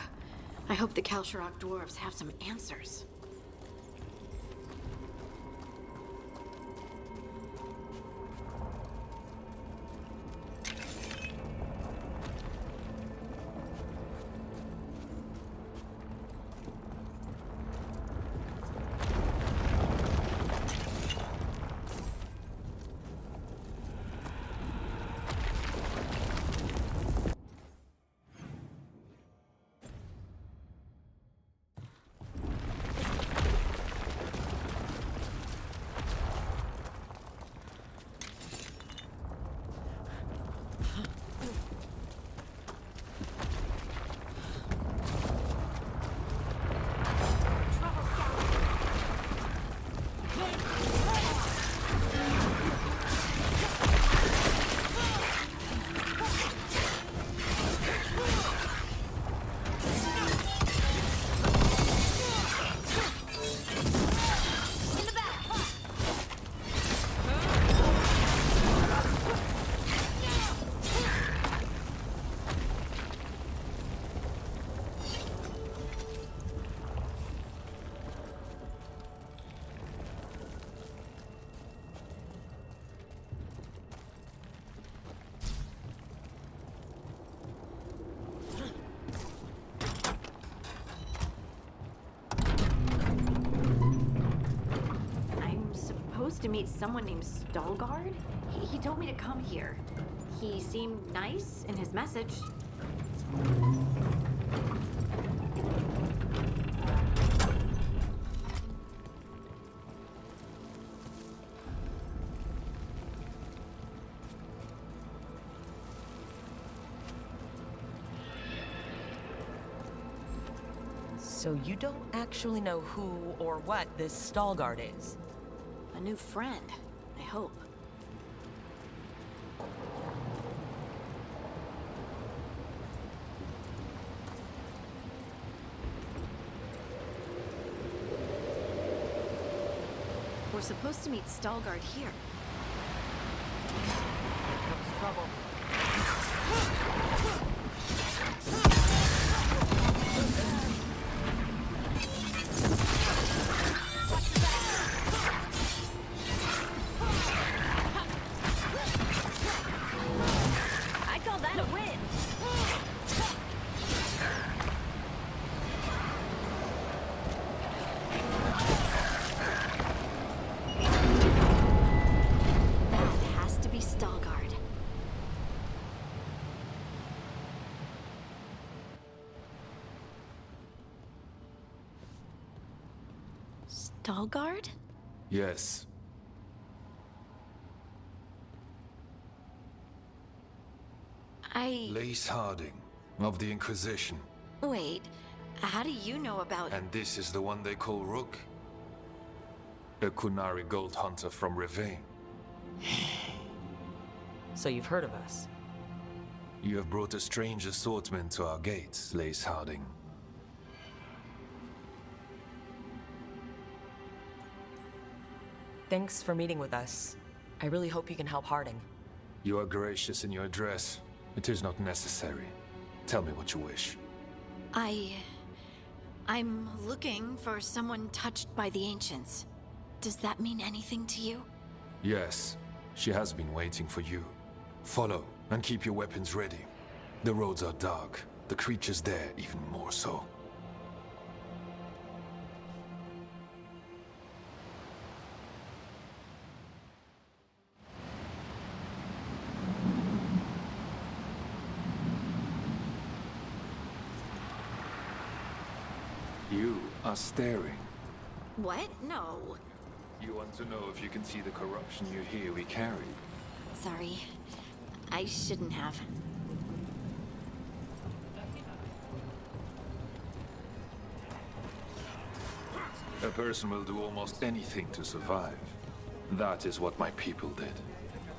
[SPEAKER 13] I hope the Kalsharok dwarves have some answers. supposed to meet someone named Veilguard? He told me to come here. He seemed nice in his message.
[SPEAKER 1] So you don't actually know who or what this Veilguard is?
[SPEAKER 13] A new friend, I hope. We're supposed to meet Veilguard here.
[SPEAKER 1] Here comes trouble.
[SPEAKER 13] I call that a win! That has to be Veilguard. Veilguard?
[SPEAKER 15] Yes. Lace Harding, of the Inquisition.
[SPEAKER 13] Wait, how do you know about...
[SPEAKER 15] And this is the one they call Rook? A Kunari gold hunter from Rivain.
[SPEAKER 1] So you've heard of us?
[SPEAKER 15] You have brought a strange assortment to our gates, Lace Harding.
[SPEAKER 1] Thanks for meeting with us. I really hope you can help Harding.
[SPEAKER 15] You are gracious in your address. It is not necessary. Tell me what you wish.
[SPEAKER 13] I'm looking for someone touched by the Ancients. Does that mean anything to you?
[SPEAKER 15] Yes, she has been waiting for you. Follow, and keep your weapons ready. The roads are dark. The creatures there even more so. You are staring.
[SPEAKER 13] What? No.
[SPEAKER 15] You want to know if you can see the corruption you hear we carry?
[SPEAKER 13] Sorry. I shouldn't have.
[SPEAKER 15] A person will do almost anything to survive. That is what my people did.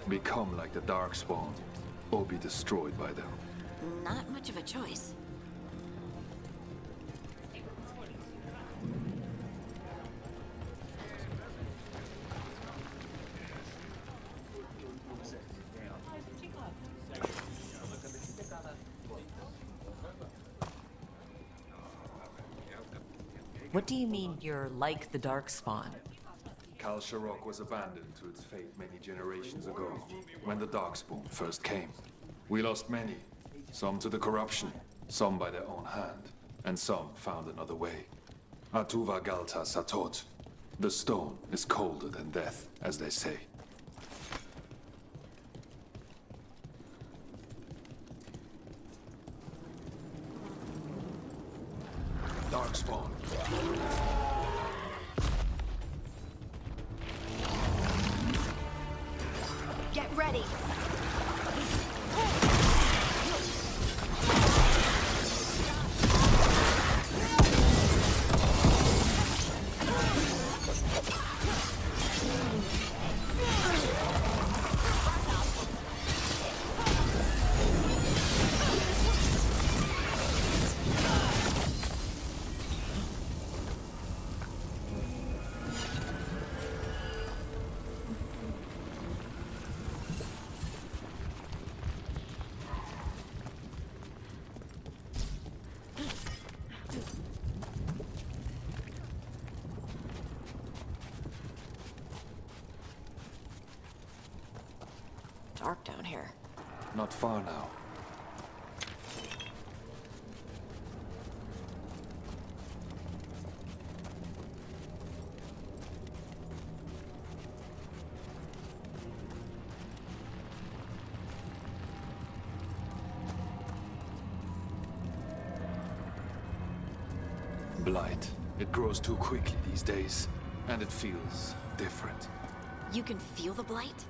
[SPEAKER 15] Become like the Darkspawn, or be destroyed by them.
[SPEAKER 13] Not much of a choice.
[SPEAKER 1] What do you mean you're like the Darkspawn?
[SPEAKER 15] Kal Sharok was abandoned to its fate many generations ago, when the Darkspawn first came. We lost many, some to the corruption, some by their own hand, and some found another way. Atuva Galta Satot. The stone is colder than death, as they say. Darkspawn.
[SPEAKER 13] Get ready!
[SPEAKER 1] Dark down here.
[SPEAKER 15] Not far now.
[SPEAKER 18] Blight. It grows too quickly these days, and it feels different.
[SPEAKER 13] You can feel the blight?